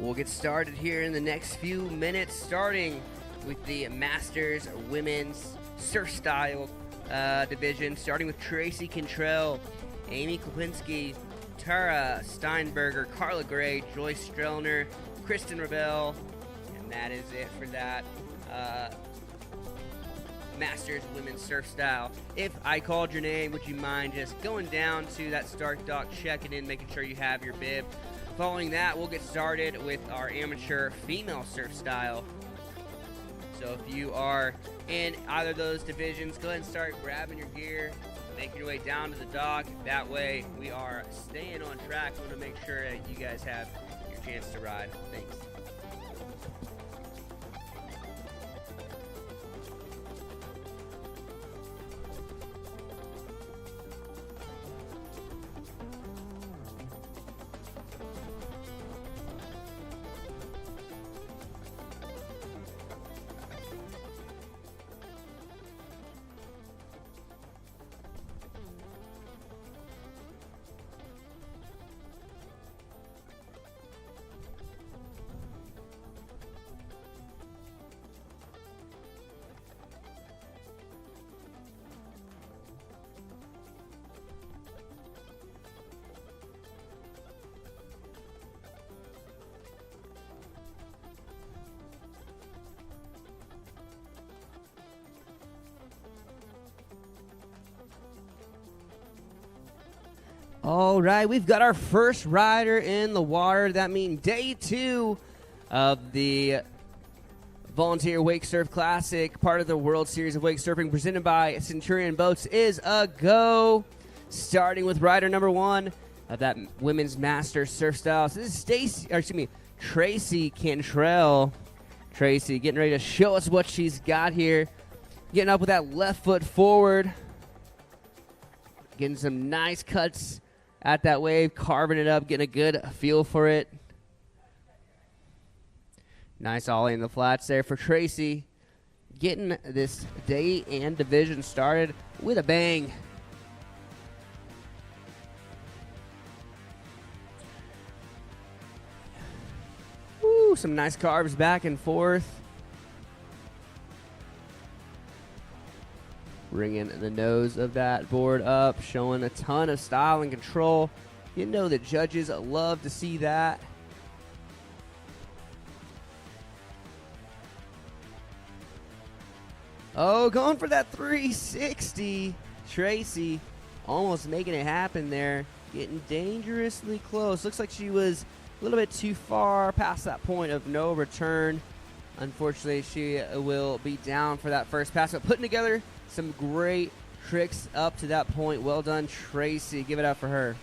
We'll get started here in the next few minutes, starting with the Masters Women's Surf Style division, starting with Tracy Cantrell, Amy Klipinski, Tara Steinberger, Carla Gray, Joyce Strelner, Kristen Rebel, and that is it for that Masters Women's Surf Style. If I called your name, would you mind just going down to that start dock, checking in, making sure you have your bib? Following that, we'll get started with our amateur female surf style. So if you are in either of those divisions, go ahead and start grabbing your gear, making your way down to the dock. That way we are staying on track. We want to make sure that you guys have your chance to ride. Thanks. All right, we've got our first rider in the water. That means day 2 of the Volunteer Wake Surf Classic, part of the World Series of Wake Surfing, presented by Centurion Boats, is a go. Starting with rider number 1 of that women's master surf style. So this is Tracy Cantrell. Tracy getting ready to show us what she's got here. Getting up with that left foot forward. Getting some nice cuts at that wave, carving it up, getting a good feel for it. Nice ollie in the flats there for Tracy. Getting this day and division started with a bang. Woo, some nice carves back and forth. Bringing the nose of that board up, showing a ton of style and control. You know the judges love to see that. Oh, going for that 360. Tracy almost making it happen there. Getting dangerously close. Looks like she was a little bit too far past that point of no return. Unfortunately, she will be down for that first pass. But putting together some great tricks up to that point. Well done, Tracy. Give it up for her.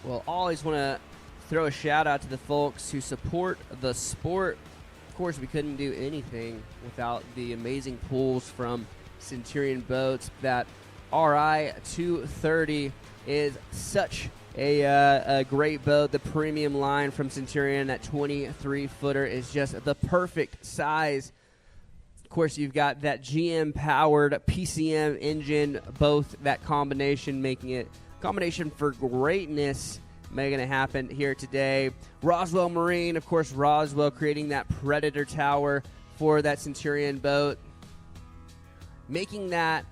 Well, always want to throw a shout out to the folks who support the sport. Of course, we couldn't do anything without the amazing pools from Centurion Boats. That RI 230 is such a great boat. The premium line from Centurion, that 23-footer, is just the perfect size. Of course, you've got that GM-powered PCM engine, both that combination making it combination for greatness, making it happen here today. Roswell Marine, of course, Roswell creating that Predator tower for that Centurion boat, making that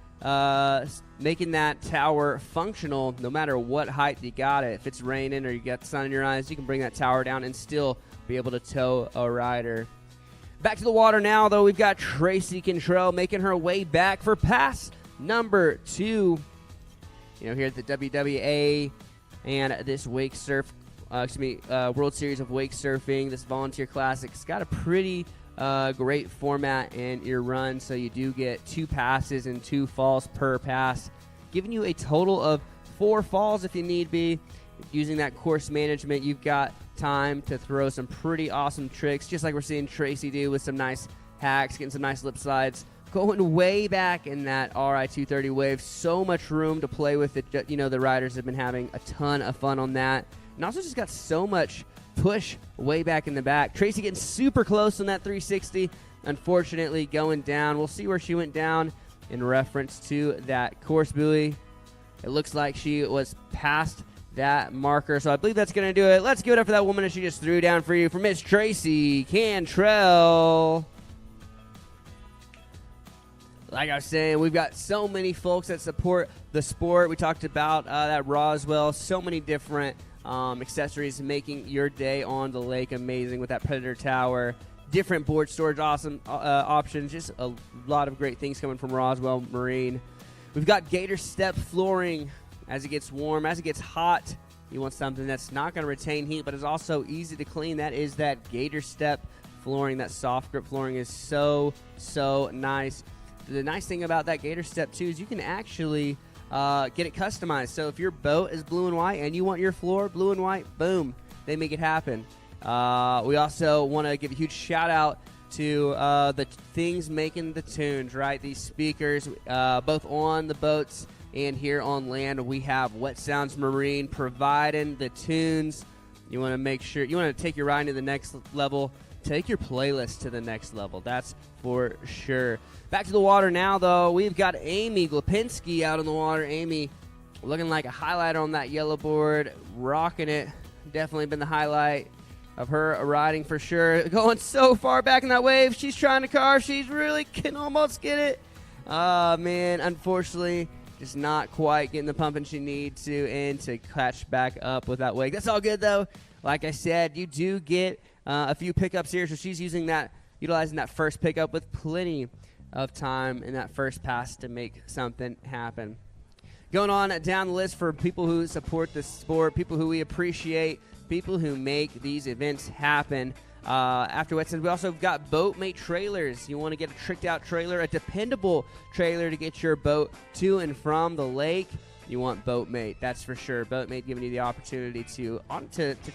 tower functional no matter what height you got it. If it's raining or you got the sun in your eyes, you can bring that tower down and still be able to tow a rider. Back to the water now, though. We've got Tracy Cantrell making her way back for pass number 2. Here at the WWA And this World Series of Wake Surfing, this volunteer classic, it's got a pretty great format in your run. So you do get 2 passes and 2 falls per pass, giving you a total of 4 falls if you need be. Using that course management, you've got time to throw some pretty awesome tricks, just like we're seeing Tracy do with some nice hacks, getting some nice lip slides, going way back in that RI 230 wave. So much room to play with it. The riders have been having a ton of fun on that, and also just got so much push way back in the back. Tracy getting super close on that 360, unfortunately going down. We'll see where she went down in reference to that course buoy. It looks like she was past that marker, so I believe that's going to do it. Let's give it up for that woman that she just threw down for you, for Miss Tracy Cantrell. Like I was saying, we've got so many folks that support the sport. We talked about that Roswell, so many different accessories making your day on the lake amazing with that Predator Tower, different board storage options, just a lot of great things coming from Roswell Marine. We've got Gator Step flooring. As it gets warm, as it gets hot, you want something that's not going to retain heat, but is also easy to clean. That is that Gator Step flooring. That soft grip flooring is so nice. The nice thing about that Gator Step, too, is you can actually get it customized. So if your boat is blue and white and you want your floor blue and white, boom, they make it happen. We also want to give a huge shout-out to the things making the tunes, right? These speakers, both on the boats and here on land. We have Wet Sounds Marine providing the tunes. You want to make sure, you want to take your ride to the next level, take your playlist to the next level. That's for sure. Back to the water now, though. We've got Amy Glapinski out on the water. Amy looking like a highlighter on that yellow board, rocking it. Definitely been the highlight of her riding for sure. Going so far back in that wave. She's trying to carve. She's really can almost get it. Man, unfortunately, just not quite getting the pumping she needs to and to catch back up with that wake. That's all good, though. Like I said, you do get a few pickups here, so she's utilizing that first pickup with plenty of time in that first pass to make something happen. Going on down the list for people who support the sport, people who we appreciate, people who make these events happen. After Wetlands, we also got Boatmate trailers. You want to get a tricked-out trailer, a dependable trailer to get your boat to and from the lake. You want Boatmate, that's for sure. Boatmate giving you the opportunity to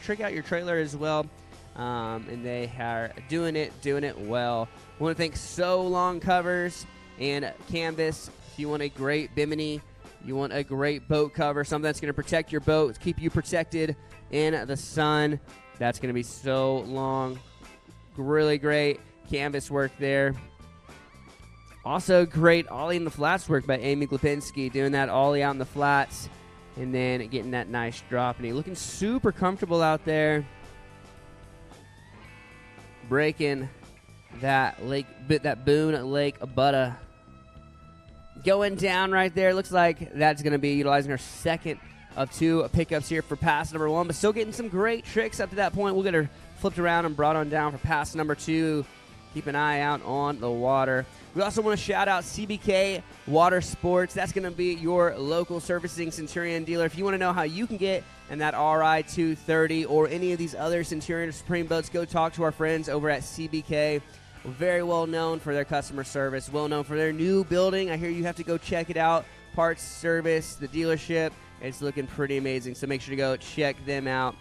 trick out your trailer as well, and they are doing it well. I want to thank So Long Covers and Canvas. If you want a great bimini, you want a great boat cover, something that's going to protect your boat, keep you protected in the sun. That's going to be So Long. Really great canvas work there. Also great ollie in the flats work by Amy Glapinski, doing that ollie out in the flats and then getting that nice drop. And looking super comfortable out there. Breaking that Boone Lake Butter. Going down right there. Looks like that's going to be utilizing our second of 2 pickups here for pass number 1, but still getting some great tricks up to that point. We'll get her flipped around and brought on down for pass number 2. Keep an eye out on the water. We also want to shout out CBK Water Sports. That's going to be your local servicing Centurion dealer. If you want to know how you can get in that RI 230 or any of these other Centurion or Supreme boats, go talk to our friends over at CBK. Very well known for their customer service, well known for their new building. I hear you have to go check it out. Parts, service, the dealership. It's looking pretty amazing, so make sure to go check them out.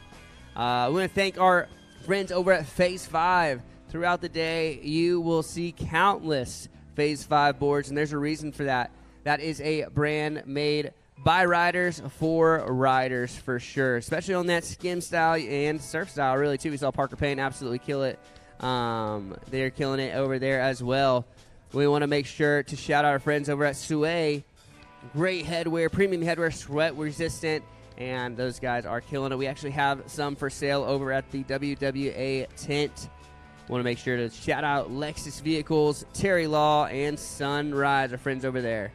We want to thank our friends over at Phase 5. Throughout the day, you will see countless Phase 5 boards, and there's a reason for that. That is a brand made by riders for riders for sure, especially on that skim style and surf style, really, too. We saw Parker Payne absolutely kill it. They're killing it over there as well. We want to make sure to shout out our friends over at Suey. Great headwear, premium headwear, sweat resistant, and those guys are killing it. We actually have some for sale over at the WWA tent. Want to make sure to shout out Lexus Vehicles, Terry Law, and Sunrise, our friends over there.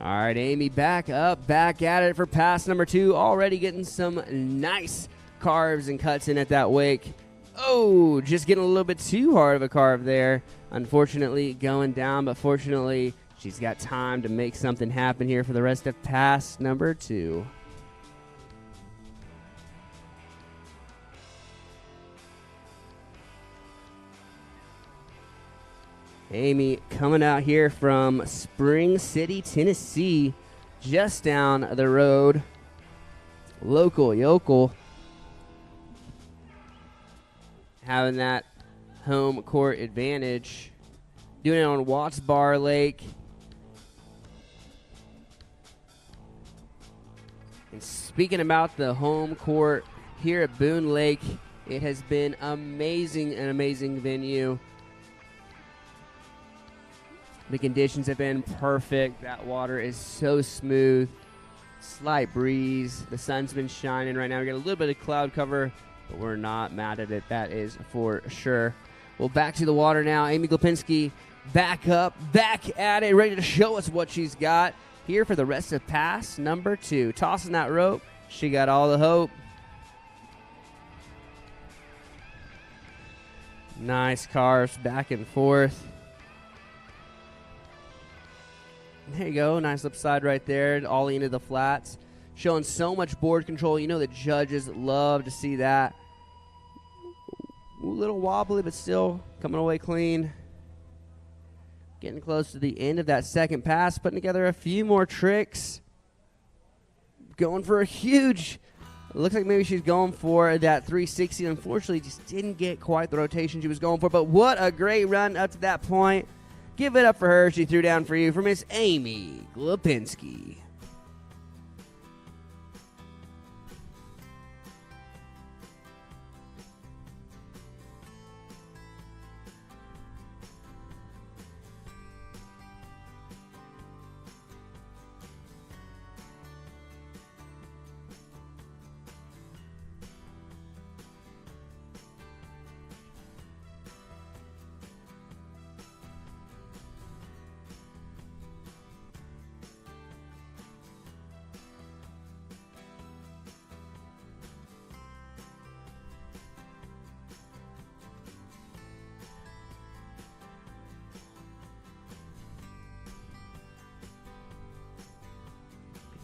All right, Amy, back up, back at it for pass number 2. Already getting some nice carves and cuts in at that wake. Oh, just getting a little bit too hard of a carve there. Unfortunately, going down, but fortunately, she's got time to make something happen here for the rest of pass number 2. Amy coming out here from Spring City, Tennessee, just down the road. Local yokel. Having that home court advantage. Doing it on Watts Bar Lake. And speaking about the home court here at Boone Lake, it has been amazing, an amazing venue. The conditions have been perfect. That water is so smooth. Slight breeze. The sun's been shining right now. We got a little bit of cloud cover, but we're not mad at it. That is for sure. Well, back to the water now. Amy Glupinski back up, back at it, ready to show us what she's got here for the rest of pass number 2. Tossing that rope. She got all the hope. Nice carves back and forth. There you go. Nice lip slide right there. Ollie into the flats. Showing so much board control. You know the judges love to see that. A little wobbly, but still coming away clean. Getting close to the end of that second pass. Putting together a few more tricks. Going for a huge... It looks like maybe she's going for that 360. Unfortunately, just didn't get quite the rotation she was going for. But what a great run up to that point. Give it up for her. She threw down for you for Miss Amy Glupinski.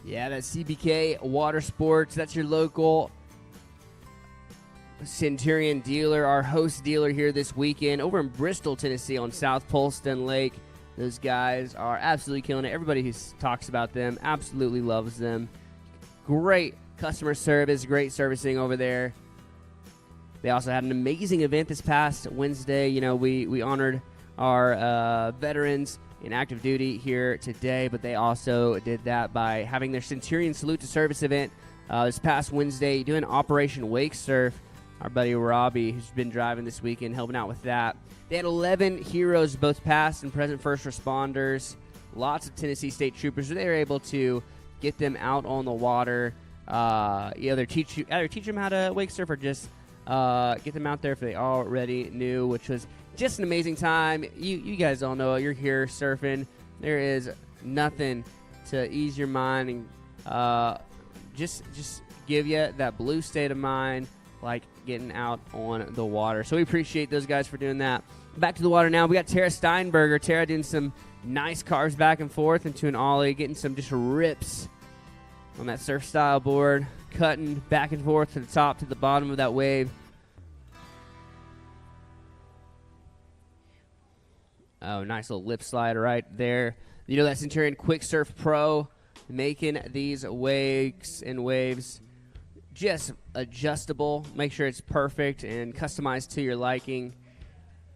Yeah, that's CBK Water Sports. That's your local Centurion dealer, our host dealer here this weekend over in Bristol, Tennessee on South Polston Lake. Those guys are absolutely killing it. Everybody who talks about them absolutely loves them. Great customer service, great servicing over there. They also had an amazing event this past Wednesday. You know, we honored our veterans in active duty here today, but they also did that by having their Centurion Salute to Service event this past Wednesday, doing Operation Wake Surf. Our buddy Robbie, who's been driving this weekend, helping out with that. They had 11 heroes, both past and present first responders, lots of Tennessee State troopers. They were able to get them out on the water, either teach them how to wake surf or just get them out there if they already knew, which was just an amazing time. You guys all know it. You're here surfing. There is nothing to ease your mind and just give you that blue state of mind, like getting out on the water. So we appreciate those guys for doing that. Back to the water now. We got Tara Steinberger. Tara doing some nice carves back and forth into an ollie, getting some just rips on that surf style board, cutting back and forth to the top to the bottom of that wave. Oh, nice little lip slide right there. You know that Centurion Quick Surf Pro, making these wakes and waves just adjustable. Make sure it's perfect and customized to your liking.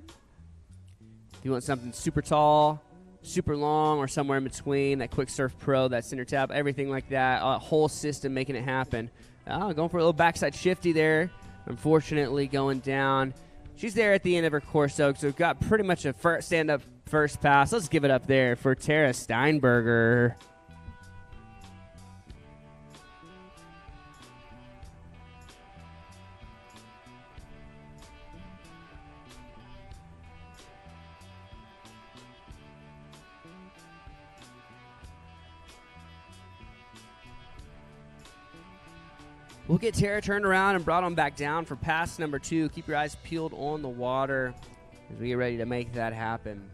If you want something super tall, super long, or somewhere in between, that Quick Surf Pro, that center tab, everything like that, a whole system making it happen. Going for a little backside shifty there. Unfortunately, going down. She's there at the end of her course, so we've got pretty much a stand-up first pass. Let's give it up there for Tara Steinberger. We'll get Tara turned around and brought on back down for pass number 2. Keep your eyes peeled on the water as we get ready to make that happen.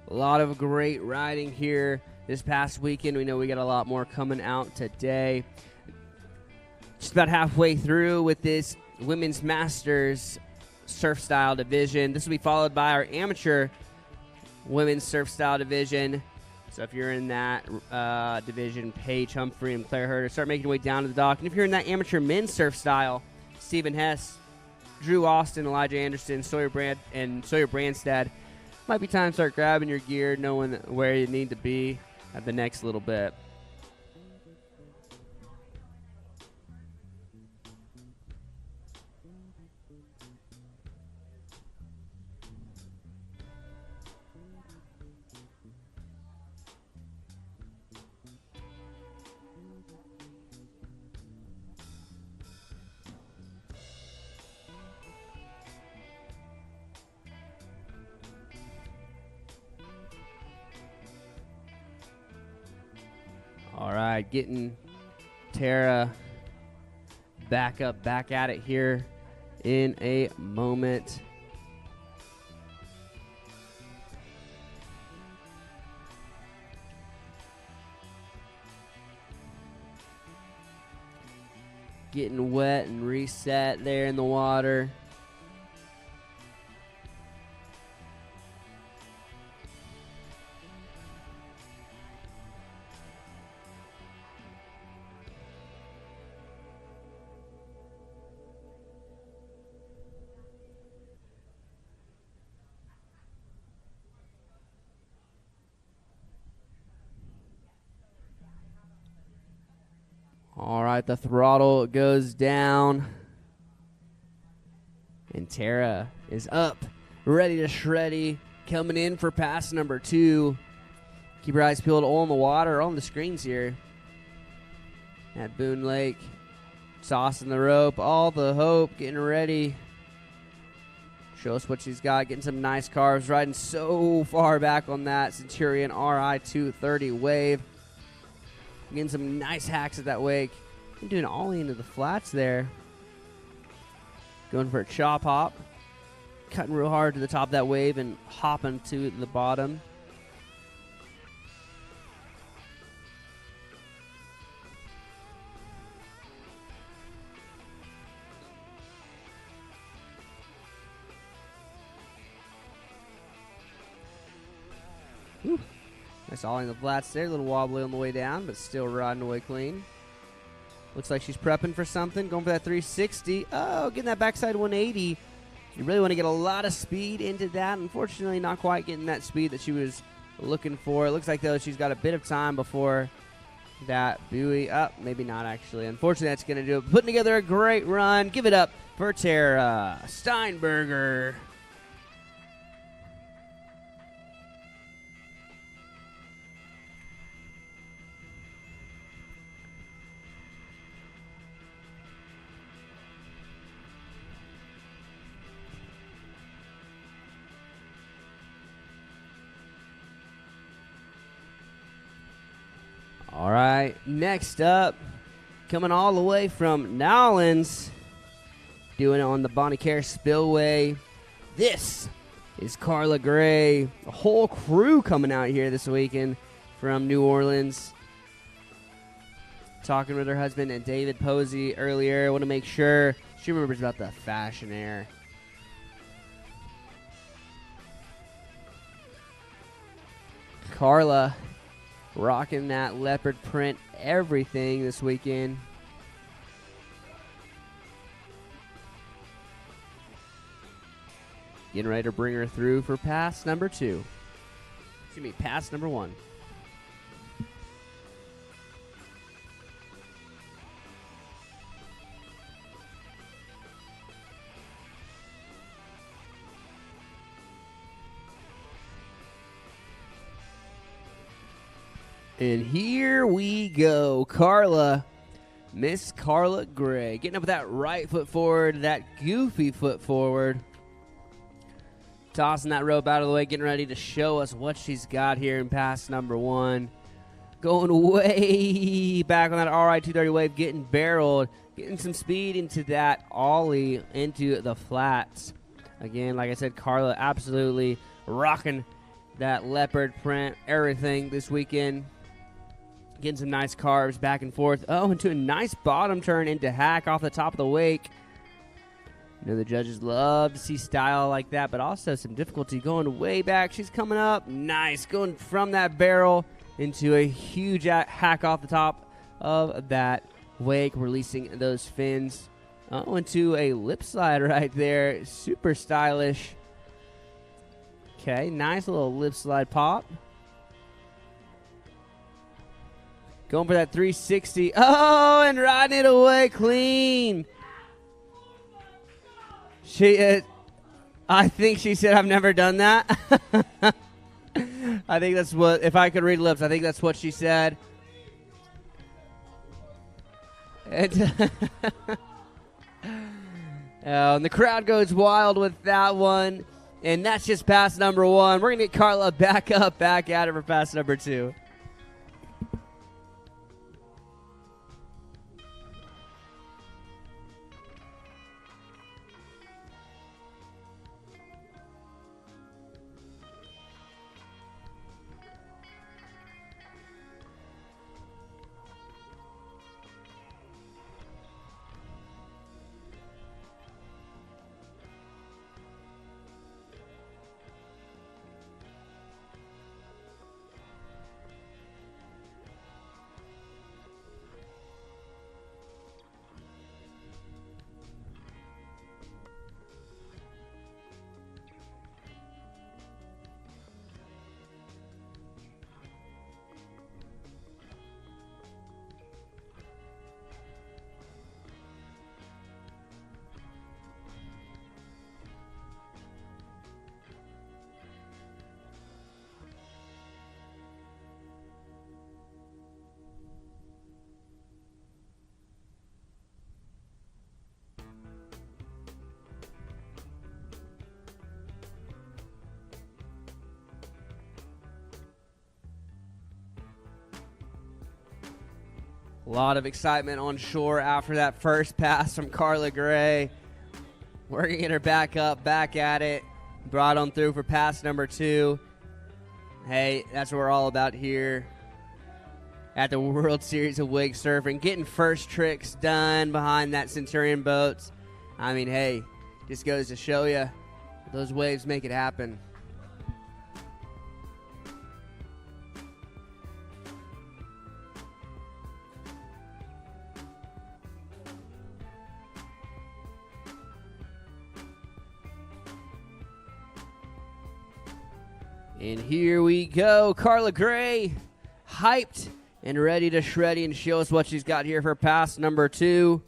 A lot of great riding here this past weekend. We know we got a lot more coming out today. Just about halfway through with this Women's Masters Surf Style Division. This will be followed by our Amateur Women's Surf Style Division. So if you're in that division, Paige Humphrey and Claire Herder, start making your way down to the dock. And if you're in that Amateur Men's Surf Style, Stephen Hess, Drew Austin, Elijah Anderson, Sawyer Brandstad, might be time to start grabbing your gear, knowing where you need to be at the next little bit. All right, getting Tara back at it here in a moment. Getting wet and reset there in the water. All right, the throttle goes down. And Tara is up, ready to shreddy, coming in for pass number 2. Keep your eyes peeled on the water, on the screens here at Boone Lake. Tossing the rope, all the hope, getting ready. Show us what she's got, getting some nice carves, riding so far back on that Centurion RI 230 wave. Getting some nice hacks at that wake. And doing ollie into the flats there. Going for a chop hop. Cutting real hard to the top of that wave and hopping to the bottom. Whew. Nice ollie in the flats there. A little wobbly on the way down, but still riding away clean. Looks like she's prepping for something. Going for that 360. Oh, getting that backside 180. You really want to get a lot of speed into that. Unfortunately, not quite getting that speed that she was looking for. It looks like, though, she's got a bit of time before that buoy. Maybe not, actually. Unfortunately, that's going to do it. Putting together a great run. Give it up for Tara Steinberger. All right, next up, coming all the way from Nowlands, doing it on the Bonnie-Care Spillway. This is Carla Gray. The whole crew coming out here this weekend from New Orleans. Talking with her husband and David Posey earlier. Want to make sure she remembers about the Fashion Air. Carla rocking that leopard print everything this weekend. Getting ready to bring her through for pass number 2. Excuse me, pass number 1. And here we go. Carla, Miss Carla Gray, getting up with that right foot forward, that goofy foot forward. Tossing that rope out of the way, getting ready to show us what she's got here in pass number 1. Going way back on that RI 230 wave, getting barreled, getting some speed into that ollie into the flats. Again, like I said, Carla absolutely rocking that leopard print, everything this weekend. Getting some nice carves back and forth. Oh, into a nice bottom turn into hack off the top of the wake. You know, the judges love to see style like that, but also some difficulty going way back. She's coming up. Nice. Going from that barrel into a huge hack off the top of that wake, releasing those fins. Oh, into a lip slide right there. Super stylish. Okay, nice little lip slide pop. Going for that 360. Oh, and riding it away clean. I think she said, I've never done that. I think that's what, if I could read lips, I think that's what she said. And, and the crowd goes wild with that one. And that's just pass number one. We're going to get Carla back at it for pass number two. A lot of excitement on shore after that first pass from Carla Gray. Working her back up, back at it. Brought on through for pass number two. Hey, that's what we're all about here at the World Series of Wake Surfing. Getting first tricks done behind that Centurion Boats. I mean, hey, just goes to show you those waves make it happen. And here we go. Carla Gray, hyped and ready to shred and show us what she's got here for pass number two.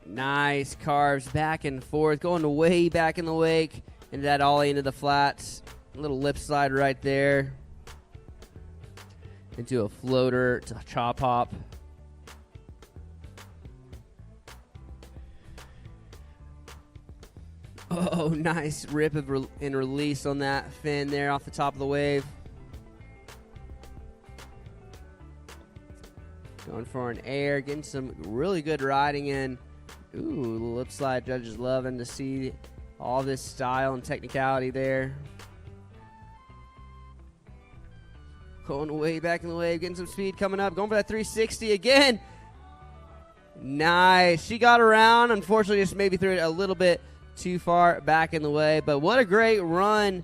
Nice carves back and forth, going way back in the wake, into that ollie into the flats. A little lip slide right there. Into a floater to chop hop. Oh, nice rip and release on that fin there off the top of the wave. Going for an air, getting some really good riding in. Ooh, the lip slide, judges loving to see all this style and technicality there. Going way back in the wave, getting some speed coming up. Going for that 360 again. Nice. She got around. Unfortunately, just maybe threw it a little bit too far back in the way, but what a great run.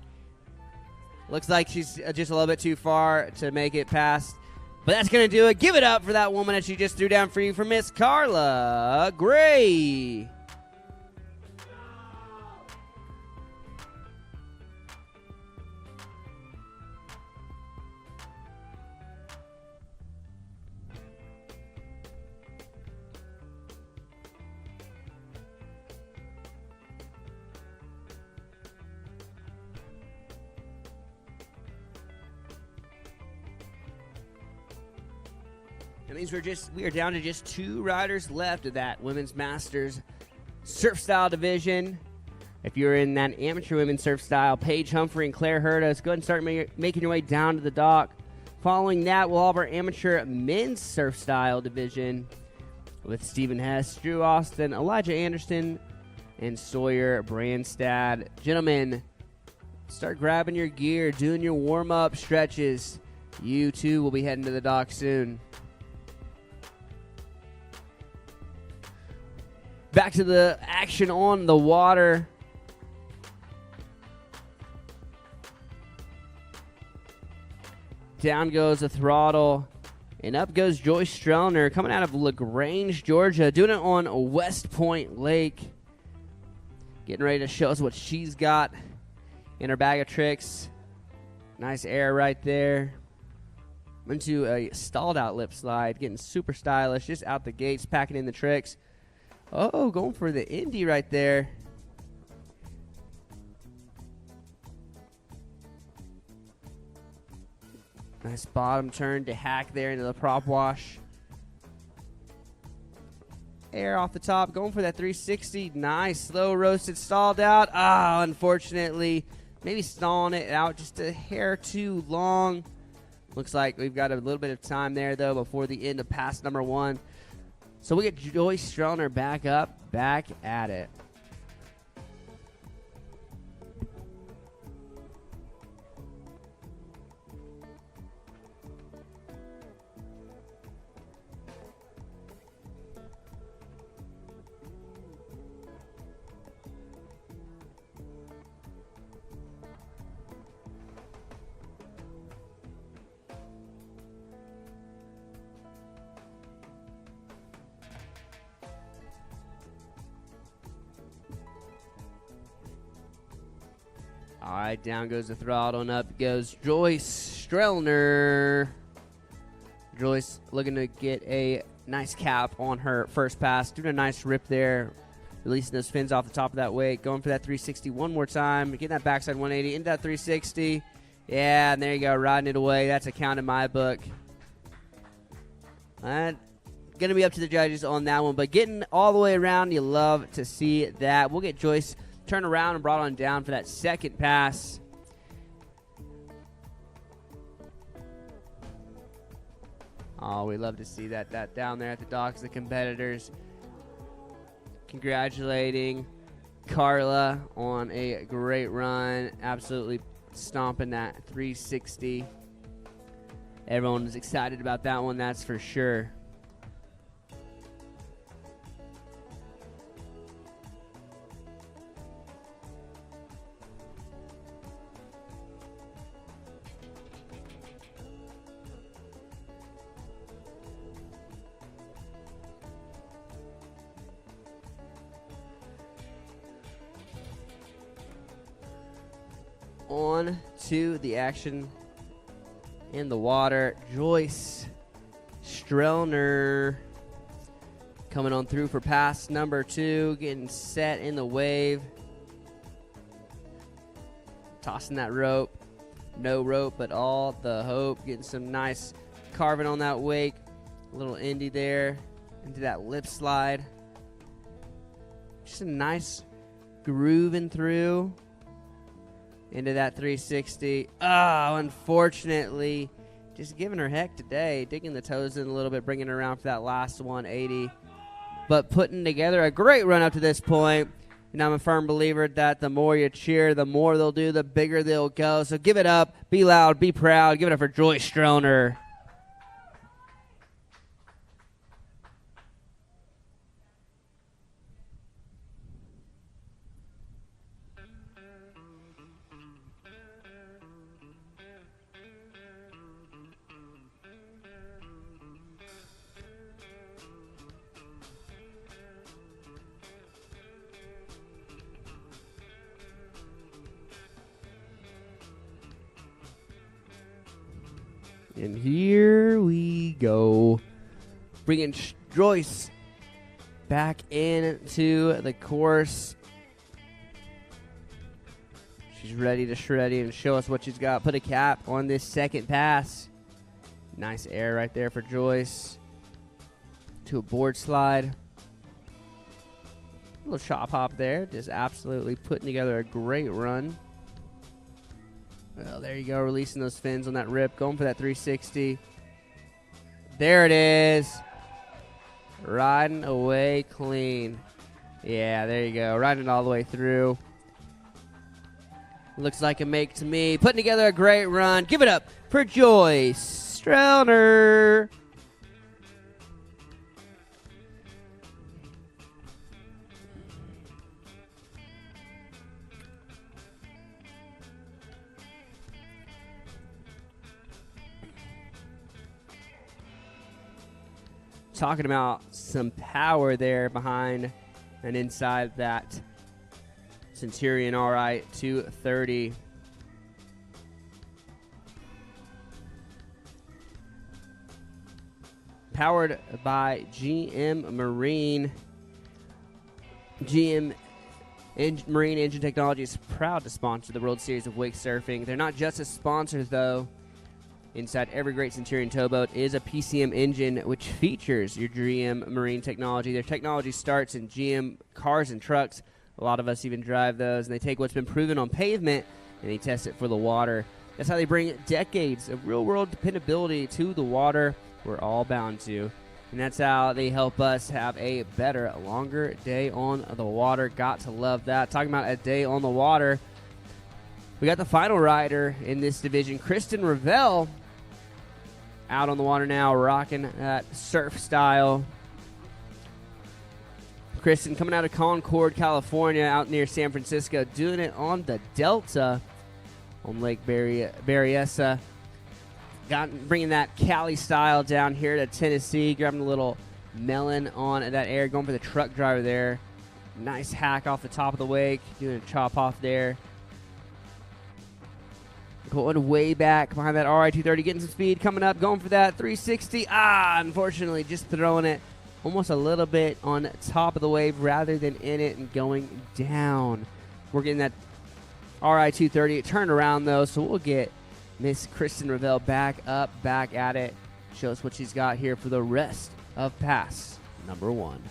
Looks like she's just a little bit too far to make it past, but that's going to do it. Give it up for that woman that she just threw down for you, for Miss Carla Gray. That means we are down to just two riders left of that Women's Masters Surf Style division. If you're in that amateur women's surf style, Paige Humphrey and Claire Hurdos, go ahead and start making your way down to the dock. Following that, we'll have our amateur men's surf style division with Stephen Hess, Drew Austin, Elijah Anderson, and Sawyer Brandstad. Gentlemen, start grabbing your gear, doing your warm-up stretches. You, too, will be heading to the dock soon. Back to the action on the water. Down goes the throttle, and up goes Joyce Strelner, coming out of LaGrange, Georgia, doing it on West Point Lake. Getting ready to show us what she's got in her bag of tricks. Nice air right there. Into a stalled out lip slide, getting super stylish, just out the gates, packing in the tricks. Oh, going for the Indy right there. Nice bottom turn to hack there into the prop wash. Air off the top, going for that 360. Nice, slow roasted, stalled out. Unfortunately, maybe stalling it out just a hair too long. Looks like we've got a little bit of time there, though, before the end of pass number 1. So we get Joyce Strelner back up, back at it. All right, down goes the throttle and up goes Joyce Strelner. Joyce looking to get a nice cap on her first pass. Doing a nice rip there, releasing those fins off the top of that wake. Going for that 360 one more time. Getting that backside 180 into that 360. Yeah, and there you go, riding it away. That's a count in my book. Going to be up to the judges on that one, but getting all the way around, you love to see that. We'll get Joyce turned around and brought on down for that second pass. Oh, we love to see that down there at the docks, the competitors congratulating Carla on a great run, absolutely stomping that 360. Everyone is excited about that one, that's for sure. On to the action in the water. Joyce Strelner coming on through for pass number 2, getting set in the wave. Tossing that rope. No rope, but all the hope. Getting some nice carving on that wake. A little Indy there into that lip slide. Just a nice grooving through into that 360. Unfortunately, just giving her heck today. Digging the toes in a little bit, bringing her around for that last 180. But putting together a great run up to this point. And I'm a firm believer that the more you cheer, the more they'll do, the bigger they'll go. So give it up, be loud, be proud. Give it up for Joyce Strelner. And here we go. Bringing Joyce back into the course. She's ready to shred and show us what she's got. Put a cap on this second pass. Nice air right there for Joyce. To a board slide. A little chop hop there. Just absolutely putting together a great run. Well, there you go, releasing those fins on that rip, going for that 360. There it is. Riding away clean. Yeah, there you go, riding it all the way through. Looks like a make to me. Putting together a great run. Give it up for Joyce Strelner. Talking about some power there behind and inside that Centurion RI 230. Powered by GM Marine. GM Marine Engine Technology is proud to sponsor the World Series of Wake Surfing. They're not just a sponsor, though. Inside every great Centurion towboat is a PCM engine, which features your GM Marine technology. Their technology starts in GM cars and trucks. A lot of us even drive those, and they take what's been proven on pavement, and they test it for the water. That's how they bring decades of real-world dependability to the water we're all bound to. And that's how they help us have a better, longer day on the water. Got to love that. Talking about a day on the water, we got the final rider in this division, Kristen Ravel, out on the water now, rocking that surf style. Kristen coming out of Concord, California, out near San Francisco, doing it on the Delta on Lake Berryessa. Bringing that Cali style down here to Tennessee, grabbing a little melon on that air, going for the truck driver there. Nice hack off the top of the wake, doing a chop off there. Going way back behind that RI-230, getting some speed, coming up, going for that 360. Unfortunately, just throwing it almost a little bit on top of the wave rather than in it and going down. We're getting that RI-230 turned around, though, so we'll get Miss Kristen Ravel back up, back at it. Show us what she's got here for the rest of pass number 1.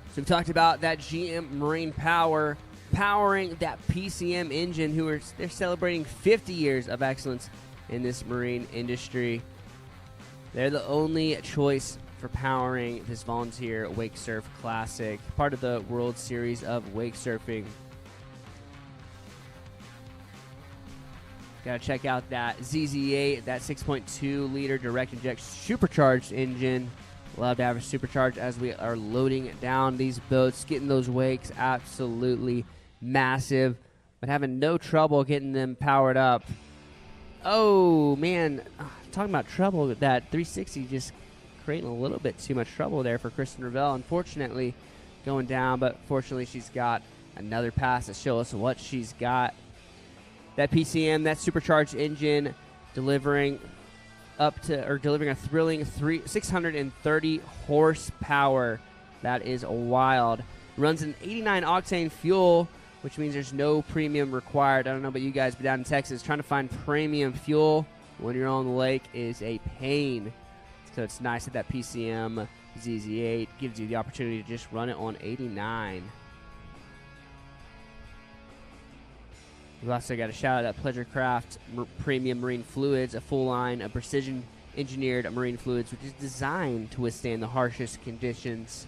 So we've talked about that GM Marine Power powering that PCM engine, they're celebrating 50 years of excellence in this marine industry. They're the only choice for powering this volunteer wake surf classic, part of the World Series of Wake Surfing. Gotta check out that ZZ8, that 6.2 liter direct inject supercharged engine. Love to have a supercharge as we are loading down these boats, getting those wakes absolutely massive, but having no trouble getting them powered up. Oh, man, talking about trouble, that 360 just creating a little bit too much trouble there for Kristen Ravel. Unfortunately, going down, but fortunately she's got another pass to show us what she's got. That PCM, that supercharged engine, delivering a thrilling 630 horsepower. That is wild. Runs an 89 octane fuel, which means there's no premium required. I don't know about you guys, but down in Texas, trying to find premium fuel when you're on the lake is a pain. So it's nice that PCM ZZ8 gives you the opportunity to just run it on 89. We've also got a shout out at Pleasure Craft Premium Marine Fluids, a full line of precision engineered marine fluids, which is designed to withstand the harshest conditions.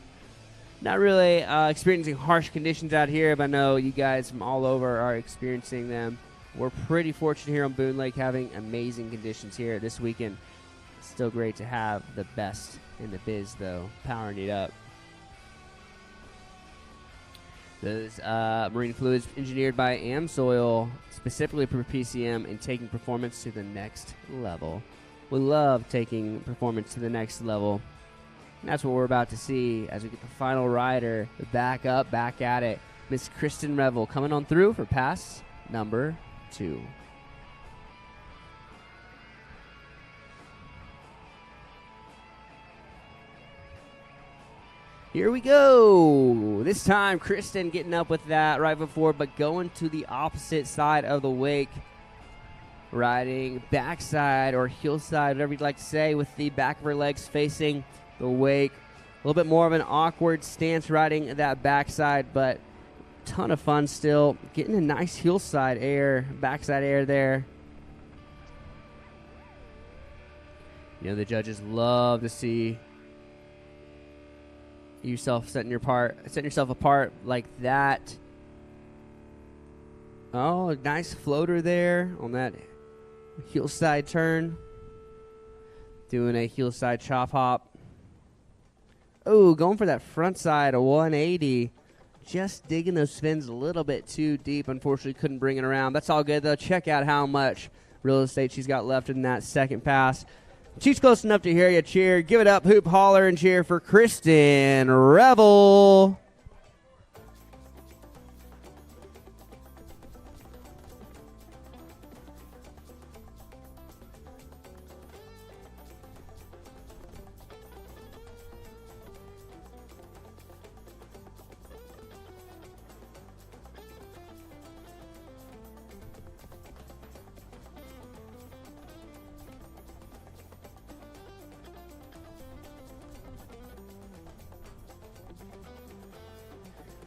Not really experiencing harsh conditions out here, but I know you guys from all over are experiencing them. We're pretty fortunate here on Boone Lake having amazing conditions here this weekend. It's still great to have the best in the biz, though, powering it up. Those marine fluids engineered by AmSoil, specifically for PCM and taking performance to the next level. We love taking performance to the next level. And that's what we're about to see as we get the final rider back up, back at it. Miss Kristen Ravel coming on through for pass number 2. Here we go. This time, Kristen getting up with that right before, but going to the opposite side of the wake. Riding backside or heel side, whatever you'd like to say, with the back of her legs facing the wake. A little bit more of an awkward stance riding that backside, but ton of fun still. Getting a nice hillside air, backside air there. You know, the judges love to see yourself setting yourself apart like that. Oh, nice floater there on that hillside turn. Doing a hillside chop hop. Oh, going for that front side, a 180. Just digging those fins a little bit too deep. Unfortunately, couldn't bring it around. That's all good, though. Check out how much real estate she's got left in that second pass. She's close enough to hear you cheer. Give it up, hoop, holler, and cheer for Kristen Revel.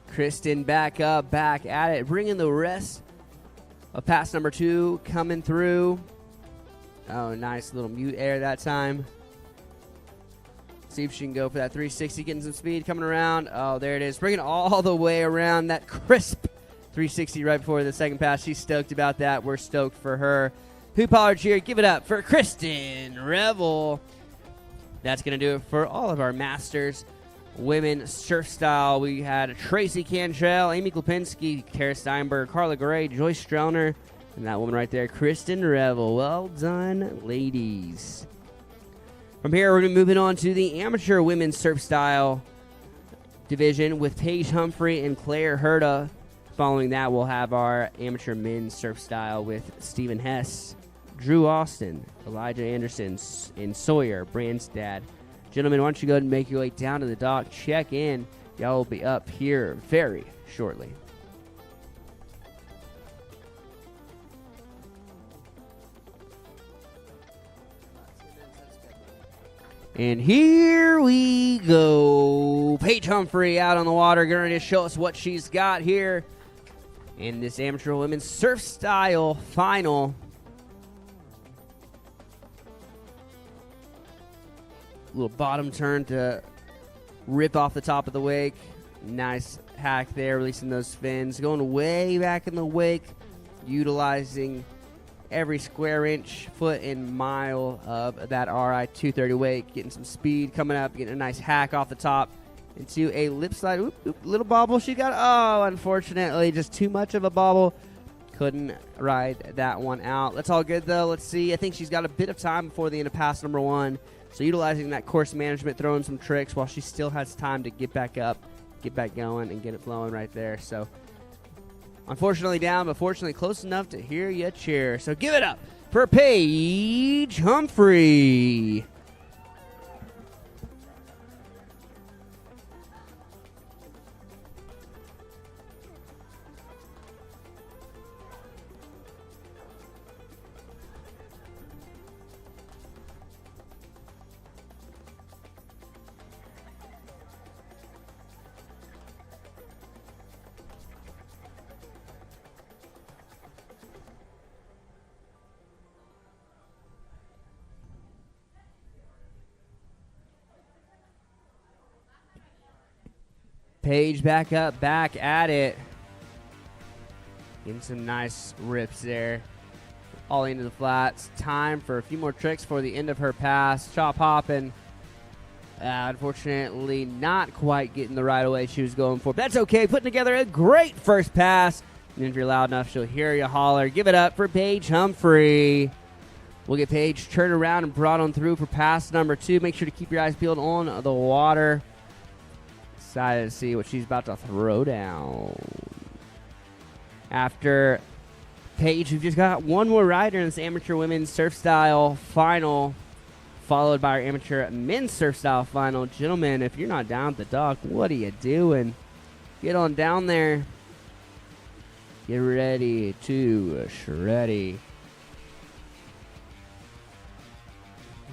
Kristen back up, back at it, bringing the rest of pass number 2 coming through. Oh, nice little mute air that time. See if she can go for that 360, getting some speed coming around. Oh, there it is, bringing it all the way around. That crisp 360 right before the second pass. She's stoked about that. We're stoked for her. Hoop, holler, cheer. Give it up for Kristen Revel. That's going to do it for all of our Masters women surf style. We had Tracy Cantrell, Amy Klipinski, Tara Steinberg, Carla Gray, Joyce Strellner, and that woman right there, Kristen Revel. Well done, ladies. From here, we're going to be moving on to the amateur women's surf style division with Paige Humphrey and Claire Herta. Following that, we'll have our amateur men's surf style with Stephen Hess, Drew Austin, Elijah Anderson, and Sawyer Brandstad. Gentlemen, why don't you go ahead and make your way down to the dock, check in. Y'all will be up here very shortly. And here we go. Paige Humphrey out on the water, going to show us what she's got here in this amateur women's surf style final. Little bottom turn to rip off the top of the wake. Nice hack there, releasing those fins. Going way back in the wake, utilizing every square inch, foot, and mile of that RI 230 wake. Getting some speed coming up, getting a nice hack off the top into a lip slide. Oop, oop, little bobble she got. Oh, unfortunately, just too much of a bobble. Couldn't ride that one out. That's all good, though. Let's see. I think she's got a bit of time before the end of pass number 1. So utilizing that course management, throwing some tricks while she still has time to get back up, get back going, and get it flowing right there. So unfortunately down, but fortunately close enough to hear you cheer. So give it up for Paige Humphrey. Paige back up, back at it. Getting some nice rips there. All into the flats. Time for a few more tricks for the end of her pass. Chop hopping. Unfortunately, not quite getting the right away she was going for. But that's okay. Putting together a great first pass. And if you're loud enough, she'll hear you holler. Give it up for Paige Humphrey. We'll get Paige turned around and brought on through for pass number 2. Make sure to keep your eyes peeled on the water. Excited to see what she's about to throw down. After Paige, we've just got one more rider in this amateur women's surf style final, followed by our amateur men's surf style final. Gentlemen, if you're not down at the dock, what are you doing? Get on down there. Get ready to shreddy.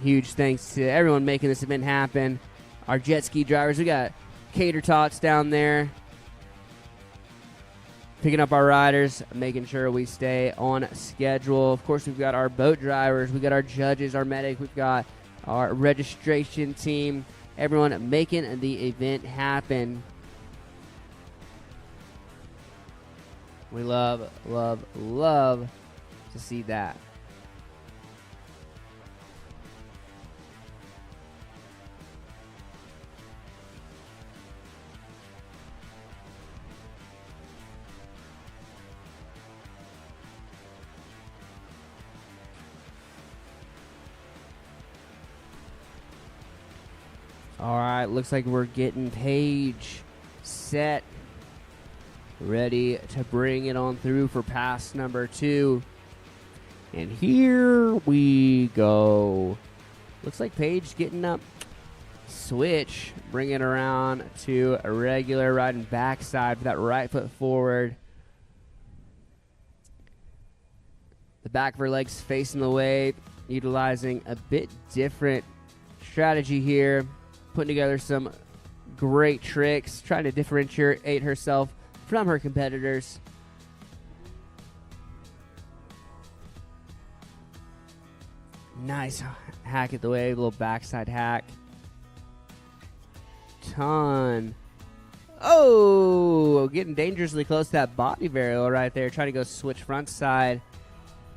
Huge thanks to everyone making this event happen. Our jet ski drivers, we got Cater Tots down there. picking up our riders, making sure we stay on schedule. Of course, we've got our boat drivers, we've got our judges, our medic, we've got our registration team, everyone making the event happen. We love, love, love to see that. All right, looks like we're getting Paige set, ready to bring it on through for pass number 2. And here we go. Looks like Paige getting up, switch, bring it around to a regular, riding backside with that right foot forward. The back of her legs facing the wave, utilizing a bit different strategy here. Putting together some great tricks, trying to differentiate herself from her competitors. Nice hack at the wave, a little backside hack. Ton. Oh, getting dangerously close to that body varial right there, trying to go switch front side.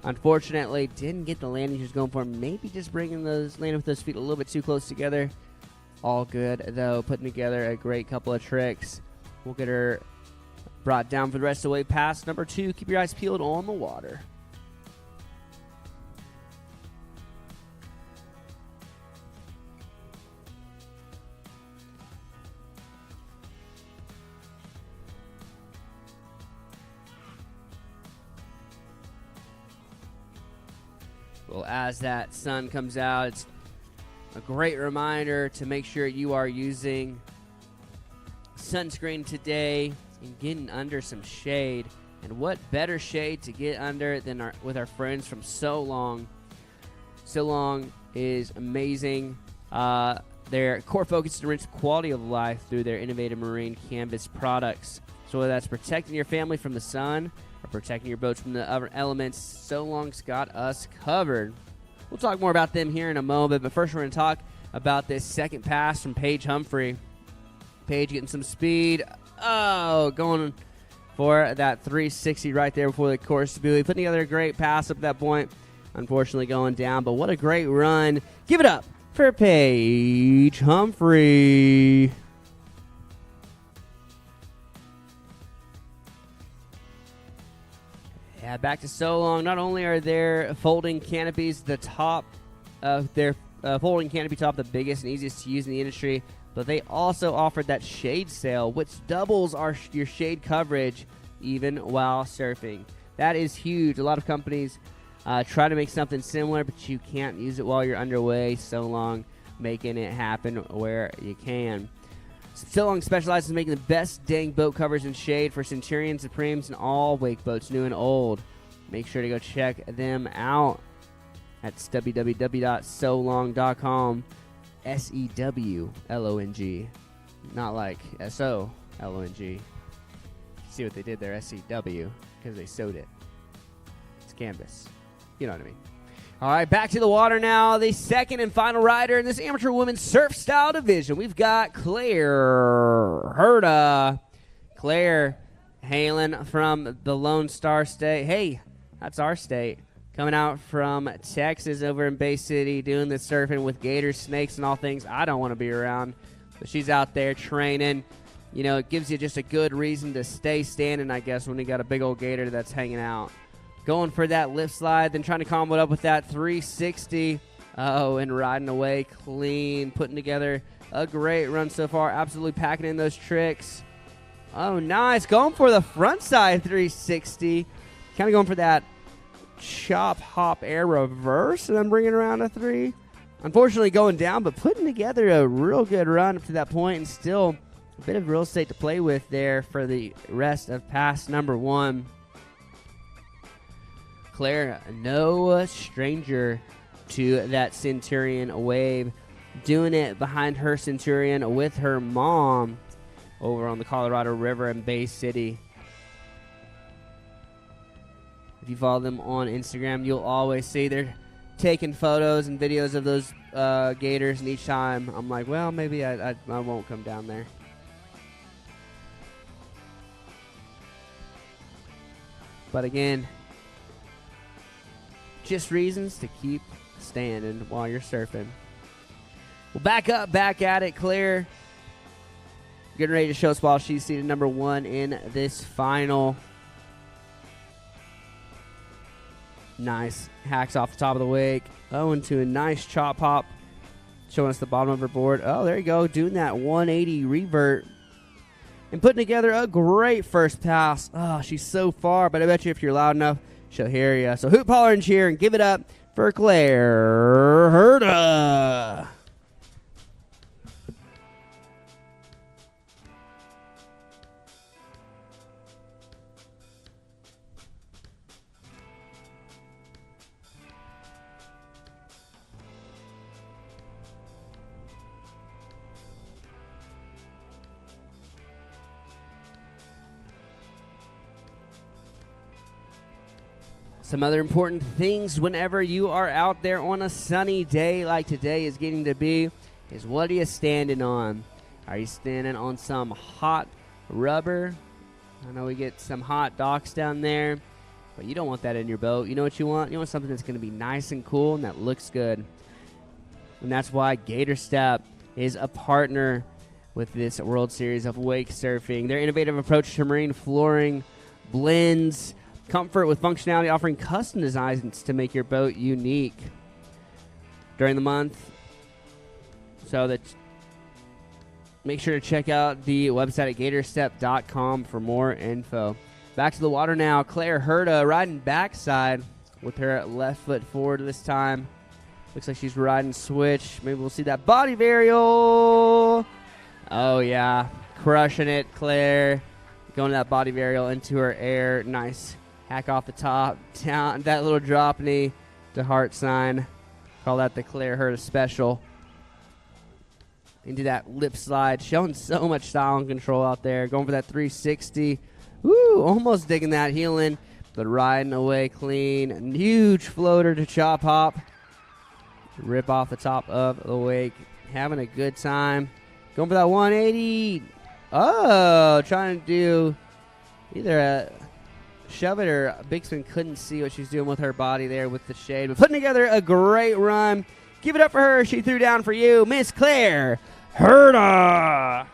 Unfortunately, didn't get the landing she was going for. Maybe just landing with those feet a little bit too close together. All good, though, putting together a great couple of tricks. We'll get her brought down for the rest of the way. Pass number 2. Keep your eyes peeled on the water. Well, as that sun comes out, it's a great reminder to make sure you are using sunscreen today and getting under some shade. And what better shade to get under than with our friends from So Long. So Long is amazing. Their core focus is to enrich quality of life through their innovative marine canvas products. So whether that's protecting your family from the sun or protecting your boats from the other elements, So Long's got us covered. We'll talk more about them here in a moment, but first we're going to talk about this second pass from Paige Humphrey. Paige getting some speed. Oh, going for that 360 right there before the course buoy. Putting together a great pass up at that point. Unfortunately going down, but what a great run. Give it up for Paige Humphrey. Yeah, back to So Long. Not only are their folding canopies the top of their folding canopy top, the biggest and easiest to use in the industry, but they also offered that shade sail, which doubles your shade coverage even while surfing. That is huge. A lot of companies try to make something similar, but you can't use it while you're underway. So Long making it happen where you can. So Long specializes in making the best dang boat covers and shade for Centurion, Supremes, and all wake boats, new and old. Make sure to go check them out at www.solong.com. SEWLONG. Not like SOLONG. See what they did there, SEW, because they sewed it. It's canvas. You know what I mean. All right, back to the water now. The second and final rider in this amateur women's surf style division. We've got Claire Herda. Claire hailing from the Lone Star State. Hey, that's our state. Coming out from Texas over in Bay City, doing the surfing with gators, snakes, and all things I don't want to be around. But she's out there training. You know, it gives you just a good reason to stay standing, I guess, when you got a big old gator that's hanging out. Going for that lift slide, then trying to combo it up with that 360. Oh, and riding away clean, putting together a great run so far. Absolutely packing in those tricks. Oh, nice. Going for the front side 360. Kind of going for that chop, hop, air reverse, and then bringing around a 3. Unfortunately going down, but putting together a real good run up to that point, and still a bit of real estate to play with there for the rest of pass number 1. Claire, no stranger to that Centurion wave, doing it behind her Centurion with her mom over on the Colorado River in Bay City. If you follow them on Instagram, you'll always see they're taking photos and videos of those gators, and each time I'm like, well, maybe I won't come down there. But again, just reasons to keep standing while you're surfing. Well, back at it, Claire. Getting ready to show us while she's seated number 1 in this final. Nice. Hacks off the top of the wake. Oh, into a nice chop hop. Showing us the bottom of her board. Oh, there you go. Doing that 180 revert. And putting together a great first pass. Oh, she's so far, but I bet you if you're loud enough, she'll hear you. So hoop, holler, and cheer, and give it up for Claire Herta. Some other important things whenever you are out there on a sunny day like today is getting to be is what are you standing on? Are you standing on some hot rubber? I know we get some hot docks down there, but you don't want that in your boat. You know what you want? You want something that's going to be nice and cool and that looks good. And that's why Gator Step is a partner with this World Series of Wake Surfing. Their innovative approach to marine flooring blends comfort with functionality, offering custom designs to make your boat unique during the month. So that make sure to check out the website at gatorstep.com for more info. Back to the water now. Claire Herta riding backside with her left foot forward this time. Looks like she's riding switch. Maybe we'll see that body varial. Oh, yeah. Crushing it, Claire. Going to that body varial into her air. Nice. Hack off the top, down that little drop knee to heart sign. Call that the Claire Herta special. Into that lip slide, showing so much style and control out there. Going for that 360. Woo, almost digging that heel in, but riding away clean. Huge floater to chop hop. Rip off the top of the wake. Having a good time. Going for that 180. Oh, trying to do either a shove it or Big Spin couldn't see what she's doing with her body there with the shade. But putting together a great run. Give it up for her. She threw down for you, Miss Claire Herta.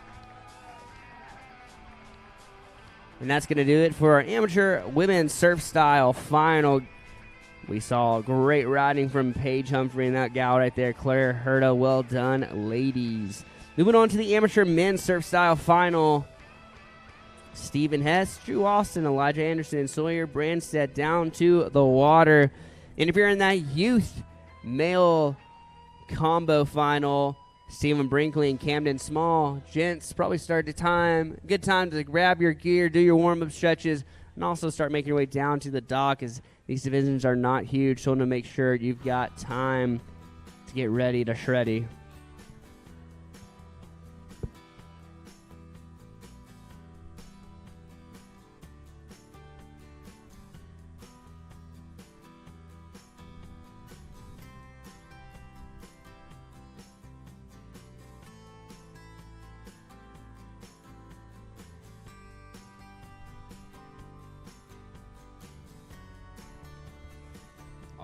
And that's going to do it for our amateur women's surf style final. We saw great riding from Paige Humphrey and that gal right there, Claire Herta. Well done, ladies. Moving on to the amateur men's surf style final. Stephen Hess, Drew Austin, Elijah Anderson, and Sawyer Branstead down to the water. And if you're in that youth male combo final, Stephen Brinkley and Camden Small. Gents, probably start the time. Good time to grab your gear, do your warm-up stretches, and also start making your way down to the dock as these divisions are not huge. So I want to make sure you've got time to get ready to shreddy.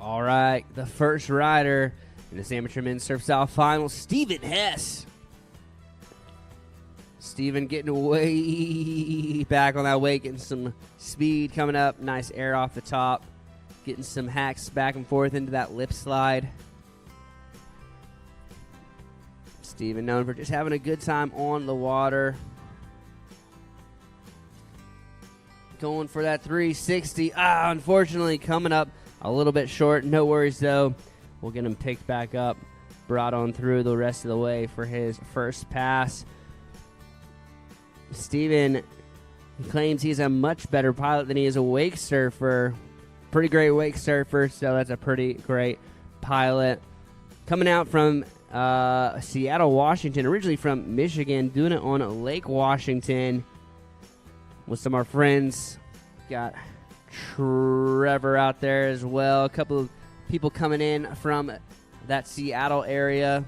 All right, the first rider in this amateur men's surf style final, Stephen Hess. Stephen getting way back on that wake, getting some speed coming up. Nice air off the top. Getting some hacks back and forth into that lip slide. Stephen known for just having a good time on the water. Going for that 360. Unfortunately coming up a little bit short. No worries, though. We'll get him picked back up, brought on through the rest of the way for his first pass. Steven claims he's a much better pilot than he is a wake surfer. Pretty great wake surfer, so that's a pretty great pilot. Coming out from Seattle, Washington, originally from Michigan, doing it on Lake Washington with some of our friends. Got Trevor out there as well. A couple of people coming in from that Seattle area.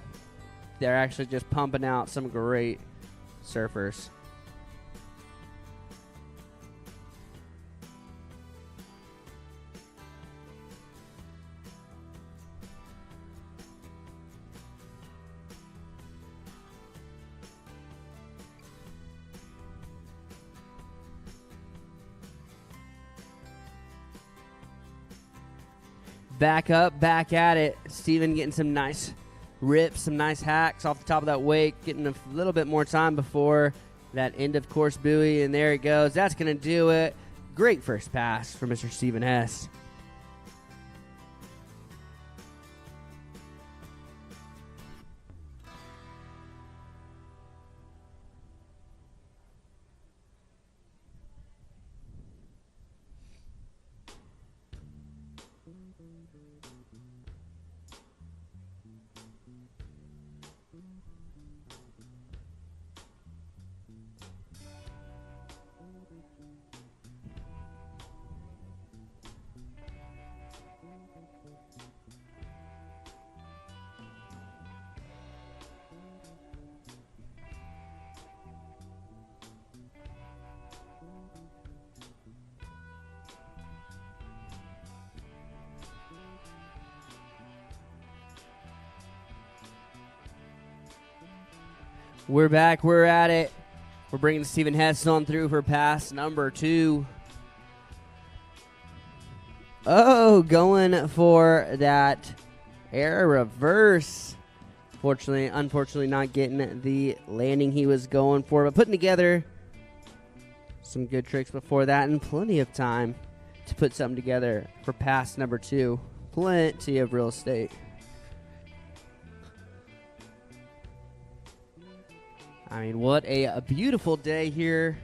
They're actually just pumping out some great surfers. Back up, back at it. Steven getting some nice rips, some nice hacks off the top of that wake, getting a little bit more time before that end of course buoy, and there it goes. That's going to do it. Great first pass for Mr. Steven Hess. We're back. We're at it. We're bringing Steven Hess on through for pass number 2. Oh, going for that air reverse. Unfortunately not getting the landing he was going for, but putting together some good tricks before that and plenty of time to put something together for pass number 2. Plenty of real estate. I mean, what a beautiful day here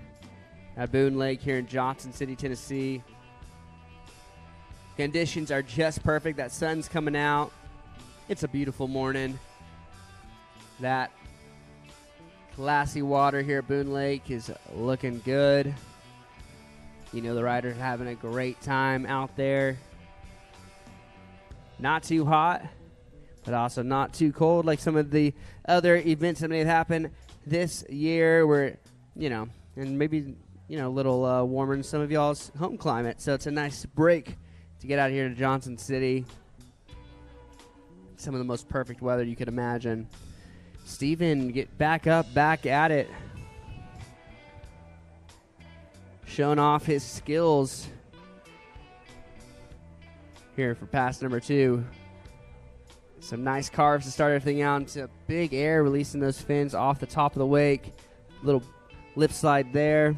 at Boone Lake here in Johnson City, Tennessee. Conditions are just perfect. That sun's coming out. It's a beautiful morning. That classy water here at Boone Lake is looking good. You know, the riders are having a great time out there. Not too hot, but also not too cold like some of the other events that may have happened this year where, you know, and maybe, you know, a little warmer in some of y'all's home climate. So it's a nice break to get out here to Johnson City. Some of the most perfect weather you could imagine. Steven, get back up, back at it. Showing off his skills here for pass number 2. Some nice carves to start everything out into big air, releasing those fins off the top of the wake. Little lip slide there.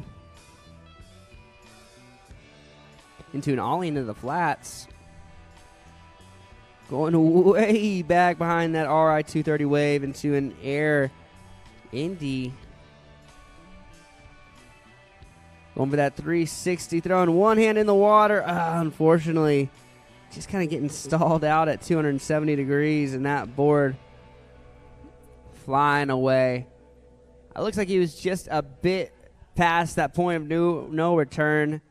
Into an ollie into the flats. Going way back behind that RI 230 wave into an air Indy. Going for that 360, throwing one hand in the water. Unfortunately, just kind of getting stalled out at 270 degrees, and that board flying away. It looks like he was just a bit past that point of no return.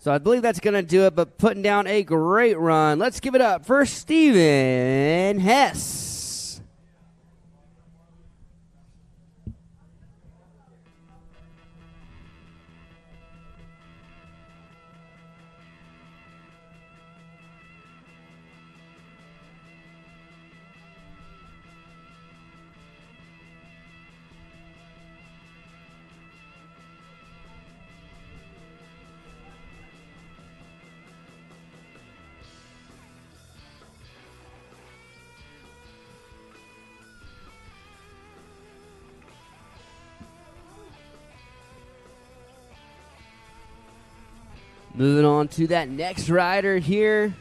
So I believe that's going to do it, but putting down a great run. Let's give it up for Steven Hess. Moving on to that next rider here,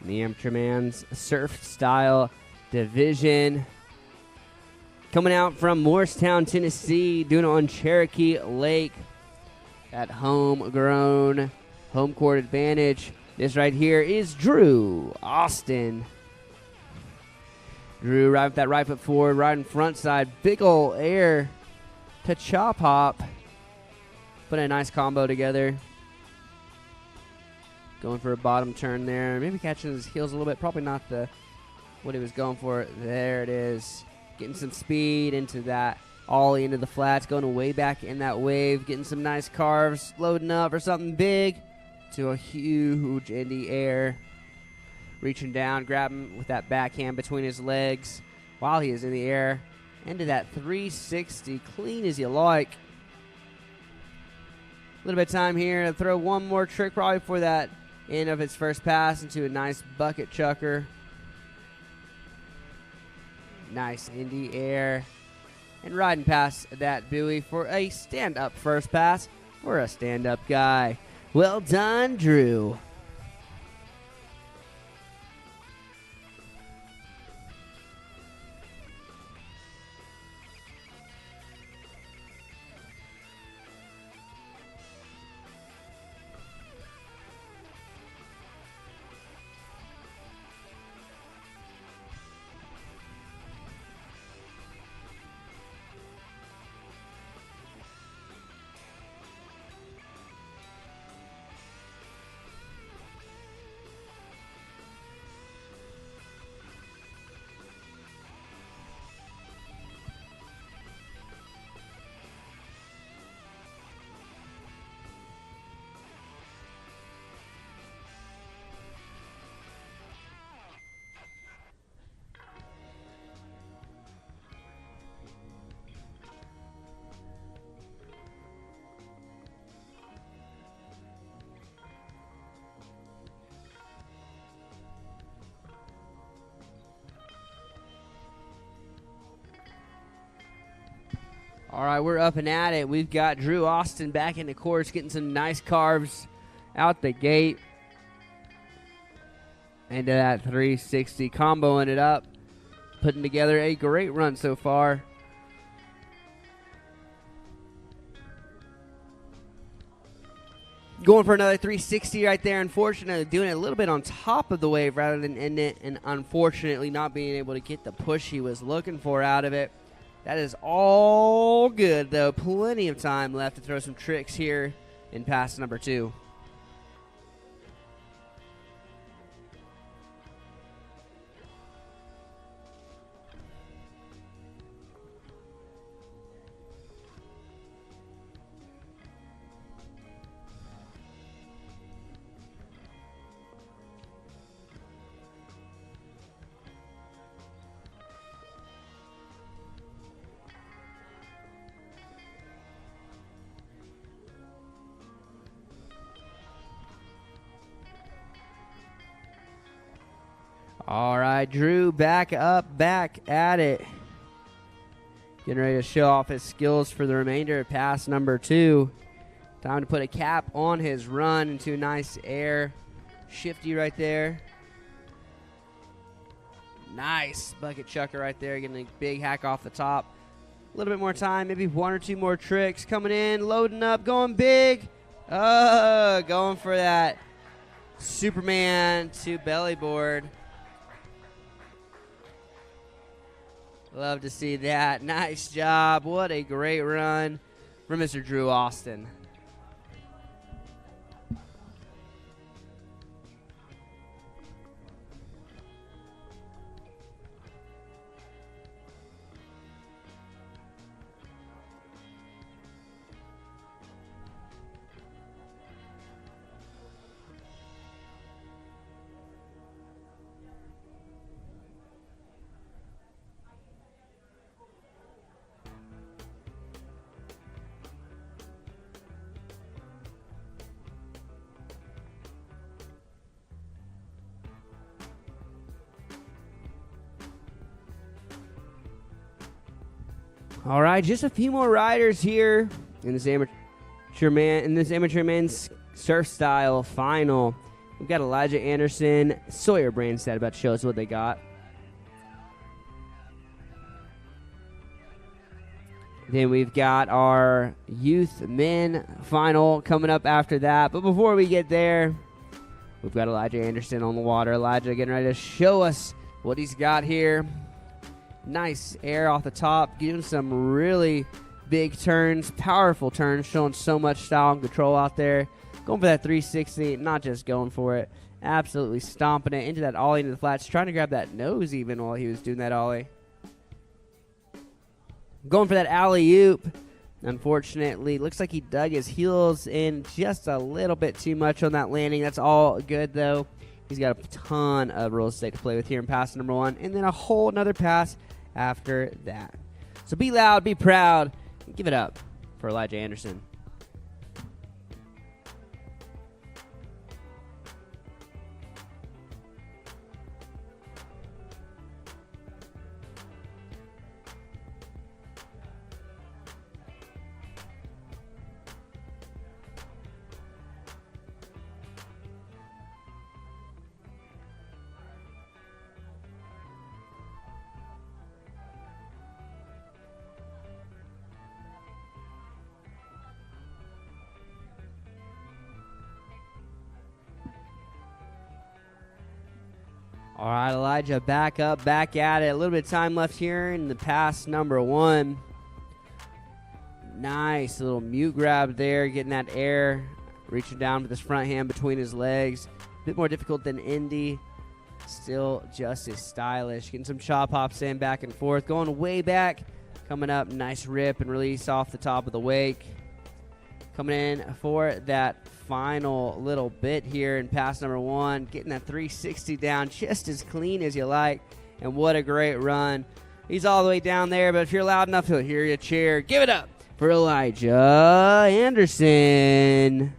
the Amateur Man's Surf Style Division. Coming out from Morristown, Tennessee, doing it on Cherokee Lake. That homegrown, home court advantage. This right here is Drew Austin. Drew right with that right foot forward, right in front side. Big ol' air to chop hop. Put a nice combo together. Going for a bottom turn there. Maybe catching his heels a little bit. Probably not what he was going for. There it is. Getting some speed into that ollie into the flats. Going way back in that wave. Getting some nice carves. Loading up for something big to a huge in the air. Reaching down, grabbing with that backhand between his legs while he is in the air. Into that 360. Clean as you like. A little bit of time here to throw one more trick probably for that end of his first pass into a nice bucket chucker. Nice in the air. And riding past that buoy for a stand-up first pass for a stand-up guy. Well done, Drew. All right, we're up and at it. We've got Drew Austin back in the course, getting some nice carves out the gate. Into that 360, comboing it up, putting together a great run so far. Going for another 360 right there. Unfortunately, doing it a little bit on top of the wave rather than in it, and unfortunately not being able to get the push he was looking for out of it. That is all good, though. Plenty of time left to throw some tricks here in pass number 2. All right, Drew back at it. Getting ready to show off his skills for the remainder of pass number 2. Time to put a cap on his run into nice air. Shifty right there. Nice bucket chucker right there, getting a big hack off the top. A little bit more time, maybe 1 or 2 more tricks. Coming in, loading up, going big. Going for that Superman to belly board. Love to see that. Nice job. What a great run from Mr. Drew Austin. All right, just a few more riders here in this amateur men's surf style final. We've got Elijah Anderson, Sawyer Branstad about to show us what they got. Then we've got our youth men final coming up after that. But before we get there, we've got Elijah Anderson on the water. Elijah getting ready to show us what he's got here. Nice air off the top, getting some really big turns, powerful turns, showing so much style and control out there. Going for that 360, not just going for it. Absolutely stomping it into that ollie into the flats, trying to grab that nose even while he was doing that ollie. Going for that alley-oop. Unfortunately, looks like he dug his heels in just a little bit too much on that landing. That's all good, though. He's got a ton of real estate to play with here in pass number 1, and then a whole nother pass after that. So be loud, be proud, and give it up for Elijah Anderson. All right, Elijah, back up, back at it. A little bit of time left here in the pass number 1. Nice little mute grab there, getting that air, reaching down with his front hand between his legs. A bit more difficult than Indy. Still just as stylish. Getting some chop hops in, back and forth. Going way back. Coming up, nice rip and release off the top of the wake. Coming in for that final little bit here in pass number 1. Getting that 360 down just as clean as you like. And what a great run. He's all the way down there, but if you're loud enough, he'll hear you cheer. Give it up for Elijah Anderson.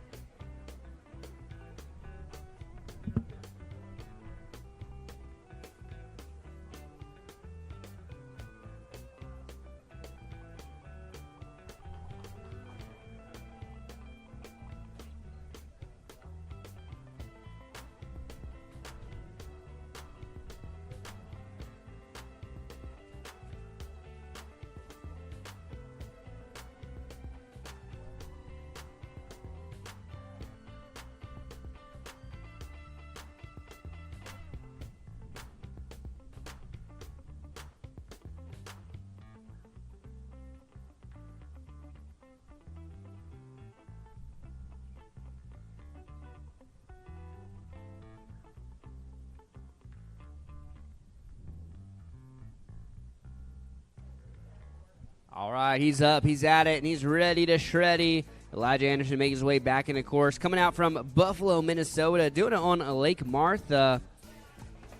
All right, he's up, he's at it, and he's ready to shreddy. Elijah Anderson making his way back into course. Coming out from Buffalo, Minnesota, doing it on Lake Martha.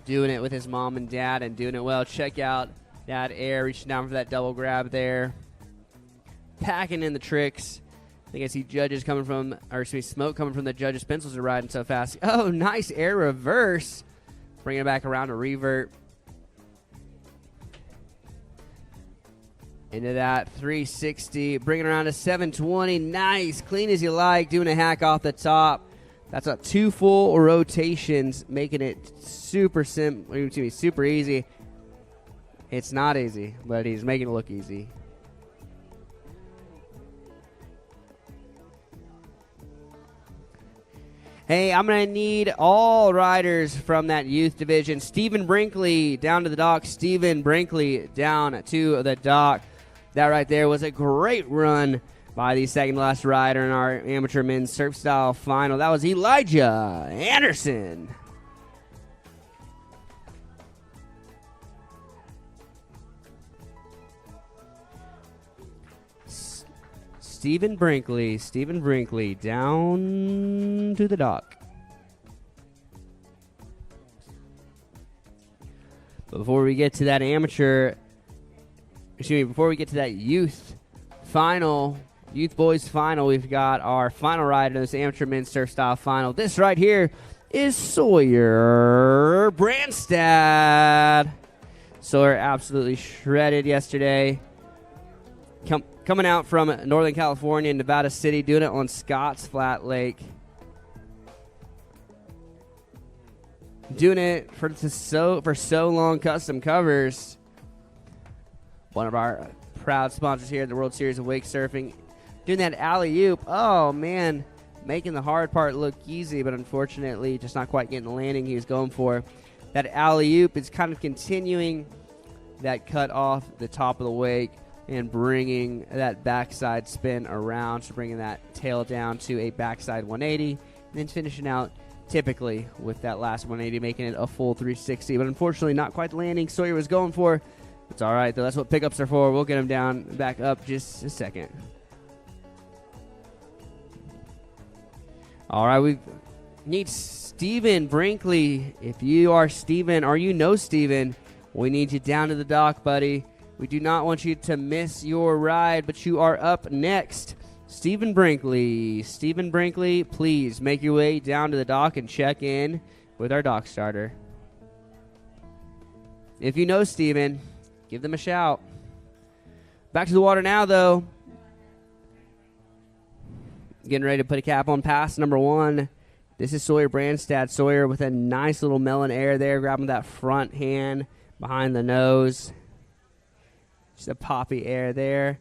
Doing it with his mom and dad and doing it well. Check out that air, reaching down for that double grab there. Packing in the tricks. I think I see judges coming from, or excuse me, smoke coming from the judges' pencils are riding so fast. Oh, nice air reverse. Bringing it back around to revert. Into that 360, bringing around to 720. Nice, clean as you like, doing a hack off the top. That's up 2 full rotations, making it super super easy. It's not easy, but he's making it look easy. Hey, I'm going to need all riders from that youth division. Stephen Brinkley down to the dock. Stephen Brinkley down to the dock. That right there was a great run by the second last rider in our amateur men's surf style final. That was Elijah Anderson. Stephen Brinkley down to the dock. But before we get to that before we get to that youth boys final, we've got our final rider in this amateur men's surf style final. This right here is Sawyer Brandstad. Sawyer absolutely shredded yesterday. Coming out from Northern California, Nevada City, doing it on Scotts Flat Lake. Doing it for so long, Custom Covers. One of our proud sponsors here at the World Series of Wake Surfing. Doing that alley-oop. Oh, man. Making the hard part look easy, but unfortunately just not quite getting the landing he was going for. That alley-oop is kind of continuing that cut off the top of the wake. and bringing that backside spin around, so bringing that tail down to a backside 180, and then finishing out typically with that last 180, making it a full 360. But unfortunately, not quite the landing Sawyer was going for. It's all right, though. That's what pickups are for. We'll get him down and back up just a second. All right, we need Steven Brinkley. If you are Steven or you know Steven, we need you down to the dock, buddy. We do not want you to miss your ride, but you are up next. Steven Brinkley. Steven Brinkley, please make your way down to the dock and check in with our dock starter. If you know Steven, give them a shout. Back to the water now, though. Getting ready to put a cap on pass number 1. This is Sawyer Brandstad. Sawyer with a nice little melon air there, grabbing that front hand behind the nose. Just a poppy air there.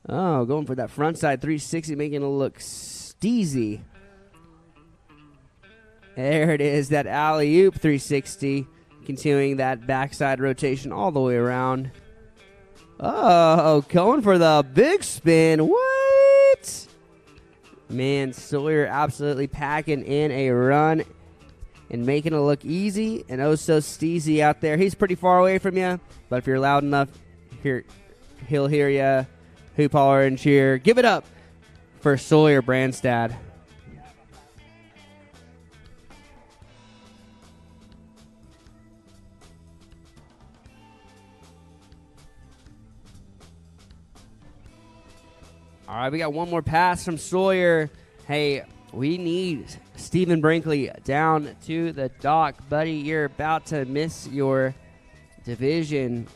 Oh, going for that front side 360, making it look steezy. There it is, that alley-oop 360, continuing that backside rotation all the way around. Oh, going for the big spin. What? Man, Sawyer absolutely packing in a run and making it look easy and oh so steezy out there. He's pretty far away from you, but if you're loud enough, he'll hear you. Hoop, holler, and cheer. Give it up for Sawyer Brandstad. All right, we got one more pass from Sawyer. Hey, we need Steven Brinkley down to the dock. Buddy, you're about to miss your division.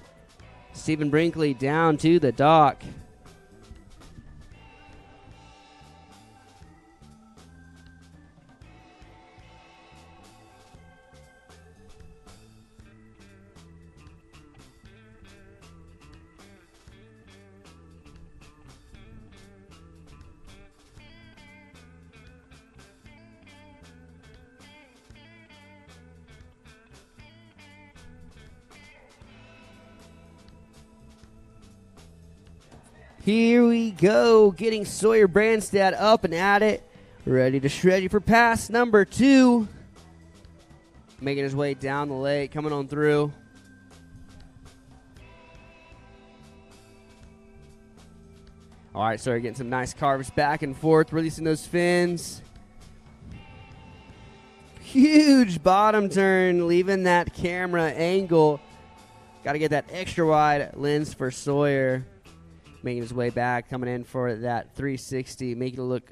Steven Brinkley down to the dock. Here we go, getting Sawyer Brandstad up and at it, ready to shred you for pass number 2. Making his way down the lake, coming on through. All right, Sawyer getting some nice carves back and forth, releasing those fins. Huge bottom turn, leaving that camera angle. Got to get that extra wide lens for Sawyer. Making his way back, coming in for that 360, making it look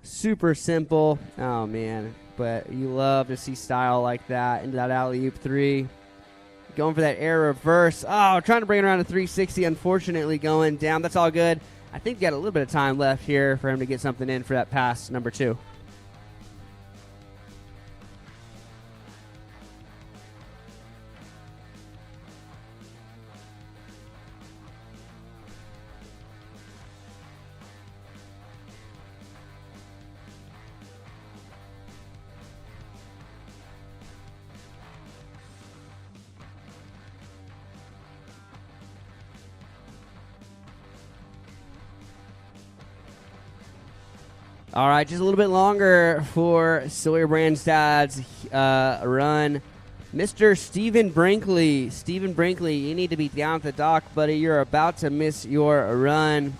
super simple. Oh, man. But you love to see style like that into that alley-oop 3. Going for that air reverse. Oh, trying to bring it around to 360, unfortunately going down. That's all good. I think got a little bit of time left here for him to get something in for that pass number 2. All right, just a little bit longer for Sawyer Brandstad's run. Mr. Steven Brinkley. Steven Brinkley, you need to be down at the dock, buddy. You're about to miss your run.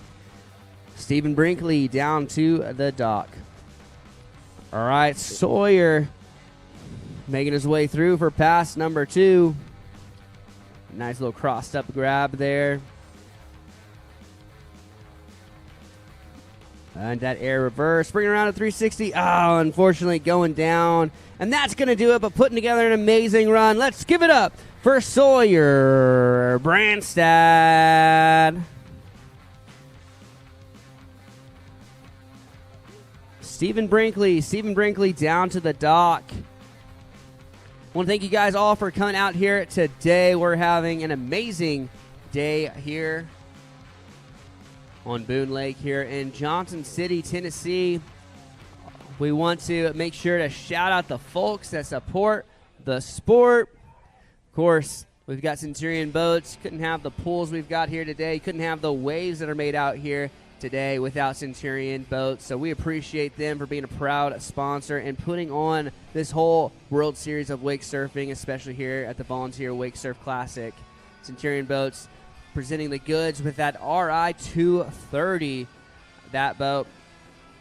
Steven Brinkley down to the dock. All right, Sawyer making his way through for pass number 2. Nice little crossed up grab there. And that air reverse, bringing around a 360. Oh, unfortunately going down. And that's going to do it, but putting together an amazing run. Let's give it up for Sawyer Brandstad. Steven Brinkley down to the dock. I want to thank you guys all for coming out here today. We're having an amazing day here on Boone Lake here in Johnson City, Tennessee. We want to make sure to shout out the folks that support the sport. Of course, We've got Centurion Boats. Couldn't have the pools we've got here today. Couldn't have the waves that are made out here today without Centurion Boats. So we appreciate them for being a proud sponsor and putting on this whole World Series of wake surfing, especially here at the Volunteer Wake Surf Classic. Centurion Boats presenting the goods with that RI 230. That boat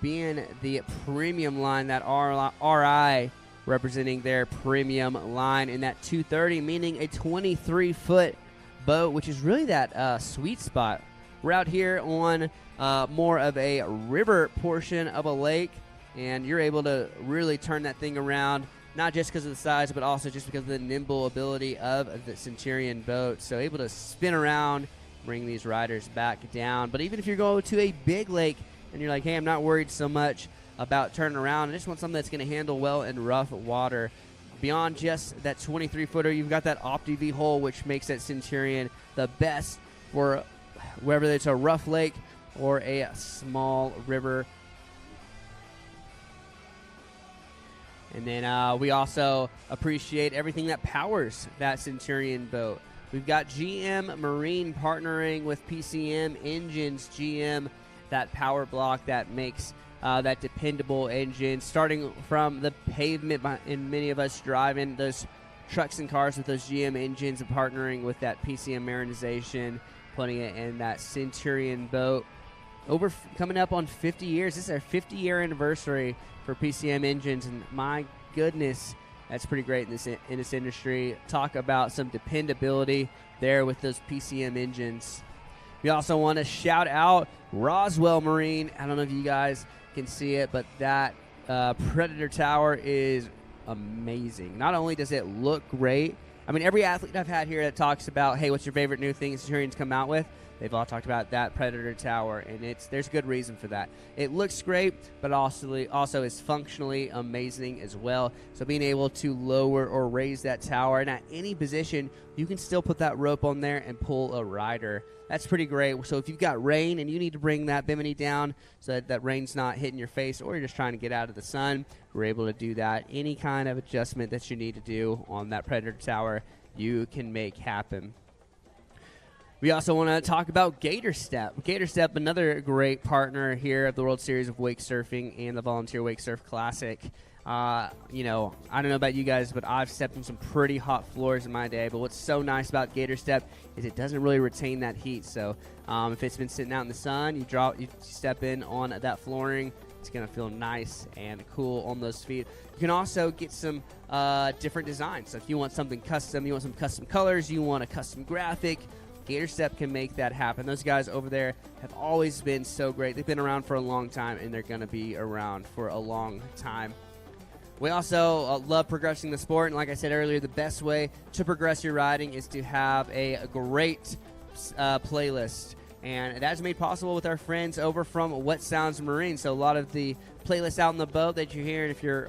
being the premium line, that RI representing their premium line in that 230, meaning a 23-foot boat, which is really that sweet spot. We're out here on more of a river portion of a lake, and you're able to really turn that thing around, not just because of the size, but also just because of the nimble ability of the Centurion boat. So able to spin around, bring these riders back down. But even if you're going to a big lake and you're like, hey, I'm not worried so much about turning around, I just want something that's going to handle well in rough water. Beyond just that 23-footer, you've got that OptiV hull, which makes that Centurion the best for whether it's a rough lake or a small river. And then we also appreciate everything that powers that Centurion boat. We've got GM Marine partnering with PCM Engines. GM, that power block that makes that dependable engine, starting from the pavement, and many of us driving those trucks and cars with those GM engines, and partnering with that PCM marinization, putting it in that Centurion boat. Coming up on 50 years. This is our 50-year anniversary for PCM Engines, and my goodness, that's pretty great in this industry. Talk about some dependability there with those PCM engines. We also want to shout out Roswell Marine. I don't know if you guys can see it, but that Predator Tower is amazing. Not only does it look great, I mean, every athlete I've had here that talks about, hey, what's your favorite new thing Centurions come out with? They've all talked about that Predator Tower, and there's good reason for that. It looks great, but also is functionally amazing as well. So being able to lower or raise that tower, and at any position, you can still put that rope on there and pull a rider. That's pretty great. So if you've got rain and you need to bring that bimini down so that rain's not hitting your face, or you're just trying to get out of the sun, we're able to do that. Any kind of adjustment that you need to do on that Predator Tower, you can make happen. We also want to talk about Gator Step. Gator Step, another great partner here at the World Series of Wake Surfing and the Volunteer Wake Surf Classic. I don't know about you guys, but I've stepped on some pretty hot floors in my day. But what's so nice about Gator Step is it doesn't really retain that heat. So if it's been sitting out in the sun, you step in on that flooring, it's going to feel nice and cool on those feet. You can also get some different designs. So if you want something custom, you want some custom colors, you want a custom graphic, Gator Step can make that happen. Those guys over there have always been so great. They've been around for a long time, and they're going to be around for a long time. We also love progressing the sport, and like I said earlier, the best way to progress your riding is to have a great playlist. And that's made possible with our friends over from What Sounds Marine. So a lot of the playlists out on the boat that you're hearing, if you're,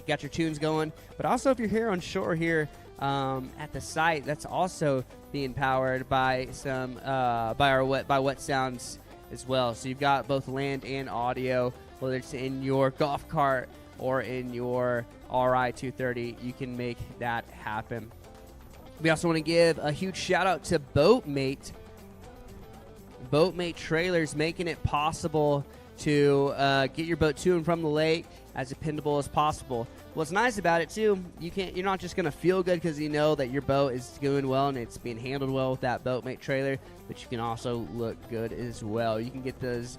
got your tunes going, but also if you're here on shore here at the site, that's also being powered by some by What Sounds as well. So you've got both land and audio, whether it's in your golf cart or in your RI 230, you can make that happen. We also want to give a huge shout out to Boatmate. Boatmate trailers, making it possible to get your boat to and from the lake as dependable as possible. What's nice about it too, you're not just gonna feel good because you know that your boat is doing well and it's being handled well with that Boatmate trailer, but you can also look good as well. You can get those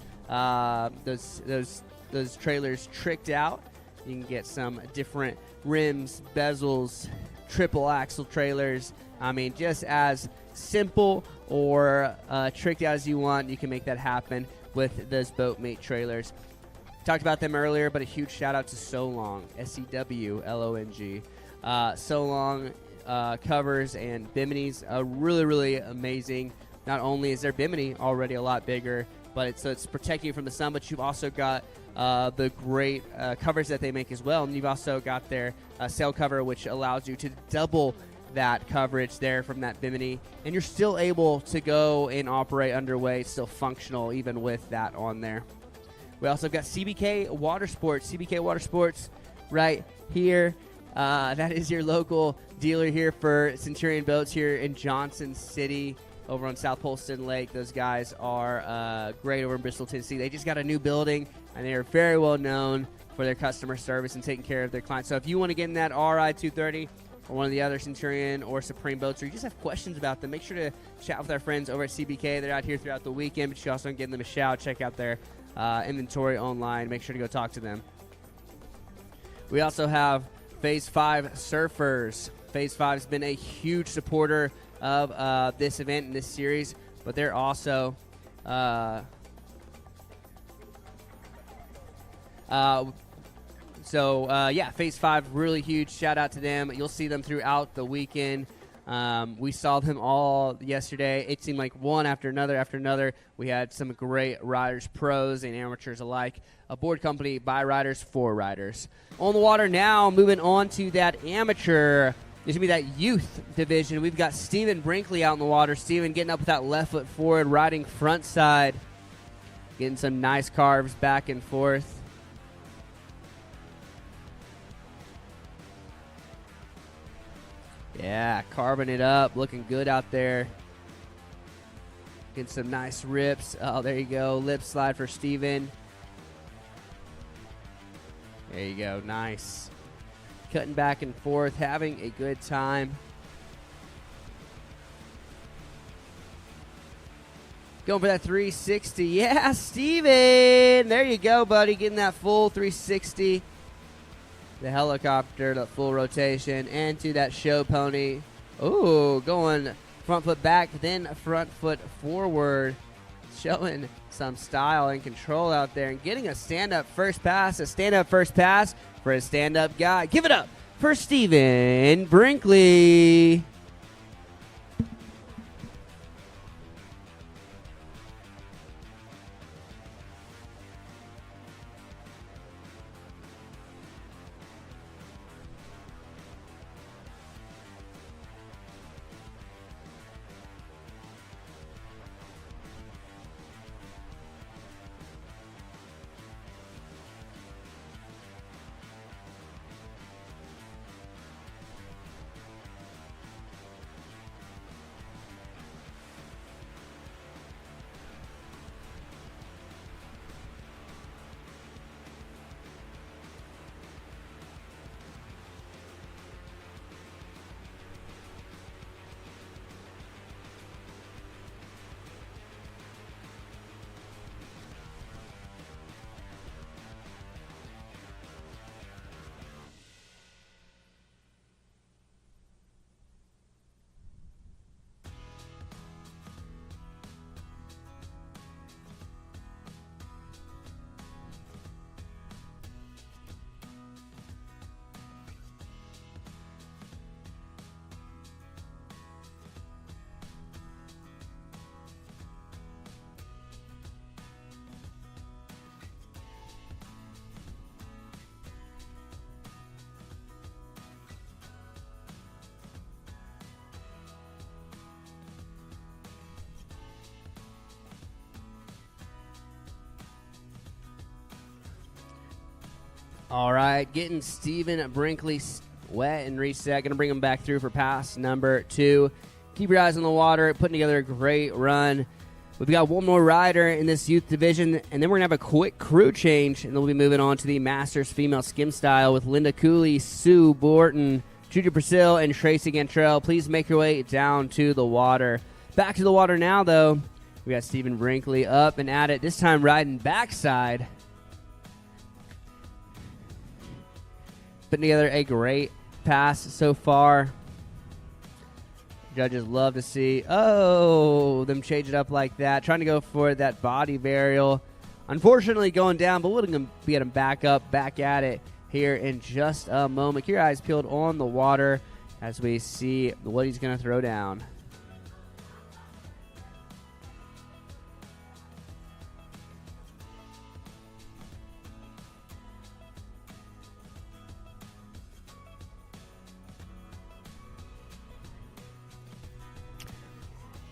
trailers tricked out. You can get some different rims, bezels, triple axle trailers. I mean, just as simple or tricked out as you want, you can make that happen with those Boatmate trailers. Talked about them earlier, but a huge shout out to So Long, SEWLONG. So Long covers and biminis are really, really amazing. Not only is their bimini already a lot bigger, but it's protecting you from the sun, but you've also got the great covers that they make as well. And you've also got their sail cover, which allows you to double that coverage there from that bimini, and you're still able to go and operate underway. It's still functional even with that on there. We also got CBK Water Sports right here. That is your local dealer here for Centurion Boats here in Johnson City over on South Polston Lake. Those guys are great over in Bristol, Tennessee. They just got a new building, and they are very well known for their customer service and taking care of their clients. So if you want to get in that RI 230 or one of the other Centurion or Supreme boats, or you just have questions about them, make sure to chat with our friends over at CBK. They're out here throughout the weekend, but you also can give them a shout. Check out their inventory online. Make sure to go talk to them. We also have Phase 5 Surfers. Phase 5 has been a huge supporter of this event and this series, but they're also Phase 5, really huge. Shout out to them. You'll see them throughout the weekend. We saw them all yesterday. It seemed like one after another. We had some great riders, pros and amateurs alike. A board company by riders for riders. On the water now, moving on to that amateur. There's going to be that youth division. We've got Steven Brinkley out in the water. Steven getting up with that left foot forward, riding front side. Getting some nice carves back and forth. Yeah, carving it up, looking good out there. Getting some nice rips. Oh, there you go. Lip slide for Steven. There you go. Nice. Cutting back and forth, having a good time. Going for that 360. Yeah, Steven. There you go, buddy. Getting that full 360. The helicopter, the full rotation, and to that show pony. Ooh, going front foot back, then front foot forward. Showing some style and control out there and getting a stand-up first pass. A stand-up first pass for a stand-up guy. Give it up for Steven Brinkley. All right, getting Steven Brinkley wet and reset. Going to bring him back through for pass number 2. Keep your eyes on the water, putting together a great run. We've got one more rider in this youth division, and then we're going to have a quick crew change, and then we'll be moving on to the Masters Female Skim Style with Linda Cooley, Sue Borton, Judy Purcell, and Tracy Gantrell. Please make your way down to the water. Back to the water now, though. We got Steven Brinkley up and at it, this time riding backside. Putting together a great pass so far. Judges love to see, them change it up like that. Trying to go for that body burial. Unfortunately going down, but we're going to get him back up, back at it here in just a moment. Keep your eyes peeled on the water as we see what he's going to throw down.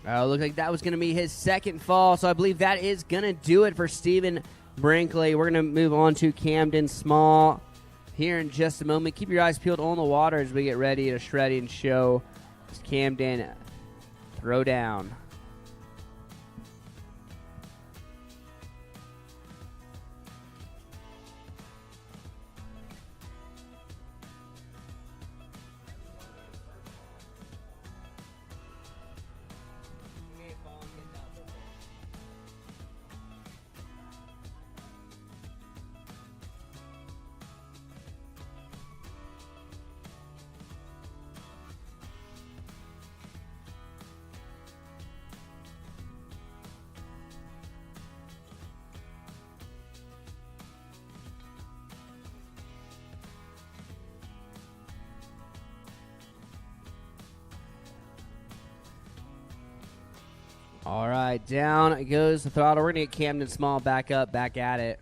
Looks like that was going to be his second fall, so I believe that is going to do it for Steven Brinkley. We're going to move on to Camden Small. here in just a moment. Keep your eyes peeled on the water as we get ready to shred and show this Camden Throwdown. All right, down goes the throttle. We're going to get Camden Small back up, back at it.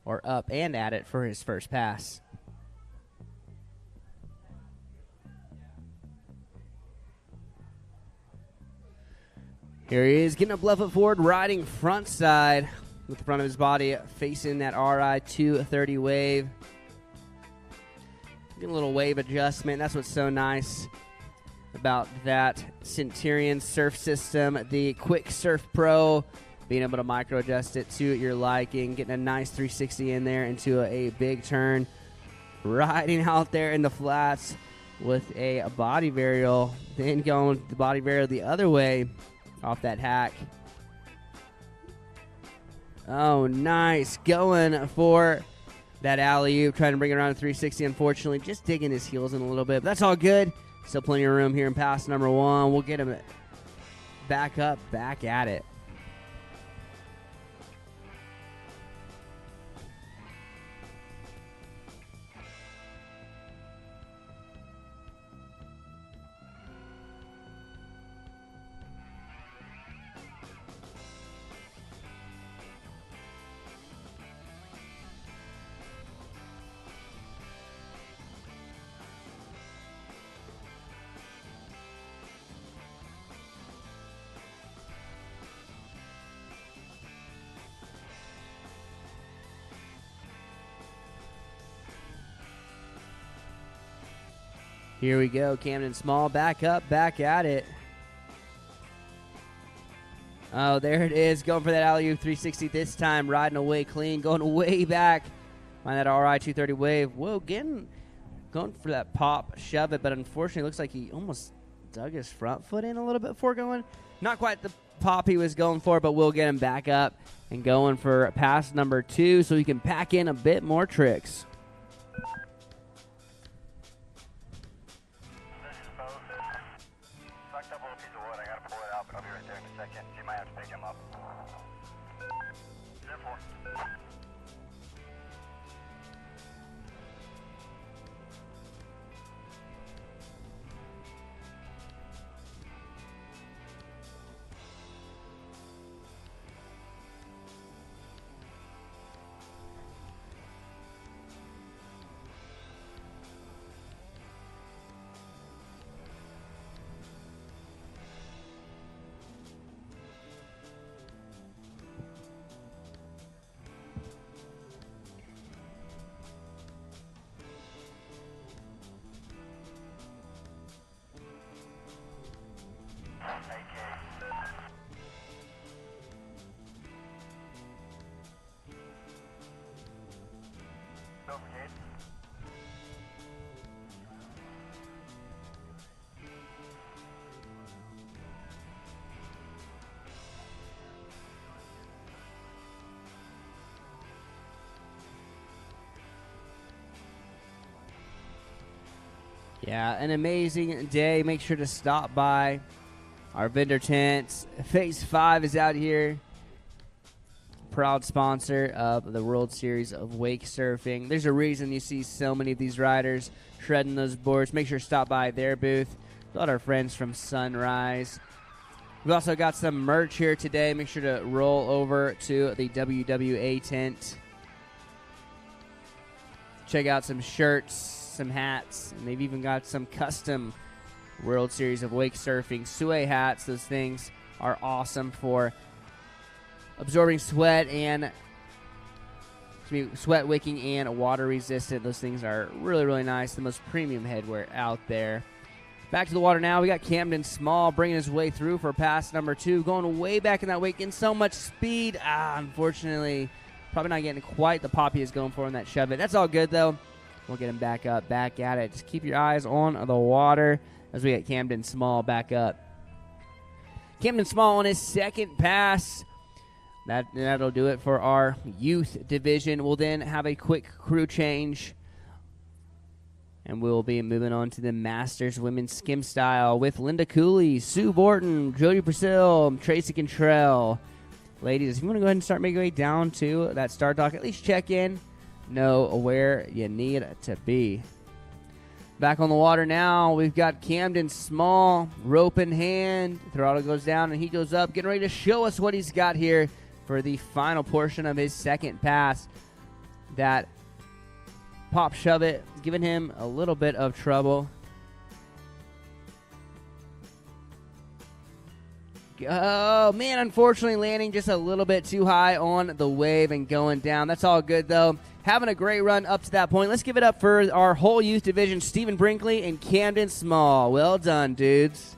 Or up and at it for his first pass. Here he is, getting up left foot forward, riding front side with the front of his body facing that RI 230 wave. Getting a little wave adjustment. That's what's so nice about that Centurion surf system, the Quick Surf Pro, being able to micro adjust it to your liking, getting a nice 360 in there into a big turn, riding out there in the flats with a body varial, then going the body varial the other way off that hack. Oh, nice. Going for that alley-oop, trying to bring it around a 360. Unfortunately, just digging his heels in a little bit, but that's all good. Still plenty of room here in pass number one. We'll get him back up, back at it. Here we go, Camden Small back up, back at it. Oh, there it is, going for that alley-oop 360 this time, riding away clean, going way back on that RI 230 wave. Whoa, going for that pop, shove it, but unfortunately it looks like he almost dug his front foot in a little bit before going. Not quite the pop he was going for, but we'll get him back up and going for pass number two so he can pack in a bit more tricks. Yeah, an amazing day. Make sure to stop by our vendor tents. Phase 5 is out here. Proud sponsor of the World Series of Wake Surfing. There's a reason you see so many of these riders shredding those boards. Make sure to stop by their booth. Got our friends from Sunrise. We've also got some merch here today. Make sure to roll over to the WWA tent. Check out some shirts, some hats, and they've even got some custom World Series of Wake Surfing Sue hats. Those things are awesome for absorbing sweat and be sweat wicking and water resistant. Those things are really, really nice. The most premium headwear out there. Back to the water now. We got Camden Small bringing his way through for pass number 2. Going way back in that wake, getting so much speed. Unfortunately, probably not getting quite the pop he is going for in that shove it. That's all good, though. We'll get him back up, back at it. Just keep your eyes on the water as we get Camden Small back up. Camden Small on his second pass. That'll do it for our youth division. We'll then have a quick crew change, and we'll be moving on to the Masters Women's Skim Style with Linda Cooley, Sue Borton, Jody Purcell, Tracy Cantrell. Ladies, if you want to go ahead and start making your way down to that start dock, at least check in, know where you need to be. Back on the water now, we've got Camden Small, rope in hand. Throttle goes down, and he goes up, getting ready to show us what he's got here for the final portion of his second pass. That pop shove it, giving him a little bit of trouble. Oh, man, unfortunately landing just a little bit too high on the wave and going down. That's all good, though. Having a great run up to that point. Let's give it up for our whole youth division, Stephen Brinkley and Camden Small. Well done, dudes.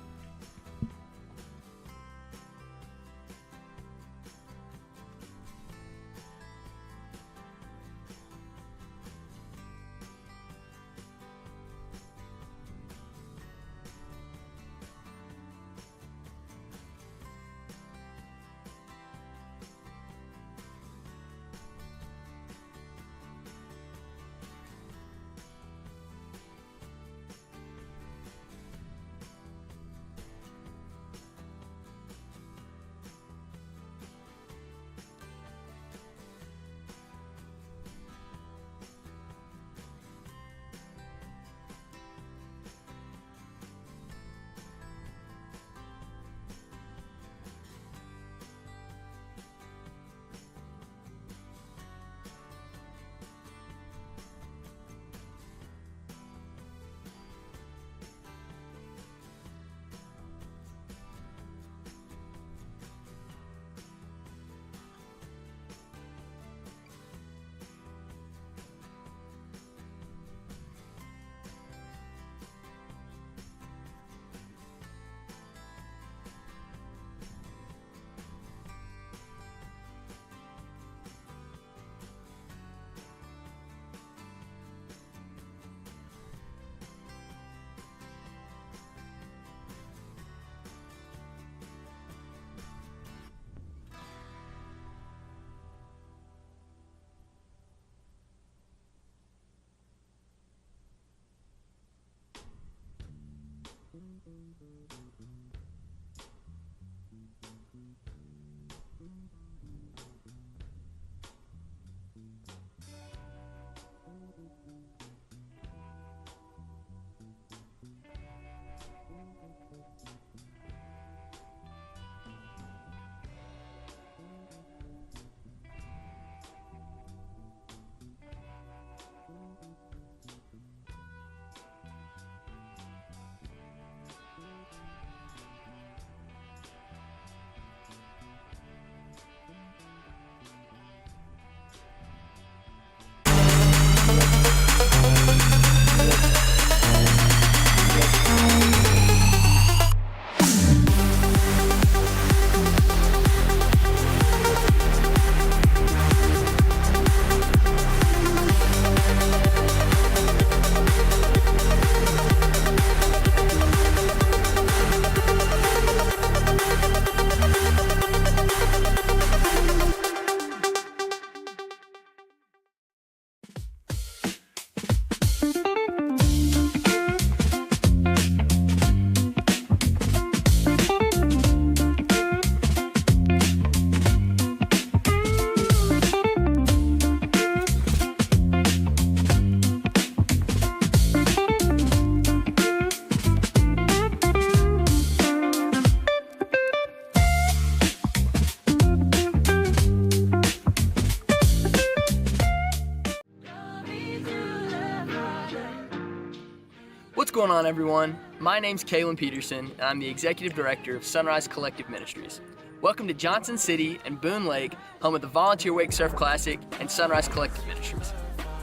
What's going on, everyone? My name's Kalen Peterson, and I'm the Executive Director of Sunrise Collective Ministries. Welcome to Johnson City and Boone Lake, home of the Volunteer Wake Surf Classic and Sunrise Collective Ministries.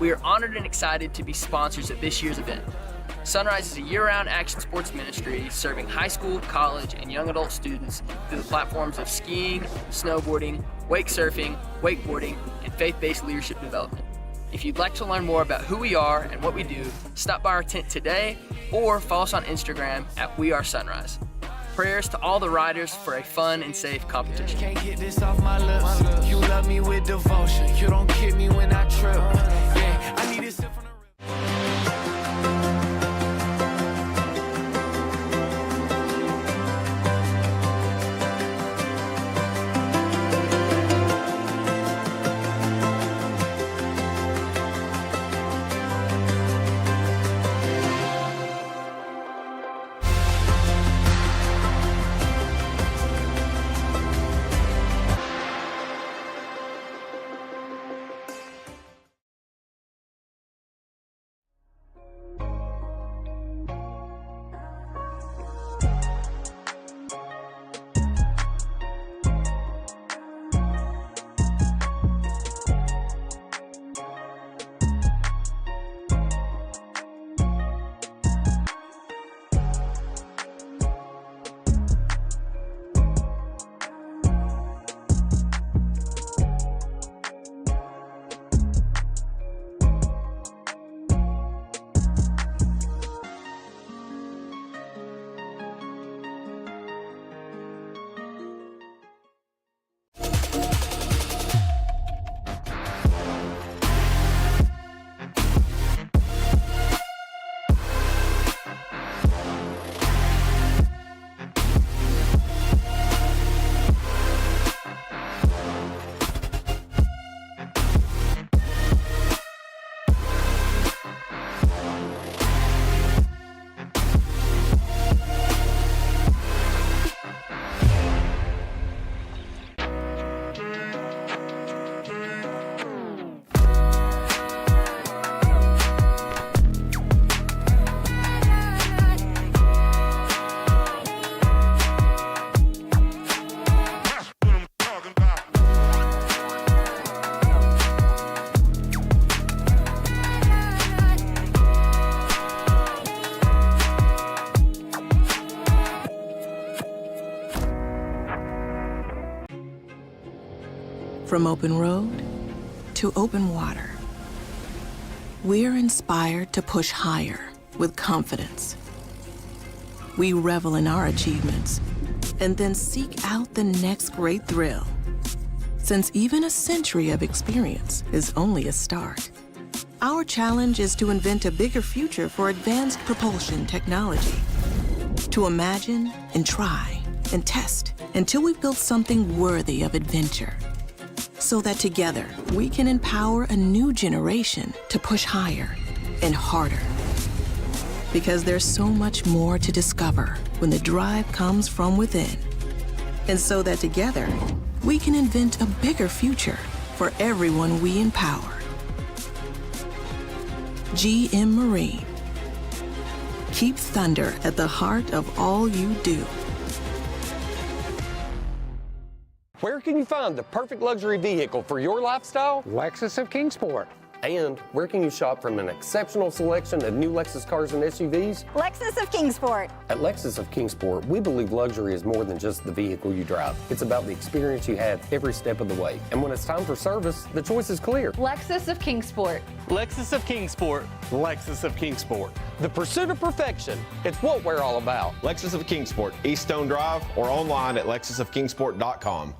We are honored and excited to be sponsors of this year's event. Sunrise is a year-round action sports ministry serving high school, college, and young adult students through the platforms of skiing, snowboarding, wake surfing, wakeboarding, and faith-based leadership development. If you'd like to learn more about who we are and what we do, stop by our tent today or follow us on Instagram at We Are Sunrise. Prayers to all the riders for a fun and safe competition. Can't get this off my lips. You love me with devotion. You don't kid me when I trip. Yeah, I need this from the From open road to open water, we're inspired to push higher with confidence. We revel in our achievements and then seek out the next great thrill. Since even a century of experience is only a start, our challenge is to invent a bigger future for advanced propulsion technology. To imagine and try and test until we've built something worthy of adventure. So that together, we can empower a new generation to push higher and harder. Because there's so much more to discover when the drive comes from within. And so that together, we can invent a bigger future for everyone we empower. GM Marine. Keep thunder at the heart of all you do. Where can you find the perfect luxury vehicle for your lifestyle? Lexus of Kingsport. And where can you shop from an exceptional selection of new Lexus cars and SUVs? Lexus of Kingsport. At Lexus of Kingsport, we believe luxury is more than just the vehicle you drive. It's about the experience you have every step of the way. And when it's time for service, the choice is clear. Lexus of Kingsport. Lexus of Kingsport. Lexus of Kingsport. The pursuit of perfection, it's what we're all about. Lexus of Kingsport, East Stone Drive, or online at lexusofkingsport.com.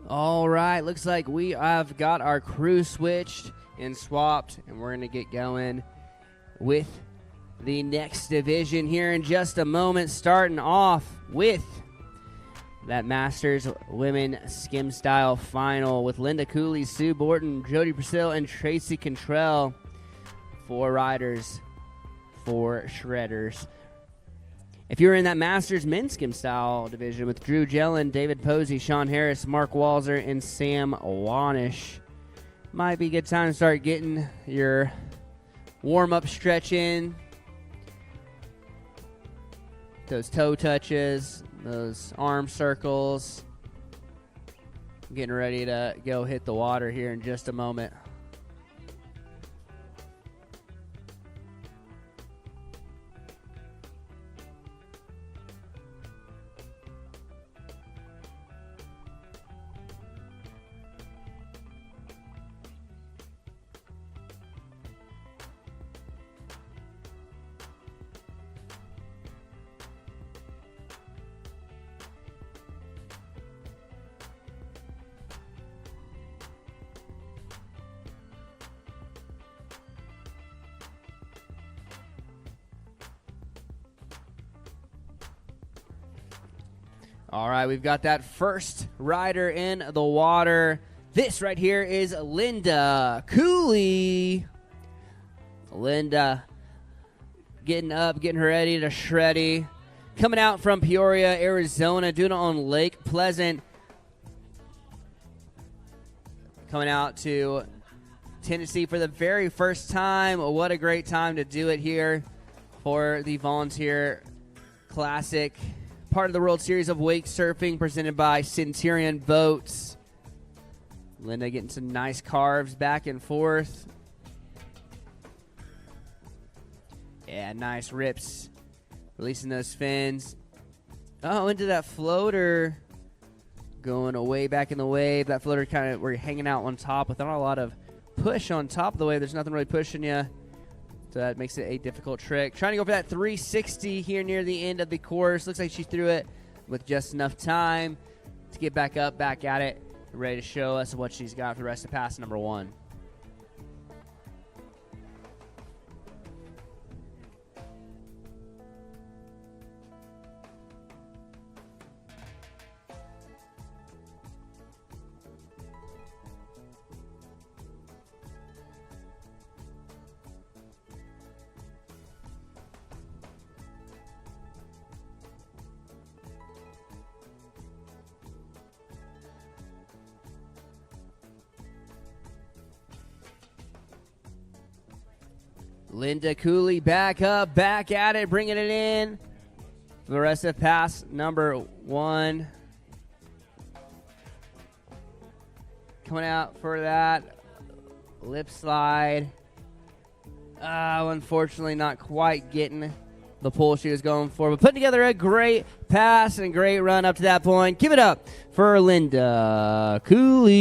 All right, looks like we have got our crew switched and swapped, and we're going to get going with the next division here in just a moment, starting off with that Masters Women Skim Style Final with Linda Cooley, Sue Borton, Jody Purcell, and Tracy Cantrell. 4 riders, 4 shredders. If you're in that Masters Men's Skim Style division with Drew Jellin, David Posey, Sean Harris, Mark Walzer, and Sam Wanish, might be a good time to start getting your warm-up stretch in. Those toe touches, those arm circles. Getting ready to go hit the water here in just a moment. All right, we've got that first rider in the water. This right here is Linda Cooley. Linda getting up, getting her ready to shreddy. Coming out from Peoria, Arizona, doing it on Lake Pleasant. Coming out to Tennessee for the very first time. What a great time to do it here for the Volunteer Classic. Part of the World Series of Wake Surfing presented by Centurion Boats. Linda getting some nice carves back and forth. Yeah, nice rips. Releasing those fins. Oh, into that floater. Going away back in the wave. That floater kind of, we're hanging out on top without a lot of push on top of the wave. There's nothing really pushing you. So that makes it a difficult trick. Trying to go for that 360 here near the end of the course. Looks like she threw it with just enough time to get back up, back at it, ready to show us what she's got for the rest of pass number 1. Linda Cooley back up, back at it, bringing it in for the rest of pass number 1. Coming out for that lip slide. Unfortunately, not quite getting the pull she was going for, but putting together a great pass and great run up to that point. Give it up for Linda Cooley.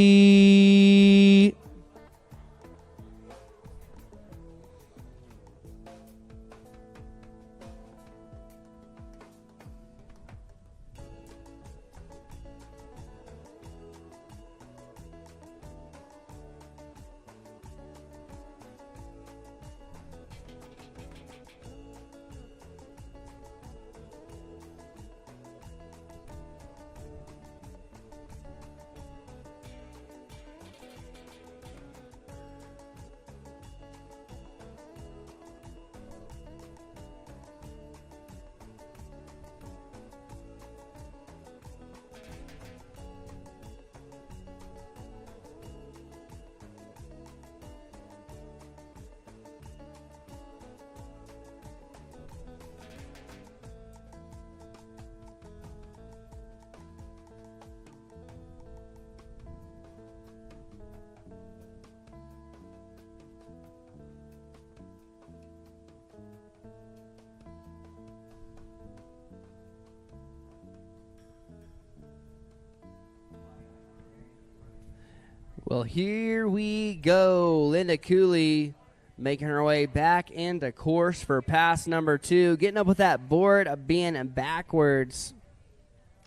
Well, here we go. Linda Cooley making her way back into course for pass number 2. Getting up with that board being backwards.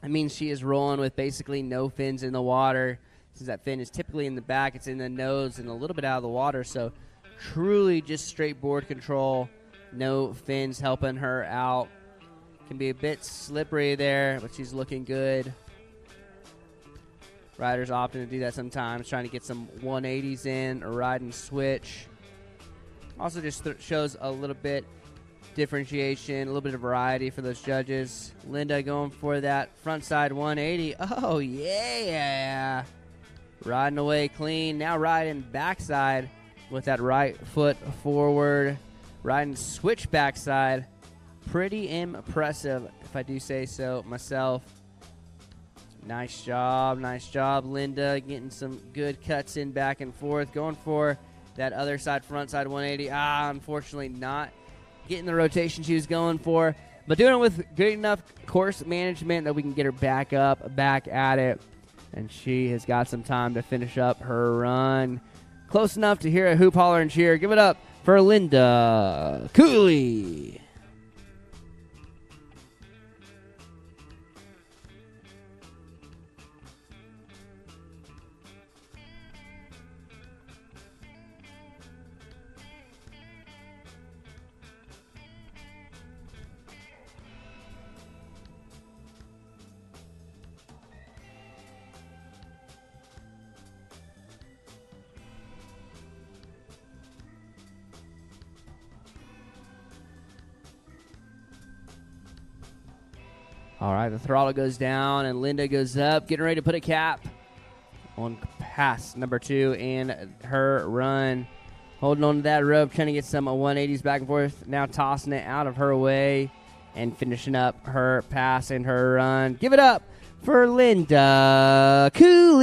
That means she is rolling with basically no fins in the water. since that fin is typically in the back, it's in the nose and a little bit out of the water. So truly just straight board control, no fins helping her out. Can be a bit slippery there, but she's looking good. Riders opting to do that sometimes, trying to get some 180s in or ride and switch. Also just shows a little bit differentiation, a little bit of variety for those judges. Linda going for that front side 180. Oh, yeah. Riding away clean. Now riding backside with that right foot forward. Riding switch backside. Pretty impressive, if I do say so myself. Nice job, Linda. Getting some good cuts in back and forth. Going for that other side, front side 180. Unfortunately not getting the rotation she was going for. But doing it with good enough course management that we can get her back up, back at it. And she has got some time to finish up her run. Close enough to hear a hoop, holler, and cheer. Give it up for Linda Cooley. All right, the throttle goes down, and Linda goes up, getting ready to put a cap on pass number 2 in her run. Holding on to that rope, trying to get some 180s back and forth. Now tossing it out of her way and finishing up her pass and her run. Give it up for Linda Cooley.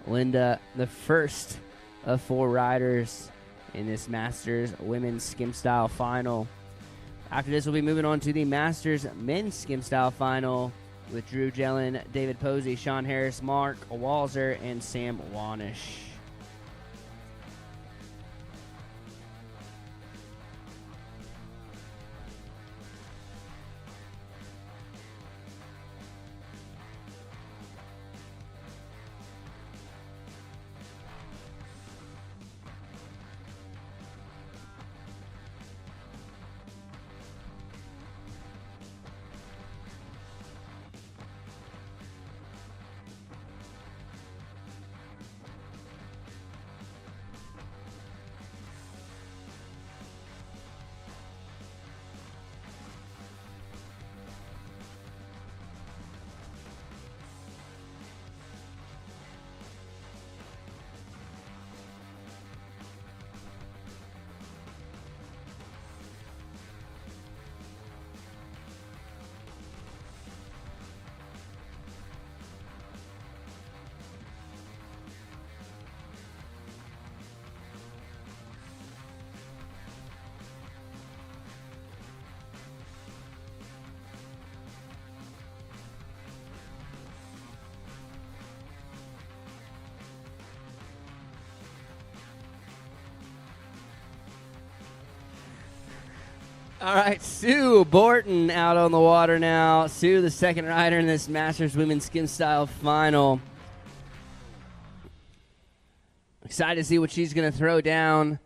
Linda, the first of 4 riders in this Masters Women's Skim Style Final. After this, we'll be moving on to the Masters Men's Skim Style Final with Drew Jellin, David Posey, Sean Harris, Mark Walzer, and Sam Wanish. All right, Sue Borton out on the water now. Sue, the second rider in this Masters Women's Skim Style Final. Excited to see what she's going to throw down.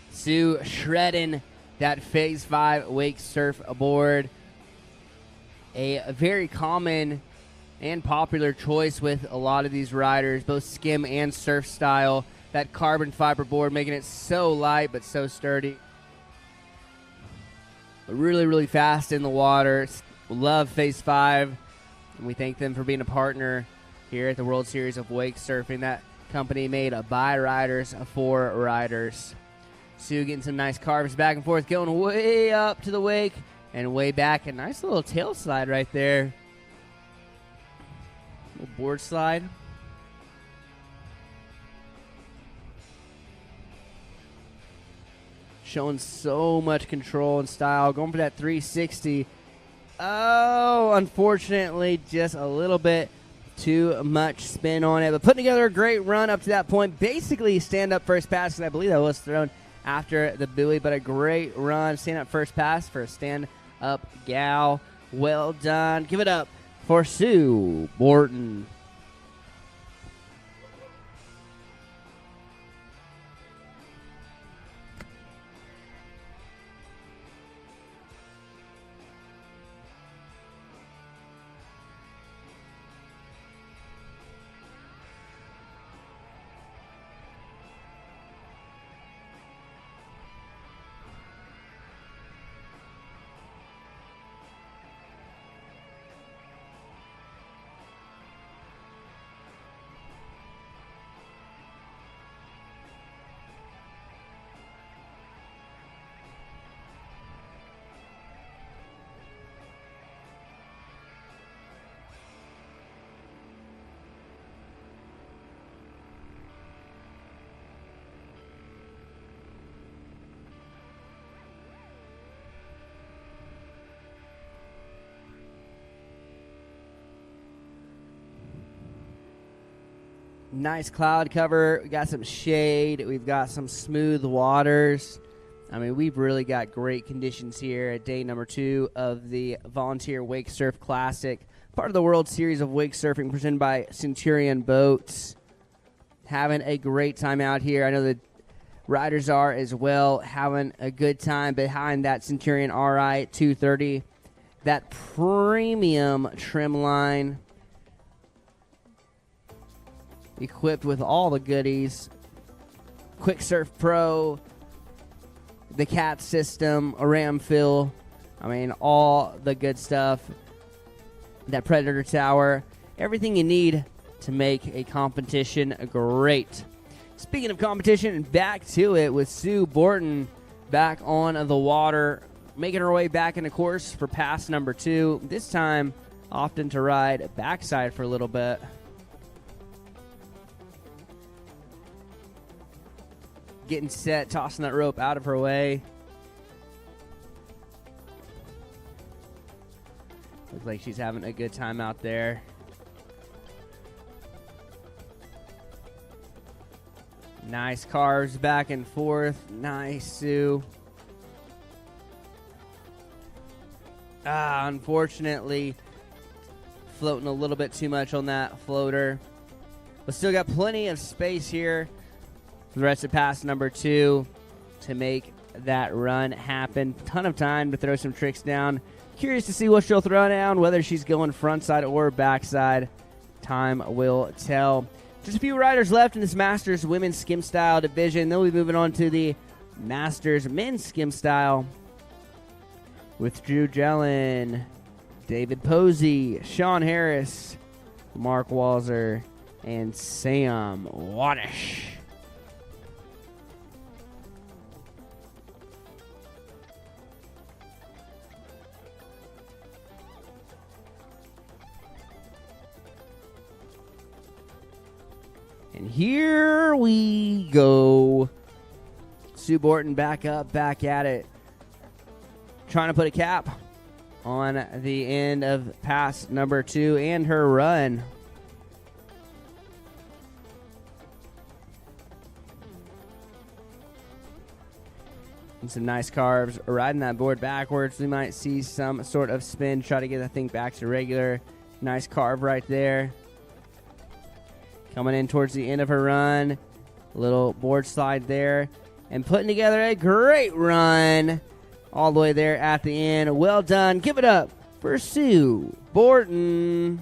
Sue shredding that Phase 5 wake surf aboard. A very common and popular choice with a lot of these riders, both skim and surf style. That carbon fiber board making it so light but so sturdy. Really, really fast in the water. Love Phase 5. And we thank them for being a partner here at the World Series of Wake Surfing. That company made by riders for riders. Sue getting some nice carves back and forth, going way up to the wake and way back. A nice little tail slide right there. Little board slide. Showing so much control and style. Going for that 360. Oh, unfortunately, just a little bit too much spin on it. But putting together a great run up to that point. Basically, stand up first pass, because I believe that was thrown after the buoy. But a great run. Stand up first pass for a stand up gal. Well done. Give it up for Sue Borton. Nice cloud cover. We got some shade. We've got some smooth waters. I mean, we've really got great conditions here at day number 2 of the Volunteer Wake Surf Classic, part of the World Series of Wake Surfing presented by Centurion Boats. Having a great time out here. I know the riders are as well, having a good time behind that Centurion RI 230. That premium trim line, equipped with all the goodies. Quick Surf Pro, the CAT system, a ram fill. I mean, all the good stuff. That Predator Tower. Everything you need to make a competition great. Speaking of competition, back to it with Sue Borton back on the water, making her way back in the course for pass number 2. This time, opting to ride backside for a little bit. Getting set, tossing that rope out of her way. Looks like she's having a good time out there. Nice carves back and forth. Nice, Sue. Unfortunately, floating a little bit too much on that floater. But still got plenty of space here for the rest of pass number 2 to make that run happen. Ton of time to throw some tricks down. Curious to see what she'll throw down, whether she's going frontside or backside. Time will tell. Just a few riders left in this Masters Women's Skim Style division. Then we'll be moving on to the Masters Men's Skim Style with Drew Jellin, David Posey, Sean Harris, Mark Walzer, and Sam Wadish. And here we go. Sue Borton back up, back at it. Trying to put a cap on the end of pass number 2 and her run. And some nice carves. Riding that board backwards. We might see some sort of spin. Try to get that thing back to regular. Nice carve right there. Coming in towards the end of her run. Little board slide there. And putting together a great run all the way there at the end. Well done. Give it up for Sue Borton.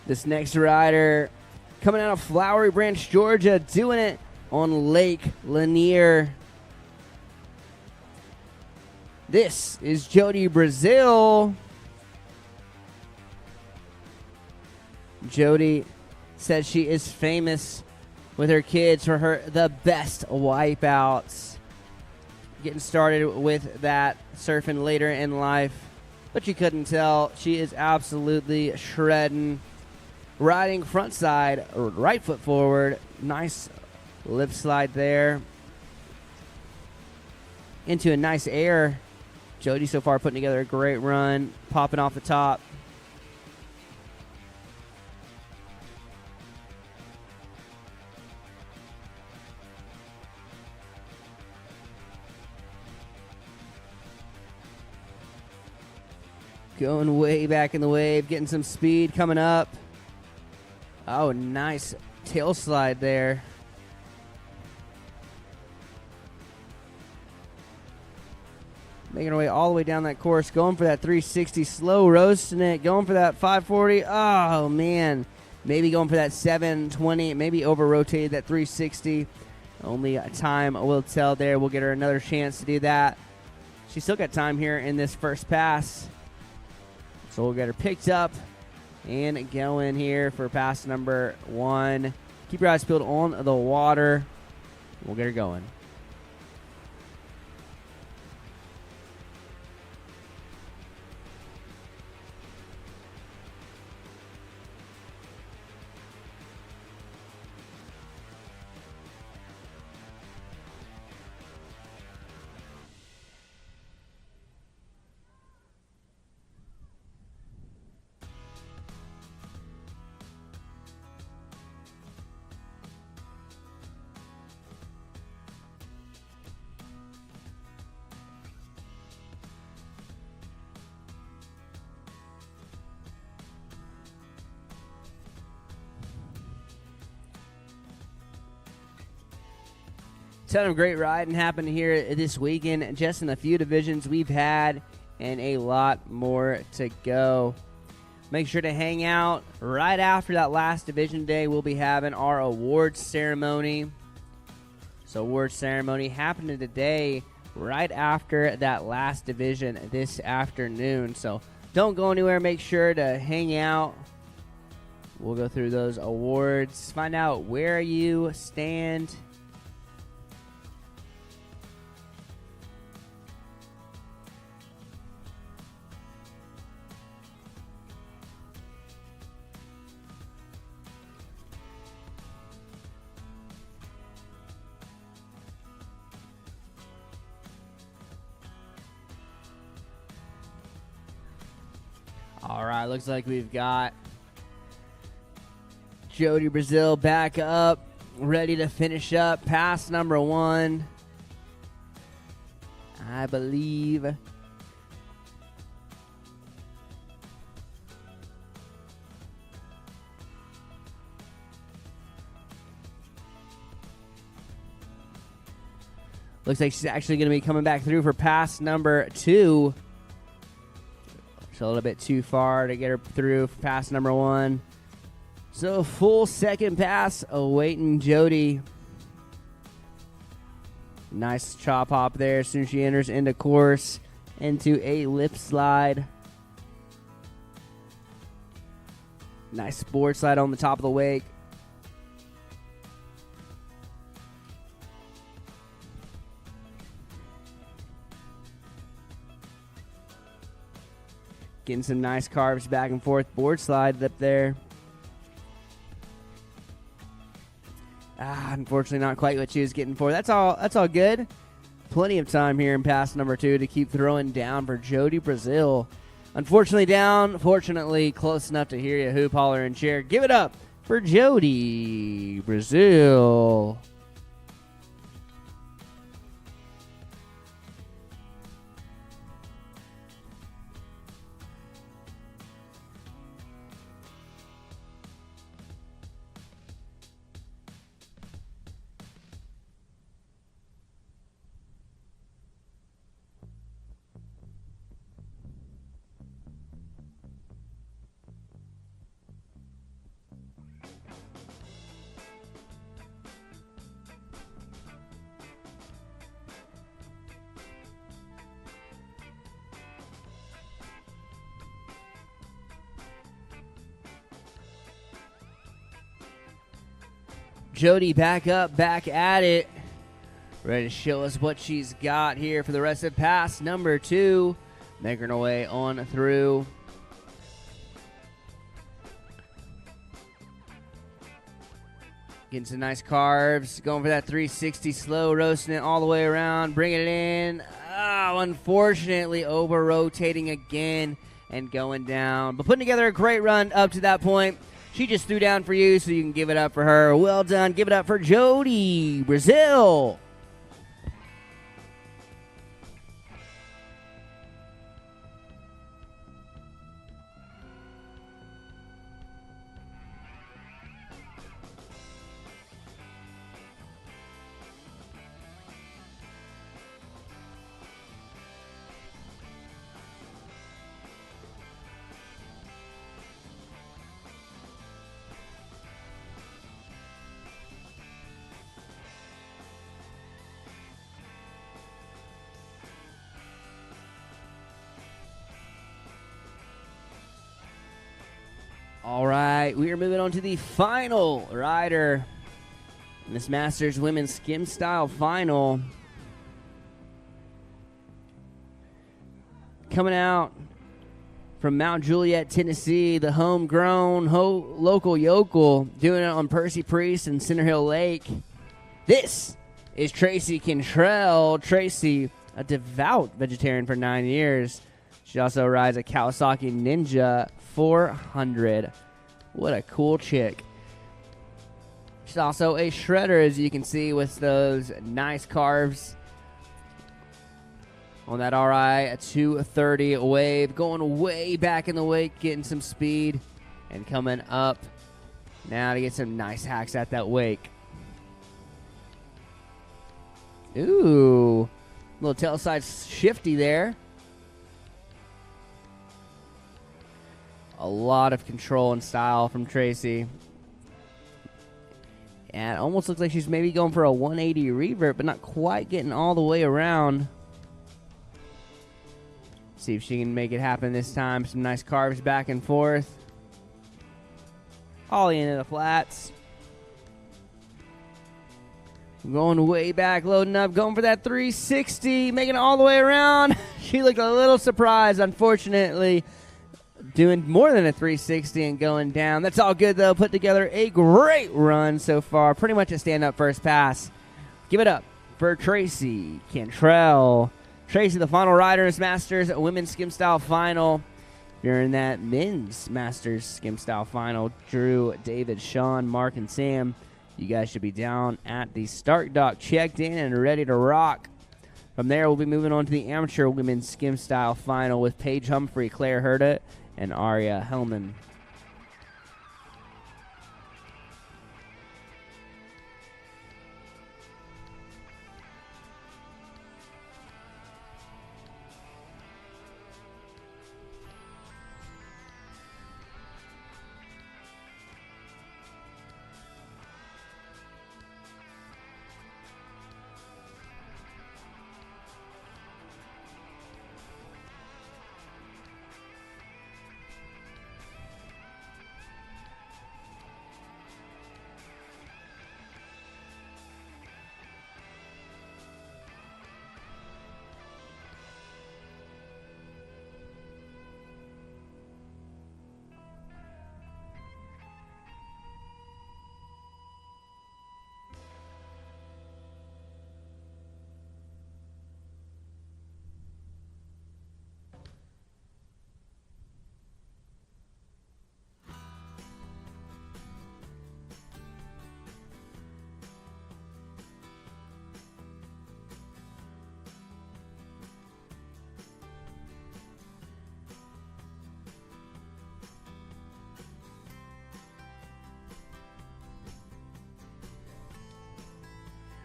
This next rider coming out of Flowery Branch, Georgia, doing it on Lake Lanier. This is Jody Brazil. Jody says she is famous with her kids for the best wipeouts. Getting started with that surfing later in life, but you couldn't tell. She is absolutely shredding. Riding front side, right foot forward. Nice lip slide there. Into a nice air. Jody so far putting together a great run. Popping off the top. Going way back in the wave. Getting some speed coming up. Oh, nice tail slide there. Making our way all the way down that course. Going for that 360. Slow roasting it. Going for that 540. Oh, man. Maybe going for that 720. Maybe over-rotated that 360. Only time will tell there. We'll get her another chance to do that. She's still got time here in this first pass. So we'll get her picked up and going here for pass number 1. Keep your eyes peeled on the water. We'll get her going. Ton of great riding happened here this weekend, just in a few divisions we've had, and a lot more to go. Make sure to hang out right after that last division day. We'll be having our awards ceremony. So awards ceremony happening today right after that last division this afternoon. So don't go anywhere. Make sure to hang out. We'll go through those awards, find out where you stand. All right, looks like we've got Jody Brazil back up, ready to finish up pass number 1. I believe. Looks like she's actually going to be coming back through for pass number 2. It's a little bit too far to get her through for pass number 1. So full second pass awaiting Jody. Nice chop hop there as soon as she enters into course, into a lip slide. Nice board slide on the top of the wake. Getting some nice carves back and forth. Board slide up there. Unfortunately not quite what she was getting for. That's all good. Plenty of time here in pass number 2 to keep throwing down for Jody Brazil. Unfortunately down. Fortunately close enough to hear you hoop, holler, and cheer. Give it up for Jody Brazil. Jody back up, back at it. Ready to show us what she's got here for the rest of pass number 2. Making her way on through. Getting some nice carves. Going for that 360 slow, roasting it all the way around. Bringing it in. Oh, unfortunately, over-rotating again and going down. But putting together a great run up to that point. She just threw down for you, so you can give it up for her. Well done. Give it up for Jody, Brazil. All right, we are moving on to the final rider in this Masters Women's Skim Style Final. Coming out from Mount Juliet, Tennessee, the homegrown local yokel, doing it on Percy Priest and Center Hill Lake. This is Tracy Cantrell. Tracy, a devout vegetarian for 9 years. She also rides a Kawasaki Ninja 400. What a cool chick. She's also a shredder, as you can see, with those nice carves on that RI 230 wave. Going way back in the wake, getting some speed, and coming up now to get some nice hacks at that wake. Ooh, little tail side shifty there. A lot of control and style from Tracy. And it almost looks like she's maybe going for a 180 revert, but not quite getting all the way around. See if she can make it happen this time. Some nice carves back and forth. Ollie into the flats. Going way back, loading up, going for that 360, making it all the way around. She looked a little surprised, unfortunately. Doing more than a 360 and going down. That's all good, though. Put together a great run so far. Pretty much a stand-up first pass. Give it up for Tracy Cantrell. Tracy, the final rider in this Masters Women's Skim Style Final. During that Men's Masters Skim Style Final, Drew, David, Sean, Mark, and Sam, you guys should be down at the start dock, checked in and ready to rock. From there, we'll be moving on to the Amateur Women's Skim Style Final with Paige Humphrey, Claire Herda, and Aria Hellman.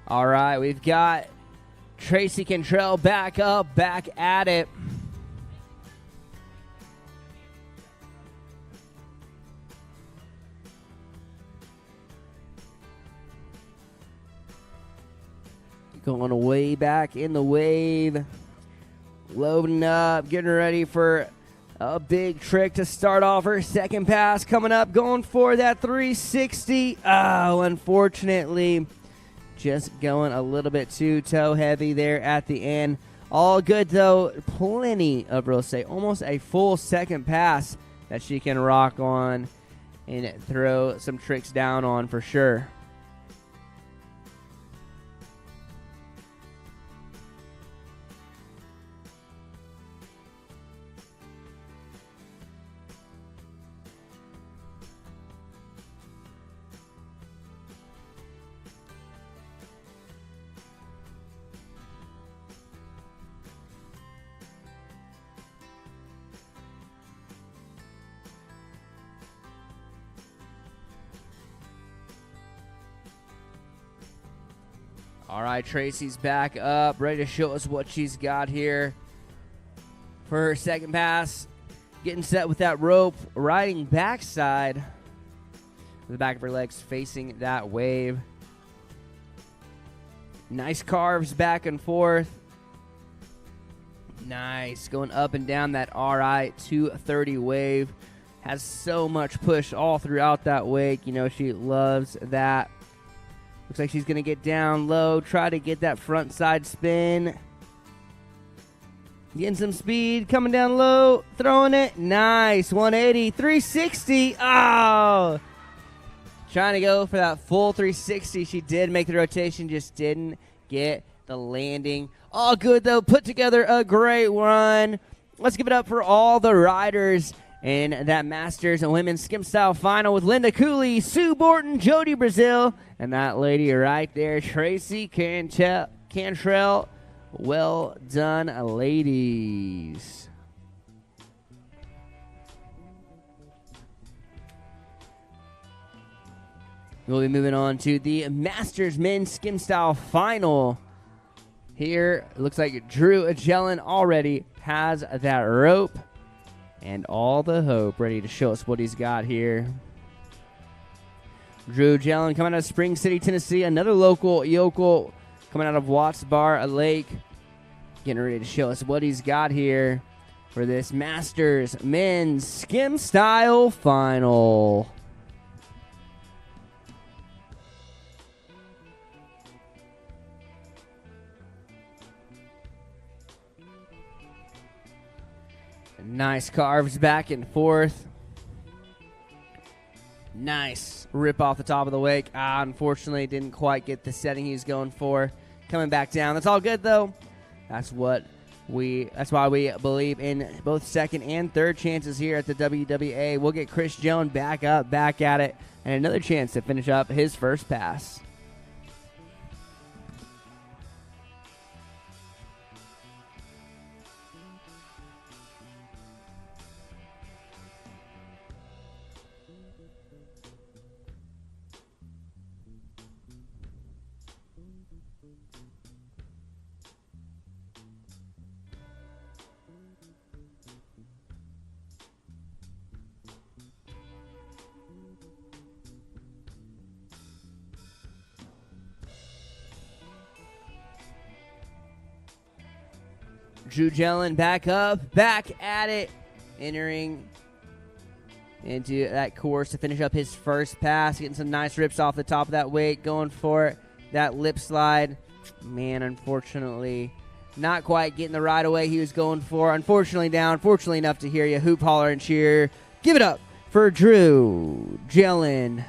All right, we've got Tracy Cantrell back up, back at it. Going way back in the wave. Loading up, getting ready for A big trick to start off her second pass coming up, going for that 360. Oh, unfortunately, just going a little bit too toe heavy there at the end. All good, though. Plenty of real estate. Almost a full second pass that she can rock on and throw some tricks down on for sure. All right, Tracy's back up, ready to show us what she's got here for her second pass. Getting set with that rope, riding backside. The back of her legs facing that wave. Nice carves back and forth. Nice, going up and down that RI 230 wave. Has so much push all throughout that wake. You know, she loves that. Looks like she's going to get down low, try to get that front side spin. Getting some speed, coming down low, throwing it. Nice, 180, 360. Oh! Trying to go for that full 360. She did make the rotation, just didn't get the landing. All good, though. Put together a great run. Let's give it up for all the riders in that Masters and Women's Skim Style Final with Linda Cooley, Sue Borton, Jody Brazil, and that lady right there, Tracy Cantrell. Well done, ladies. We'll be moving on to the Masters Men's Skim Style Final. Here, it looks like Drew Agellan already has that rope and all the hope, ready to show us what he's got here. Drew Agellan coming out of Spring City, Tennessee, another local yokel coming out of Watts Bar Lake, getting ready to show us what he's got here for this Masters Men's Skim Style Final. Nice carves back and forth. Nice rip off the top of the wake. Unfortunately, didn't quite get the setting he was going for. Coming back down. That's all good, though. That's why we believe in both second and third chances here at the WWA. We'll get Chris Jones back up, back at it, and another chance to finish up his first pass. Drew Agellan back up, back at it, entering into that course to finish up his first pass, getting some nice rips off the top of that wake, going for it. That lip slide, man, unfortunately, not quite getting the right away he was going for. Unfortunately down, fortunately enough to hear you hoop, holler, and cheer. Give it up for Drew Agellan.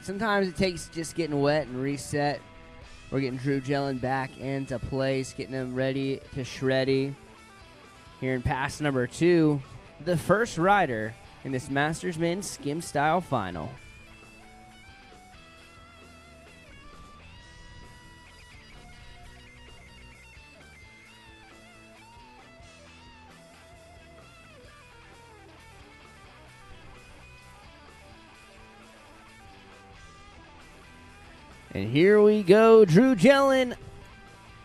sometimes it takes just getting wet and reset. We're getting Drew Jellin back into place, getting him ready to shreddy. Here in pass number 2, the first rider in this Masters Men's Skim Style Final. And here we go, Drew Jellin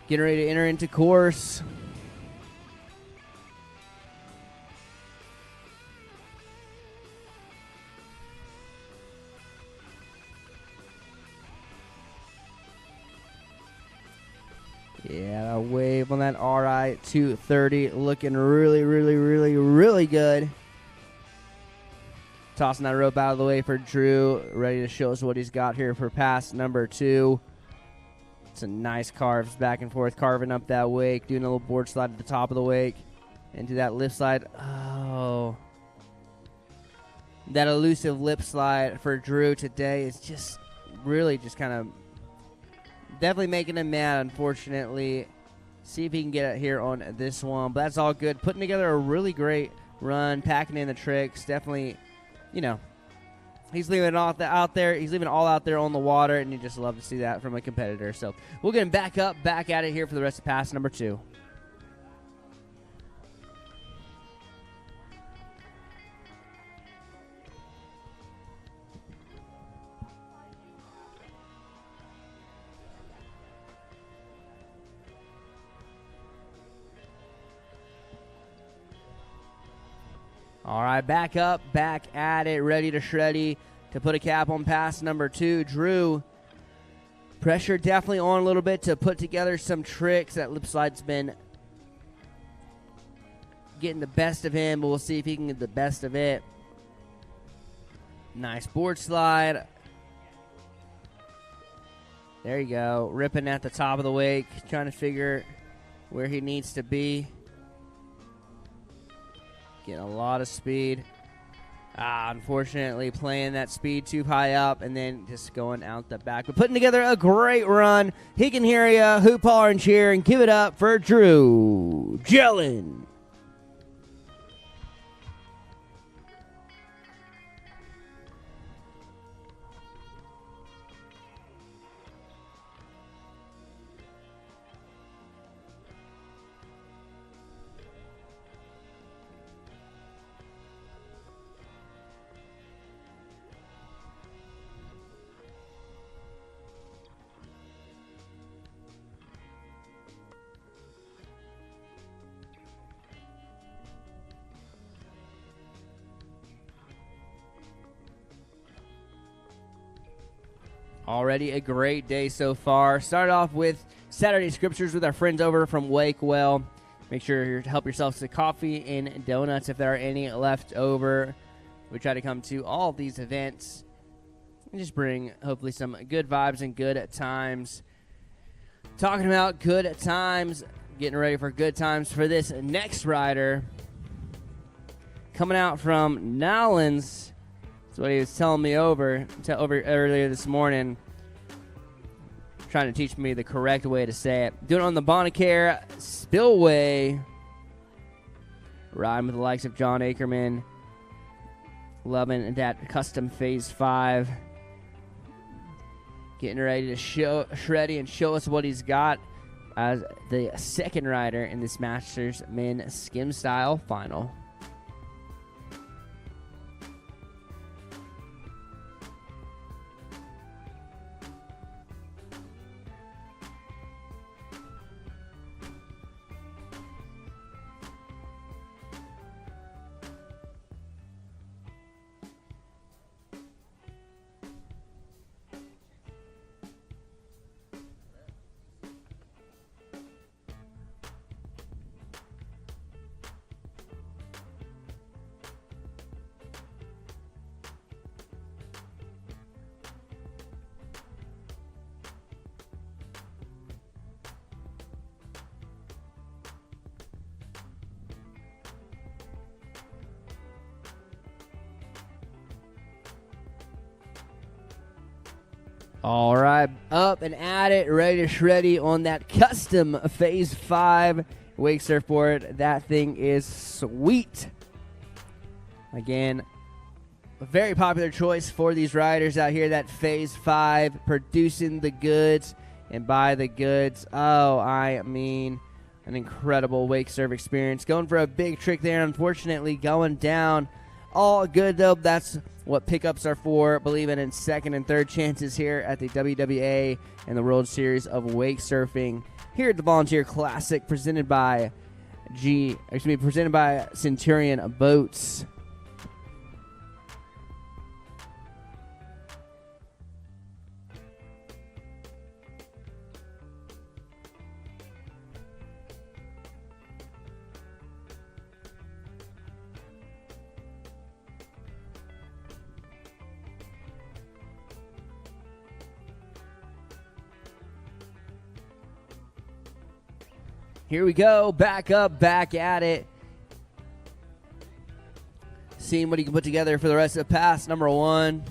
getting ready to enter into course. Yeah, a wave on that RI 230, looking really good. Tossing that rope out of the way for Drew, ready to show us what he's got here for pass number 2. It's a nice carves back and forth, carving up that wake, doing a little board slide at the top of the wake, into that lip slide. Oh. That elusive lip slide for Drew today is just really just kind of definitely making him mad, unfortunately. See if he can get it here on this one, but that's all good. Putting together a really great run, packing in the tricks, definitely. You know, he's leaving it all out there. He's leaving it all out there on the water, and you just love to see that from a competitor. So we'll get him back at it here for the rest of pass number 2. All right, back at it, ready to shreddy to put a cap on pass number 2. Drew, pressure definitely on a little bit to put together some tricks. That lip slide's been getting the best of him, but we'll see if he can get the best of it. Nice board slide. There you go, ripping at the top of the wake, trying to figure where he needs to be. Getting a lot of speed. Unfortunately, playing that speed too high up and then just going out the back. But putting together a great run. He can hear you. Hoop, holler, and cheer, and give it up for Drew Jellin. Already a great day so far. Started off with Saturday Scriptures with our friends over from Wakewell. Make sure you help yourselves to coffee and donuts if there are any left over. We try to come to all of these events and just bring, hopefully, some good vibes and good times. Talking about good times, getting ready for good times for this next rider. Coming out from Nowlands. That's what he was telling me over earlier this morning. Trying to teach me the correct way to say it. Doing it on the Bonacaire Spillway. Riding with the likes of John Ackerman. Loving that custom Phase 5. Getting ready to show Shreddy and show us what he's got as the second rider in this Masters Men Skim Style Final. All right, up and at it, ready to shreddy on that custom Phase 5 wake surfboard. That thing is sweet. Again, a very popular choice for these riders out here, that Phase 5, producing the goods. And by the goods, oh, I mean an incredible wake surf experience. Going for a big trick there, unfortunately going down. All good, though. That's what pickups are for, believing in second and third chances here at the WWA and the World Series of Wake Surfing here at the Volunteer Classic, presented by Centurion Boats. Here we go, back up, back at it. Seeing what he can put together for the rest of the pass, number 1.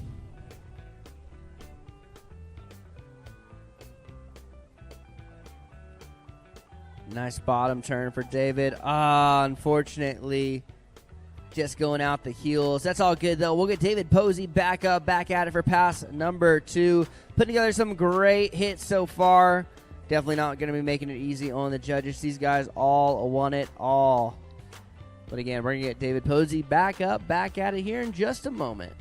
Nice bottom turn for David. Unfortunately, just going out the heels. That's all good, though. We'll get David Posey back up, back at it for pass number 2. Putting together some great hits so far. Definitely not going to be making it easy on the judges. These guys all want it all. But again, we're going to get David Posey back up, back at it here in just a moment.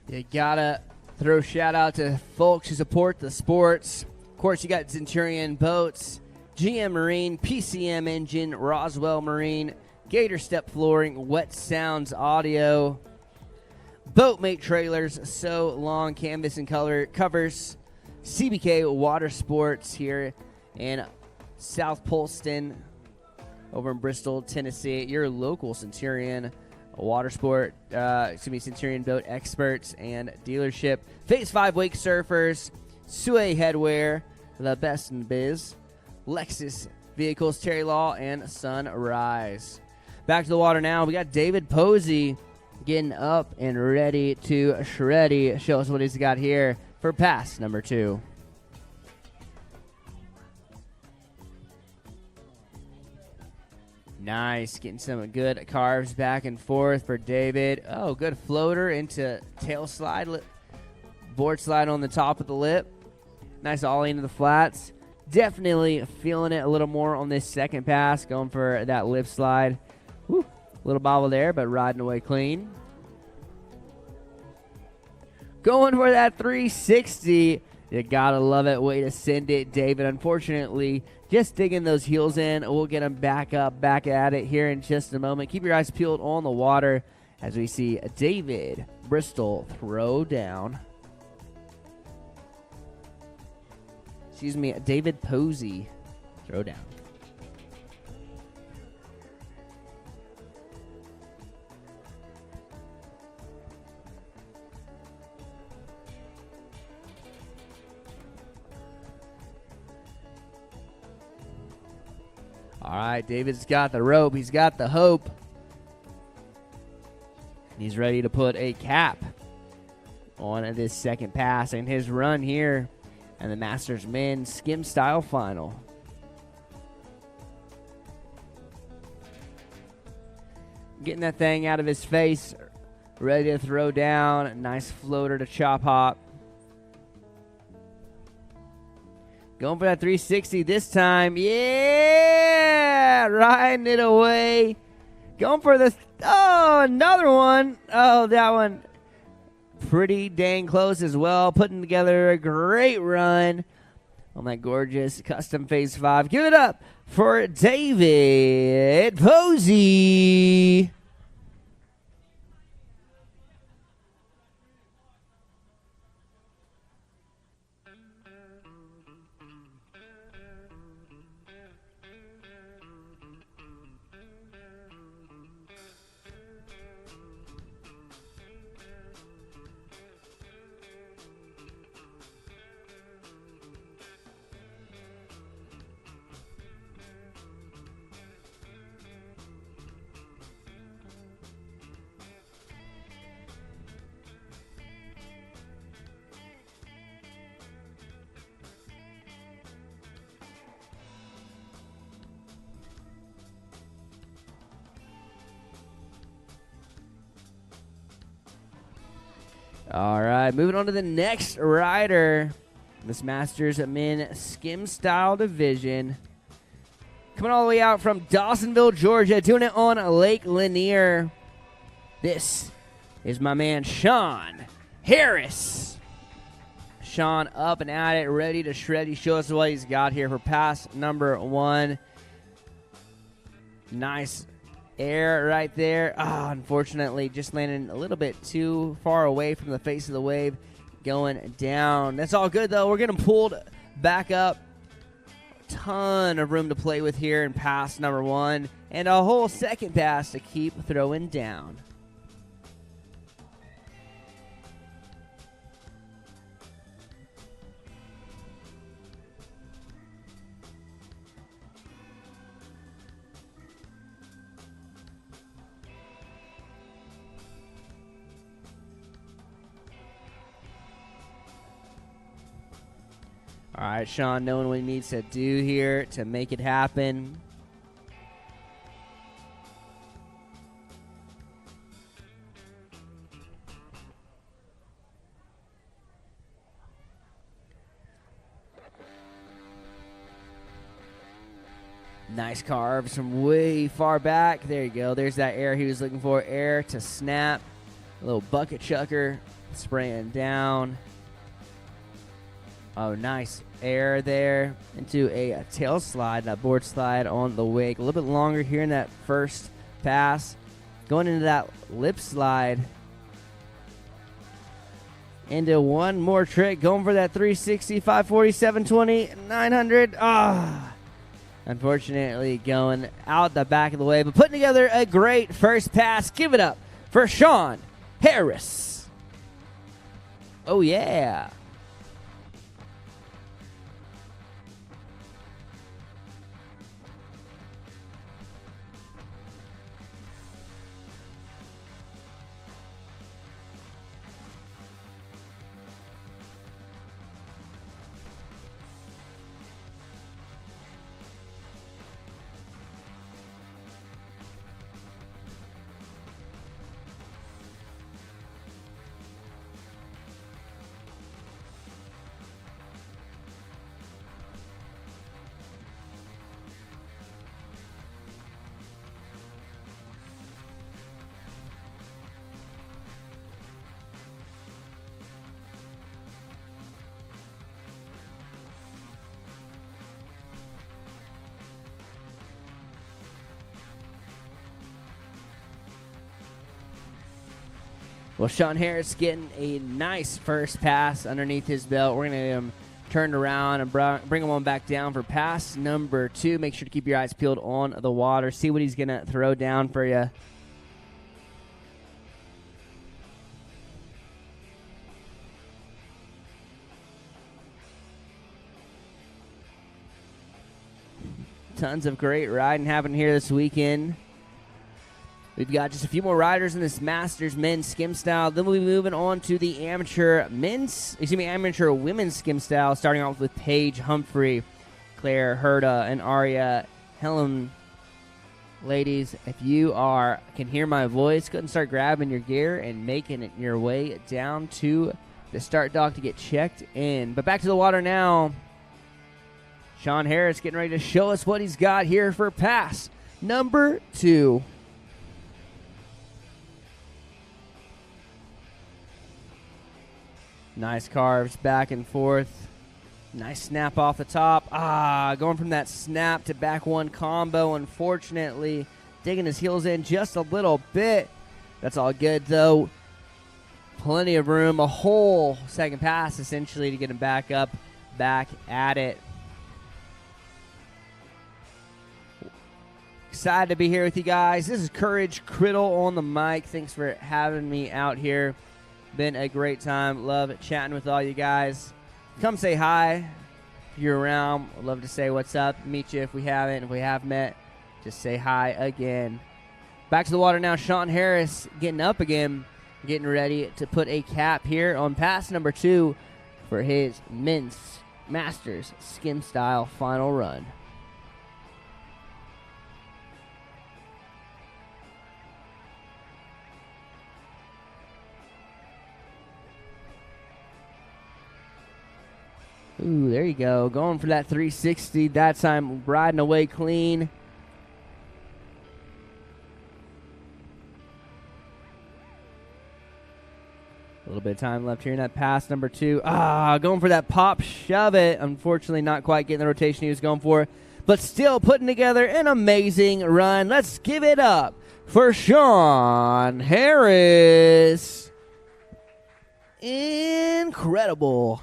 You gotta throw a shout out to folks who support the sports. Of course, you got Centurion Boats, GM Marine, PCM Engine, Roswell Marine, Gator Step Flooring, Wet Sounds Audio, Boatmate Trailers, So Long Canvas and Color Covers, CBK Water Sports here in South Polston over in Bristol, Tennessee. Your local Centurion Centurion Boat experts and dealership. Phase 5 Wake Surfers, Sue Headwear, the best in the biz, Lexus Vehicles, Terry Law, and Sunrise. Back to the water now. We got David Posey getting up and ready to shreddy. Show us what he's got here for pass number 2. Nice, getting some good carves back and forth for David. Oh, good floater into tail slide, board slide on the top of the lip. Nice ollie into the flats. Definitely feeling it a little more on this second pass, going for that lip slide. Woo, little bobble there, but riding away clean. Going for that 360. You gotta love it. Way to send it, David. Unfortunately, just digging those heels in. We'll get him back up, back at it here in just a moment. Keep your eyes peeled on the water as we see David Bristol throw down. Excuse me, David Posey throw down. All right, David's got the rope. He's got the hope. And he's ready to put a cap on this second pass and his run here in the Masters Men's Skim Style Final. Getting that thing out of his face. Ready to throw down. Nice floater to chop hop. Going for that 360 this time. Yeah! Riding it away. Going for this. Oh, another one. Oh, that one pretty dang close as well. Putting together a great run on that gorgeous custom Phase 5. Give it up for David Posey. All right, moving on to the next rider. This Masters Men Skim Style Division. Coming all the way out from Dawsonville, Georgia, doing it on Lake Lanier. This is my man, Sean Harris. Sean up and at it, ready to shred. He shows us what he's got here for pass number 1. Nice air right there. Unfortunately, just landing a little bit too far away from the face of the wave, going down. That's all good, though. We're getting pulled back up. Ton of room to play with here in pass number 1, and a whole second pass to keep throwing down. All right, Sean, knowing what he needs to do here to make it happen. Nice carves from way far back. There you go. There's that air he was looking for. Air to snap. A little bucket chucker spraying down. Oh, nice air there into a tail slide, that board slide on the wake. A little bit longer here in that first pass. Going into that lip slide. Into one more trick. Going for that 360, 540, 720, 900. Unfortunately, going out the back of the wave. But putting together a great first pass. Give it up for Sean Harris. Oh, yeah. Well, Sean Harris getting a nice first pass underneath his belt. We're going to get him turned around and bring him on back down for pass number 2. Make sure to keep your eyes peeled on the water. See what he's going to throw down for you. Tons of great riding happening here this weekend. We've got just a few more riders in this Masters men's skim style. Then we'll be moving on to the amateur women's skim style, starting off with Paige Humphrey, Claire Herda, and Aria Helen. Ladies, if you can hear my voice, go ahead and start grabbing your gear and making it your way down to the start dock to get checked in. But back to the water now. Sean Harris getting ready to show us what he's got here for pass number 2. Nice carves back and forth. Nice snap off the top. Going from that snap to back one combo. Unfortunately, digging his heels in just a little bit. That's all good, though. Plenty of room. A whole second pass, essentially, to get him back up, back at it. Excited to be here with you guys. This is Courage Criddle on the mic. Thanks for having me out here. Been a great time. Love chatting with all you guys. Come say hi if you're around. I'd love to say what's up. Meet you if we haven't. If we have met, just say hi again. Back to the water now. Sean Harris getting up again, getting ready to put a cap here on pass number 2 for his men's Masters Skim Style final run. Ooh, there you go. Going for that 360. That time riding away clean. A little bit of time left here in that pass number 2. Going for that pop shove it. Unfortunately, not quite getting the rotation he was going for, but still putting together an amazing run. Let's give it up for Sean Harris. Incredible.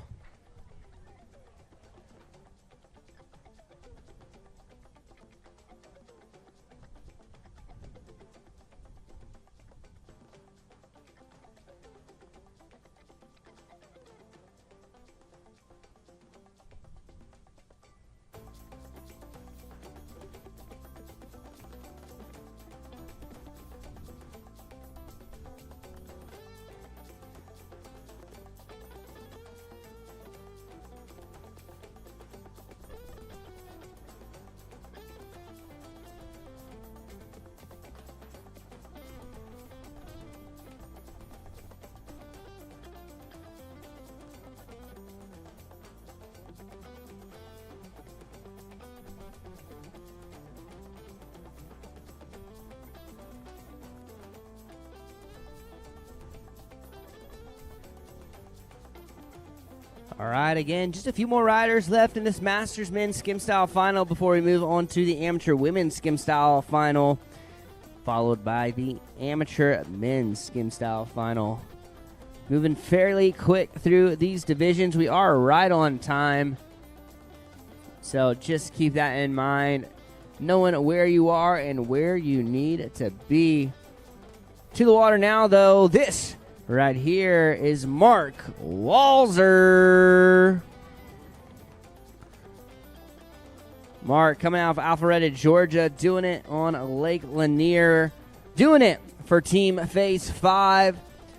All right, again, just a few more riders left in this Masters Men's Skim Style Final before we move on to the Amateur Women's Skim Style Final, followed by the Amateur Men's Skim Style Final. Moving fairly quick through these divisions. We are right on time, so just keep that in mind, knowing where you are and where you need to be. To the water now, though. This right here is Mark Walzer. Mark coming out of Alpharetta, Georgia, doing it on Lake Lanier. Doing it for Team Phase 5.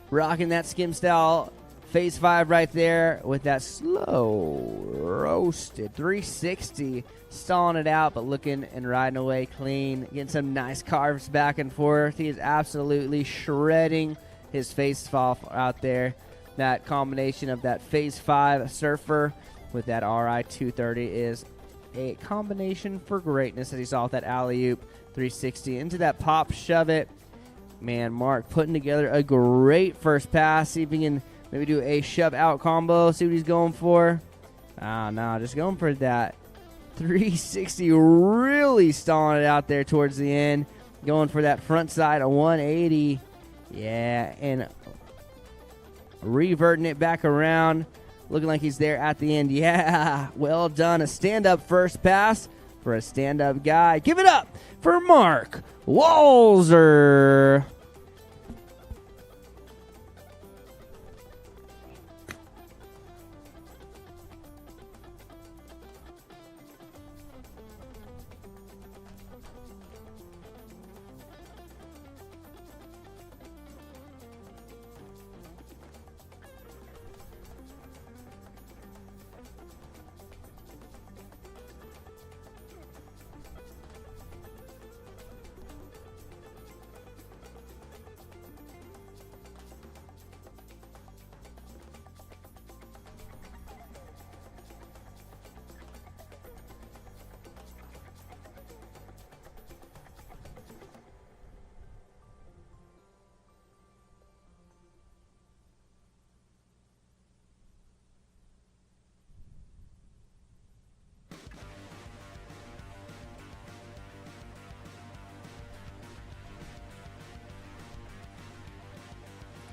Rocking that skim style Phase 5 right there with that slow roasted 360. Stalling it out, but looking and riding away clean. Getting some nice carves back and forth. He is absolutely shredding his Phase 5 out there. That combination of that Phase 5 surfer with that RI 230 is a combination for greatness, as he saw with that alley-oop 360 into that pop shove it. Man, Mark putting together a great first pass. See if he can maybe do a shove out combo. See what he's going for. No, just going for that 360. Really stalling it out there towards the end. Going for that front side of 180. Yeah, and reverting it back around. Looking like he's there at the end. Yeah, well done. A stand-up first pass for a stand-up guy. Give it up for Mark Walzer.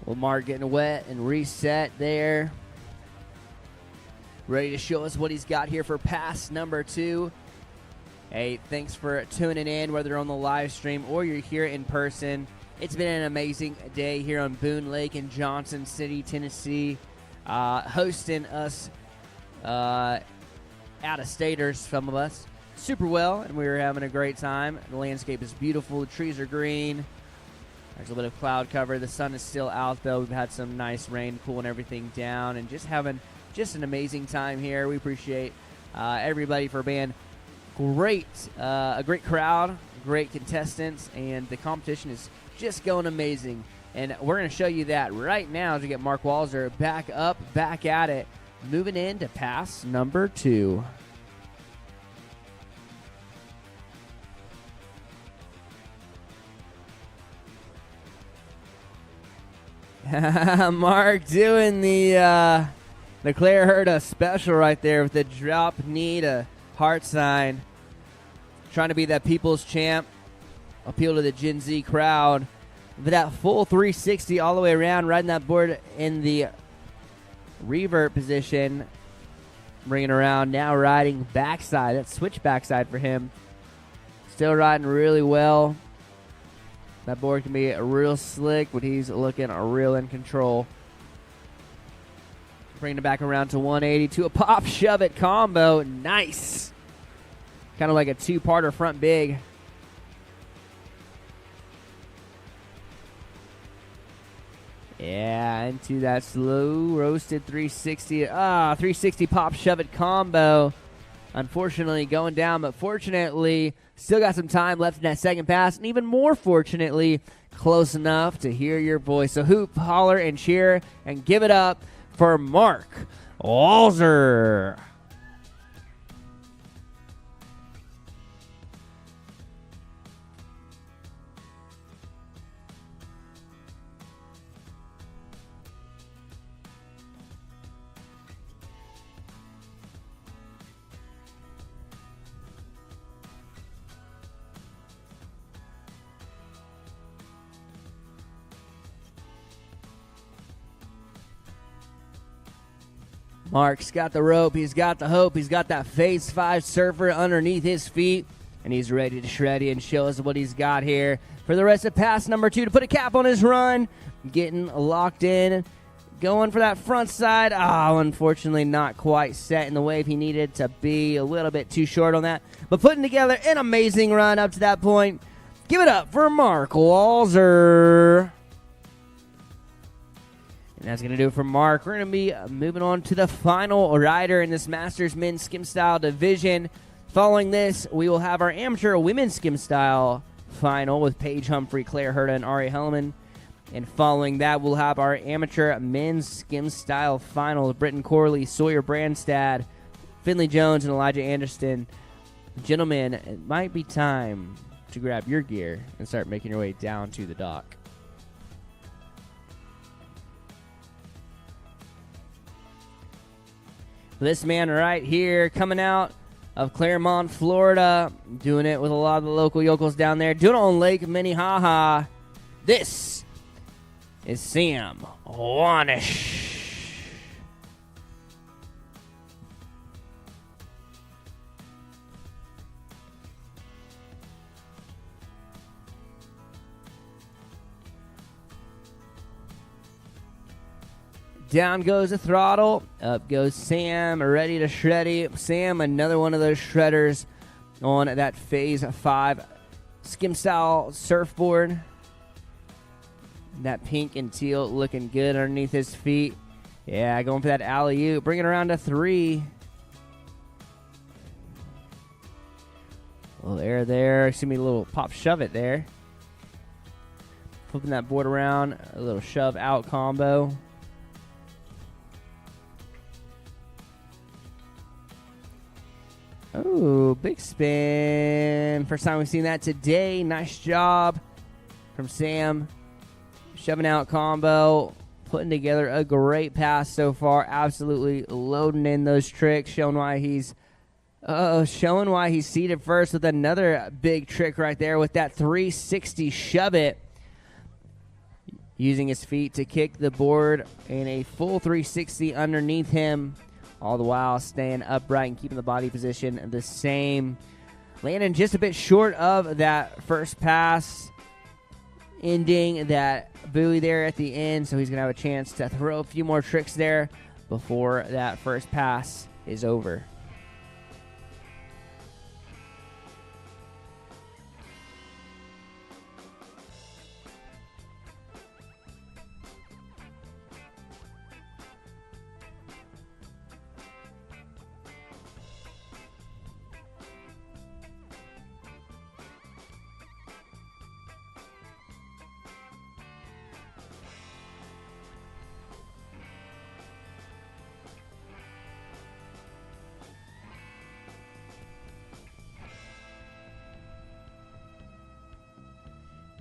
Well, Mark getting wet and reset there. Ready to show us what he's got here for pass number 2. Hey, thanks for tuning in, whether on the live stream or you're here in person. It's been an amazing day here on Boone Lake in Johnson City, Tennessee, hosting us out-of-staters, some of us, super well, and we were having a great time. The landscape is beautiful. The trees are green. There's a little bit of cloud cover. The sun is still out, though. We've had some nice rain cooling everything down and just having just an amazing time here. We appreciate everybody for being great, a great crowd, great contestants, and the competition is just going amazing. And we're going to show you that right now as we get Mark Walzer back up, back at it, moving into pass number 2. Mark doing the Claire Herta special right there with the drop knee to heart sign. Trying to be that people's champ, appeal to the Gen Z crowd. With that full 360 all the way around, riding that board in the revert position. Bringing around, now riding backside. That's switch backside for him. Still riding really well. That board can be real slick, but he's looking real in control. Bringing it back around to 180 to a pop shove it combo. Nice. Kind of like a two-parter front big. Yeah, into that slow roasted 360. 360 pop shove it combo. Unfortunately going down, but fortunately still got some time left in that second pass, and even more fortunately close enough to hear your voice. So hoop, holler, and cheer, and give it up for Mark Walzer. Mark's got the rope, he's got the hope, he's got that Phase 5 surfer underneath his feet, and he's ready to shred and show us what he's got here for the rest of pass number 2 to put a cap on his run. Getting locked in, going for that front side. Unfortunately not quite set in the wave he needed to be. A little bit too short on that, but putting together an amazing run up to that point. Give it up for Mark Walzer. And that's going to do it for Mark. We're going to be moving on to the final rider in this Masters Men's Skim Style division. Following this, we will have our Amateur Women's Skim Style final with Paige Humphrey, Claire Herta, and Ari Hellman. And following that, we'll have our Amateur Men's Skim Style final with Britton Corley, Sawyer Brandstad, Finley Jones, and Elijah Anderson. Gentlemen, it might be time to grab your gear and start making your way down to the dock. This man right here coming out of Claremont, Florida, doing it with a lot of the local yokels down there, doing it on Lake Minnehaha. This is Sam Wanish. Down goes the throttle. Up goes Sam, ready to shred it. Sam, another one of those shredders on that Phase 5 Skim Style surfboard. That pink and teal looking good underneath his feet. Yeah, going for that alley-oop. Bring it around to 3. A little air there. Excuse me, a little pop shove it there. Flipping that board around. A little shove out combo. Oh, big spin. First time we've seen that today. Nice job from Sam. Shoving out combo. Putting together a great pass so far. Absolutely loading in those tricks. Showing why he's seated first with another big trick right there with that 360 shove it. using his feet to kick the board in a full 360 underneath him, all the while staying upright and keeping the body position the same. Landing just a bit short of that first pass, ending that buoy there at the end, so he's going to have a chance to throw a few more tricks there before that first pass is over.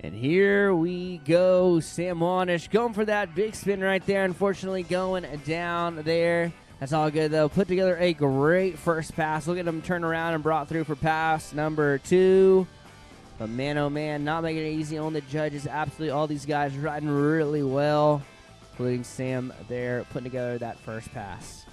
And here we go. Sam Wanish going for that big spin right there. Unfortunately, going down there. That's all good, though. Put together a great first pass. Look at him turn around and brought through for pass number 2. But man, oh man, not making it easy on the judges. Absolutely all these guys riding really well, including Sam there putting together that first pass.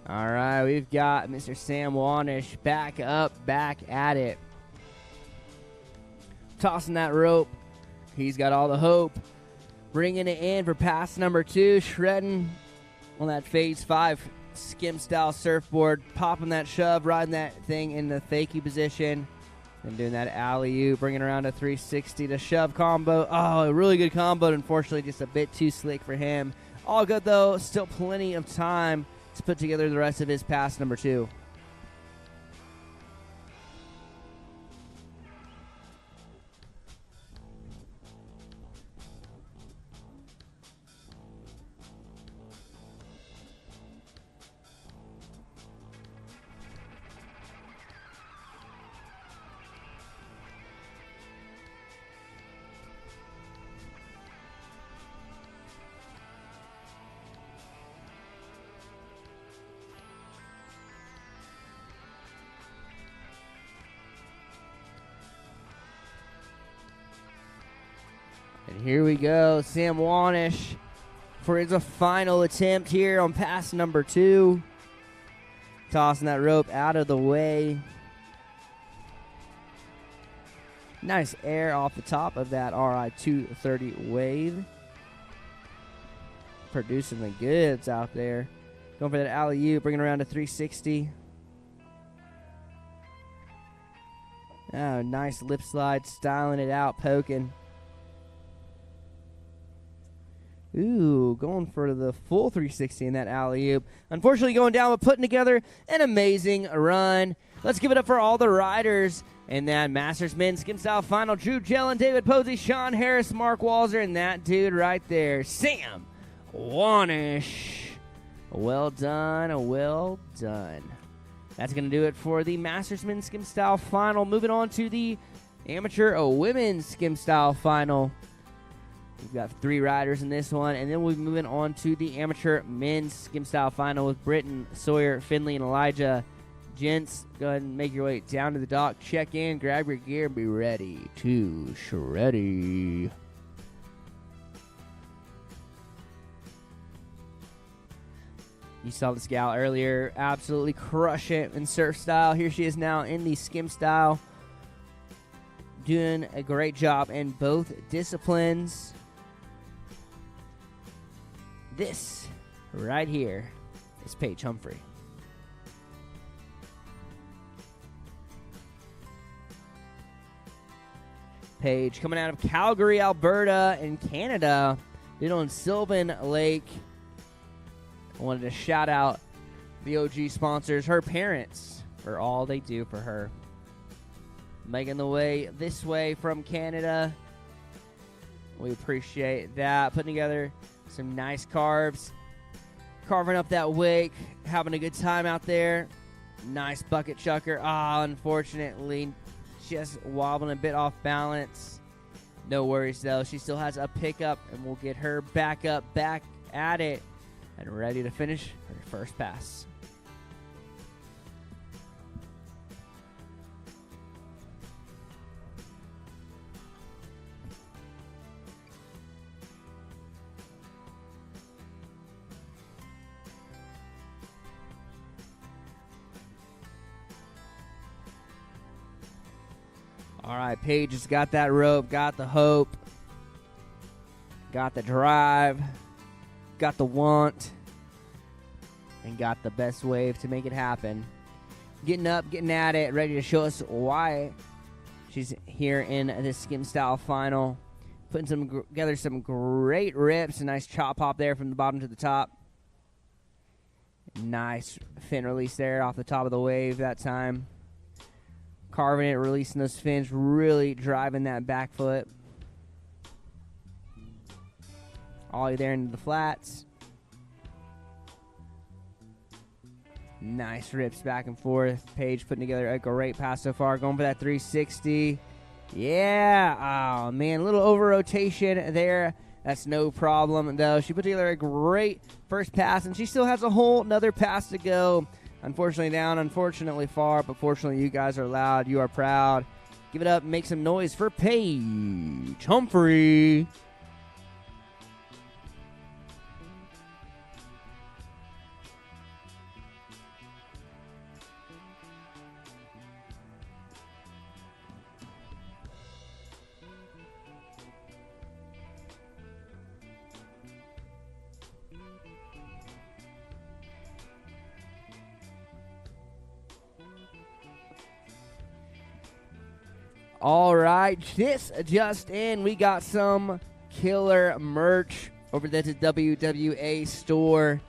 All right, we've got Mr. Sam Wanish back up, back at it. Tossing that rope. He's got all the hope. Bringing it in for pass number 2. Shredding on that phase 5 skim-style surfboard. Popping that shove, riding that thing in the fakie position. And doing that alley-oop, bringing around a 360 to shove combo. Oh, a really good combo. Unfortunately, just a bit too slick for him. All good, though. Still plenty of time to put together the rest of his pass number 2. And here we go, Sam Wanish for his final attempt here on pass number 2. Tossing that rope out of the way. Nice air off the top of that RI 230 wave. Producing the goods out there. Going for that alley-oop, bringing around to 360. Oh, nice lip slide, styling it out, poking. Ooh, going for the full 360 in that alley-oop. Unfortunately going down, but putting together an amazing run. Let's give it up for all the riders in that Masters Men's Skim Style Final. Drew Jellin, David Posey, Sean Harris, Mark Walzer, and that dude right there, Sam Wanish. Well done, well done. That's going to do it for the Masters Men's Skim Style Final. Moving on to the Amateur Women's Skim Style Final. We've got 3 riders in this one, and then we'll be moving on to the Amateur Men's Skim Style Final with Britton, Sawyer, Finley, and Elijah Gents, go ahead and make your way down to the dock, check in, grab your gear, and be ready to shreddy. You saw this gal earlier absolutely crush it in surf style. Here she is now in the skim style, doing a great job in both disciplines. This right here is Paige Humphrey. Paige coming out of Calgary, Alberta in Canada, did on Sylvan Lake. I wanted to shout out the OG sponsors, her parents, for all they do for her. Making the way this way from Canada. We appreciate that. Putting together some nice carves. Carving up that wake. Having a good time out there. Nice bucket chucker. Unfortunately, just wobbling a bit off balance. No worries, though. She still has a pickup, and we'll get her back up, back at it, and ready to finish her first pass. All right, Paige has got that rope, got the hope, got the drive, got the want, and got the best wave to make it happen. Getting up, getting at it, ready to show us why she's here in this skim style final. Putting together some great rips. A nice chop hop there from the bottom to the top. Nice fin release there off the top of the wave that time. Carving it, releasing those fins, really driving that back foot. Ollie there into the flats. Nice rips back and forth. Paige putting together a great pass so far. Going for that 360. Yeah. Oh, man. A little over rotation there. That's no problem, though. She put together a great first pass, and she still has a whole another pass to go. Unfortunately down, unfortunately far, but fortunately you guys are loud. You are proud. Give it up and make some noise for Paige Humphrey. All right, this just in, we got some killer merch over there at the WWA store.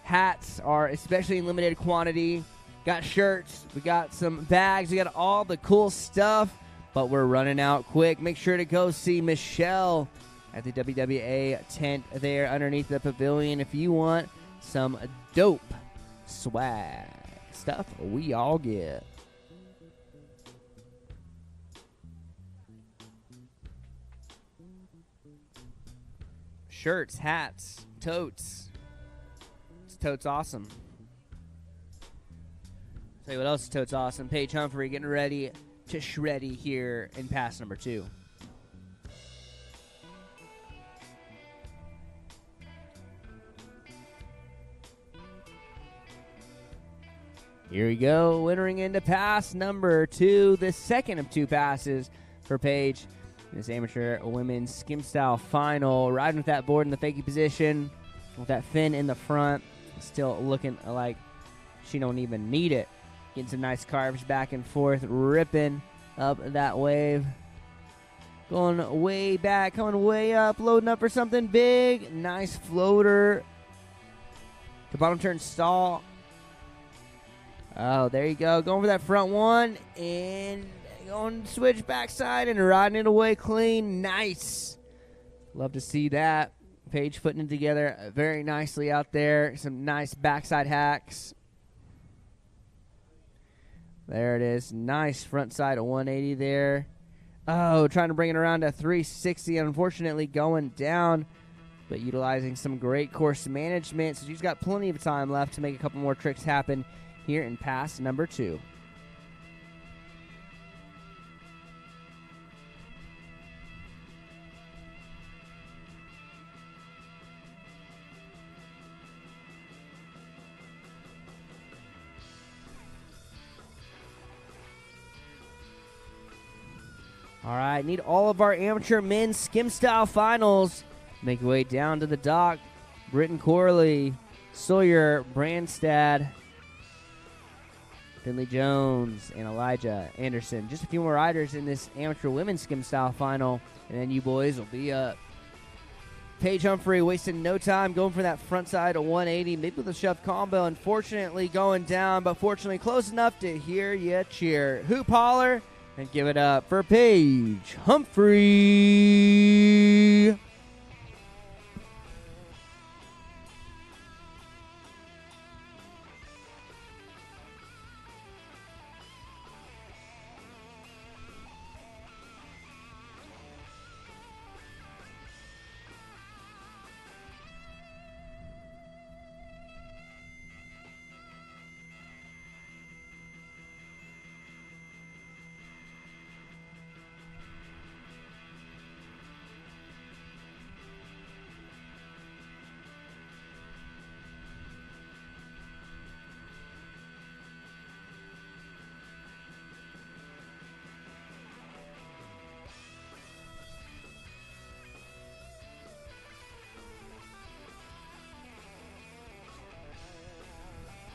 Hats are especially in limited quantity. Got shirts, we got some bags, we got all the cool stuff, but we're running out quick. Make sure to go see Michelle at the WWA tent there underneath the pavilion if you want some dope swag stuff we all get. Shirts, hats, totes. It's totes awesome. Tell you what else is totes awesome. Paige Humphrey getting ready to shreddy here in pass number 2. Here we go, entering into pass number 2, the second of 2 passes for Paige. This amateur women's skim style final, riding with that board in the fakie position, with that fin in the front, still looking like she don't even need it. Getting some nice carves back and forth, ripping up that wave. Going way back, coming way up, loading up for something big. Nice floater. The bottom turn stall. Oh, there you go. Going for that front one, and going switch backside and riding it away clean. Nice. Love to see that. Paige putting it together very nicely out there. Some nice backside hacks. There it is. Nice front side of 180 there. Oh, trying to bring it around to 360. Unfortunately going down, but utilizing some great course management. So she's got plenty of time left to make a couple more tricks happen here in pass number 2. All right, need all of our amateur men's skim style finals. Make your way down to the dock. Britton Corley, Sawyer, Brandstad, Finley Jones, and Elijah Anderson. Just a few more riders in this amateur women's skim style final, and then you boys will be up. Paige Humphrey wasting no time going for that front side of 180, maybe with a shove combo. Unfortunately going down, but fortunately close enough to hear you cheer. Hoop holler and give it up for Paige Humphrey.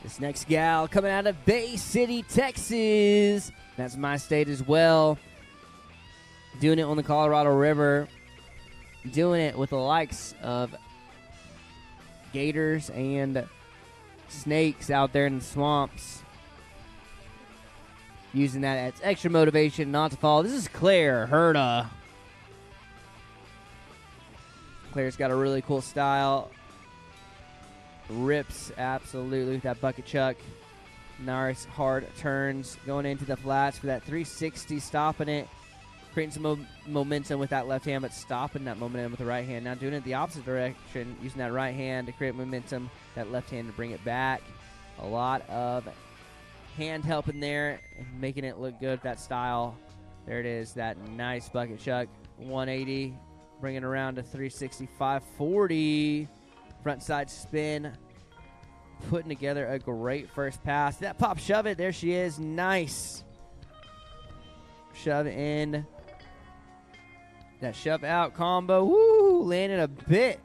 This next gal coming out of Bay City, Texas. That's my state as well. Doing it on the Colorado River. Doing it with the likes of gators and snakes out there in the swamps. Using that as extra motivation not to fall. This is Claire Herta. Claire's got a really cool style. Rips absolutely with that bucket chuck. Nice hard turns going into the flats for that 360, stopping it, creating some momentum with that left hand, but stopping that momentum with the right hand. Now doing it the opposite direction, using that right hand to create momentum, that left hand to bring it back. A lot of hand help in there and making it look good with that style. There it is, that nice bucket chuck. 180, bringing around to 360, 540. Front side spin, putting together a great first pass. That pop shove it, there she is, nice. Shove in, that shove out combo, woo, landed a bit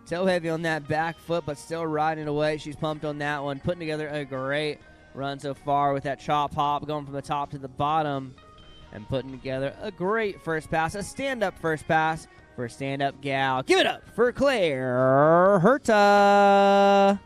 toe heavy on that back foot, but still riding away. She's pumped on that one, putting together a great run so far with that chop hop, going from the top to the bottom, and putting together a great first pass, a stand-up first pass for a stand-up gal. Give it up for Claire Herta.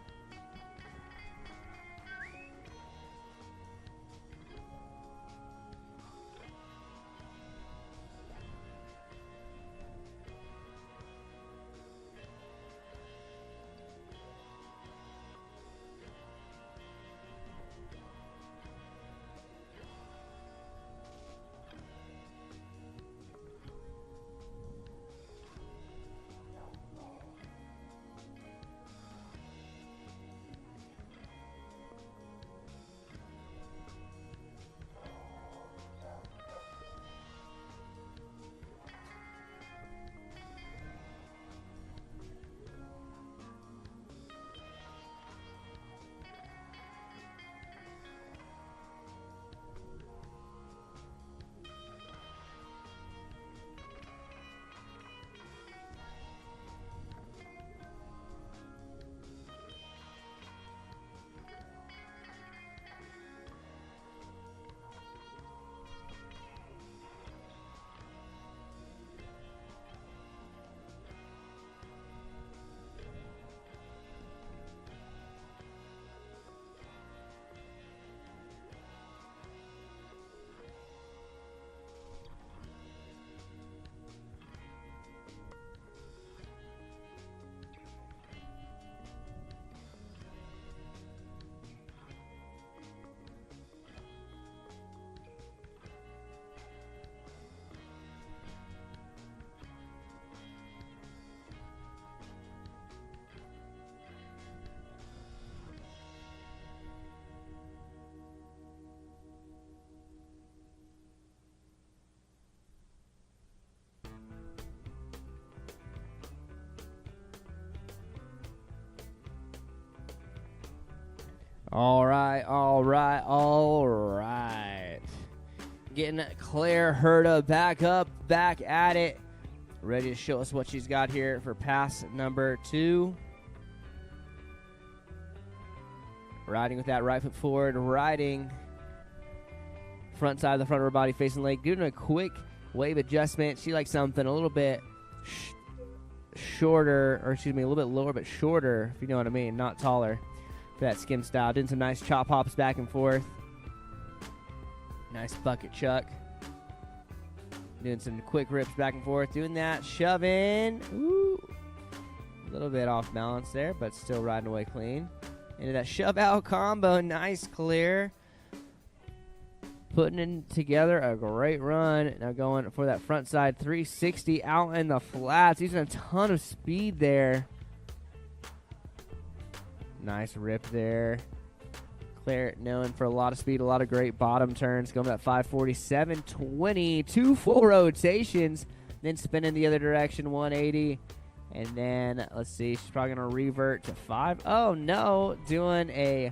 All right. Getting Claire Herta back up, back at it. Ready to show us what she's got here for pass number 2. Riding with that right foot forward, riding front side of the front of her body facing leg, doing a quick wave adjustment. She likes something a little bit shorter, or excuse me, a little bit lower but shorter, if you know what I mean, not taller. For that skim style, doing some nice chop hops back and forth. Nice bucket chuck. Doing some quick rips back and forth. Doing that, shoving. Ooh. A little bit off balance there, but still riding away clean. Into that shove out combo. Nice clear. Putting in together a great run. Now going for that front side 360 out in the flats. Using a ton of speed there. Nice rip there. Claire known for a lot of speed, a lot of great bottom turns. Going to that 547.20. 2 full rotations. Then spinning the other direction, 180. And then, let's see, she's probably going to revert to 5. Oh, no. Doing a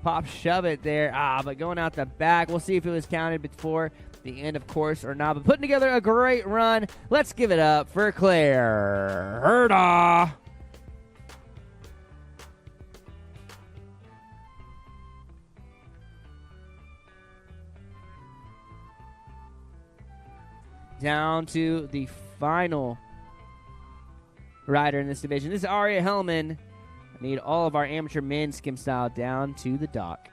pop shove it there. But going out the back. We'll see if it was counted before the end, of course, or not. But putting together a great run. Let's give it up for Claire Herta. Down to the final rider in this division. This is Aria Hellman. I need all of our amateur men skim style down to the dock.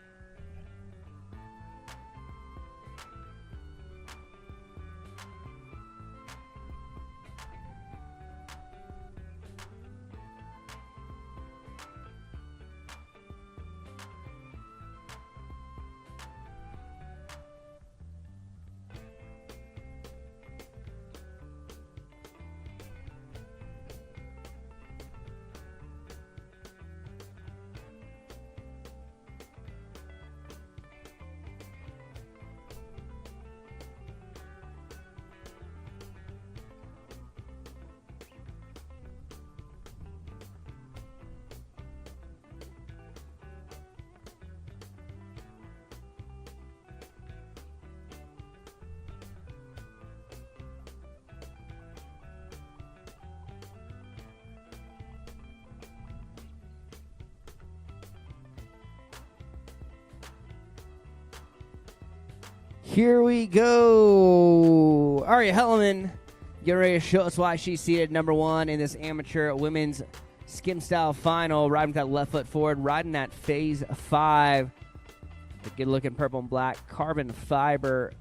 Here we go. Aria Hellman getting ready to show us why she's seated number 1 in this amateur women's skim style final. Riding with that left foot forward, riding that phase 5. The good looking purple and black carbon fiber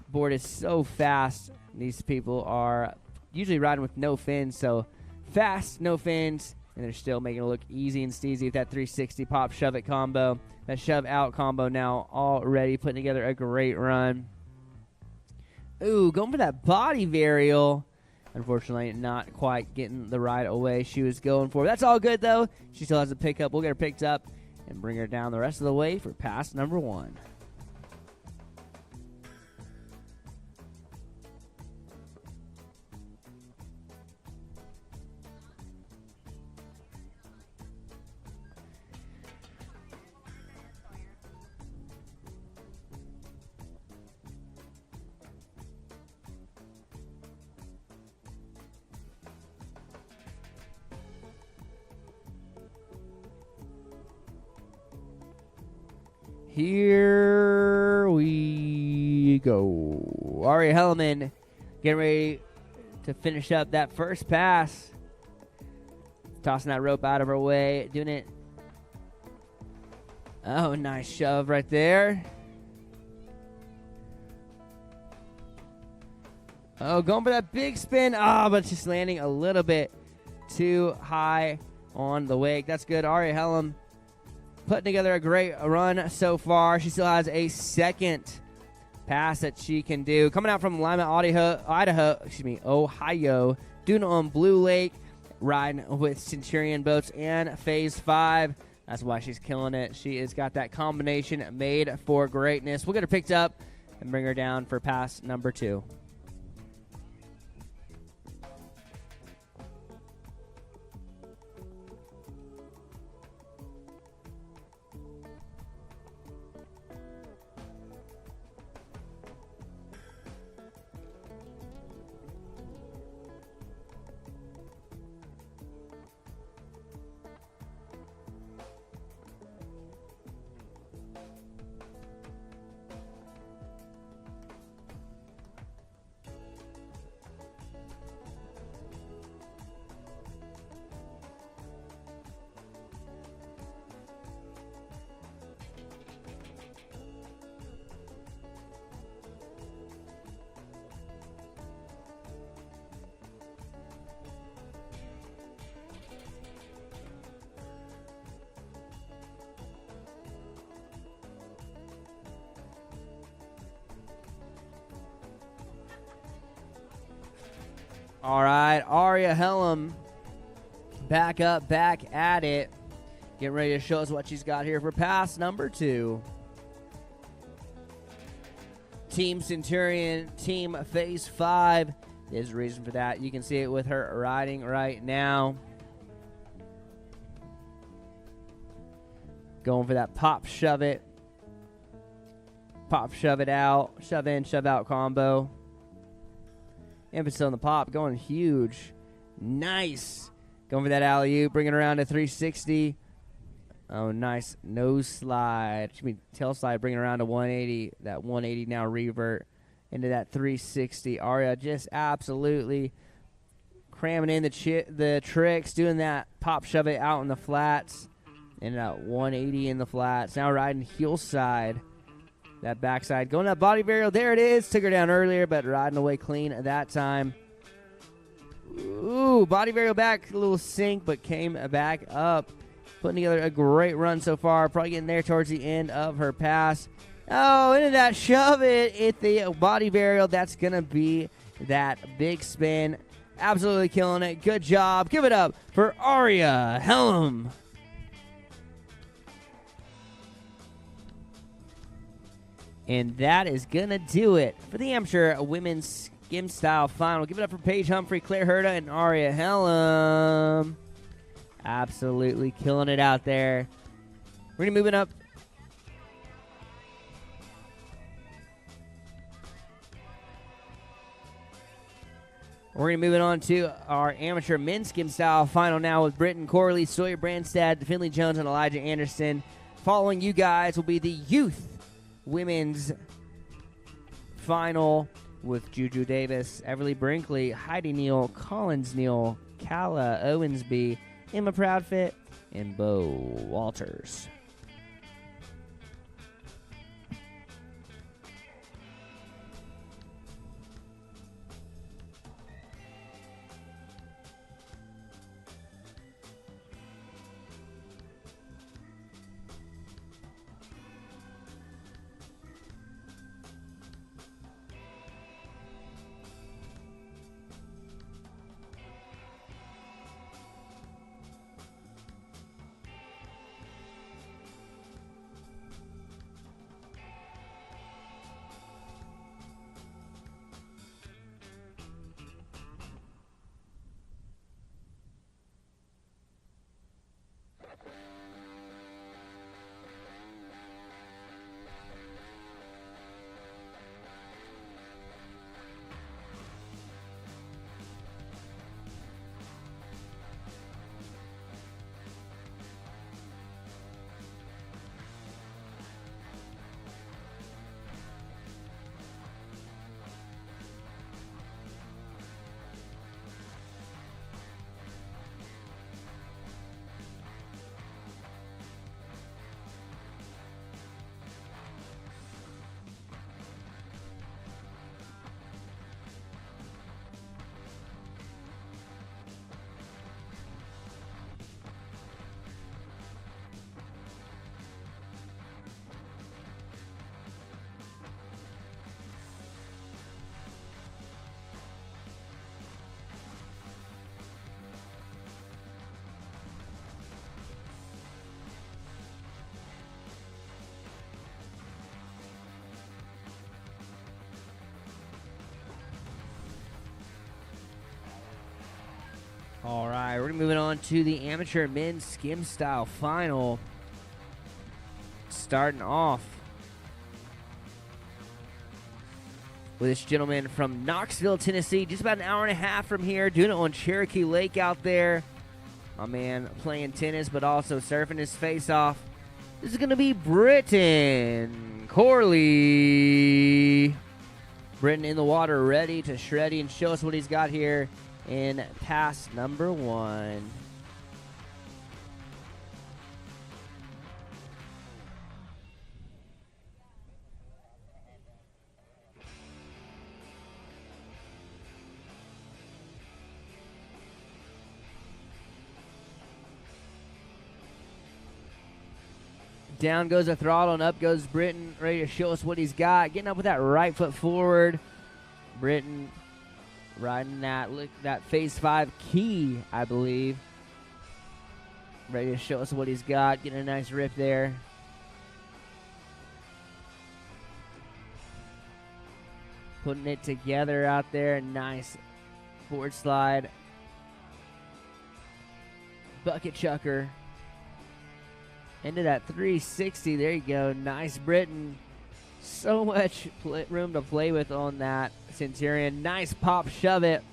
board is so fast. These people are usually riding with no fins, so fast, no fins, and they're still making it look easy and steezy with that 360 pop shove it combo. That shove out combo now already putting together a great run. Ooh, going for that body varial. Unfortunately, not quite getting the ride away she was going for. That's all good, though. She still has a pickup. We'll get her picked up and bring her down the rest of the way for pass number 1. Here we go. Aria Hellman getting ready to finish up that first pass. Tossing that rope out of her way. Doing it. Oh, nice shove right there. Oh, going for that big spin. But just landing a little bit too high on the wake. That's good. Aria Hellman putting together a great run so far. She still has a second pass that she can do. Coming out from Lima, Ohio, doing it on Blue Lake, riding with Centurion Boats and Phase 5. That's why she's killing it. She has got that combination made for greatness. We'll get her picked up and bring her down for pass number 2. All right, Aria Hellam back up, back at it. Getting ready to show us what she's got here for pass number 2. Team Centurion, team phase 5. There's a reason for that. You can see it with her riding right now. Going for that pop, shove it. Pop, shove it out. Shove in, shove out combo. Emphasis on the pop. Going huge. Nice. Going for that alley-oop. Bringing it around to 360. Oh, nice. Nose slide. Tail slide. Bringing it around to 180. That 180 now revert into that 360. Aria just absolutely cramming in the tricks. Doing that pop, shove it out in the flats. And that 180 in the flats. Now riding heel side. That backside. Going that body varial. There it is. Took her down earlier, but riding away clean at that time. Ooh, body varial back. A little sink, but came back up. Putting together a great run so far. Probably getting there towards the end of her pass. Oh, into that shove it. At the body varial. That's going to be that big spin. Absolutely killing it. Good job. Give it up for Aria Hellam. And that is going to do it for the amateur women's skim style final. Give it up for Paige Humphrey, Claire Herta, and Aria Hellam. Absolutely killing it out there. We're going to move it up. We're going to move it on to our amateur men's skim style final now with Britton Corley, Sawyer Brandstad, Finley Jones, and Elijah Anderson. Following you guys will be the youth women's final with Juju Davis, Everly Brinkley, Heidi Neal, Collins Neal, Kala Owensby, Emma Proudfit, and Bo Walters. All right, we're moving on to the amateur men's skim style final. Starting off with this gentleman from Knoxville, Tennessee, just about an hour and a half from here, doing it on Cherokee Lake out there. My man playing tennis, but also surfing his face off. This is going to be Britton Corley. Britton in the water, ready to shred and show us what he's got here in pass number 1. Down goes the throttle and up goes Britton, ready to show us what he's got. Getting up with that right foot forward. Britton riding that Phase 5 key, I believe. Ready to show us what he's got. Getting a nice rip there. Putting it together out there. Nice board slide. Bucket chucker. Into that 360. There you go. Nice Britain. So much room to play with on that Centurion. Nice pop shove it.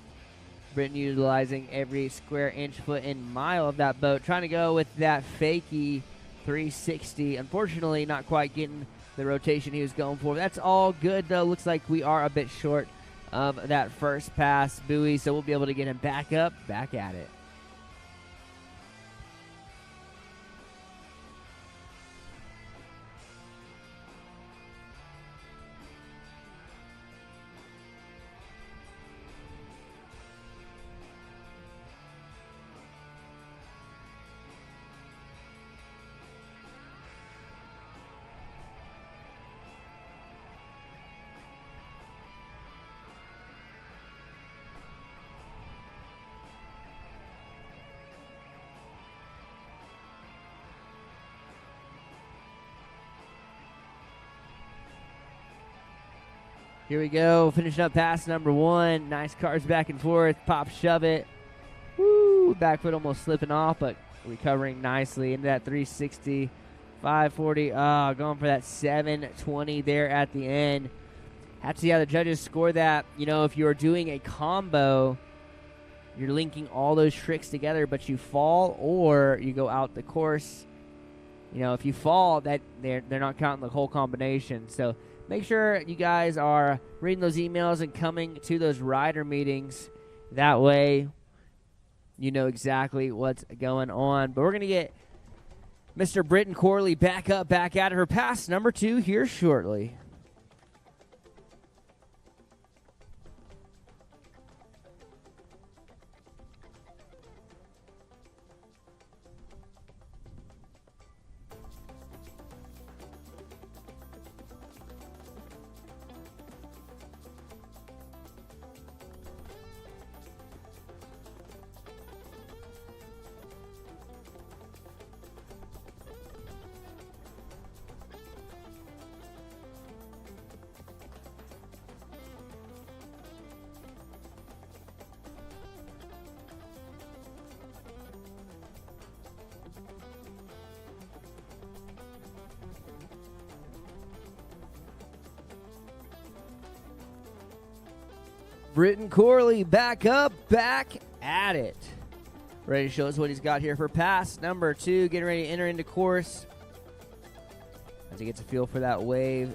Britain utilizing every square inch, foot, and mile of that boat. Trying to go with that fakey 360. Unfortunately, not quite getting the rotation he was going for. That's all good, though. Looks like we are a bit short of that first pass buoy, so we'll be able to get him back up, back at it. Here we go, finishing up pass number 1. Nice cars back and forth, pop, shove it. Woo, back foot almost slipping off, but recovering nicely into that 360, 540. Going for that 720 there at the end. Have to see how the judges score that. You know, if you're doing a combo, you're linking all those tricks together, but you fall or you go out the course. You know, if you fall, that they're not counting the whole combination. So make sure you guys are reading those emails and coming to those rider meetings. That way, you know exactly what's going on. But we're going to get Mr. Britton Corley back up, back at her pass number 2 here shortly. Britton Corley back up, back at it. Ready to show us what he's got here for pass number 2. Getting ready to enter into course as he gets a feel for that wave.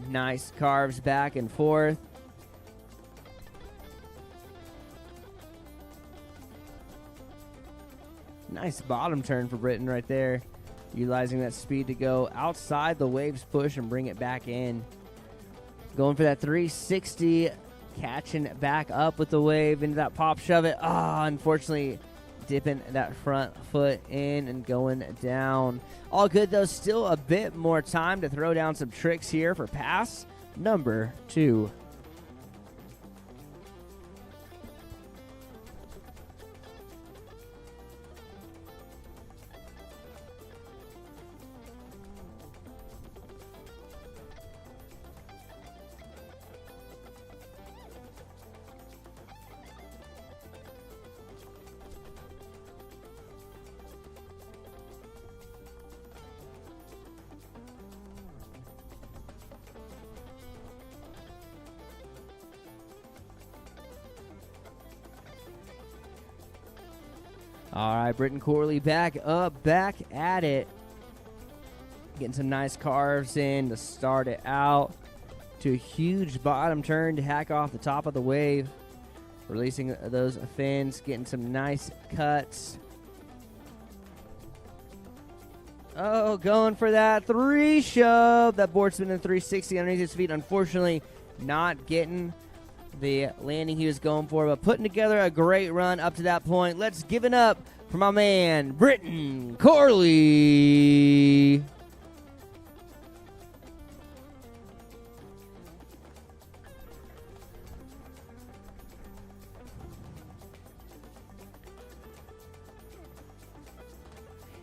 Nice carves back and forth. Nice bottom turn for Britton right there. Utilizing that speed to go outside the waves push and bring it back in. Going for that 360, catching back up with the wave into that pop shove it. Unfortunately, dipping that front foot in and going down. All good, though. Still a bit more time to throw down some tricks here for pass number 2. All right, Britton Corley back up, back at it. Getting some nice carves in to start it out. To a huge bottom turn to hack off the top of the wave. Releasing those fins, getting some nice cuts. Oh, going for that 3 shove. That board spinning 360 underneath his feet. Unfortunately, not getting the landing he was going for, but putting together a great run up to that point. Let's give it up for my man, Britton Corley.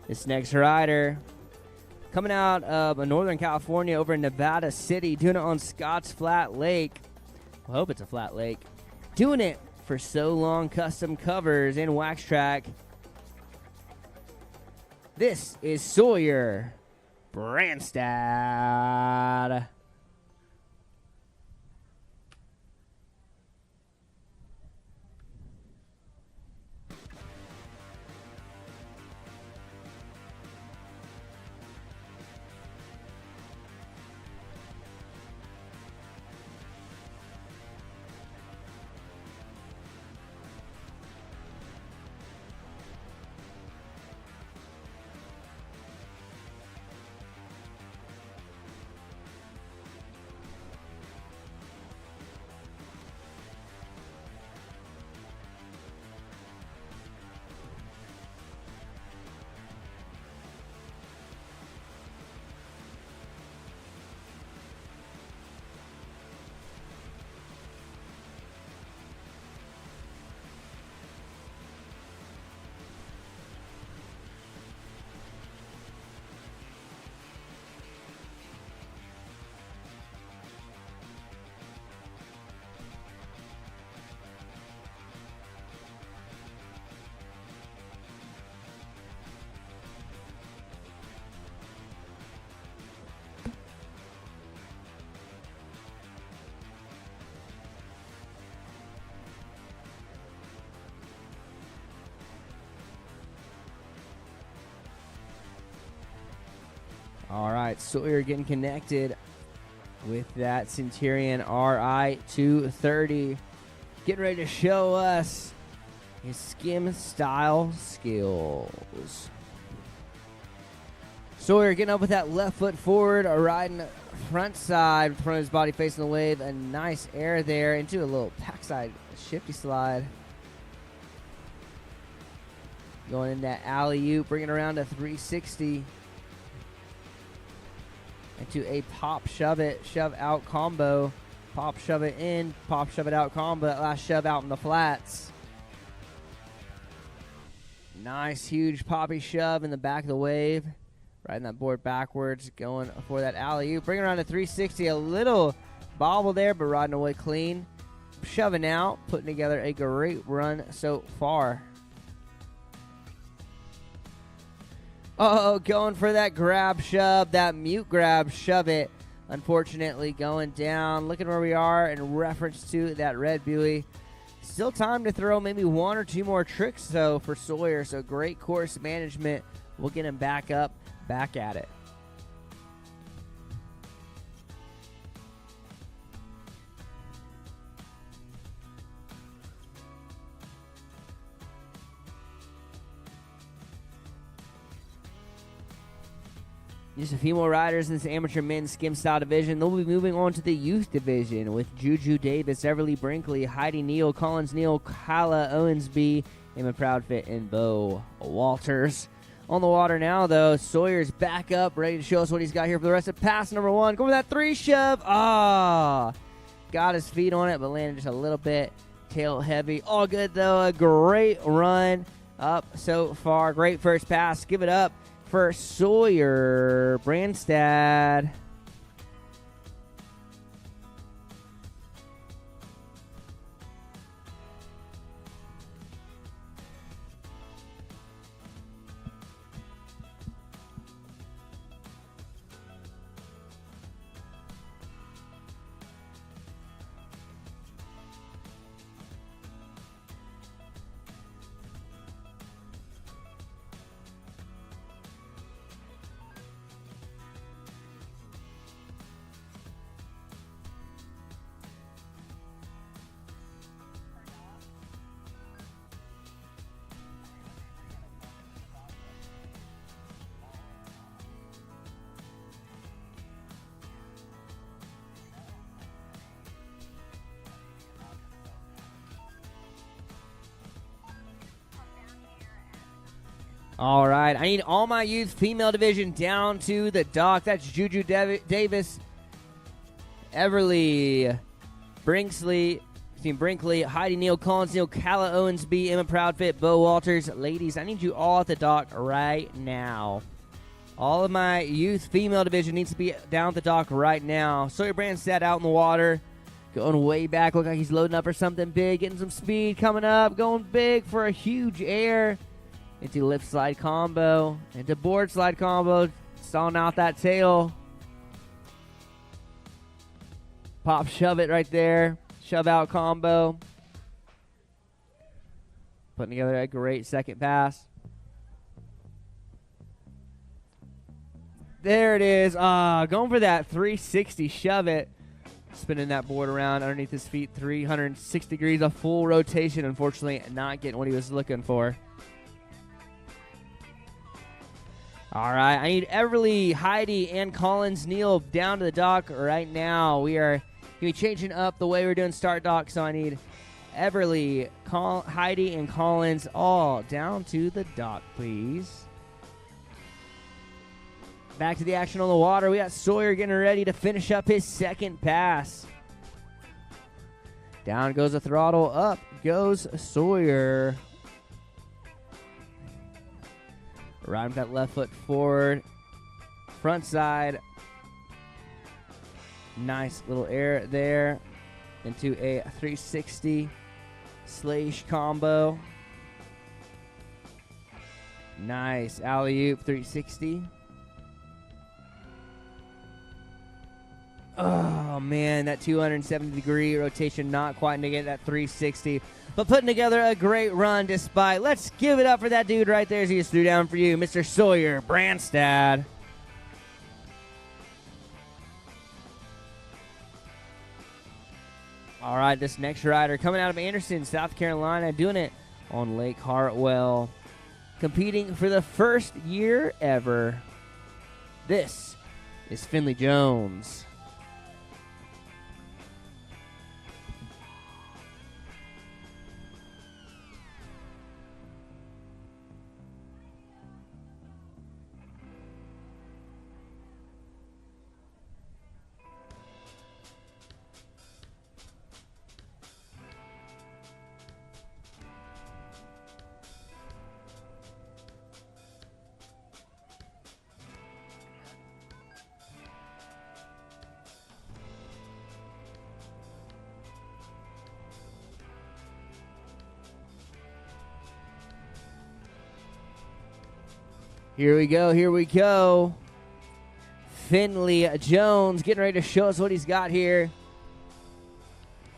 This next rider coming out of Northern California over in Nevada City, doing it on Scotts Flat Lake. I hope it's a flat lake. Doing it for So Long Custom Covers in Wax Track. This is Sawyer Branstad. All right, Sawyer getting connected with that Centurion RI 230. Getting ready to show us his skim style skills. Sawyer getting up with that left foot forward, riding front side, front of his body facing the wave. A nice air there into a little backside shifty slide. Going in that alley-oop, bringing around a 360. Into a pop, shove it, shove out combo. Pop, shove it in, pop, shove it out combo. That last shove out in the flats. Nice, huge poppy shove in the back of the wave. Riding that board backwards, going for that alley-oop. Bringing around a 360, a little bobble there, but riding away clean. Shoving out, putting together a great run so far. Oh, going for that grab shove, that mute grab, shove it. Unfortunately, going down. Looking where we are in reference to that red buoy. Still time to throw maybe one or two more tricks, though, for Sawyer. So great course management. We'll get him back up, back at it. Just a few more riders in this amateur men's skim style division. They'll be moving on to the youth division with Juju Davis, Everly Brinkley, Heidi Neal, Collins Neal, Kyla Owensby, Emma Proudfit, and Bo Walters. On the water now, though, Sawyer's back up, ready to show us what he's got here for the rest of pass number one. Going for that three shove. Got his feet on it, but landed just a little bit tail heavy. All good, though. A great run up so far. Great first pass. Give it up for Sawyer Branstad. All right, I need all my youth female division down to the dock. That's Juju Davis, Everly Brinkley, Team Brinkley, Heidi Neal, Collins Neal, Calla Owensby, Emma Proudfit, Bo Walters. Ladies, I need you all at the dock right now. All of my youth female division needs to be down at the dock right now. Sawyer Brandstad out in the water. Going way back. Look like he's loading up for something big. Getting some speed coming up. Going big for a huge air. Into lip slide combo. Into board slide combo. Sawing out that tail. Pop shove it right there. Shove out combo. Putting together a great second pass. There it is. Going for that 360 shove it. Spinning that board around underneath his feet 360 degrees. A full rotation. Unfortunately, not getting what he was looking for. All right. I need Everly, Heidi, and Collins Neal down to the dock right now. We are going to be changing up the way we're doing start dock. So I need Everly, Heidi, and Collins all down to the dock, please. Back to the action on the water. We got Sawyer getting ready to finish up his second pass. Down goes the throttle. Up goes Sawyer. Riding with that left foot forward. Front side. Nice little air there. Into a 360 slash combo. Nice alley-oop 360. Oh, man, that 270-degree rotation not quite to get that 360. But putting together a great run despite. Let's give it up for that dude right there as he just threw down for you, Mr. Sawyer Brandstad. All right, this next rider coming out of Anderson, South Carolina, doing it on Lake Hartwell. Competing for the first year ever. This is Finley Jones. Here we go, here we go. Finley Jones getting ready to show us what he's got here.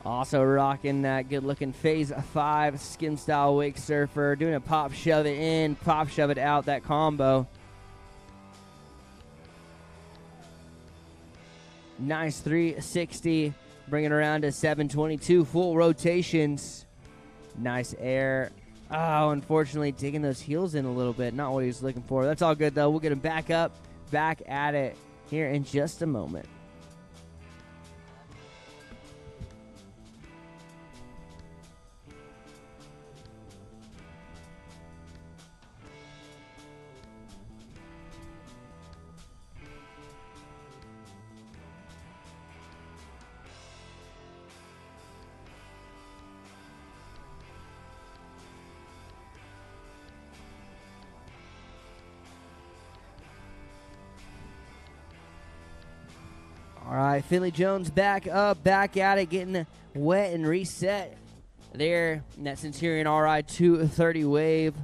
Also rocking that good-looking Phase 5 skin-style wake surfer. Doing a pop shove it in, pop shove it out, that combo. Nice 360, bringing around to 722, full rotations. Nice air. Oh, unfortunately, digging those heels in a little bit. Not what he was looking for. That's all good, though. We'll get him back up, back at it here in just a moment. All right, Finley Jones back up, back at it, getting wet and reset there in that Centurion RI 230 wave.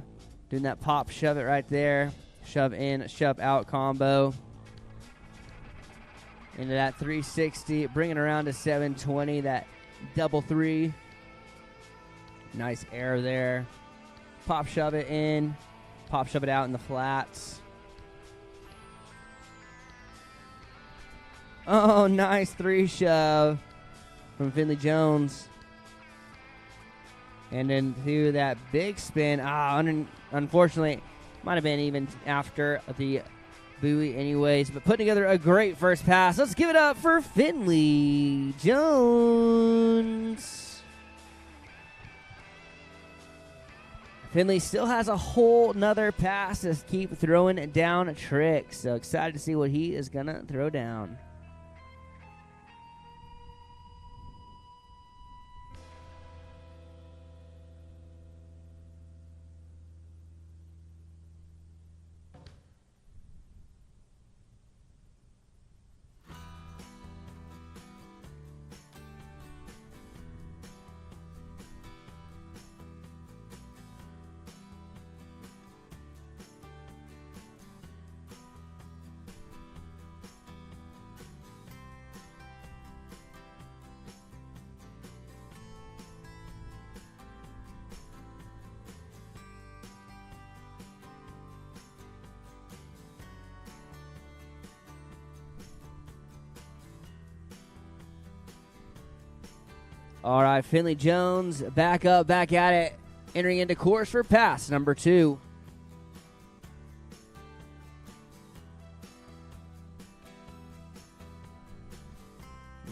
Doing that pop shove it right there. Shove in, shove out combo. Into that 360, bringing around to 720, that double three. Nice air there. Pop shove it in, pop shove it out in the flats. Oh, nice three shove from Finley Jones. And then through that big spin. Unfortunately, might have been even after the buoy anyways. But putting together a great first pass. Let's give it up for Finley Jones. Finley still has a whole nother pass to keep throwing down tricks. So excited to see what he is going to throw down. All right, Finley Jones back up, back at it, entering into course for pass number 2.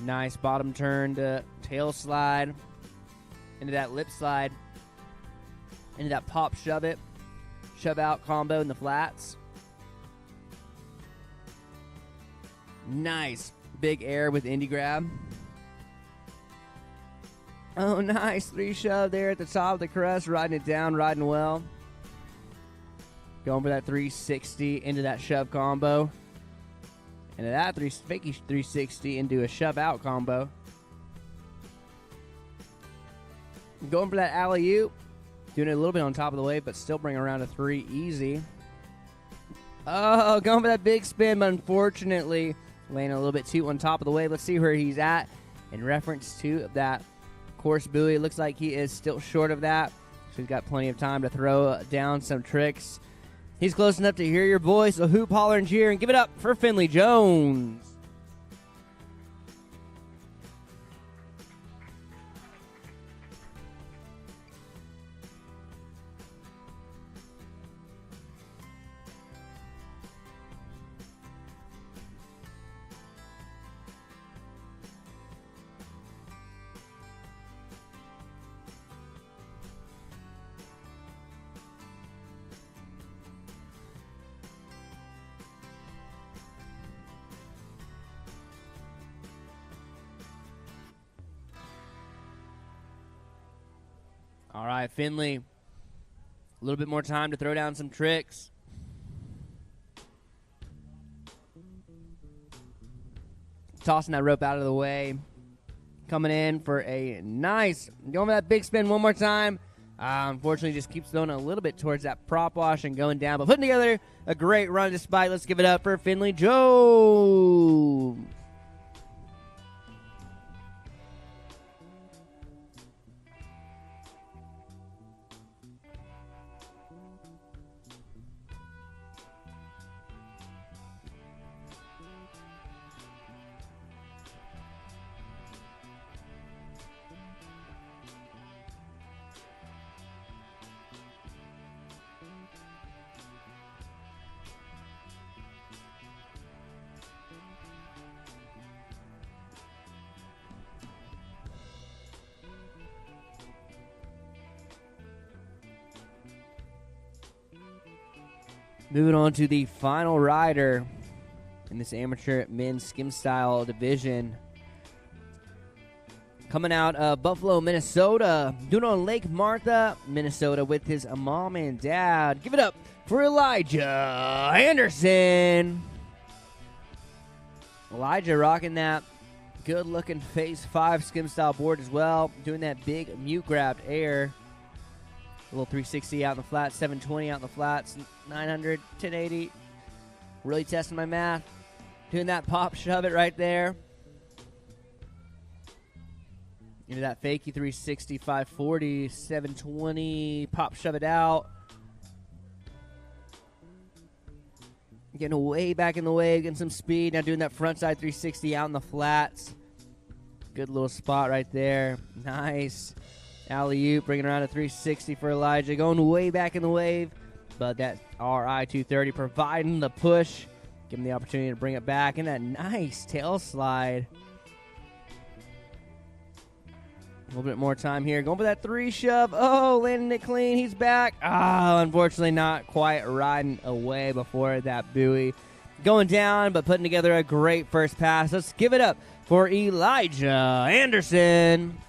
Nice bottom turn to tail slide, into that lip slide, into that pop shove it, shove out combo in the flats. Nice big air with Indy grab. Oh, nice 3 shove there at the top of the crest, riding it down, riding well. Going for that 360 into that shove combo. Into that fakey 360 into a shove out combo. Going for that alley-oop. Doing it a little bit on top of the wave, but still bringing around a 3 easy. Oh, going for that big spin, but unfortunately laying a little bit too on top of the wave. Let's see where he's at in reference to that course buoy. Looks like he is still short of that, so he's got plenty of time to throw down some tricks. He's close enough to hear your voice, so hoop, holler, and cheer, and give it up for Finley Jones. All right, Finley, a little bit more time to throw down some tricks. Tossing that rope out of the way. Coming in for a nice, going for that big spin one more time. Unfortunately, just keeps throwing a little bit towards that prop wash and going down, but putting together a great run despite. Let's give it up for Finley Jones. Moving on to the final rider in this amateur men's skim style division. Coming out of Buffalo, Minnesota. Doing it on Lake Martha, Minnesota with his mom and dad. Give it up for Elijah Anderson. Elijah rocking that good looking phase 5 skim style board as well. Doing that big mute grabbed air. A little 360 out in the flats, 720 out in the flats, 900, 1080. Really testing my math. Doing that pop shove it right there. Into that fakey 360, 540, 720, pop shove it out. Getting way back in the wave, getting some speed. Now doing that frontside 360 out in the flats. Good little spot right there. Nice. Alley-oop, bringing around a 360 for Elijah. Going way back in the wave, but that RI 230 providing the push. Give him the opportunity to bring it back. And that nice tail slide. A little bit more time here. Going for that 3 shove. Oh, landing it clean. He's back. Unfortunately not quite riding away before that buoy. Going down, but putting together a great first pass. Let's give it up for Elijah Anderson.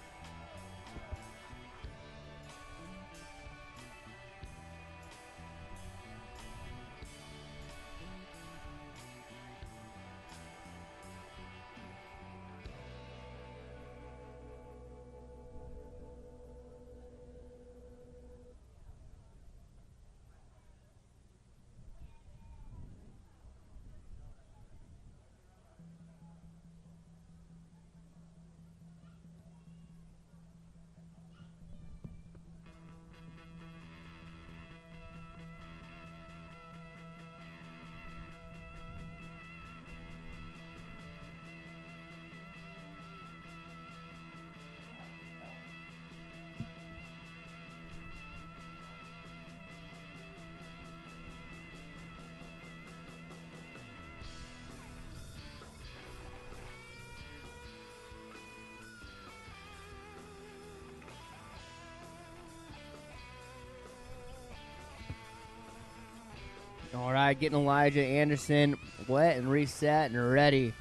All right, getting Elijah Anderson wet and reset and ready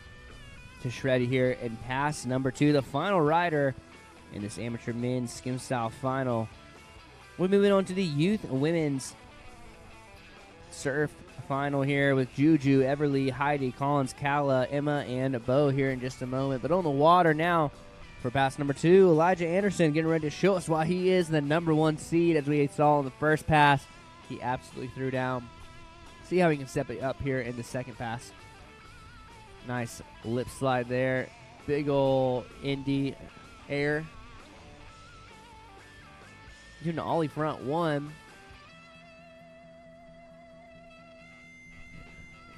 to shred here in pass number 2, the final rider in this amateur men's skim style final. We're moving on to the youth and women's surf final here with Juju, Everly, Heidi, Collins, Kala, Emma, and Bo here in just a moment. But on the water now for pass number 2, Elijah Anderson getting ready to show us why he is the number 1 seed. As we saw in the first pass, he absolutely threw down. See how he can step it up here in the second pass. Nice lip slide there. Big ol' Indy air. Doing the ollie front 1.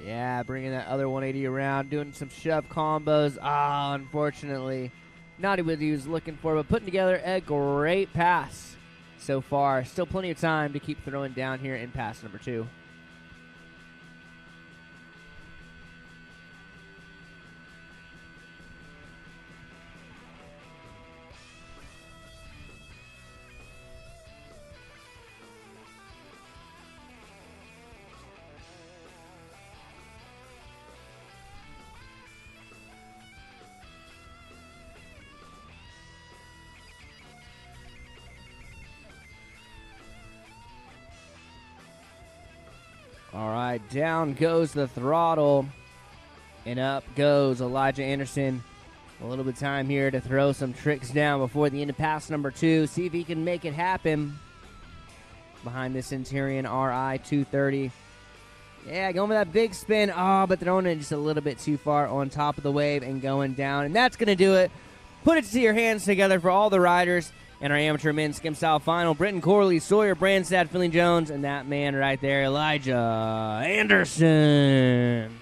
Yeah, bringing that other 180 around, doing some shove combos. Unfortunately, not what he was looking for, but putting together a great pass so far. Still plenty of time to keep throwing down here in pass number 2. All right, down goes the throttle, and up goes Elijah Anderson. A little bit of time here to throw some tricks down before the end of pass number 2. See if he can make it happen behind the Centurion RI 230. Yeah, going with that big spin. But throwing it just a little bit too far on top of the wave and going down. And that's going to do it. Put it to your hands together for all the riders in our amateur men's skim style final. Britton Corley, Sawyer Brandstad, Philly Jones, and that man right there, Elijah Anderson.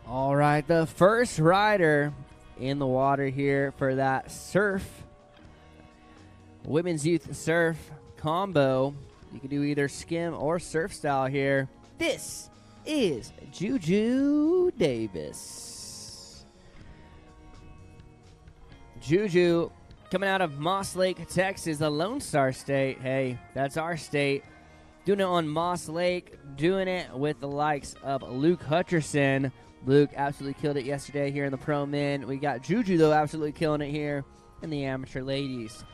All right, the first rider in the water here for that surf, women's youth surf combo. You can do either skim or surf style here. This is Juju Davis. Juju coming out of Moss Lake, Texas, the Lone Star State. Hey, that's our state. Doing it on Moss Lake, doing it with the likes of Luke Hutcherson. Luke absolutely killed it yesterday here in the pro men. We got Juju, though, absolutely killing it here in the amateur ladies.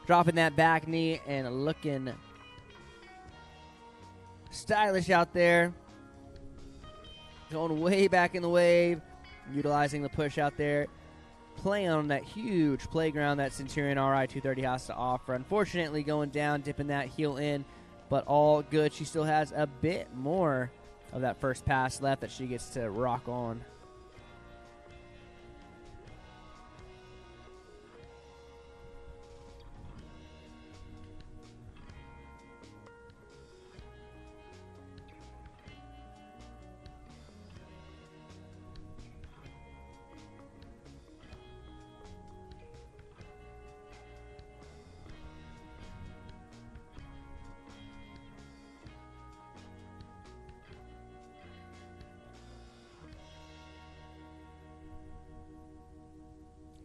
Dropping that back knee and looking stylish out there. Going way back in the wave, utilizing the push out there. Playing on that huge playground that Centurion RI 230 has to offer. Unfortunately, going down, dipping that heel in, but all good. She still has a bit more of that first pass left that she gets to rock on.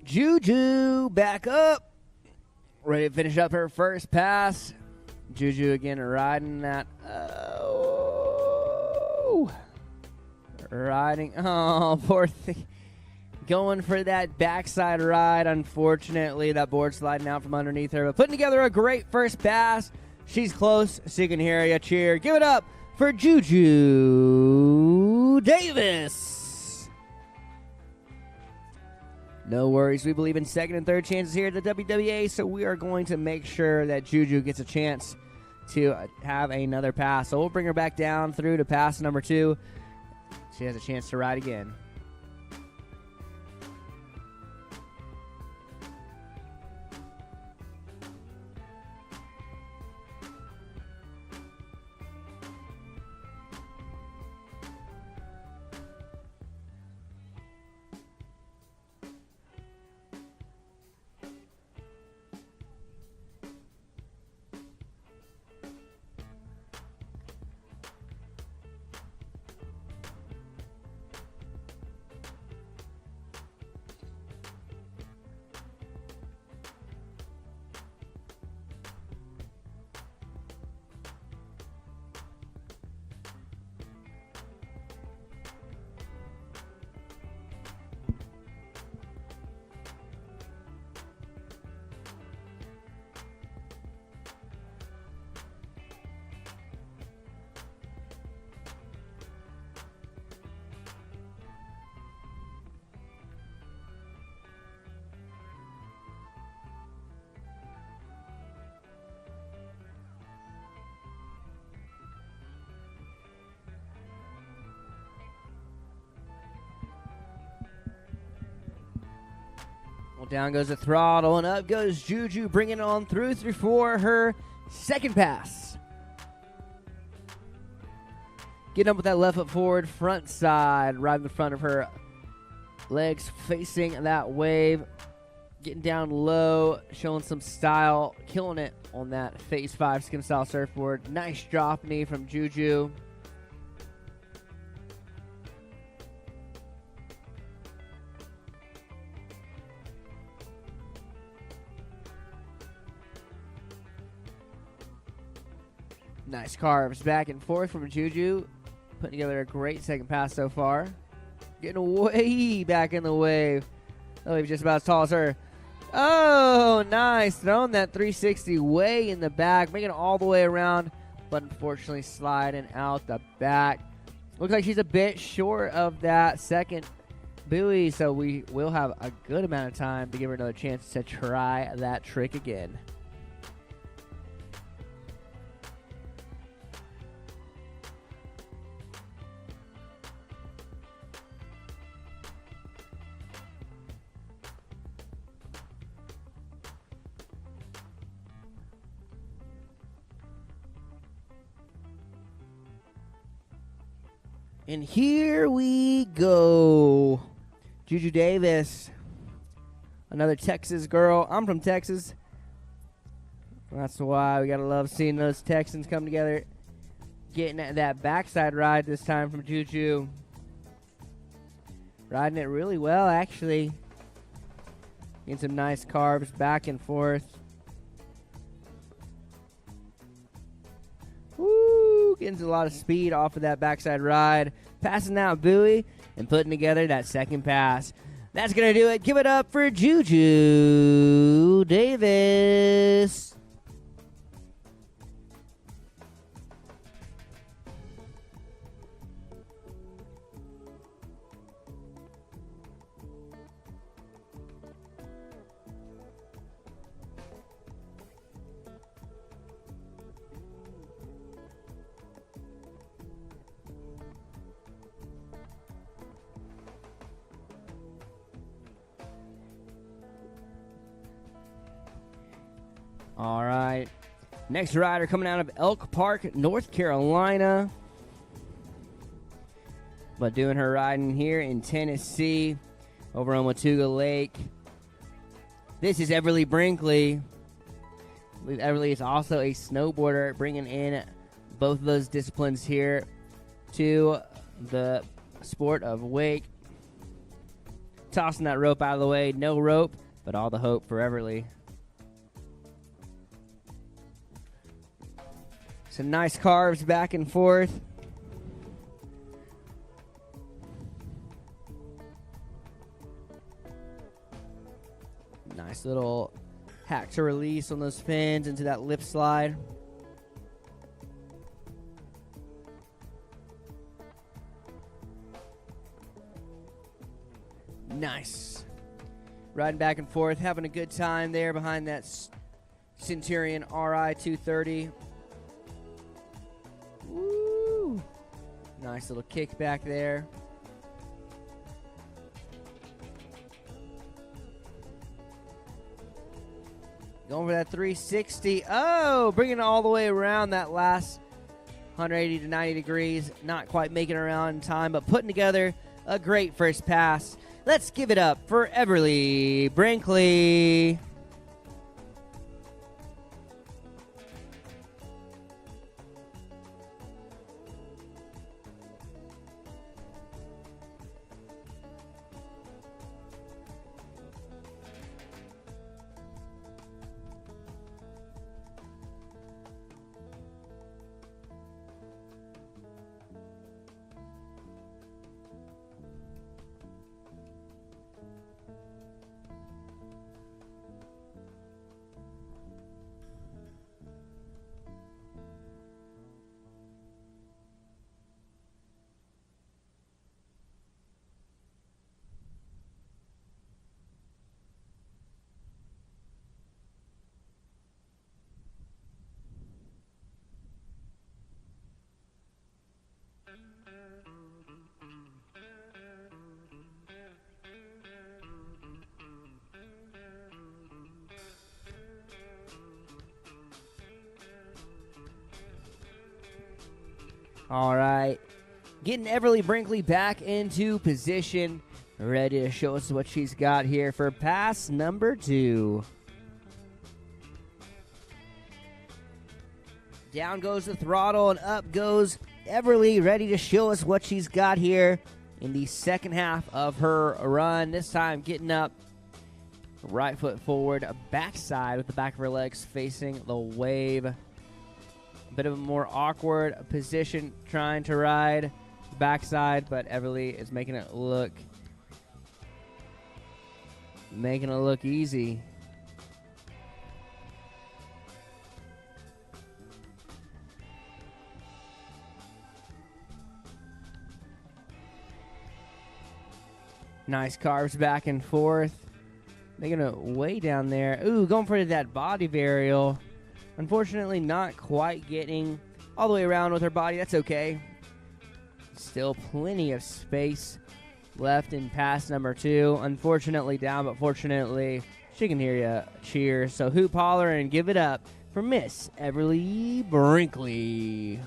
Juju back up. Ready to finish up her first pass. Juju again riding that. Riding. Oh, poor thing. Going for that backside ride. Unfortunately, that board sliding out from underneath her. But putting together a great first pass. She's close. She can hear you cheer. Give it up for Juju Juju Davis. No worries. We believe in second and third chances here at the WWA, so we are going to make sure that Juju gets a chance to have another pass. So we'll bring her back down through to pass number 2. She has a chance to ride again. Well, down goes the throttle, and up goes Juju, bringing it on through for her second pass. Getting up with that left foot forward, front side, right in the front of her legs, facing that wave. Getting down low, showing some style, killing it on that Phase 5 skim style surfboard. Nice drop knee from Juju. Nice carves back and forth from Juju. Putting together a great second pass so far. Getting way back in the wave. The wave just about as tall as her. Oh, nice. Throwing that 360 way in the back. Making it all the way around. But unfortunately sliding out the back. Looks like she's a bit short of that second buoy. So we will have a good amount of time to give her another chance to try that trick again. And here we go. Juju Davis, another Texas girl. I'm from Texas. That's why we got to love seeing those Texans come together. Getting at that backside ride this time from Juju. Riding it really well, actually. Getting some nice carves back and forth. Woo! Getting a lot of speed off of that backside ride. Passing that buoy and putting together that second pass. That's going to do it. Give it up for Juju Davis. All right. Next rider coming out of Elk Park, North Carolina. But doing her riding here in Tennessee over on Watauga Lake. This is Everly Brinkley. I believe Everly is also a snowboarder, bringing in both of those disciplines here to the sport of wake. Tossing that rope out of the way. No rope, but all the hope for Everly. Some nice carves back and forth. Nice little hack to release on those fins into that lip slide. Nice. Riding back and forth, having a good time there behind that Centurion RI 230. Woo! Nice little kick back there. Going for that 360. Oh, bringing it all the way around that last 180 to 90 degrees. Not quite making it around in time, but putting together a great first pass. Let's give it up for Everly Brinkley. All right. Getting Everly Brinkley back into position. Ready to show us what she's got here for pass number 2. Down goes the throttle and up goes Everly, ready to show us what she's got here in the second half of her run. This time getting up, right foot forward, a backside with the back of her legs facing the wave. A bit of a more awkward position trying to ride backside, but Everly is making it look easy. Nice carves back and forth. Making it way down there. Ooh, going for that body varial. Unfortunately, not quite getting all the way around with her body. That's okay. Still plenty of space left in pass number 2. Unfortunately down, but fortunately she can hear you cheer. So hoop, holler, and give it up for Miss Everly Brinkley.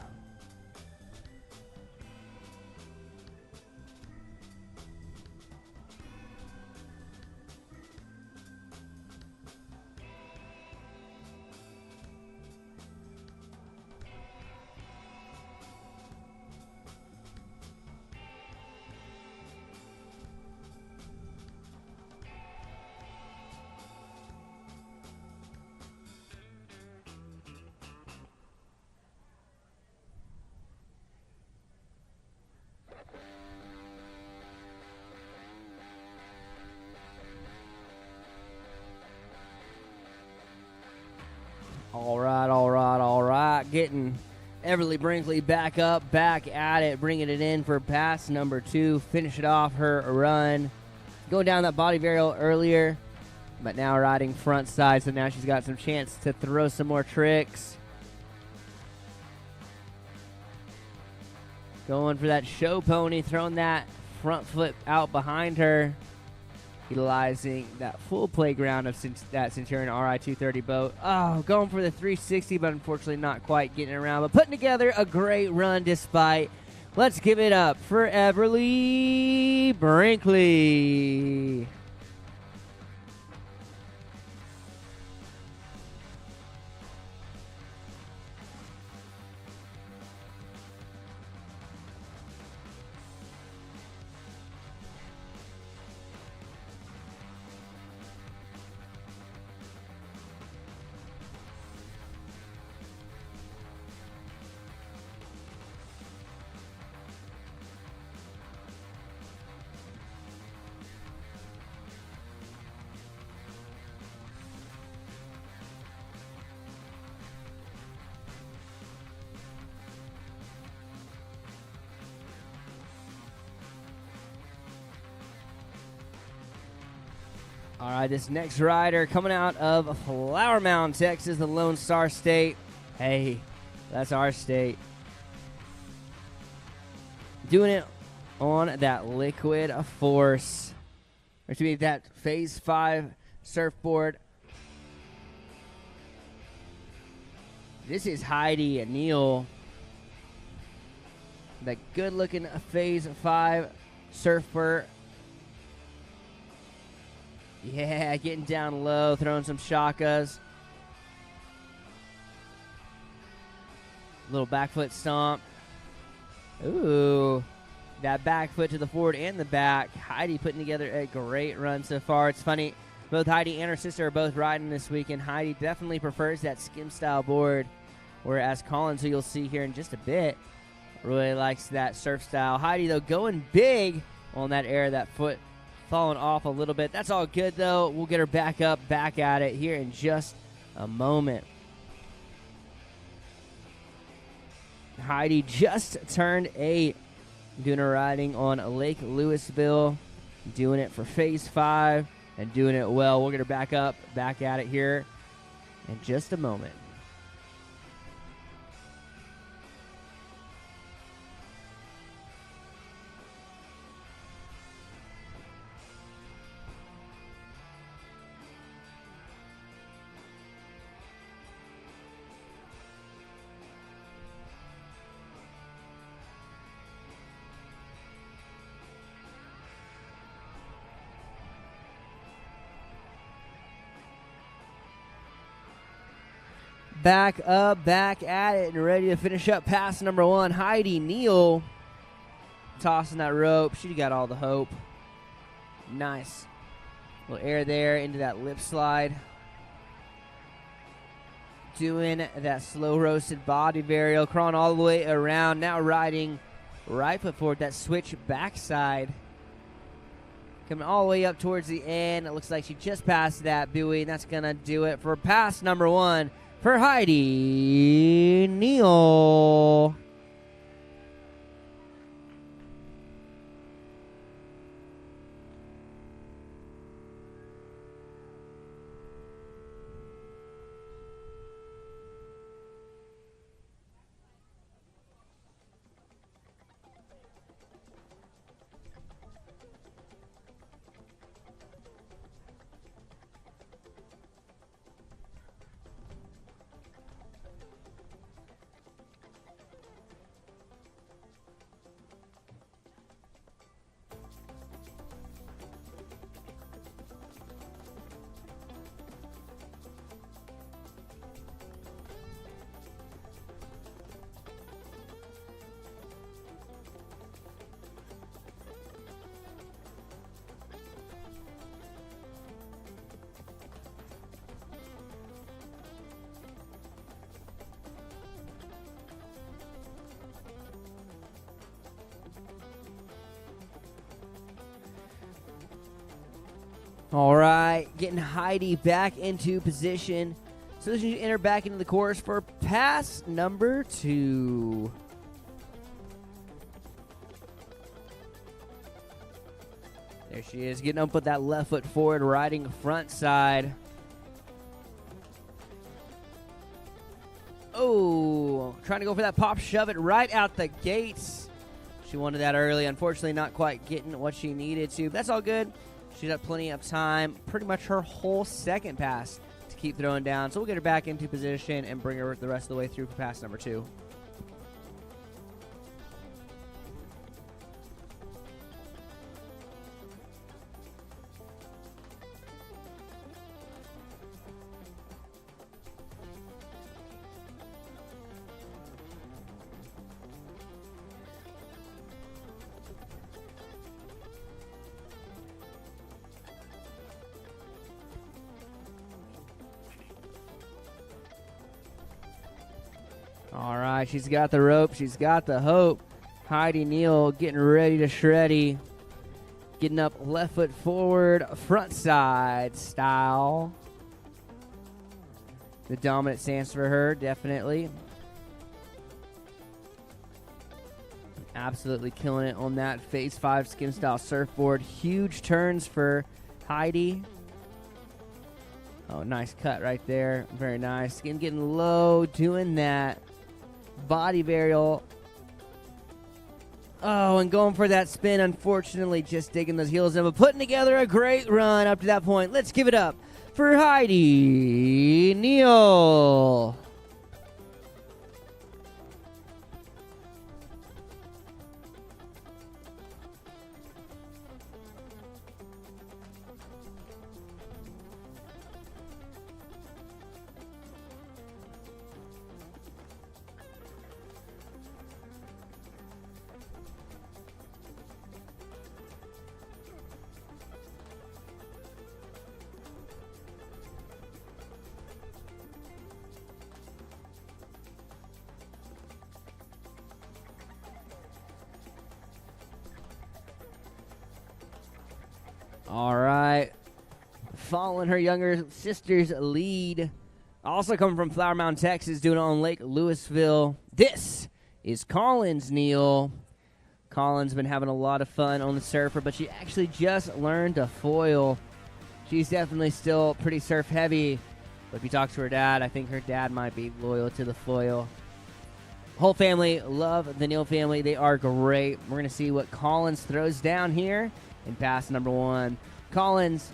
All right. Getting Everly Brinkley back up, back at it, bringing it in for pass number 2. Finish it off her run. Going down that body varial earlier, but now riding front side, so now she's got some chance to throw some more tricks. Going for that show pony, throwing that front foot out behind her. Utilizing that full playground of that Centurion RI 230 boat. Oh, going for the 360, but unfortunately not quite getting around. But putting together a great run despite. Let's give it up for Everly Brinkley. All right, this next rider coming out of Flower Mound, Texas, the Lone Star State. Hey, that's our state. Doing it on that Liquid Force. Or to be that Phase 5 surfboard. This is Heidi Neal. That good-looking Phase 5 surfer. Yeah, getting down low, throwing some shakas. Little back foot stomp. Ooh, that back foot to the forward and the back. Heidi putting together a great run so far. It's funny, both Heidi and her sister are both riding this weekend. Heidi definitely prefers that skim style board, whereas Collins, who you'll see here in just a bit, really likes that surf style. Heidi, though, going big on that air, that foot falling off a little bit. That's all good, though. We'll get her back up, back at it here in just a moment. Heidi just turned 8, doing her riding on Lake Louisville, doing it for Phase 5, and doing it well. We'll get her back up, back at it here in just a moment. Back up, back at it, and ready to finish up pass number 1. Heidi Neal tossing that rope. She got all the hope. Nice. Little air there into that lip slide. Doing that slow roasted body varial, crawling all the way around. Now riding right foot forward, that switch backside. Coming all the way up towards the end. It looks like she just passed that buoy, and that's going to do it for pass number 1. For Heidi Neal. All right, getting Heidi back into position. So she enter back into the course for pass number 2. There she is, getting up with that left foot forward, riding front side. Oh, trying to go for that pop, shove it right out the gates. She wanted that early. Unfortunately, not quite getting what she needed to. But that's all good. She's got plenty of time, pretty much her whole second pass to keep throwing down. So we'll get her back into position and bring her the rest of the way through for pass number 2. All right, she's got the rope. She's got the hope. Heidi Neal getting ready to shreddy. Getting up left foot forward, front side style. The dominant stance for her, definitely. Absolutely killing it on that Phase 5 skim style surfboard. Huge turns for Heidi. Oh, nice cut right there. Very nice. Again, getting low, doing that body varial. Oh, and going for that spin. Unfortunately, just digging those heels in, but putting together a great run up to that point. Let's give it up for Heidi Neal. All right. Following her younger sister's lead. Also coming from Flower Mound, Texas, doing it on Lake Louisville. This is Collins Neal. Collins been having a lot of fun on the surfer, but she actually just learned to foil. She's definitely still pretty surf heavy. But if you talk to her dad, I think her dad might be loyal to the foil. Whole family love the Neal family. They are great. We're going to see what Collins throws down here in pass number 1. Collins,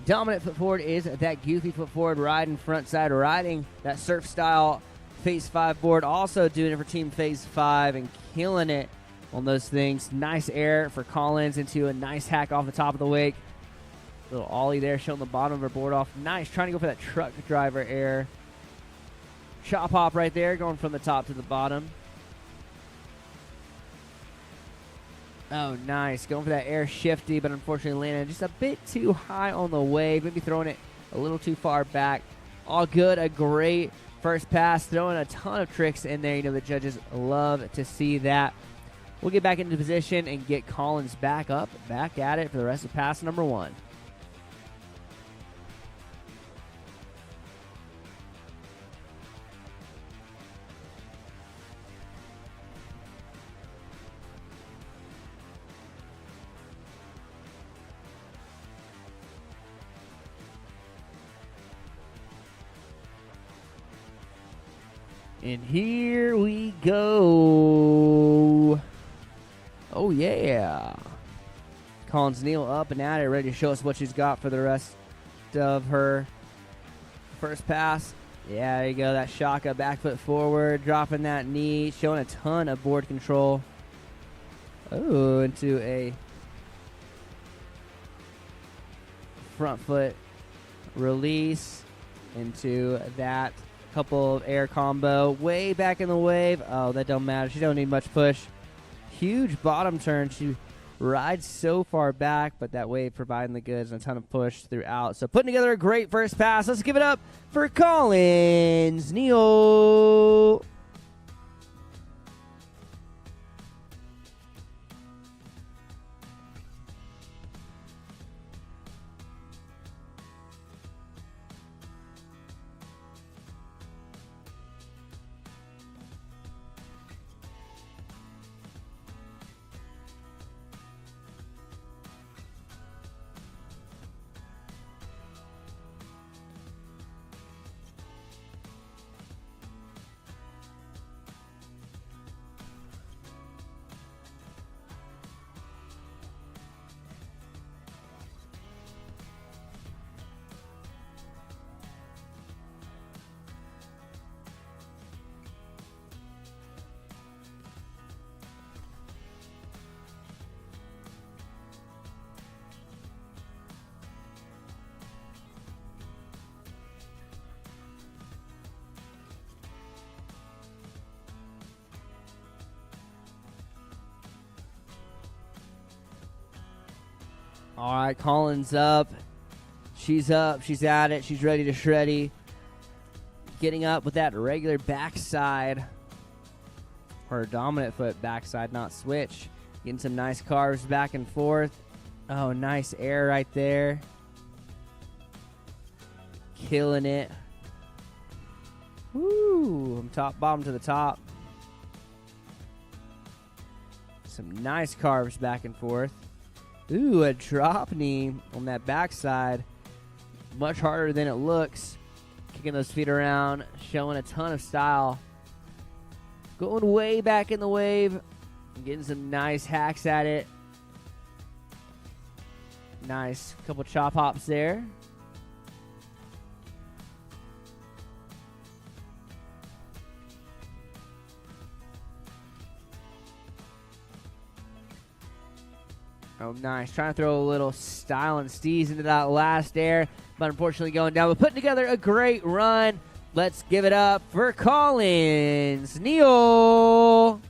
dominant foot forward is that goofy foot forward riding, front side riding, that surf style phase 5 board. Also doing it for team phase 5 and killing it on those things. Nice air for Collins into a nice hack off the top of the wake. Little ollie there showing the bottom of her board off. Nice, trying to go for that truck driver air. Chop hop right there, going from the top to the bottom. Oh, nice. Going for that air shifty, but unfortunately landed just a bit too high on the wave. Maybe throwing it a little too far back. All good. A great first pass. Throwing a ton of tricks in there. You know, the judges love to see that. We'll get back into position and get Collins back up, back at it for the rest of pass number 1. And here we go. Oh, yeah. Collins Neal up and at it, ready to show us what she's got for the rest of her first pass. Yeah, there you go. That shaka, back foot forward, dropping that knee, showing a ton of board control. Oh, into a front foot release into that couple of air combo way back in the wave. Oh, that don't matter. She don't need much push. Huge bottom turn. She rides so far back, but that wave providing the goods and a ton of push throughout. So putting together a great first pass. Let's give it up for Collins Neal. All right, Collins up. She's up. She's at it. She's ready to shreddy. Getting up with that regular backside. Her dominant foot backside, not switch. Getting some nice carves back and forth. Oh, nice air right there. Killing it. Woo! From top, bottom to the top. Some nice carves back and forth. Ooh, a drop knee on that backside. much harder than it looks. Kicking those feet around, showing a ton of style. Going way back in the wave, getting some nice hacks at it. Nice couple chop hops there. Oh, nice. Trying to throw a little style and steez into that last air, but unfortunately going down. But putting together a great run. Let's give it up for Collins Neal.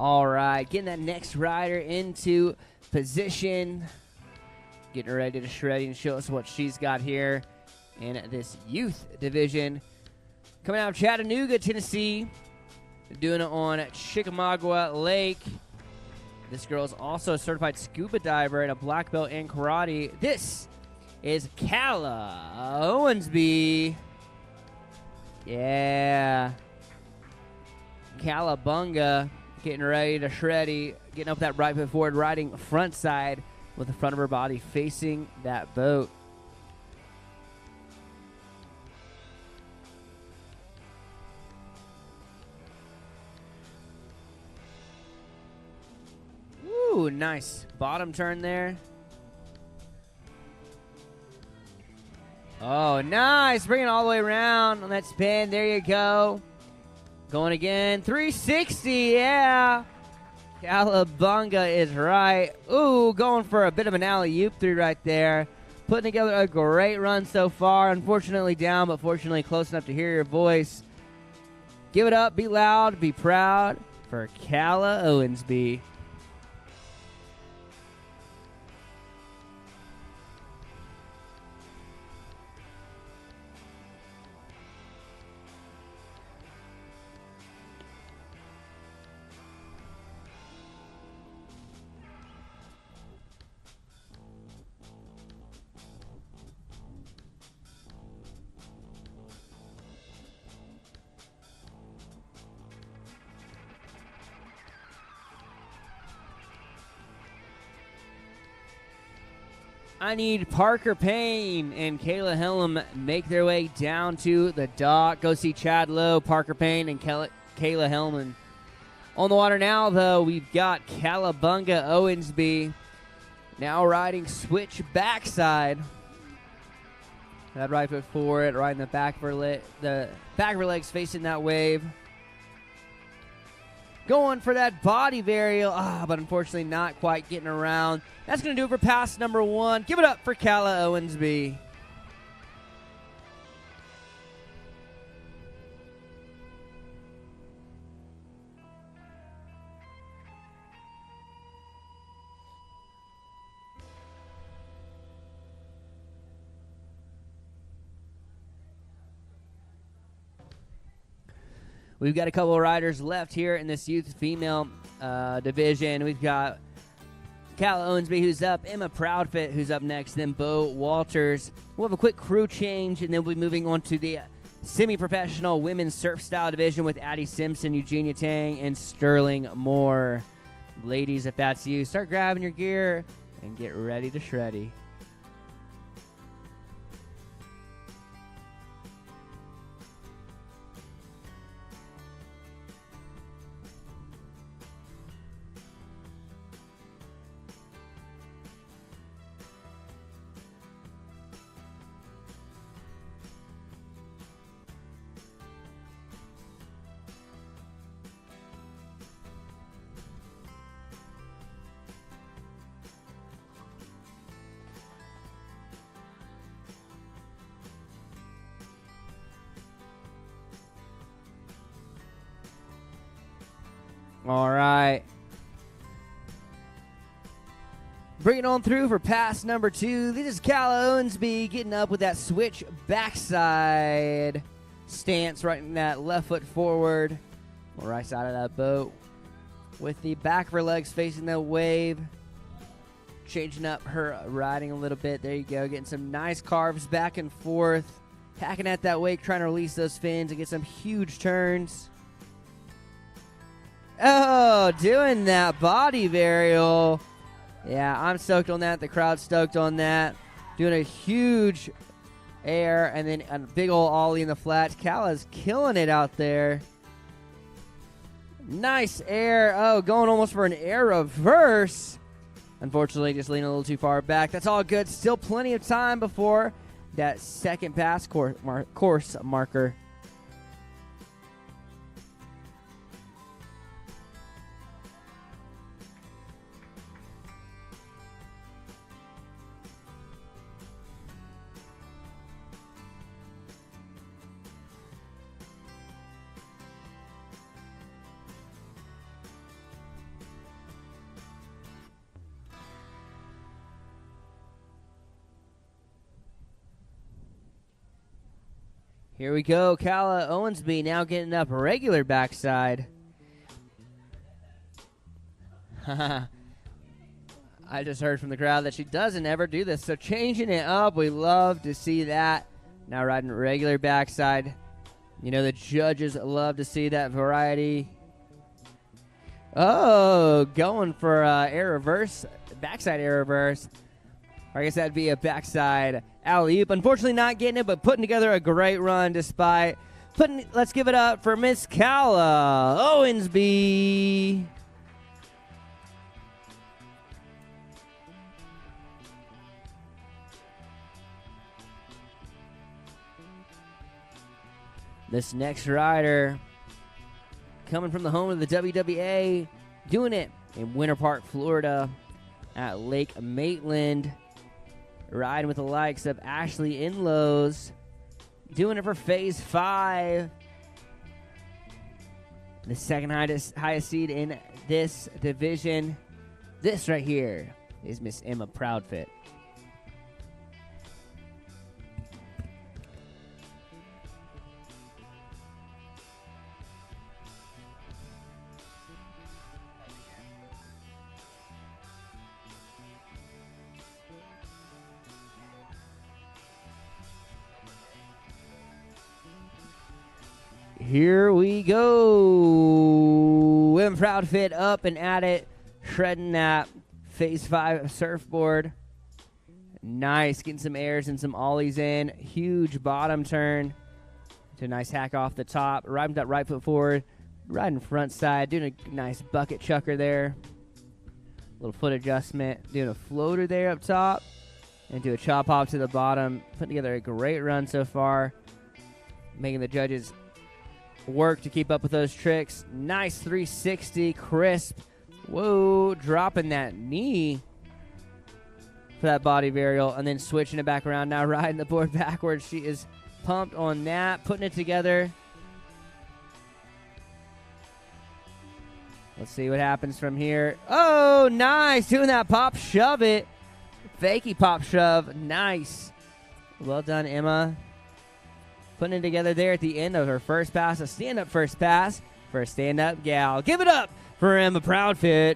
All right, getting that next rider into position. Getting ready to shred and show us what she's got here in this youth division. Coming out of Chattanooga, Tennessee. Doing it on Chickamauga Lake. This girl is also a certified scuba diver and a black belt in karate. This is Kala Owensby. Yeah. Calabunga. Getting ready to shreddy, getting up that right foot forward, riding front side with the front of her body facing that boat. Woo, nice bottom turn there. Oh, nice. Bring it all the way around on that spin. There you go. Going again, 360, yeah. Calabunga is right. Ooh, going for a bit of an alley-oop through right there. Putting together a great run so far. Unfortunately down, but fortunately close enough to hear your voice. Give it up, be loud, be proud for Kala Owensby. I need Parker Payne and Kayla Hillum make their way down to the dock. Go see Chad Lowe, Parker Payne, and Kayla Hellman. On the water now, though, we've got Calabunga Owensby now riding switch backside. That right foot forward, right in the back of her legs facing that wave. Going for that body varial, but unfortunately not quite getting around. That's going to do it for pass number 1. Give it up for Calla Owensby. We've got a couple of riders left here in this youth female division. We've got Calla Owensby, who's up, Emma Proudfit, who's up next, then Bo Walters. We'll have a quick crew change, and then we'll be moving on to the semi-professional women's surf style division with Addie Simpson, Eugenia Tang, and Sterling Moore. Ladies, if that's you, start grabbing your gear and get ready to shreddy. All right. Bring it on through for pass number 2. This is Calla Owensby getting up with that switch backside stance, right in that left foot forward, right side of that boat, with the back of her legs facing the wave, changing up her riding a little bit. There you go, getting some nice carves back and forth, hacking at that wake, trying to release those fins and get some huge turns. Oh, doing that body varial. Yeah, I'm stoked on that. The crowd's stoked on that. Doing a huge air and then a big old ollie in the flats. Calla's killing it out there. Nice air. Oh, going almost for an air reverse. Unfortunately, just leaning a little too far back. That's all good. Still plenty of time before that second pass course marker. Here we go. Calla Owensby now getting up regular backside. I just heard from the crowd that she doesn't ever do this, so changing it up, we love to see that. Now riding regular backside. You know, the judges love to see that variety. Oh, going for air reverse, backside air reverse. I guess that'd be a backside alley-oop. Unfortunately not getting it, but putting together a great run despite let's give it up for Miss Calla Owensby. This next rider coming from the home of the WWA, doing it in Winter Park, Florida at Lake Maitland. Riding with the likes of Ashley Inlows. Doing it for Phase 5. The second highest seed in this division. This right here is Miss Emma Proudfit. Here we go. Emma Proudfit up and at it, shredding that Phase 5 surfboard. Nice, getting some airs and some ollies in. Huge bottom turn to a nice hack off the top. Riding that right foot forward. riding front side, doing a nice bucket chucker there. Little foot adjustment, doing a floater there up top, and do a chop hop to the bottom. Putting together a great run so far, making the judges work to keep up with those tricks. Nice 360, crisp. Whoa, dropping that knee for that body varial, and then switching it back around. Now riding the board backwards. She is pumped on that, putting it together. Let's see what happens from here. Oh, nice. Doing that pop shove it. Fakey pop shove. Nice. Well done, Emma. Putting it together there at the end of her first pass. A stand-up first pass for a stand-up gal. Give it up for Emma Proudfit.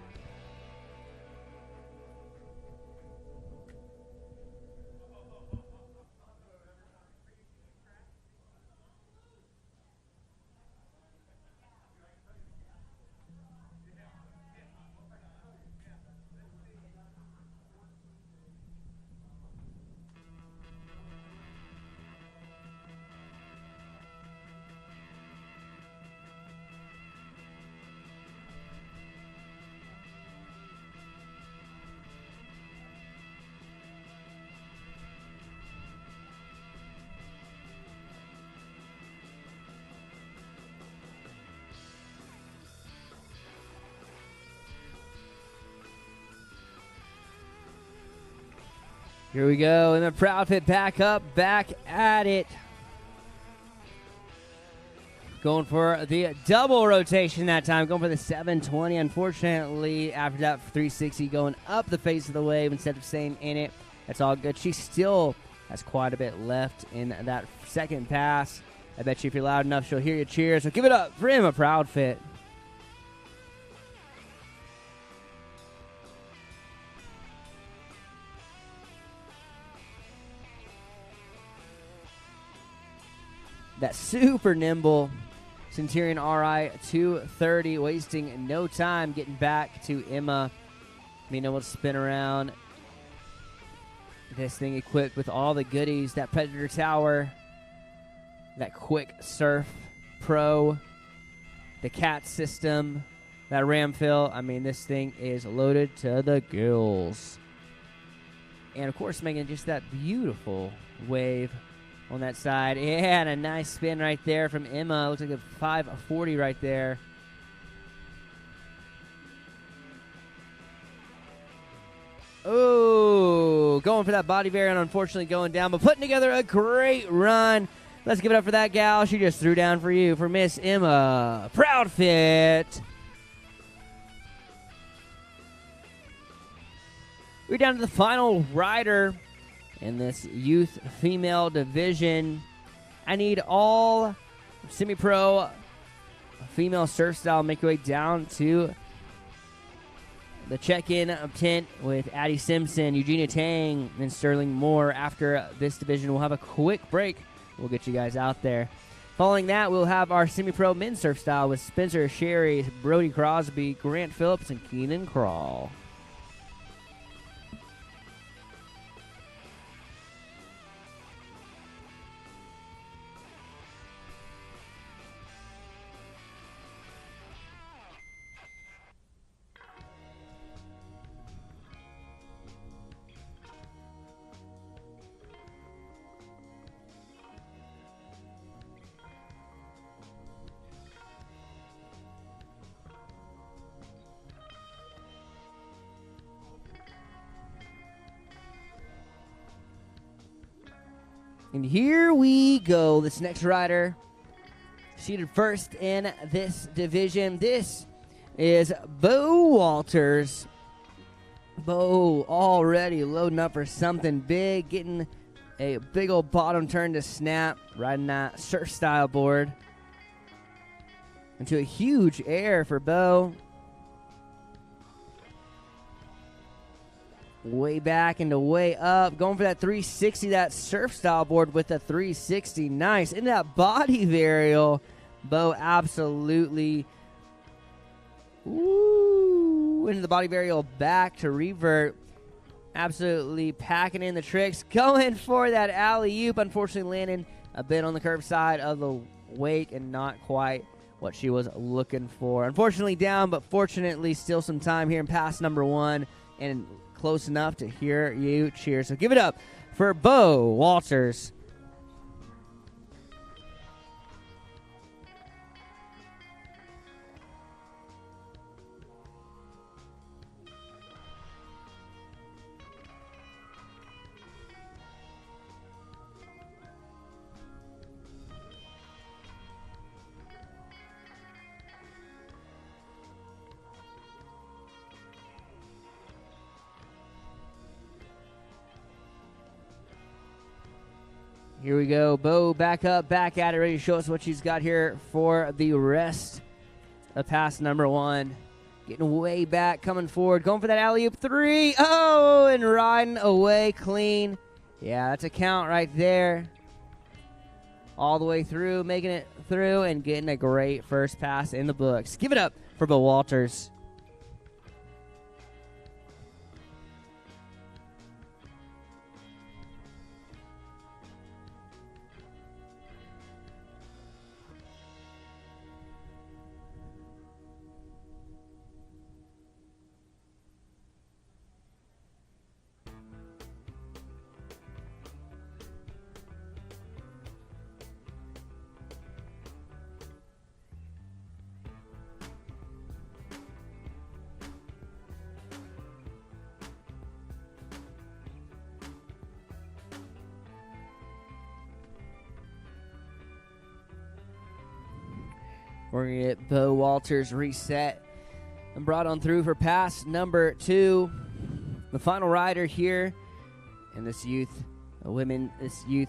Here we go, and the Proudfit back up, back at it. Going for the double rotation that time, going for the 720. Unfortunately, after that 360, going up the face of the wave instead of staying in it. That's all good. She still has quite a bit left in that second pass. I bet you if you're loud enough, she'll hear you cheer. So give it up for Emma Proudfit. That super nimble Centurion RI 230, wasting no time getting back to Emma. Being able to spin around. This thing equipped with all the goodies. That Predator Tower. That Quick Surf Pro. The CAT system. That ram fill. I mean, this thing is loaded to the gills. And, of course, making just that beautiful wave on that side. Yeah, and a nice spin right there from Emma. Looks like a 540 right there. Oh, going for that body variant, unfortunately going down, but putting together a great run. Let's give it up for that gal. She just threw down for you, for Miss Emma Proudfit. We're down to the final rider in this youth female division. I need all semi-pro female surf style. Make your way down to the check-in tent with Addie Simpson, Eugenia Tang, and Sterling Moore. After this division, we'll have a quick break. We'll get you guys out there. Following that, we'll have our semi-pro men's surf style with Spencer Sherry, Brody Crosby, Grant Phillips, and Keenan Crawl. And here we go. This next rider, seated first in this division. This is Bo Walters. Bo already loading up for something big, getting a big old bottom turn to snap, riding that surf style board into a huge air for Bo. Way back into way up. Going for that 360, that surf style board with the 360. Nice. Into that body varial. Bo absolutely. Ooh. Into the body varial back to revert. Absolutely packing in the tricks. Going for that alley-oop. Unfortunately landing a bit on the curb side of the wake and not quite what she was looking for. Unfortunately down, but fortunately still some time here in pass number 1 and close enough to hear you cheer. So give it up for Bo Walters. Here we go. Bo back up, back at it, ready to show us what she's got here for the rest of pass number 1. Getting way back, coming forward, going for that alley-oop 3. Oh, and riding away clean. Yeah, that's a count right there. All the way through, making it through, and getting a great first pass in the books. Give it up for Bo Walters. We're going to get Bo Walters reset and brought on through for pass number 2. The final rider here in this youth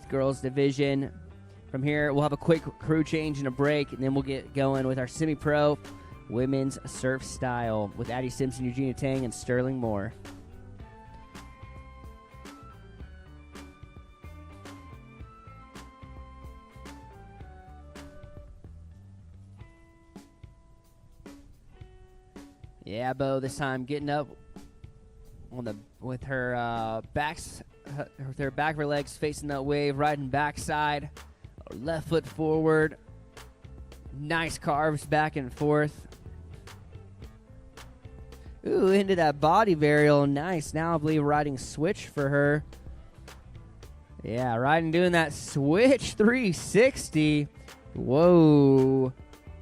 girls division. From here, we'll have a quick crew change and a break, and then we'll get going with our semi-pro women's surf style with Addie Simpson, Eugenia Tang, and Sterling Moore. Yeah, Bo this time getting up on with her back of her legs facing that wave, riding backside, left foot forward, nice carves back and forth. Ooh, into that body varial, nice. Now I believe riding switch for her. Yeah, riding doing that switch 360. Whoa.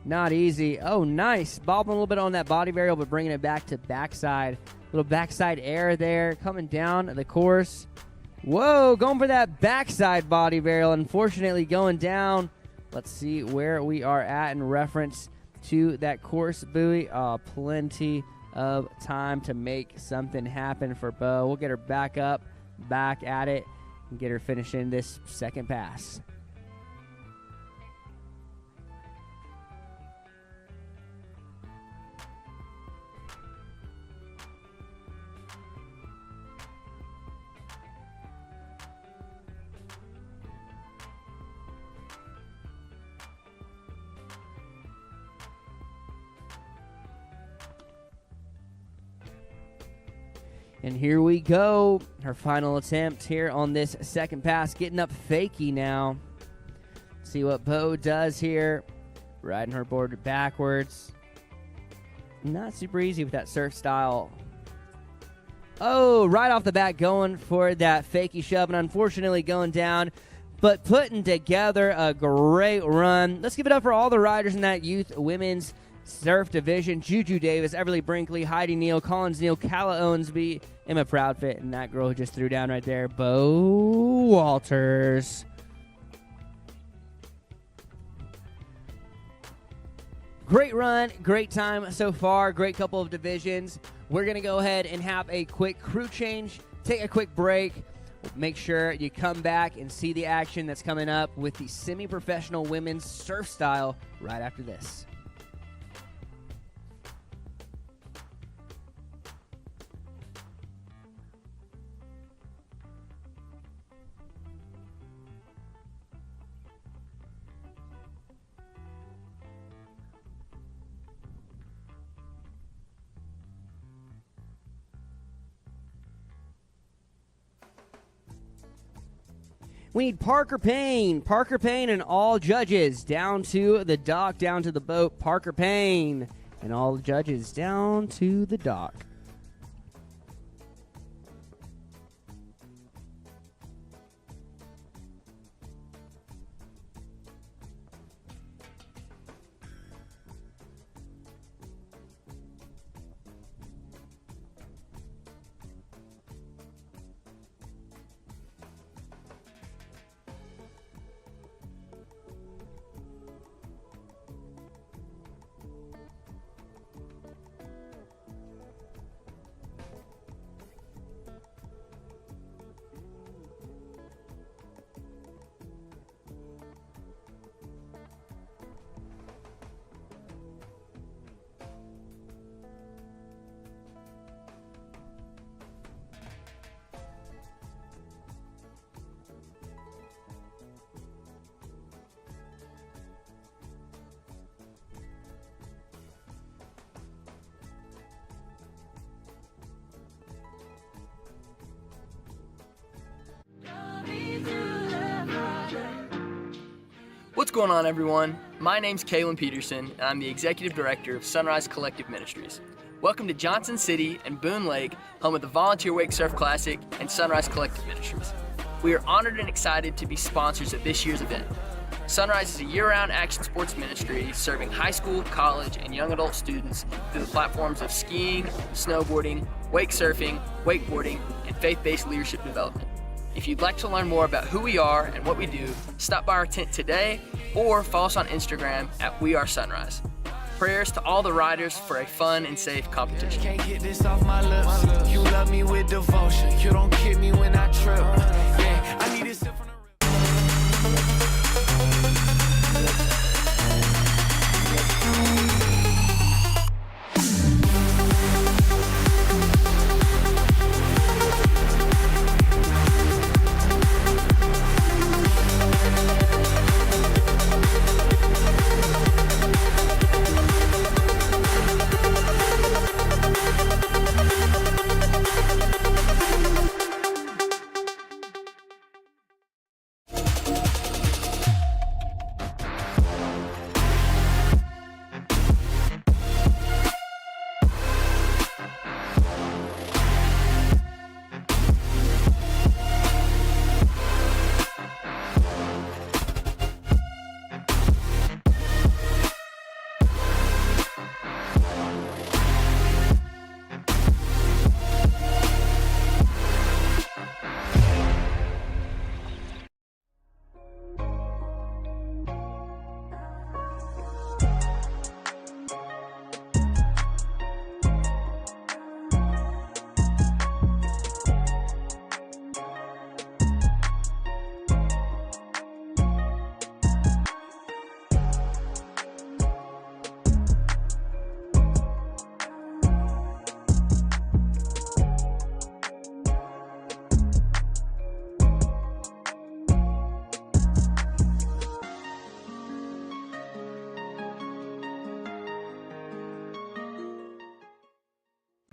Not easy. Oh, nice. Bobbing a little bit on that body varial, but bringing it back to backside. Little backside air there. Coming down the course. Whoa, going for that backside body varial. Unfortunately, going down. Let's see where we are at in reference to that course buoy. Plenty of time to make something happen for Bo. We'll get her back up, back at it, and get her finishing this second pass. And here we go. Her final attempt here on this second pass. Getting up fakie now. See what Bo does here. Riding her board backwards. Not super easy with that surf style. Oh, right off the bat going for that fakie shove. And unfortunately going down. But putting together a great run. Let's give it up for all the riders in that youth women's surf division. Juju Davis, Everly Brinkley, Heidi Neal, Collins Neal, Calla Owensby, Emma Proudfit, and that girl who just threw down right there, Bo Walters. Great run, great time so far, great couple of divisions. We're going to go ahead and have a quick crew change, take a quick break. Make sure you come back and see the action that's coming up with the semi-professional women's surf style right after this. We need Parker Payne and all judges down to the dock, down to the boat. Parker Payne and all the judges down to the dock. What's going on, everyone? My name's Kalen Peterson, and I'm the Executive Director of Sunrise Collective Ministries. Welcome to Johnson City and Boone Lake, home of the Volunteer Wake Surf Classic and Sunrise Collective Ministries. We are honored and excited to be sponsors of this year's event. Sunrise is a year-round action sports ministry serving high school, college, and young adult students through the platforms of skiing, snowboarding, wake surfing, wakeboarding, and faith-based leadership development. If you'd like to learn more about who we are and what we do, stop by our tent today or follow us on Instagram at We Are Sunrise. Prayers to all the riders for a fun and safe competition. Can't get this off my lips. You love me with devotion. You don't kid me when I trip. Yeah, I need it from the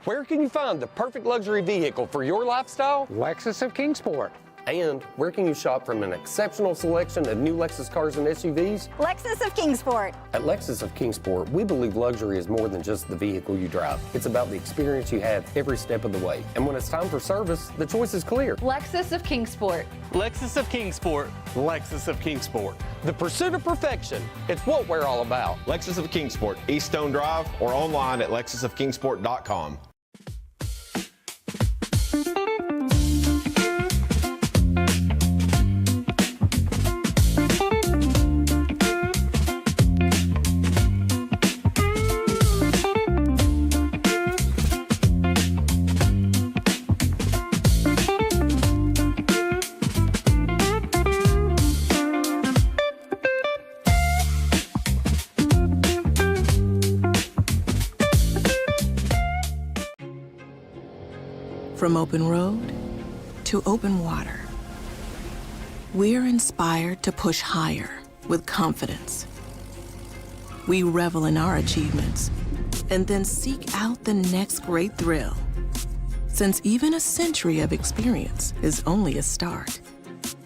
Where can you find the perfect luxury vehicle for your lifestyle? Lexus of Kingsport. And where can you shop from an exceptional selection of new Lexus cars and SUVs? Lexus of Kingsport. At Lexus of Kingsport, we believe luxury is more than just the vehicle you drive. It's about the experience you have every step of the way. And when it's time for service, the choice is clear. Lexus of Kingsport. Lexus of Kingsport. Lexus of Kingsport. The pursuit of perfection. It's what we're all about. Lexus of Kingsport, East Stone Drive, or online at lexusofkingsport.com. From open road to open water, we're inspired to push higher with confidence. We revel in our achievements and then seek out the next great thrill. Since even a century of experience is only a start,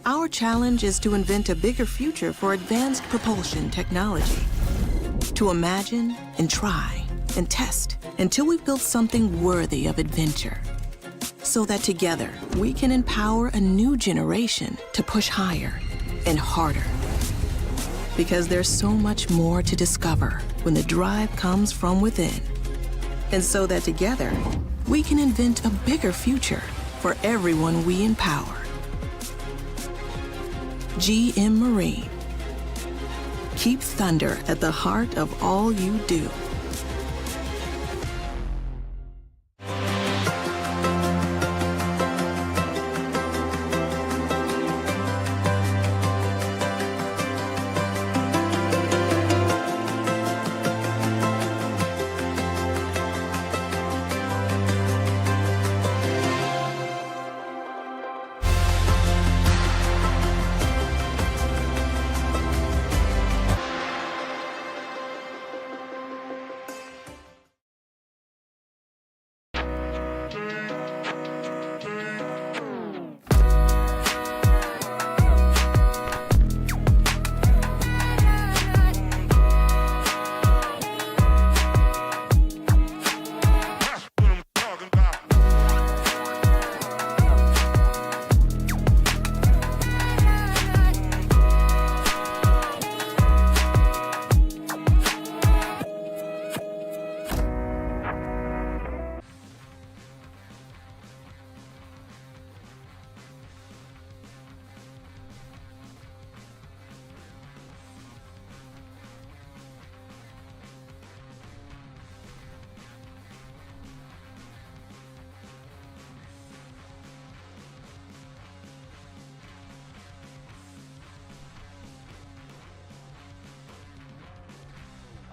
Our challenge is to invent a bigger future for advanced propulsion technology. To imagine and try and test until we've built something worthy of adventure. So that together we can empower a new generation to push higher and harder. Because there's so much more to discover when the drive comes from within. And so that together we can invent a bigger future for everyone we empower. GM Marine. Keep thunder at the heart of all you do.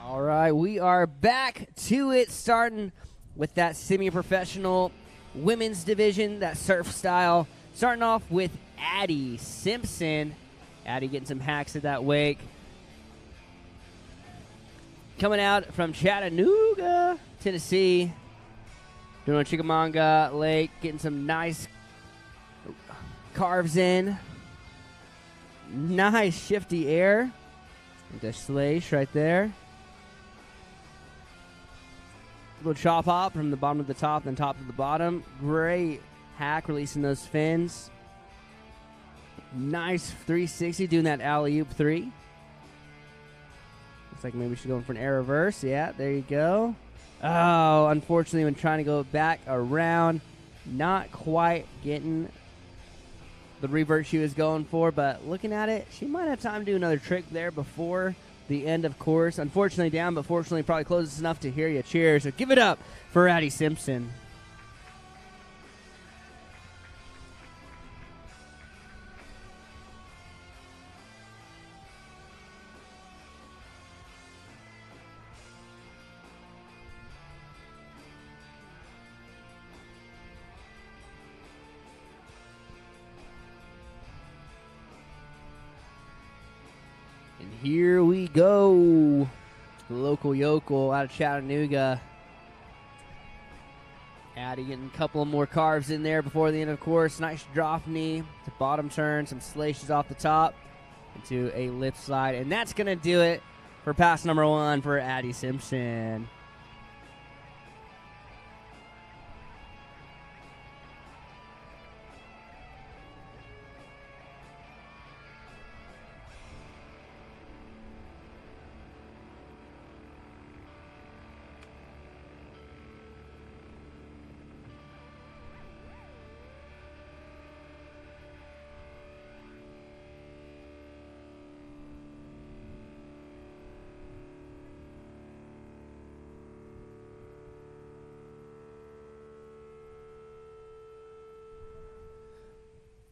All right, we are back to it, starting with that semi-professional women's division, that surf style. Starting off with Addie Simpson. Addie getting some hacks at that wake. Coming out from Chattanooga, Tennessee. Doing Chickamauga Lake, getting some nice carves in. Nice shifty air. The slash right there. Little chop hop from the bottom to the top, then top to the bottom. Great hack, releasing those fins. Nice 360, doing that alley-oop 3. Looks like maybe she's going for an air reverse. Yeah, there you go. Oh, unfortunately, when trying to go back around, not quite getting the revert she was going for, but looking at it, she might have time to do another trick there before the end of course. Unfortunately down, but fortunately probably closes enough to hear you. Cheers. So give it up for Addie Simpson. And here we go. The local yokel out of Chattanooga. Addie getting a couple of more carves in there before the end of the course. Nice drop knee to bottom turn. Some slashes off the top into a lip slide. And that's going to do it for pass number 1 for Addie Simpson.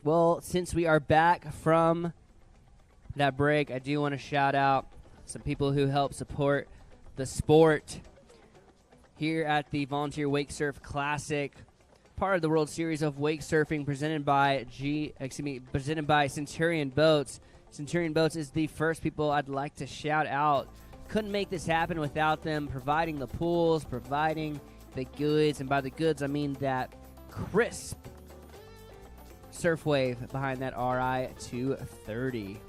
Well, since we are back from that break, I do want to shout out some people who help support the sport here at the Volunteer Wake Surf Classic, part of the World Series of Wake Surfing presented by Centurion Boats. Centurion Boats is the first people I'd like to shout out. Couldn't make this happen without them providing the pools, providing the goods, and by the goods I mean that crisp surf wave behind that RI 230.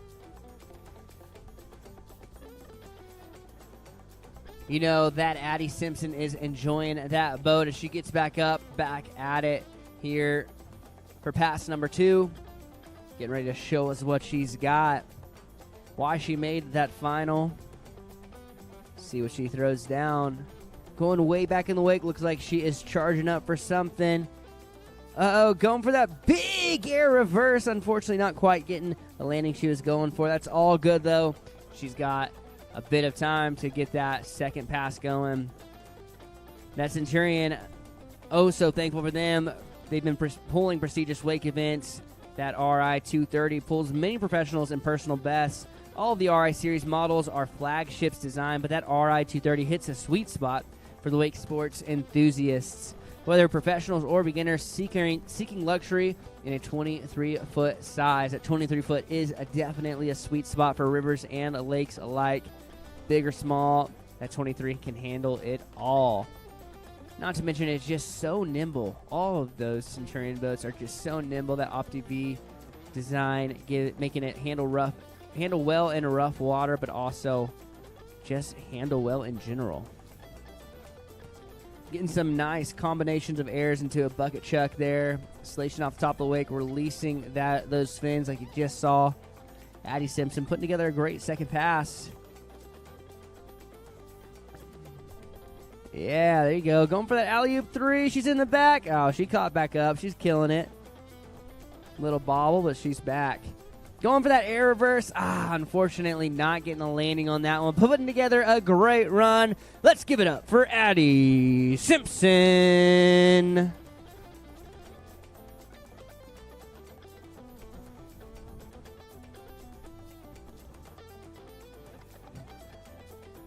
You know that Addie Simpson is enjoying that boat as she gets back up, back at it here for pass number 2. Getting ready to show us what she's got, why she made that final. See what she throws down. Going way back in the wake. Looks like she is charging up for something. Uh-oh, going for that big air reverse. Unfortunately, not quite getting the landing she was going for. That's all good, though. She's got a bit of time to get that second pass going. That Centurion, oh, so thankful for them. They've been pulling prestigious wake events. That RI 230 pulls many professionals and personal bests. All of the RI series models are flagships designed, but that RI 230 hits a sweet spot for the wake sports enthusiasts. Whether professionals or beginners seeking luxury in a 23-foot size. That 23-foot is definitely a sweet spot for rivers and lakes alike. Big or small, that 23 can handle it all. Not to mention, it's just so nimble. All of those Centurion boats are just so nimble. That OptiV design, making it handle well in rough water, but also just handle well in general. Getting some nice combinations of airs into a bucket chuck there. Slashing off the top of the wake, releasing those fins like you just saw. Addie Simpson putting together a great second pass. Yeah, there you go. Going for that alley-oop 3. She's in the back. Oh, she caught back up. She's killing it. Little bobble, but she's back. Going for that air reverse. Unfortunately not getting a landing on that one. Putting together a great run. Let's give it up for Addie Simpson.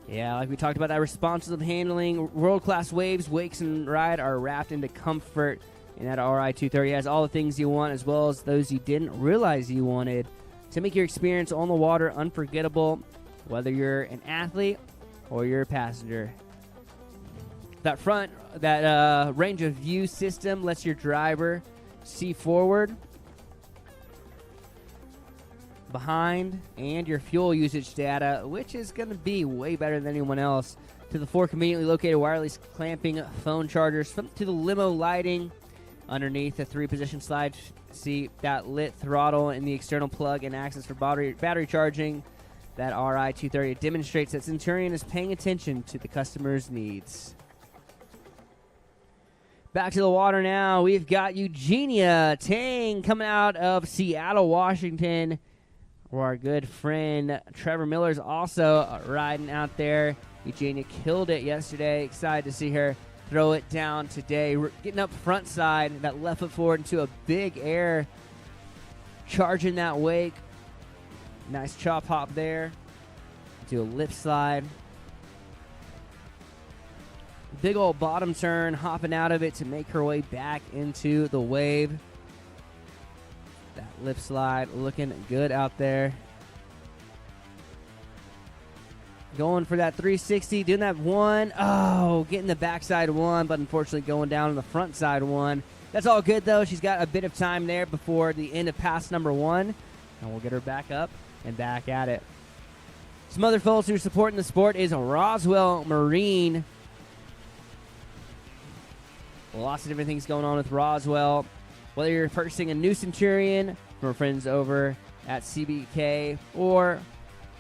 Yeah, like we talked about, that responsive handling, world-class waves, wakes, and ride are wrapped into comfort. And that RI 230 has all the things you want, as well as those you didn't realize you wanted, to make your experience on the water unforgettable, whether you're an athlete or you're a passenger. That range of view system lets your driver see forward, behind, and your fuel usage data, which is going to be way better than anyone else, to the 4 conveniently located wireless clamping phone chargers, to the limo lighting underneath the 3-position slide seat, that lit throttle and the external plug and access for battery charging. That RI 230 demonstrates that Centurion is paying attention to the customer's needs. Back to the water now. We've got Eugenia Tang coming out of Seattle, Washington, where our good friend Trevor Miller's also riding out there. Eugenia killed it yesterday. Excited to see her throw it down today. We're getting up front side, that left foot forward into a big air, charging that wake. Nice chop hop there. Do a lip slide. Big old bottom turn, hopping out of it to make her way back into the wave. That lip slide looking good out there. Going for that 360, doing that one. Oh, getting the backside one, but unfortunately going down on the front side one. That's all good, though. She's got a bit of time there before the end of pass number 1, and we'll get her back up and back at it. Some other folks who are supporting the sport is Roswell Marine. Lots of different things going on with Roswell. Whether you're purchasing a new Centurion from our friends over at CBK, or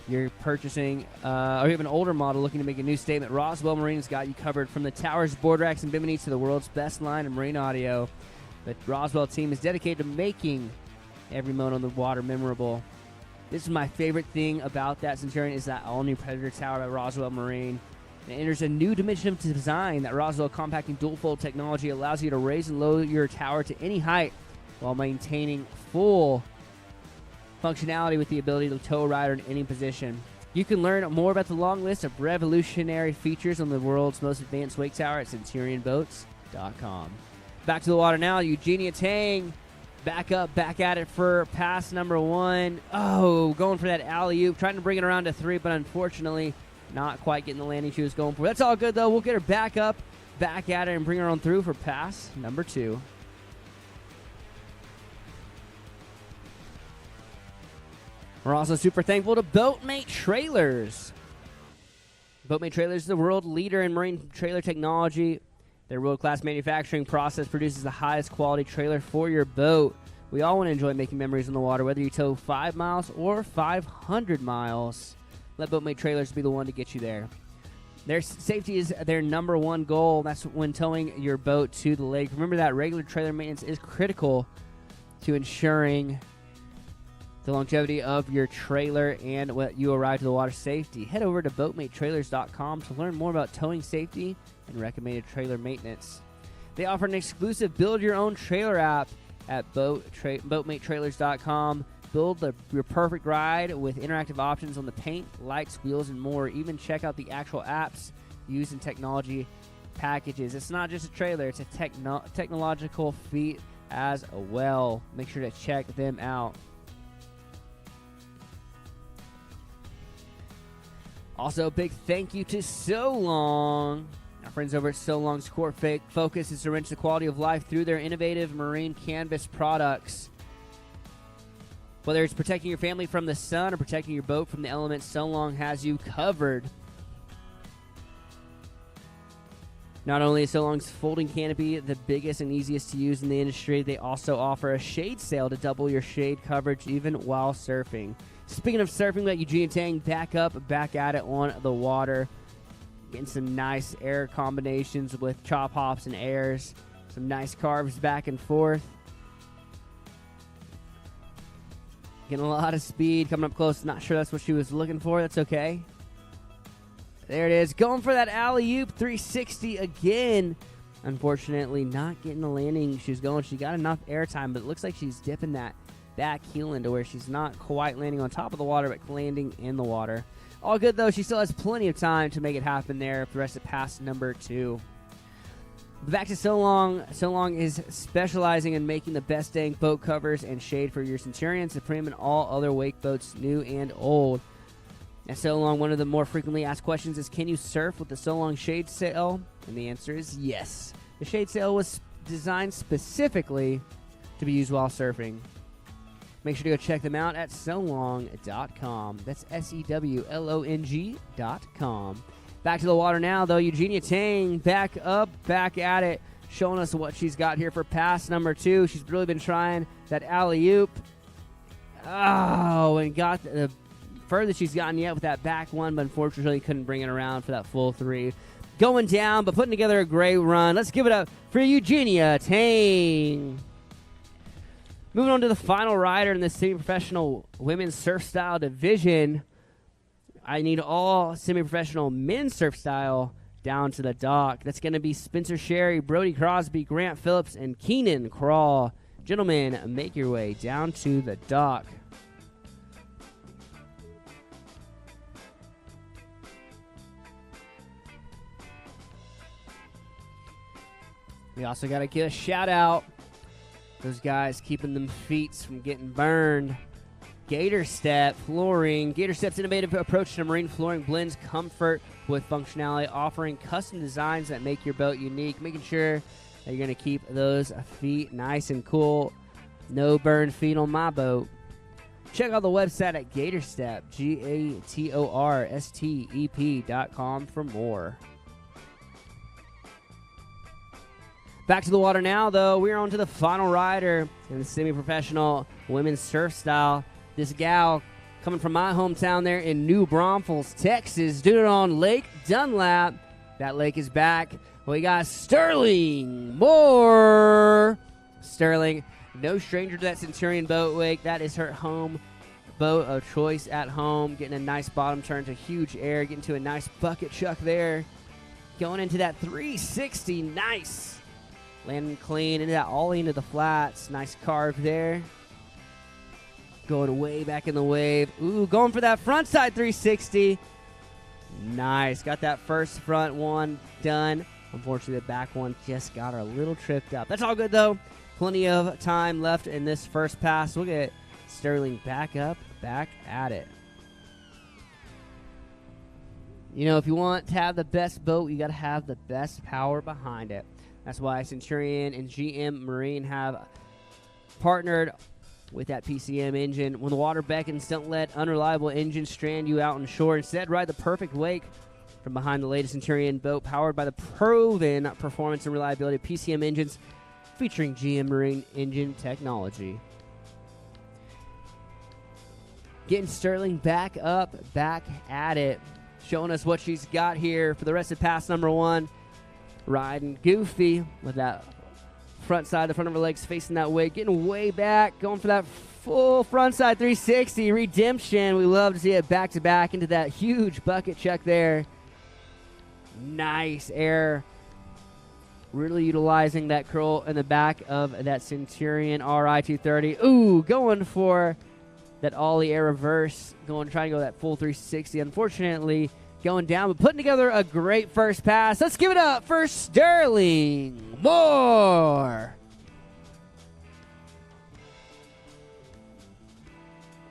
you're purchasing, or you have an older model looking to make a new statement, Roswell Marine's got you covered. From the towers, board racks, and biminis to the world's best line of marine audio, the Roswell team is dedicated to making every moment on the water memorable. This is my favorite thing about that Centurion, is that all-new Predator tower by Roswell Marine. It enters a new dimension of design. That Roswell compacting dual-fold technology allows you to raise and lower your tower to any height while maintaining full functionality with the ability to tow a rider in any position. You can learn more about the long list of revolutionary features on the world's most advanced wake tower at CenturionBoats.com. Back to the water now. Eugenia Tang back up, back at it for pass number 1. Oh, going for that alley-oop, trying to bring it around to 3, but unfortunately not quite getting the landing she was going for. That's all good, though. We'll get her back up, back at it, and bring her on through for pass number 2. We're also super thankful to Boatmate Trailers. Boatmate Trailers is the world leader in marine trailer technology. Their world-class manufacturing process produces the highest quality trailer for your boat. We all want to enjoy making memories on the water, whether you tow 5 miles or 500 miles. Let Boatmate Trailers be the one to get you there. Their safety is their number one goal. That's when towing your boat to the lake. Remember that regular trailer maintenance is critical to ensuring the longevity of your trailer and when you arrive to the water safety. Head over to boatmatetrailers.com to learn more about towing safety and recommended trailer maintenance. They offer an exclusive build-your-own trailer app at boatmatetrailers.com. Build your perfect ride with interactive options on the paint, lights, wheels, and more. Even check out the actual apps used in technology packages. It's not just a trailer, it's a technological feat as well. Make sure to check them out. Also, a big thank you to So Long. Our friends over at So Long's core focus is to enrich the quality of life through their innovative marine canvas products. Whether it's protecting your family from the sun or protecting your boat from the elements, So Long has you covered. Not only is So Long's folding canopy the biggest and easiest to use in the industry, they also offer a shade sail to double your shade coverage even while surfing. Speaking of surfing, we got Eugenia Tang back at it on the water. Getting some nice air combinations with chop hops and airs. Some nice carves back and forth. Getting a lot of speed, coming up close. Not sure that's what she was looking for. That's okay. There it is. Going for that alley-oop 360 again. Unfortunately, not getting the landing she was going. She got enough airtime, but it looks like she's dipping that back heel into where she's not quite landing on top of the water, but landing in the water. All good, though. She still has plenty of time to make it happen there for the rest of pass number 2. Back to So Long. So Long is specializing in making the best dang boat covers and shade for your Centurion, Supreme, and all other wake boats, new and old. At So Long, one of the more frequently asked questions is, can you surf with the So Long shade sail? And the answer is yes. The shade sail was designed specifically to be used while surfing. Make sure to go check them out at solong.com. That's SEWLONG.com. Back to the water now, though. Eugenia Tang back at it, showing us what she's got here for pass number 2. She's really been trying that alley-oop. Oh, and got the furthest she's gotten yet with that back one, but unfortunately couldn't bring it around for that full 3. Going down, but putting together a great run. Let's give it up for Eugenia Tang. Moving on to the final rider in the semi-professional women's surf style division. I need all semi-professional men's surf style down to the dock. That's going to be Spencer Sherry, Brody Crosby, Grant Phillips, and Keenan Crawl. Gentlemen, make your way down to the dock. We also got to give a shout out. Those guys keeping them feet from getting burned. Gator Step Flooring. Gator Step's innovative approach to marine flooring blends comfort with functionality, offering custom designs that make your boat unique, making sure that you're going to keep those feet nice and cool. No burned feet on my boat. Check out the website at GatorStep, GatorStep.com for more. Back to the water now, though. We're on to the final rider in the semi-professional women's surf style. This gal coming from my hometown there in New Braunfels, Texas, doing it on Lake Dunlap. That lake is back. We got Sterling Moore. Sterling, no stranger to that Centurion boat wake. That is her home boat of choice at home. Getting a nice bottom turn to huge air. Getting to a nice bucket chuck there. Going into that 360. Nice. Landing clean into that ollie into the flats. Nice carve there. Going way back in the wave. Ooh, going for that front side 360. Nice. Got that first front one done. Unfortunately, the back one just got her a little tripped up. That's all good, though. Plenty of time left in this first pass. We'll get Sterling back at it. You know, if you want to have the best boat, you got to have the best power behind it. That's why Centurion and GM Marine have partnered with that PCM engine. When the water beckons, don't let unreliable engines strand you out on shore. Instead, ride the perfect wake from behind the latest Centurion boat, powered by the proven performance and reliability of PCM engines, featuring GM Marine engine technology. Getting Sterling back up, back at it, showing us what she's got here for the rest of pass number 1. Riding goofy with that front side, the front of her legs facing that way, getting way back, going for that full front side 360 redemption. We love to see it back to back into that huge bucket check there. Nice air. Really utilizing that curl in the back of that Centurion RI 230. Ooh, going for that ollie air reverse, trying to go that full 360. Unfortunately, going down, but putting together a great first pass. Let's give it up for Sterling Moore.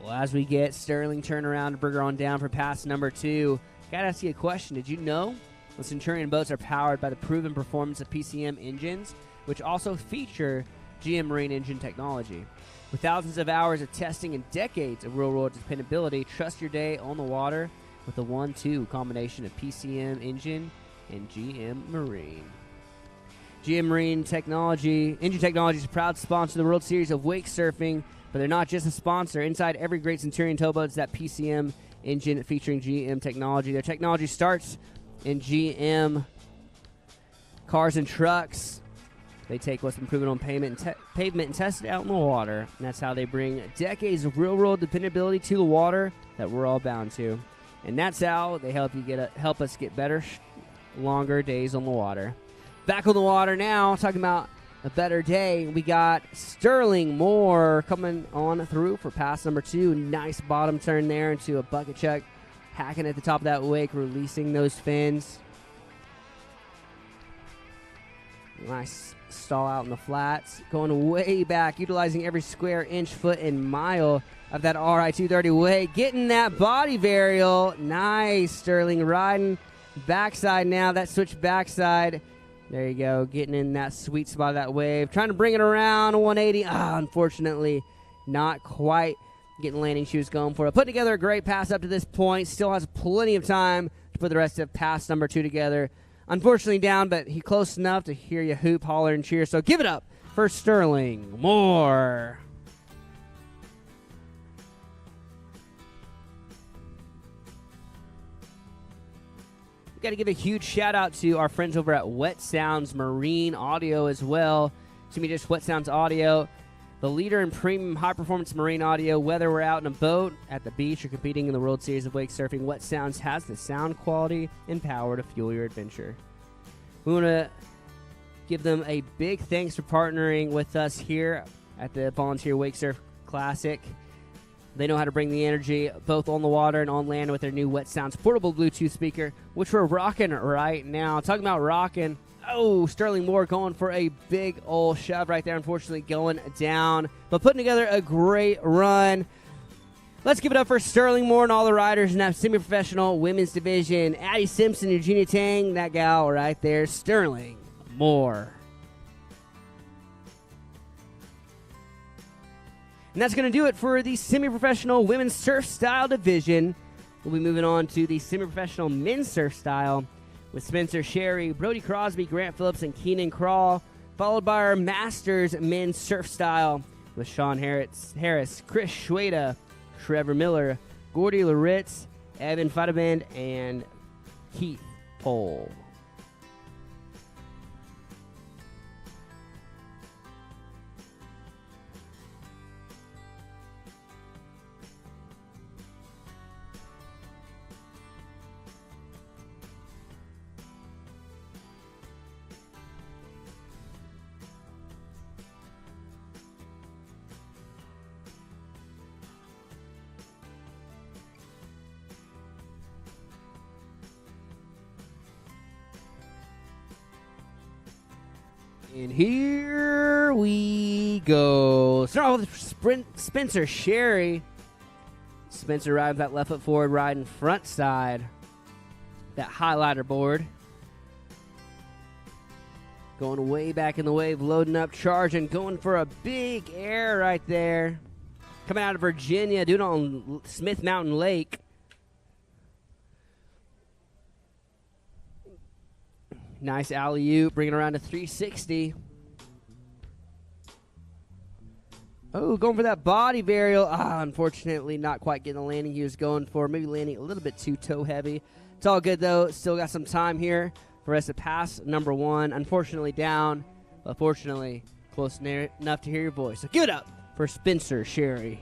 Well, as we get Sterling turned around to bring her on down for pass number 2, gotta ask you a question. Did you know the Centurion boats are powered by the proven performance of PCM engines, which also feature GM Marine engine technology? With thousands of hours of testing and decades of real-world dependability, trust your day on the water with the 1-2 combination of PCM engine and GM Marine. GM Marine engine technology is a proud sponsor of the World Series of Wake Surfing, but they're not just a sponsor. Inside every great Centurion towboat is that PCM engine featuring GM technology. Their technology starts in GM cars and trucks. They take what's been proven on pavement and test it out in the water. And that's how they bring decades of real-world dependability to the water that we're all bound to. And that's how they help us get better, longer days on the water. Back on the water now, talking about a better day. We got Sterling Moore coming on through for pass number 2. Nice bottom turn there into a bucket check. Hacking at the top of that wake, releasing those fins. Nice stall out in the flats. Going way back, utilizing every square inch, foot, and mile of that RI 230 wake. Getting that body varial. Nice, Sterling riding backside now. That switch backside. There you go. Getting in that sweet spot of that wave. Trying to bring it around 180. Unfortunately, not quite getting landing shoes going for it. Put together a great pass up to this point. Still has plenty of time to put the rest of pass number 2 together. Unfortunately down, but he close enough to hear you hoop, holler, and cheer. So give it up for Sterling Moore. We've got to give a huge shout out to our friends over at Wet Sounds Marine Audio as well. To me, just Wet Sounds Audio, the leader in premium high-performance marine audio. Whether we're out in a boat, at the beach, or competing in the World Series of Wake Surfing, Wet Sounds has the sound quality and power to fuel your adventure. We want to give them a big thanks for partnering with us here at the Volunteer Wake Surf Classic. They know how to bring the energy both on the water and on land with their new Wet Sounds portable Bluetooth speaker, which we're rocking right now. Talking about rocking, Sterling Moore going for a big old shove right there, unfortunately going down, but putting together a great run. Let's give it up for Sterling Moore and all the riders in that semi-professional women's division. Addie Simpson, Eugenia Tang, that gal right there, Sterling Moore. And that's going to do it for the semi-professional women's surf style division. We'll be moving on to the semi-professional men's surf style with Spencer Sherry, Brody Crosby, Grant Phillips, and Keenan Crawl, followed by our Masters men's surf style with Sean Harris, Chris Schweda, Trevor Miller, Gordy Loritz, Evan Fadabend, and Keith Pohl. And here we go. Start off with Spencer Sherry. Spencer riding that left foot forward, riding front side. That highlighter board. Going way back in the wave, loading up, charging, going for a big air right there. coming out of Virginia, doing it on Smith Mountain Lake. Nice alley-oop, bringing around to 360. Oh, going for that body varial. Unfortunately, not quite getting the landing he was going for. Maybe landing a little bit too toe-heavy. It's all good, though. Still got some time here for us to pass number 1. Unfortunately, down. But fortunately, close enough to hear your voice. So give it up for Spencer Sherry.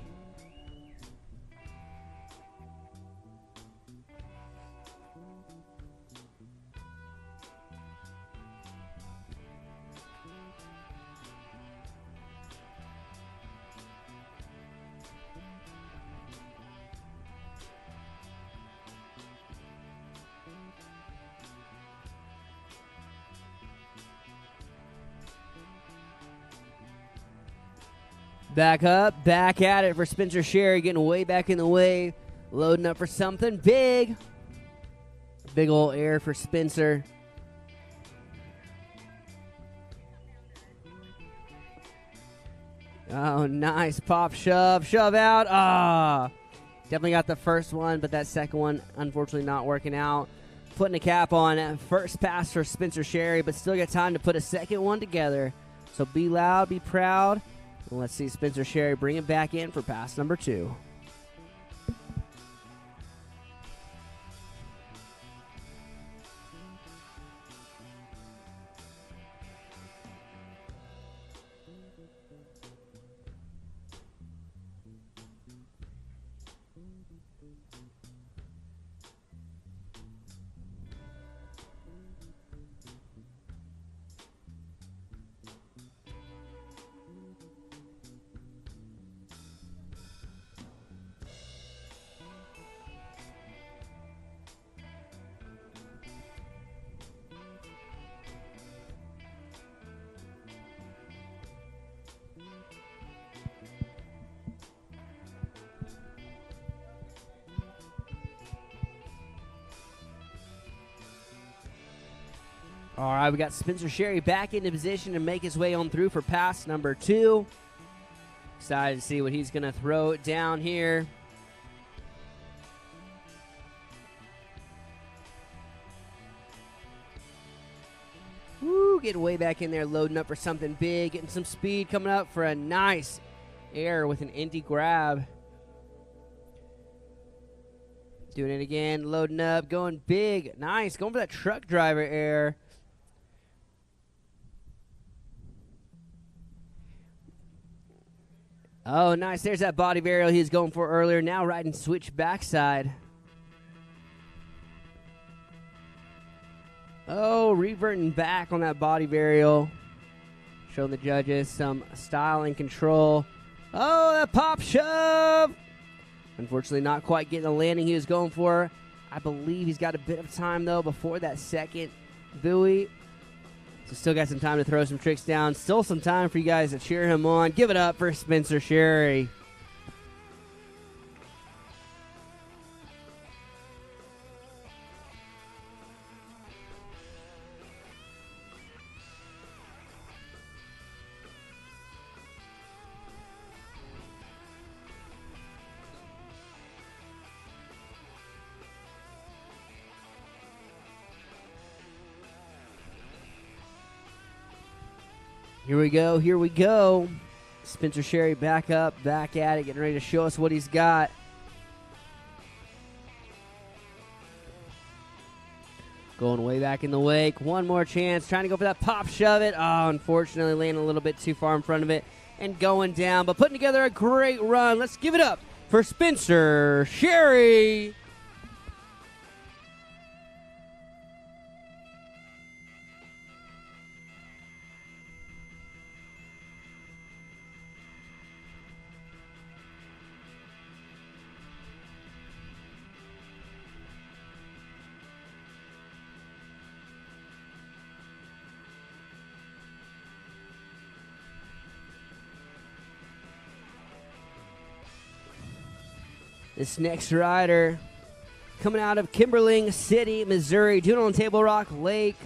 Back up, back at it for Spencer Sherry, getting way back in the way, loading up for something big. Big ol' air for Spencer. Oh, nice pop shove, shove out. Definitely got the first one, but that second one, unfortunately, not working out. Putting a cap on first pass for Spencer Sherry, but still got time to put a second one together. So be loud, be proud. And let's see Spencer Sherry bring it back in for pass number 2. All right, we got Spencer Sherry back into position to make his way on through for pass number 2. Excited to see what he's going to throw it down here. Woo, getting way back in there, loading up for something big, getting some speed coming up for a nice air with an empty grab. Doing it again, loading up, going big, nice, going for that truck driver air. Oh, nice. There's that body varial he was going for earlier. Now riding switch backside. Oh, reverting back on that body varial. Showing the judges some style and control. Oh, that pop shove. Unfortunately, not quite getting the landing he was going for. I believe he's got a bit of time, though, before that second buoy. So still got some time to throw some tricks down. Still some time for you guys to cheer him on. Give it up for Spencer Sherry. Here we go, here we go. Spencer Sherry back up, back at it, getting ready to show us what he's got. Going way back in the wake. One more chance, trying to go for that pop shove it. Oh, unfortunately, landing a little bit too far in front of it and going down, but putting together a great run. Let's give it up for Spencer Sherry. This next rider coming out of Kimberling City, Missouri, doing it on Table Rock Lake.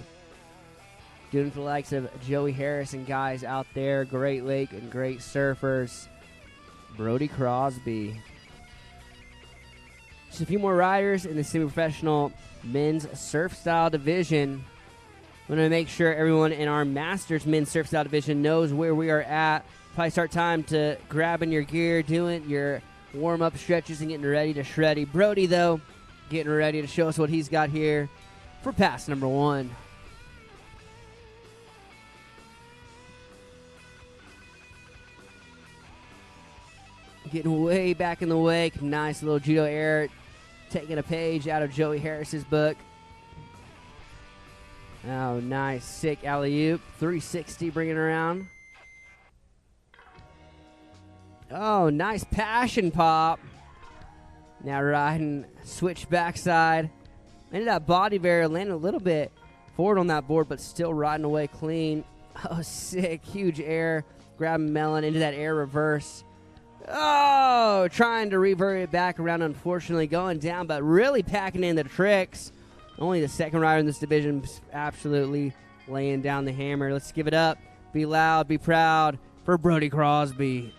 Doing it for the likes of Joey Harris and guys out there. Great lake and great surfers. Brody Crosby. Just a few more riders in the semi-professional men's surf style division. I'm going to make sure everyone in our Masters men's surf style division knows where we are at. Probably start time to grabbing your gear, doing your warm-up stretches, and getting ready to shreddy. Brody, though, getting ready to show us what he's got here for pass number 1. Getting way back in the wake. Nice little judo air. Taking a page out of Joey Harris's book. Oh, nice. Sick alley-oop. 360 bringing around. Oh, nice passion pop. Now riding switch backside. Ended up body barrier, landing a little bit forward on that board, but still riding away clean. Oh, sick. Huge air. Grabbing Melon into that air reverse. Oh, trying to revert it back around, unfortunately going down, but really packing in the tricks. Only the second rider in this division absolutely laying down the hammer. Let's give it up. Be loud, be proud for Brody Crosby.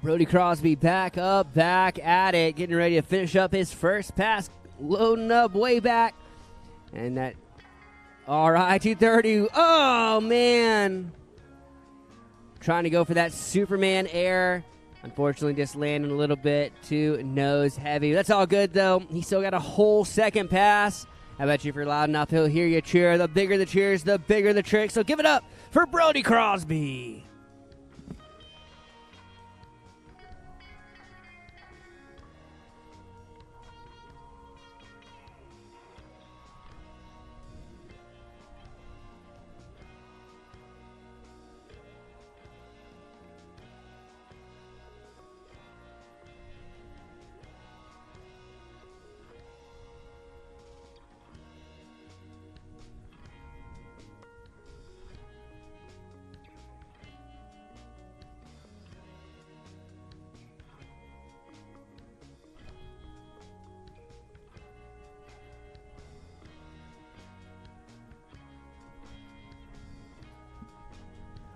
Brody Crosby back up, back at it, getting ready to finish up his first pass, loading up way back. And that, all right, 230. Oh, man. Trying to go for that Superman air. Unfortunately, just landing a little bit too nose heavy. That's all good, though. He still got a whole second pass. I bet you if you're loud enough, he'll hear you cheer. The bigger the cheers, the bigger the trick. So give it up for Brody Crosby.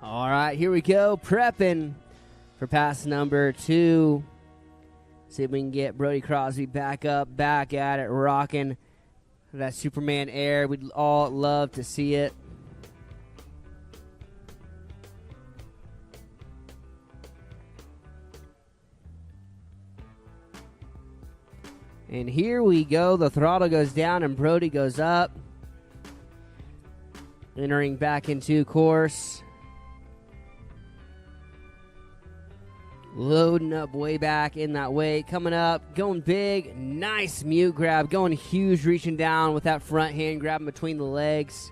All right, here we go. Prepping for pass number 2. See if we can get Brody Crosby back up, back at it, rocking that Superman air. We'd all love to see it. And here we go. The throttle goes down and Brody goes up. Entering back into course. Loading up way back in that way. Coming up, going big. Nice mute grab. Going huge, reaching down with that front hand, grabbing between the legs.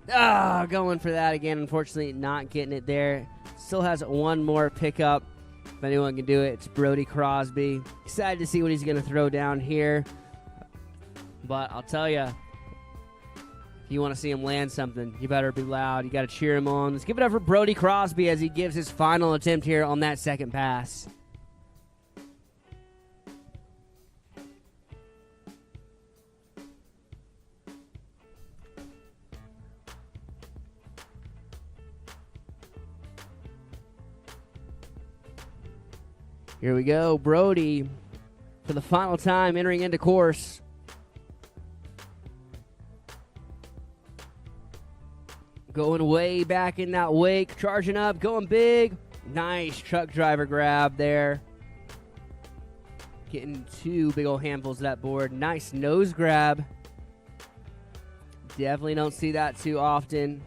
Going for that again. Unfortunately, not getting it there. Still has one more pickup. If anyone can do it, it's Brody Crosby. Excited to see what he's going to throw down here. But I'll tell you, if you want to see him land something, you better be loud. You got to cheer him on. Let's give it up for Brody Crosby as he gives his final attempt here on that second pass. Here we go. Brody, for the final time, entering into course. Going way back in that wake, charging up, going big. Nice truck driver grab there. Getting 2 big old handfuls of that board. Nice nose grab. Definitely don't see that too often.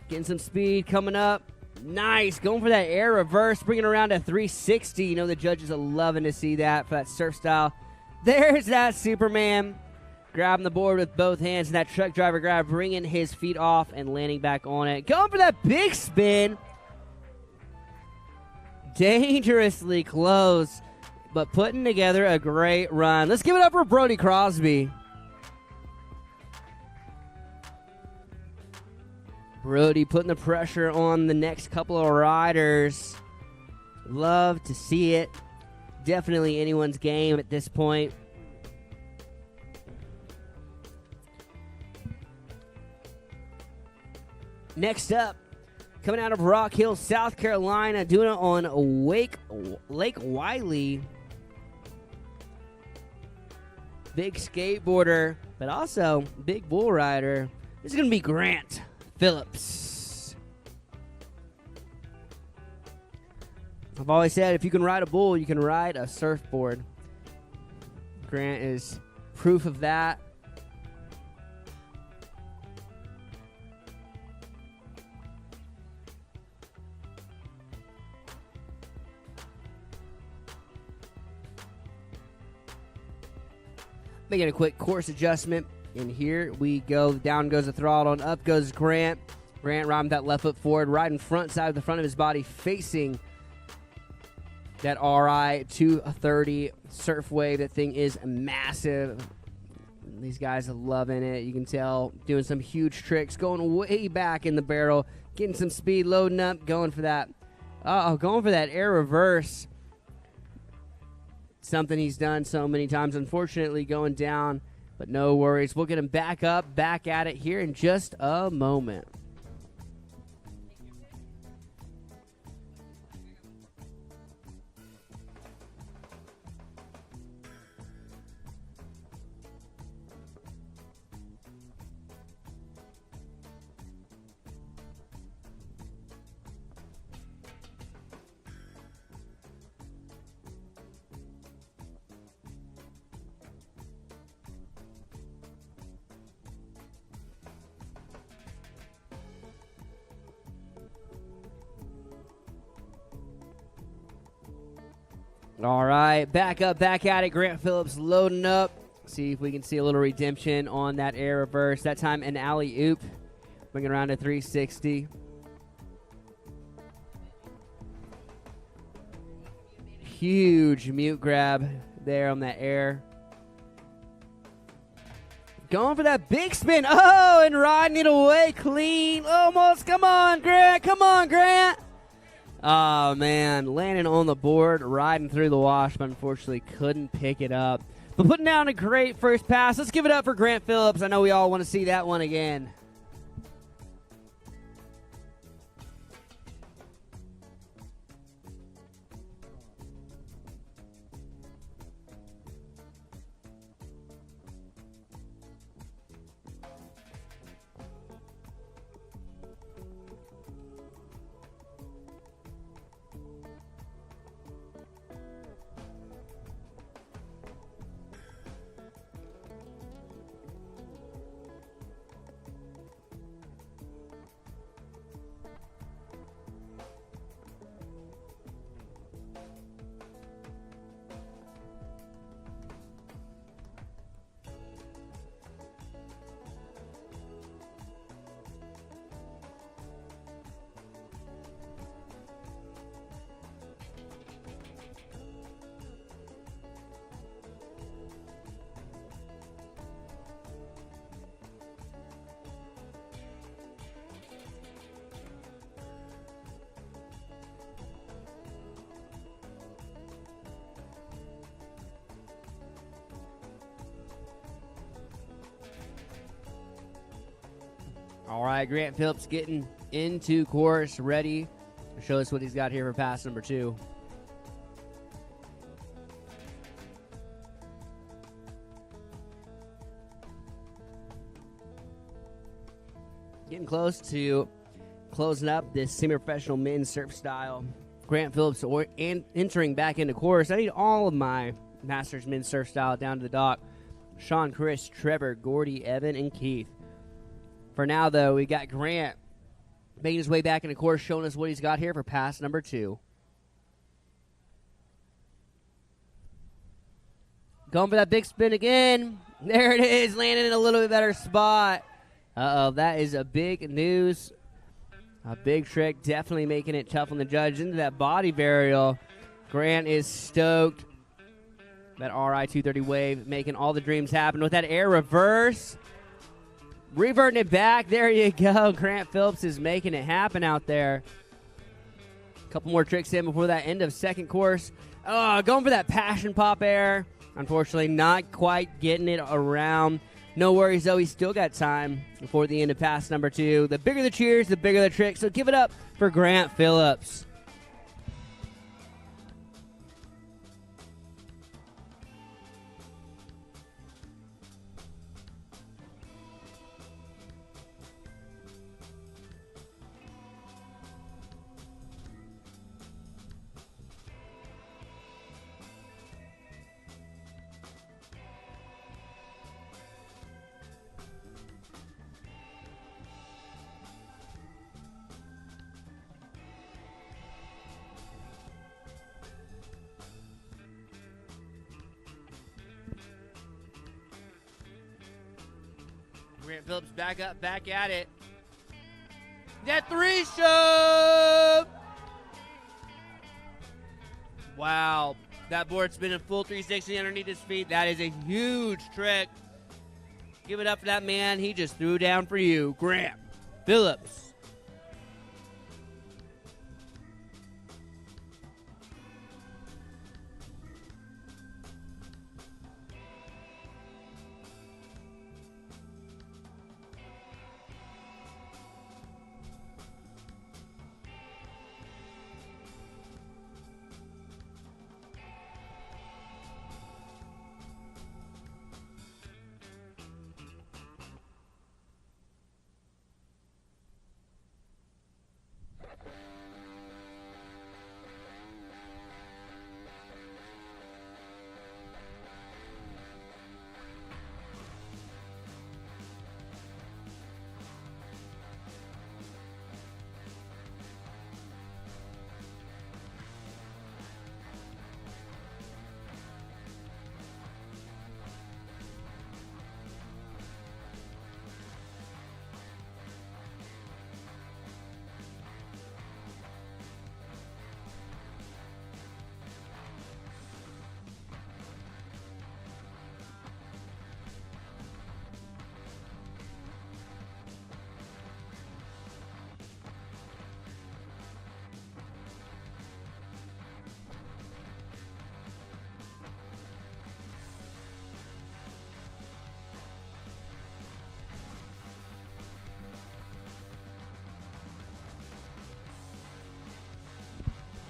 Getting some speed coming up. Nice, going for that air reverse, bringing it around to 360. You know the judges are loving to see that for that surf style There's that Superman grabbing the board with both hands, and that truck driver grab, bringing his feet off and landing back on it. Going for that big spin. Dangerously close, but putting together a great run. Let's give it up for Brody Crosby. Brody putting the pressure on the next couple of riders. Love to see it. Definitely anyone's game at this point. Next up, coming out of Rock Hill, South Carolina, doing it on Lake Wiley. Big skateboarder, but also big bull rider. This is going to be Grant Phillips. I've always said if you can ride a bull, you can ride a surfboard. Grant is proof of that. Making a quick course adjustment. And here we go. Down goes the throttle and up goes Grant. Grant riding that left foot forward, riding front side of the front of his body, facing that RI 230 surf wave. That thing is massive. These guys are loving it. You can tell doing some huge tricks, going way back in the barrel, getting some speed, loading up, going for that. Going for that air reverse. Something he's done so many times. Unfortunately, going down, but no worries. We'll get him back up, back at it here in just a moment. All right, back up, back at it. Grant Phillips loading up. See if we can see a little redemption on that air reverse. That time an alley-oop, bringing around to 360. Huge mute grab there on that air. Going for that big spin. Oh, and riding it away clean. Almost. Come on, Grant. Come on, Grant. Oh, man, landing on the board, riding through the wash, but unfortunately couldn't pick it up. But putting down a great first pass. Let's give it up for Grant Phillips. I know we all want to see that one again. All right, Grant Phillips getting into course, ready to show us what he's got here for pass number 2. Getting close to closing up this semi-professional men's surf style. Grant Phillips entering back into course. I need all of my Masters men's surf style down to the dock. Sean, Chris, Trevor, Gordy, Evan, and Keith. For now, though, we got Grant making his way back into course, showing us what he's got here for pass number 2. Going for that big spin again. There it is, landing in a little bit better spot. Uh-oh, that is a big news. A big trick, definitely making it tough on the judge. Into that body burial. Grant is stoked. That RI 230 wave making all the dreams happen with that air reverse. Reverting it back. There you go. Grant Phillips is making it happen out there. A couple more tricks in before that end of second course. Oh, going for that passion pop air. Unfortunately, not quite getting it around. No worries, though. He's still got time before the end of pass number 2. The bigger the cheers, the bigger the trick. So give it up for Grant Phillips. Grant Phillips back up, back at it. That 3 shove! Wow. That board spinning full 360 underneath his feet. That is a huge trick. Give it up for that man. He just threw down for you. Grant Phillips.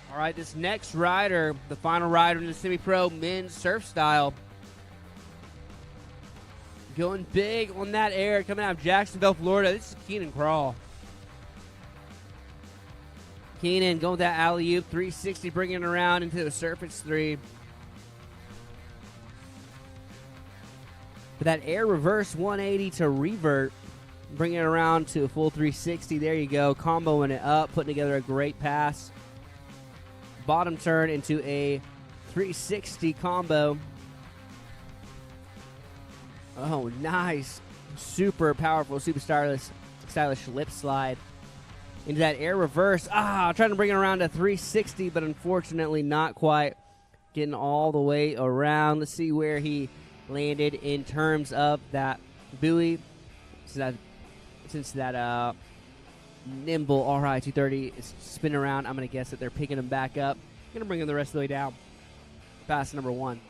All right, this next rider, the final rider in the semi-pro men's surf style, going big on that air, coming out of Jacksonville, Florida. This is Keenan Crawl. Keenan going with that alley-oop, 360, bringing it around into the surface 3. With that air reverse 180 to revert, bringing it around to a full 360. There you go, comboing it up, putting together a great pass. Bottom turn into a 360 combo. Oh, nice. Super powerful, super stylish lip slide. Into that air reverse. Trying to bring it around to 360, but unfortunately not quite getting all the way around. Let's see where he landed in terms of that buoy. Since that nimble RI 230 is spinning around, I'm going to guess that they're picking him back up. Going to bring him the rest of the way down. Pass number 1.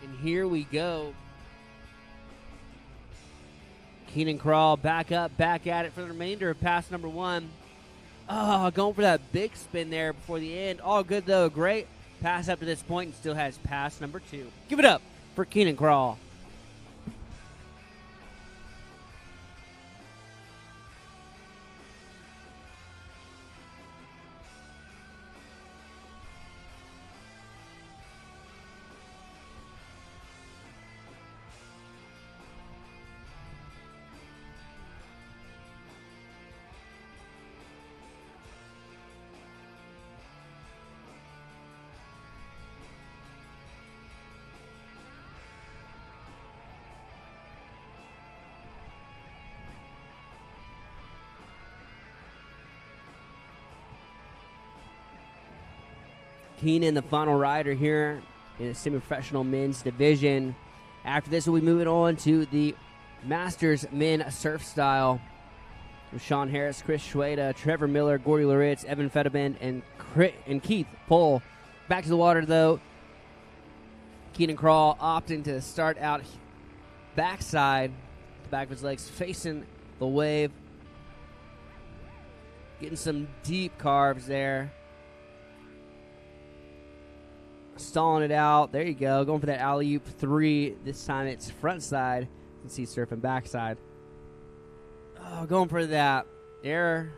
And here we go. Keenan Crawl back up, back at it for the remainder of pass number 1. Going for that big spin there before the end. All good, though. Great pass up to this point and still has pass number 2. Give it up for Keenan Crawl. Keenan, the final rider here in the semi-professional men's division. After this, we'll be moving on to the Masters men surf style with Sean Harris, Chris Schweda, Trevor Miller, Gordy Loritz, Evan Fedebend, and Keith Pohl. Back to the water, though. Keenan Crawl opting to start out backside, the back of his legs facing the wave. Getting some deep carves there. Stalling it out. There you go. Going for that alley-oop 3. This time it's front side. You can see surfing backside. Oh, going for that error.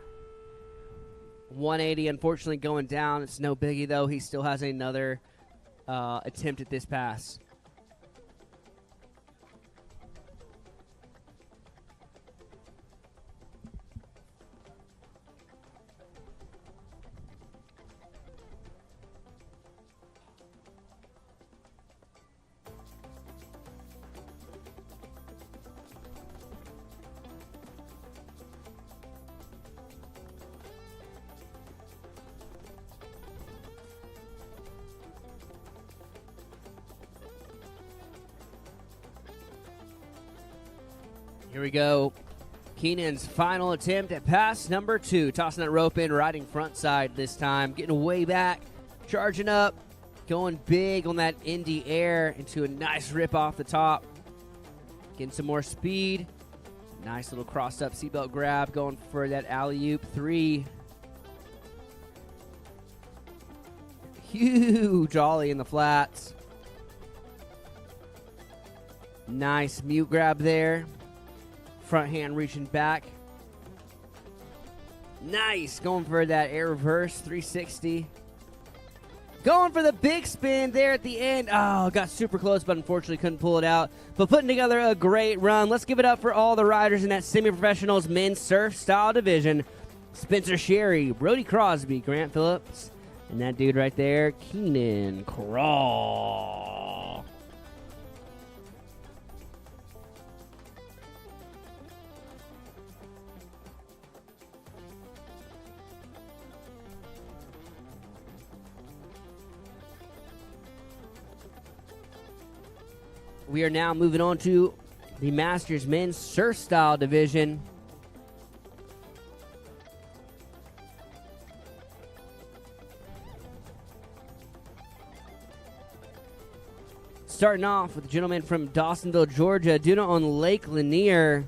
180, unfortunately, going down. It's no biggie, though. He still has another attempt at this pass. Here we go. Keenan's final attempt at pass number 2. Tossing that rope in, riding front side this time. Getting way back, charging up, going big on that Indy air into a nice rip off the top. Getting some more speed. Nice little crossed up seatbelt grab, going for that alley-oop 3. Huge ollie in the flats. Nice mute grab there. Front hand reaching back. Nice. Going for that air reverse 360. Going for the big spin there at the end. Oh, got super close, but unfortunately couldn't pull it out. But putting together a great run. Let's give it up for all the riders in that semi-professionals men's surf style division. Spencer Sherry, Brody Crosby, Grant Phillips, and that dude right there, Keenan Crawl. We are now moving on to the Masters men's surf style division. Starting off with a gentleman from Dawsonville, Georgia, doing it on Lake Lanier.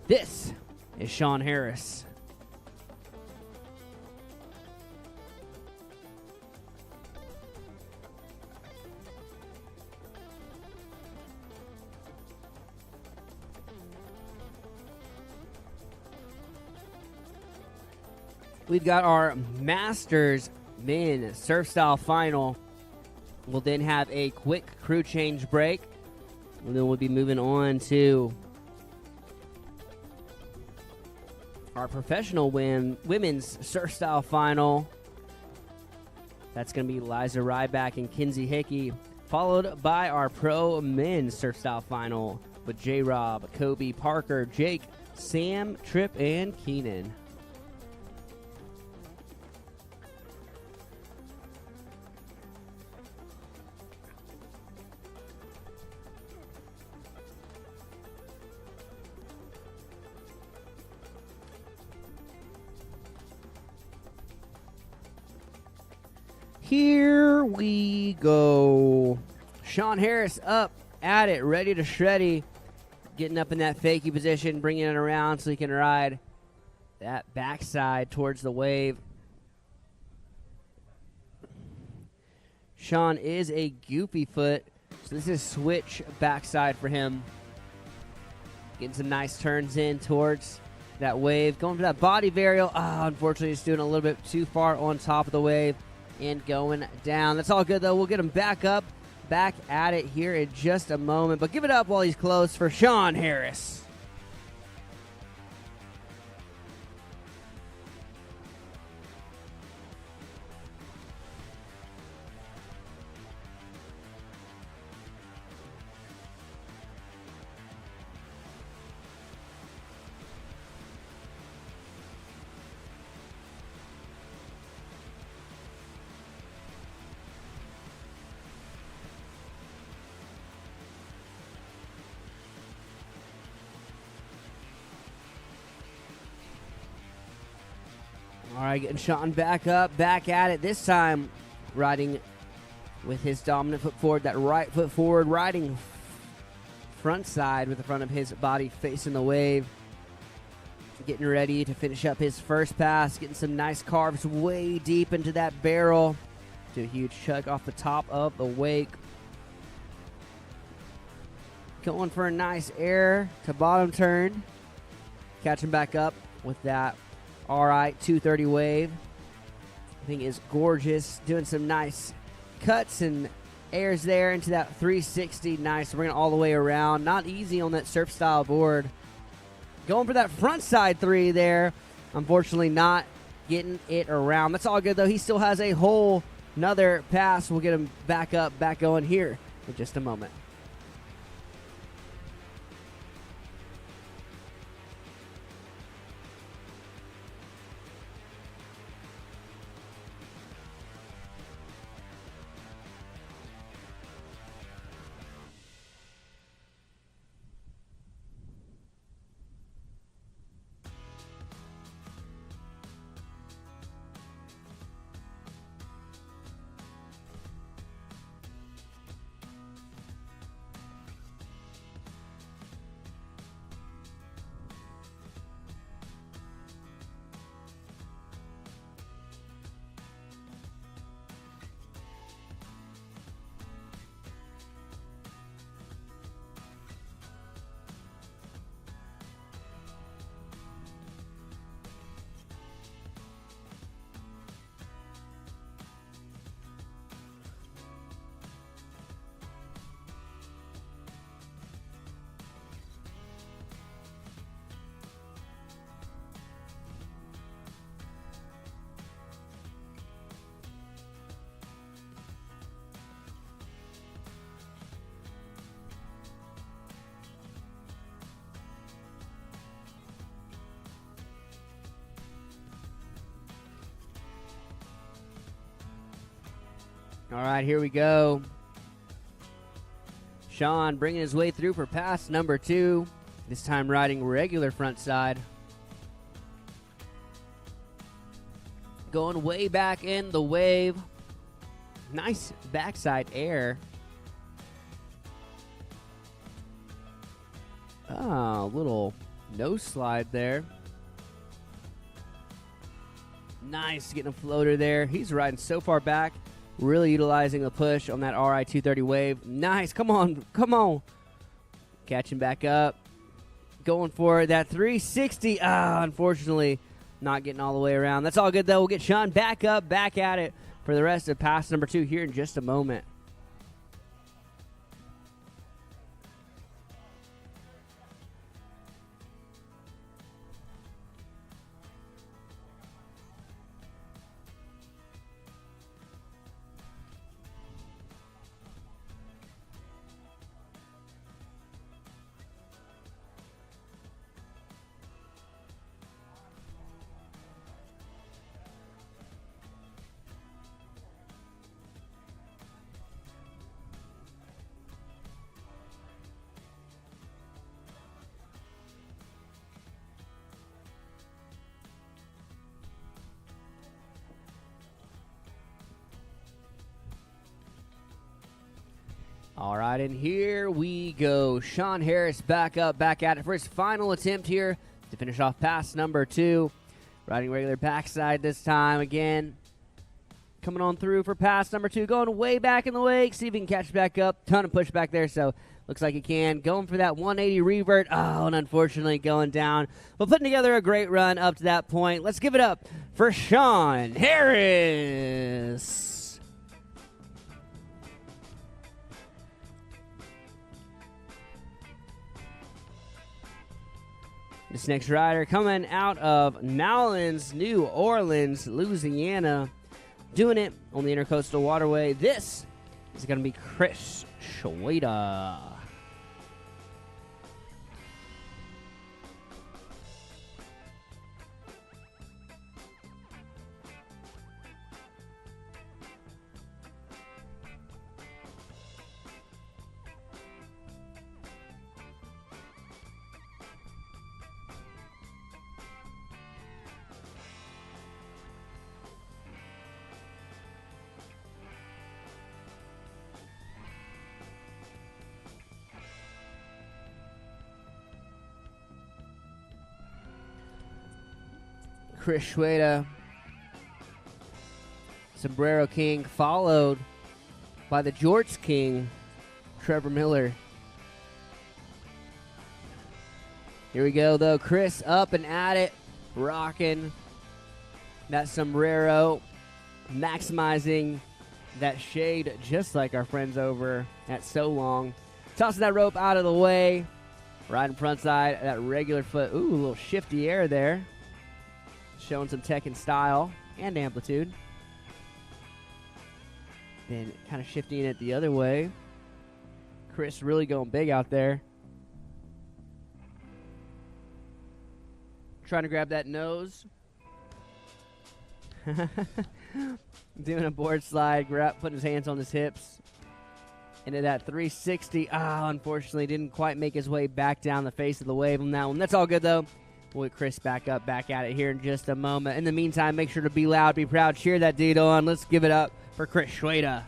This is Sean Harris. We've got our Masters men surf style final. We'll then have a quick crew change break. And then we'll be moving on to our professional women's surf style final. That's going to be Liza Ryback and Kinsey Hickey, followed by our pro men's surf style final with J-Rob, Kobe, Parker, Jake, Sam, Tripp, and Keenan. Here we go. Sean Harris up at it, ready to shreddy. Getting up in that fakie position, bringing it around so he can ride that backside towards the wave. Sean is a goofy foot, so this is switch backside for him. Getting some nice turns in towards that wave. Going for that body varial. Unfortunately, it's doing a little bit too far on top of the wave and going down. That's all good, though. We'll get him back up, back at it here in just a moment. But give it up while he's close for Sean Harris. All right, getting Sean back up, back at it. This time riding with his dominant foot forward, that right foot forward, riding front side with the front of his body facing the wave. Getting ready to finish up his first pass, getting some nice carves way deep into that barrel. Do a huge chug off the top of the wake. Going for a nice air to bottom turn. Catching back up with that all right 230 wave. I think is gorgeous. Doing some nice cuts and airs there into that 360. Nice. Bringing it all the way around. Not easy on that surf style board. Going for that front side 3 there. Unfortunately not getting it around. That's all good though. He still has a whole another pass. We'll get him back up, back going here in just a moment. All right, here we go. Sean bringing his way through for pass number 2. This time riding regular front side. Going way back in the wave. Nice backside air. Ah, a little nose slide there. Nice, getting a floater there. He's riding so far back. Really utilizing the push on that RI 230 wave. Nice. Come on. Come on. Catching back up. Going for that 360. Unfortunately, not getting all the way around. That's all good, though. We'll get Sean back up, back at it for the rest of pass number 2 here in just a moment. All right, and here we go. Sean Harris back up, back at it for his final attempt here to finish off pass number 2. Riding regular backside this time again. Coming on through for pass number 2. Going way back in the wake. See if he can catch back up. Ton of push back there, so looks like he can. Going for that 180 revert. Oh, and unfortunately going down. But putting together a great run up to that point. Let's give it up for Sean Harris. This next rider coming out of Nowlands, New Orleans, Louisiana, doing it on the Intercoastal Waterway. This is going to be Chris Schweda. Chris Schweda, Sombrero King, followed by the Jorts King, Trevor Miller. Here we go, though. Chris up and at it, rocking that sombrero, maximizing that shade just like our friends over at So Long. Tossing that rope out of the way, riding front side, that regular foot. Ooh, a little shifty air there. Showing some tech and style and amplitude. Then kind of shifting it the other way. Chris really going big out there. Trying to grab that nose. Doing a board slide, putting his hands on his hips. Into that 360. Unfortunately, didn't quite make his way back down the face of the wave on that one. That's all good, though. We'll get Chris back at it here in just a moment. In the meantime, make sure to be loud, be proud, cheer that dude on. Let's give it up for Chris Schweda.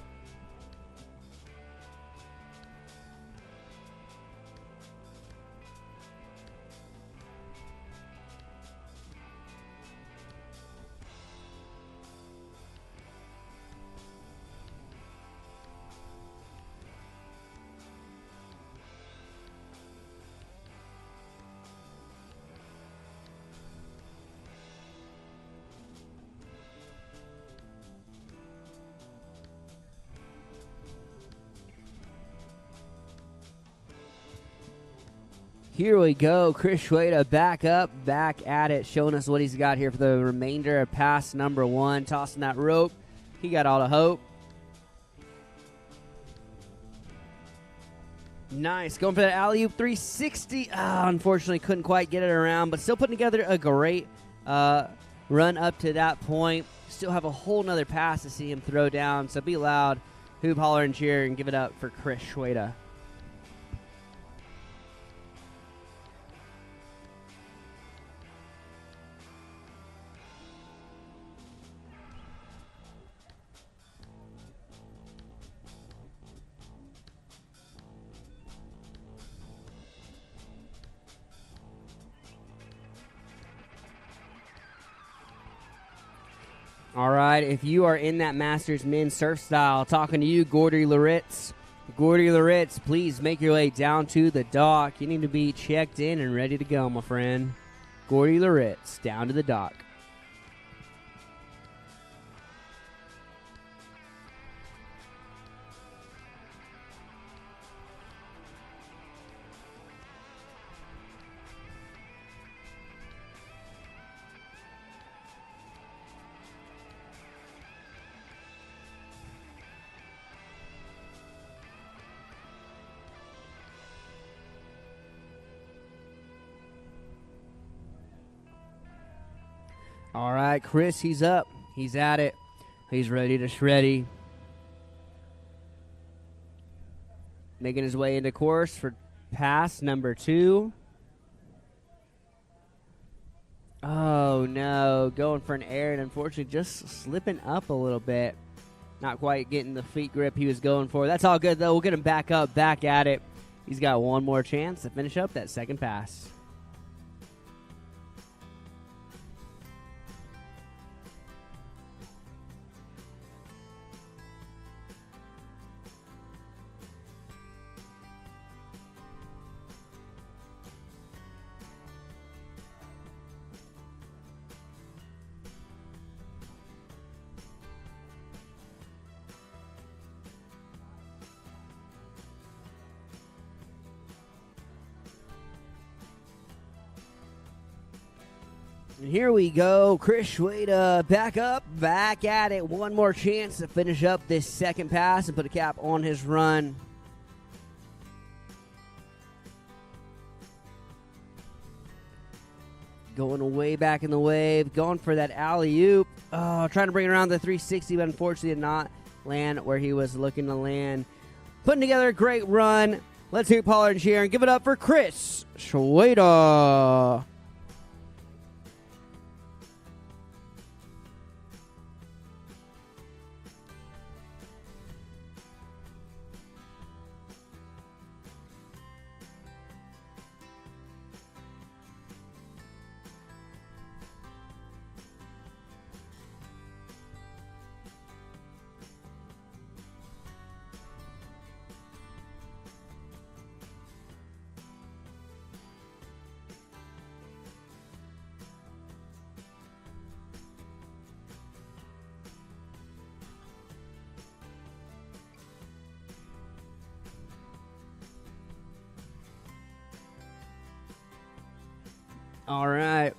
Here we go. Chris Schweda back up, back at it, showing us what he's got here for the remainder of pass number 1. Tossing that rope. He got all the hope. Nice. Going for that alley-oop 360. Unfortunately, couldn't quite get it around, but still putting together a great run up to that point. Still have a whole nother pass to see him throw down, so be loud, hoop, holler, and cheer, and give it up for Chris Schweda. All right, if you are in that Masters men's surf style, talking to you, Gordy Loritz. Gordy Loritz, please make your way down to the dock. You need to be checked in and ready to go, my friend. Gordy Loritz, down to the dock. All right, Chris, he's up. He's at it. He's ready to shreddy. Making his way into course for pass number 2. Oh, no. Going for an air and unfortunately just slipping up a little bit. Not quite getting the feet grip he was going for. That's all good, though. We'll get him back up, back at it. He's got one more chance to finish up that second pass. And here we go. Chris Schweda back up, back at it. One more chance to finish up this second pass and put a cap on his run. Going way back in the wave. Going for that alley-oop. Oh, trying to bring it around the 360, but unfortunately did not land where he was looking to land. Putting together a great run. Let's hoop, holler, and cheer, and give it up for Chris Schweda. All right.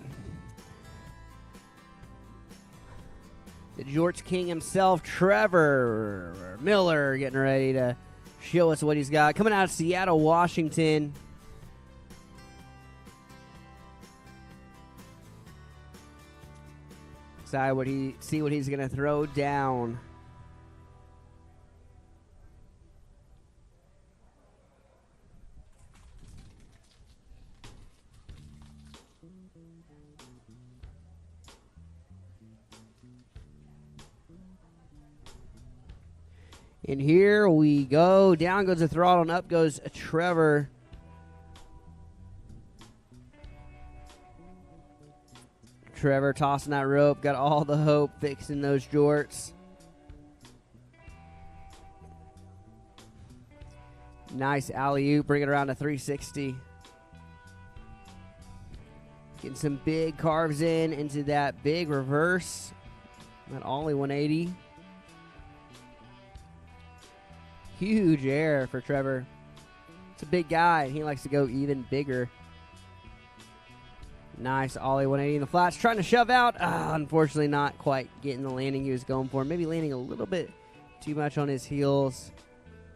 The Jorts King himself, Trevor Miller, getting ready to show us what he's got. Coming out of Seattle, Washington. See what he's going to throw down. And here we go. Down goes the throttle and up goes Trevor. Trevor tossing that rope. Got all the hope fixing those jorts. Nice alley-oop. Bring it around to 360. Getting some big carves into that big reverse. That ollie 180. Huge air for Trevor. It's a big guy. He likes to go even bigger. Nice ollie 180 in the flats. Trying to shove out. Unfortunately, not quite getting the landing he was going for. Maybe landing a little bit too much on his heels.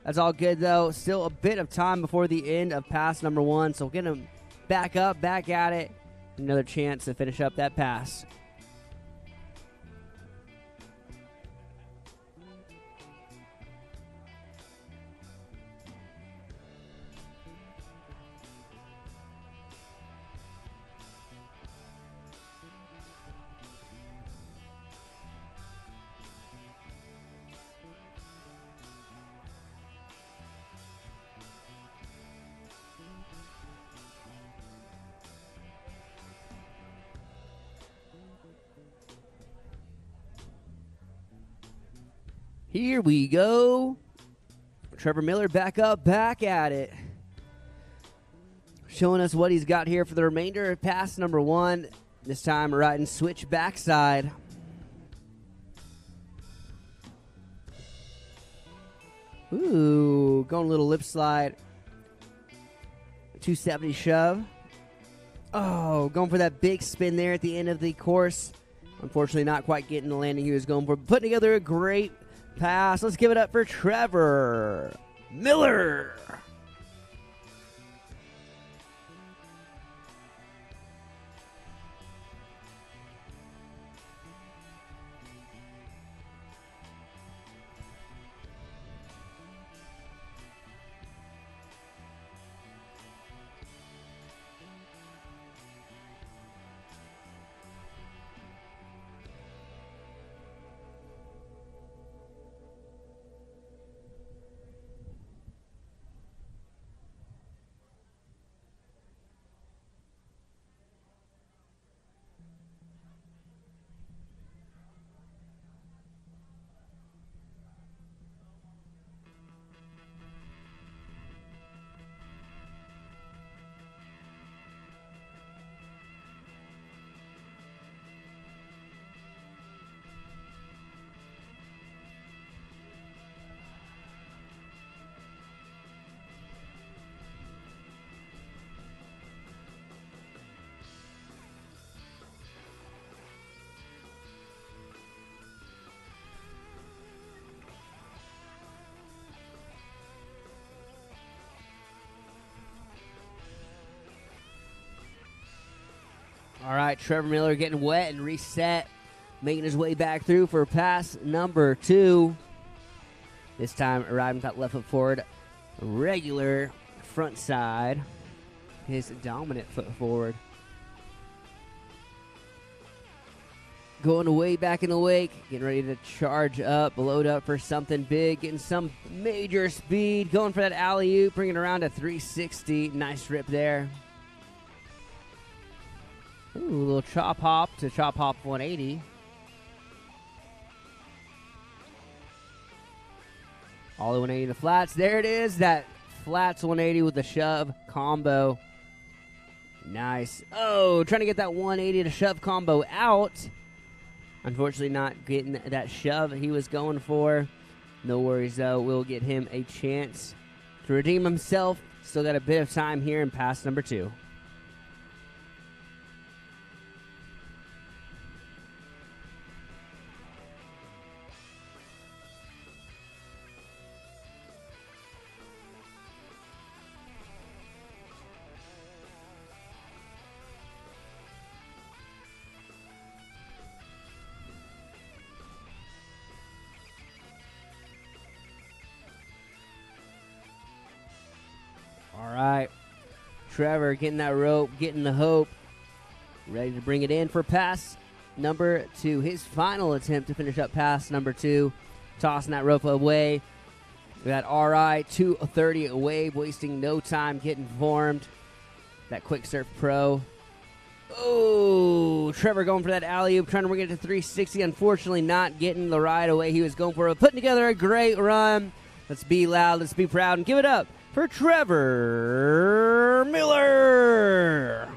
That's all good, though. Still a bit of time before the end of pass number 1. So we'll get him back up, back at it. Another chance to finish up that pass. Here we go. Trevor Miller back up, back at it. Showing us what he's got here for the remainder of pass number 1. This time riding switch backside. Ooh, going a little lip slide. 270 shove. Oh, going for that big spin there at the end of the course. Unfortunately, not quite getting the landing he was going for. Putting together a great pass. Let's give it up for Trevor Miller. All right, Trevor Miller getting wet and reset, making his way back through for pass number 2. This time arriving with that left foot forward, regular front side, his dominant foot forward. Going way back in the wake, getting ready to charge up, load up for something big, getting some major speed, going for that alley-oop, bringing it around to 360. Nice rip there. Ooh, a little chop hop to chop hop 180. All the 180 in the flats. There it is, that flats 180 with the shove combo. Nice. Oh, trying to get that 180 to shove combo out. Unfortunately, not getting that shove he was going for. No worries, though. We'll get him a chance to redeem himself. Still got a bit of time here in pass number 2. Trevor getting that rope, getting the hope, ready to bring it in for pass number 2. His final attempt to finish up pass number 2, tossing that rope away. We got RI 230 away, wasting no time getting formed. That quick surf pro. Oh, Trevor going for that alley-oop, trying to bring it to 360. Unfortunately, not getting the ride away he was going for. Putting together a great run. Let's be loud, let's be proud, and give it up for Trevor Miller.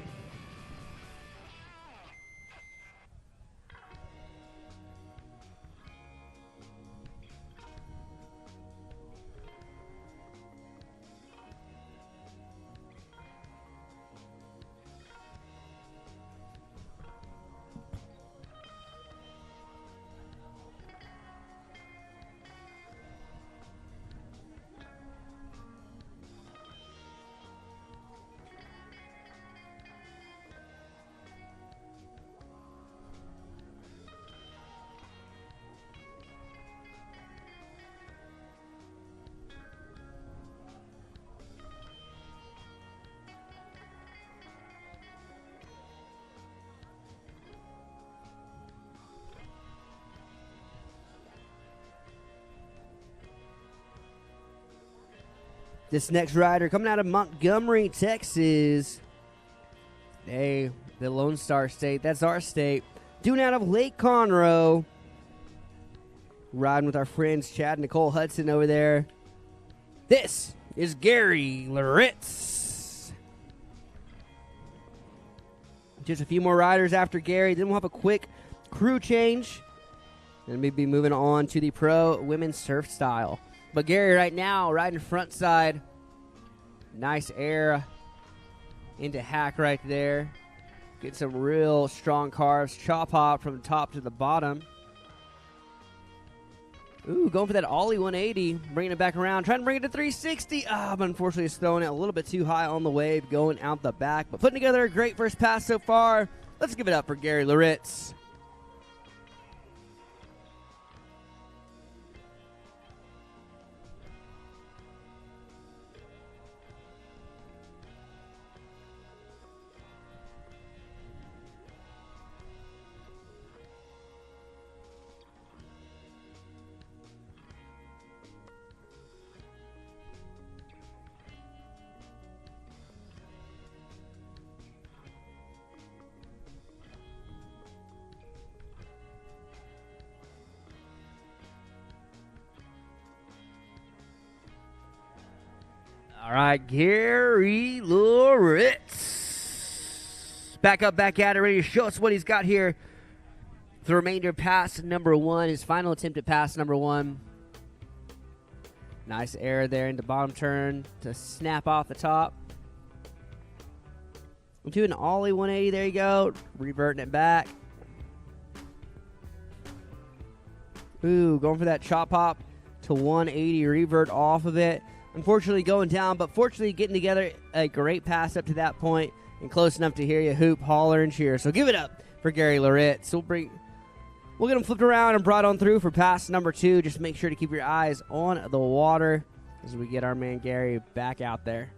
This next rider coming out of Montgomery, Texas. Hey, the Lone Star State. That's our state. Doing out of Lake Conroe. Riding with our friends Chad and Nicole Hudson over there. This is Gary Loritz. Just a few more riders after Gary. Then we'll have a quick crew change. And we'll be moving on to the pro women's surf style. But Gary right now riding front side. Nice air into hack right there. Get some real strong carves. Chop hop from the top to the bottom. Ooh, going for that ollie 180. Bringing it back around. Trying to bring it to 360. But unfortunately it's throwing it a little bit too high on the wave. Going out the back. But putting together a great first pass so far. Let's give it up for Gary Loritz. All right, Gary Loritz. Back up, back at it, ready to show us what he's got here. The remainder of pass number 1, his final attempt at pass number 1. Nice air there into bottom turn to snap off the top. Into an ollie 180, there you go. Reverting it back. Ooh, going for that chop hop to 180, revert off of it. Unfortunately going down, but fortunately getting together a great pass up to that point and close enough to hear you hoop, holler, and cheer. So give it up for Gary Loritz. We'll get him flipped around and brought on through for pass number 2. Just make sure to keep your eyes on the water as we get our man Gary back out there.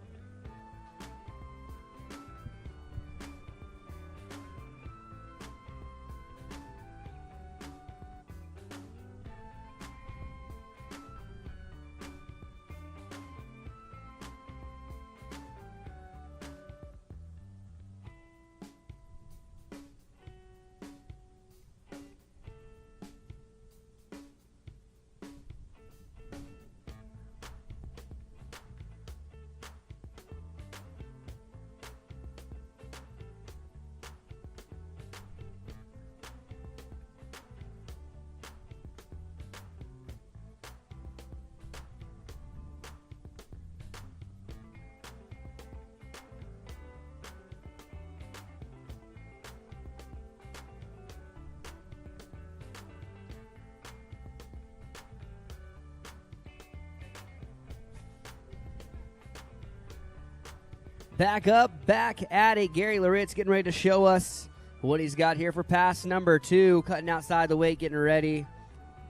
Back up, back at it. Gary Loritz getting ready to show us what he's got here for pass number 2. Cutting outside the weight, getting ready.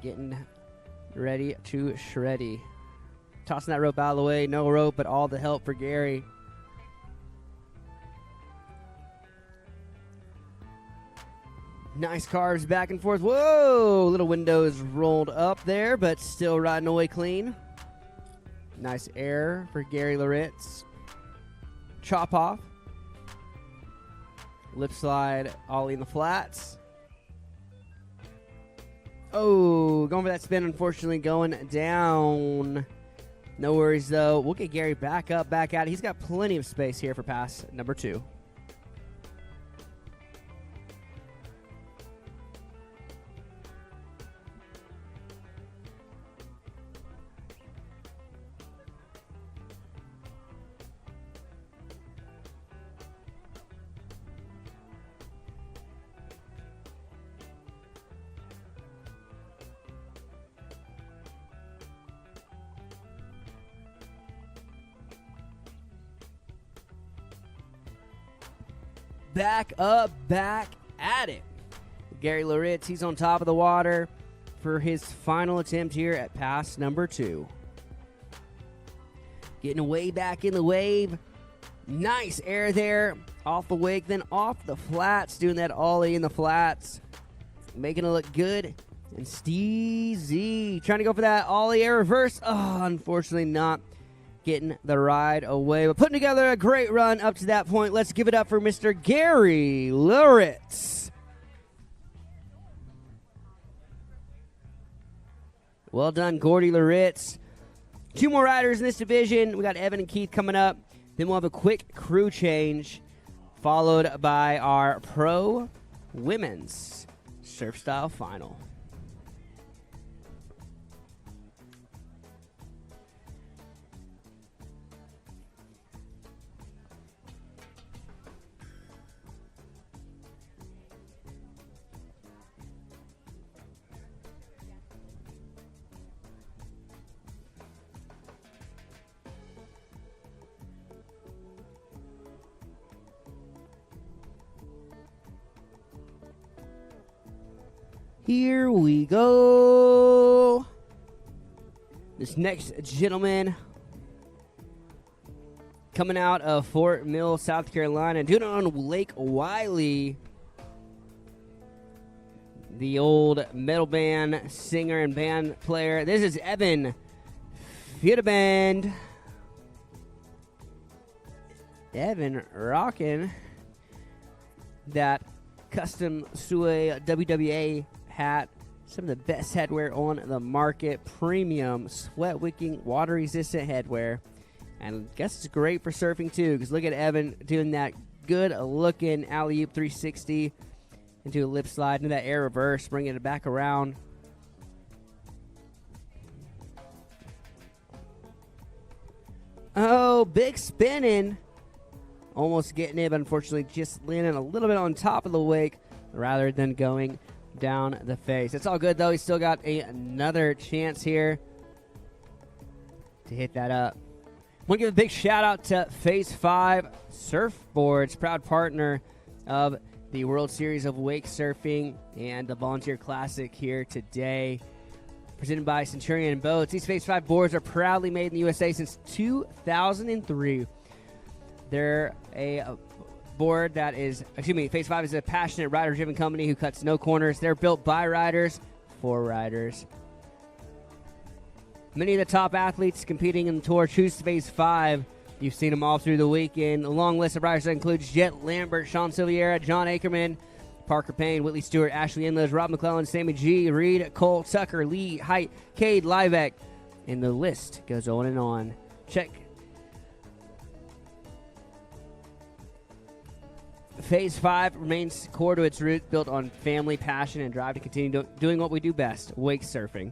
Getting ready to shreddy. Tossing that rope out of the way. No rope, but all the help for Gary. Nice carves back and forth. Whoa! Little windows rolled up there, but still riding away clean. Nice air for Gary Loritz. Chop off. Lip slide, ollie in the flats. Oh, going for that spin, unfortunately going down. No worries, though. We'll get Gary back up, back at it. He's got plenty of space here for pass number 2. Back up, back at it. Gary Loritz, he's on top of the water for his final attempt here at pass number 2. Getting way back in the wave. Nice air there. Off the wake, then off the flats. Doing that ollie in the flats. Making it look good. And Steezy trying to go for that ollie air reverse. Oh, unfortunately not getting the ride away, but putting together a great run up to that point. Let's give it up for Mr. Gary Loritz. Well done, Gordy Loritz. 2 more riders in this division. We got Evan and Keith coming up. Then we'll have a quick crew change, followed by our pro women's surf style final. Here we go. This next gentleman coming out of Fort Mill, South Carolina, doing it on Lake Wiley. The old metal band singer and band player. This is Evan Fiedeband. Evan rocking that custom Sue WWA hat. Some of the best headwear on the market. Premium, sweat-wicking, water-resistant headwear. And I guess it's great for surfing, too, because look at Evan doing that good-looking alley-oop 360 into a lip slide, into that air reverse, bringing it back around. Oh, big spinning. Almost getting it, but unfortunately just landing a little bit on top of the wake rather than going down the face. It's all good, though. He's still got another chance here to hit that up. I want to give a big shout-out to Phase 5 Surfboards, proud partner of the World Series of Wake Surfing and the Volunteer Classic here today. Presented by Centurion Boats. These Phase 5 boards are proudly made in the USA since 2003. They're a board that is, Phase 5 is a passionate rider-driven company who cuts no corners. They're built by riders for riders. Many of the top athletes competing in the tour choose Phase 5. You've seen them all through the weekend. A long list of riders that includes Jet Lambert, Sean Silviera, John Ackerman, Parker Payne, Whitley Stewart, Ashley Inlows, Rob McClellan, Sammy G, Reed, Cole, Tucker, Lee, Height, Cade, Livek, and the list goes on and on. Check Phase 5 remains core to its root, built on family, passion, and drive to continue doing what we do best, wake surfing.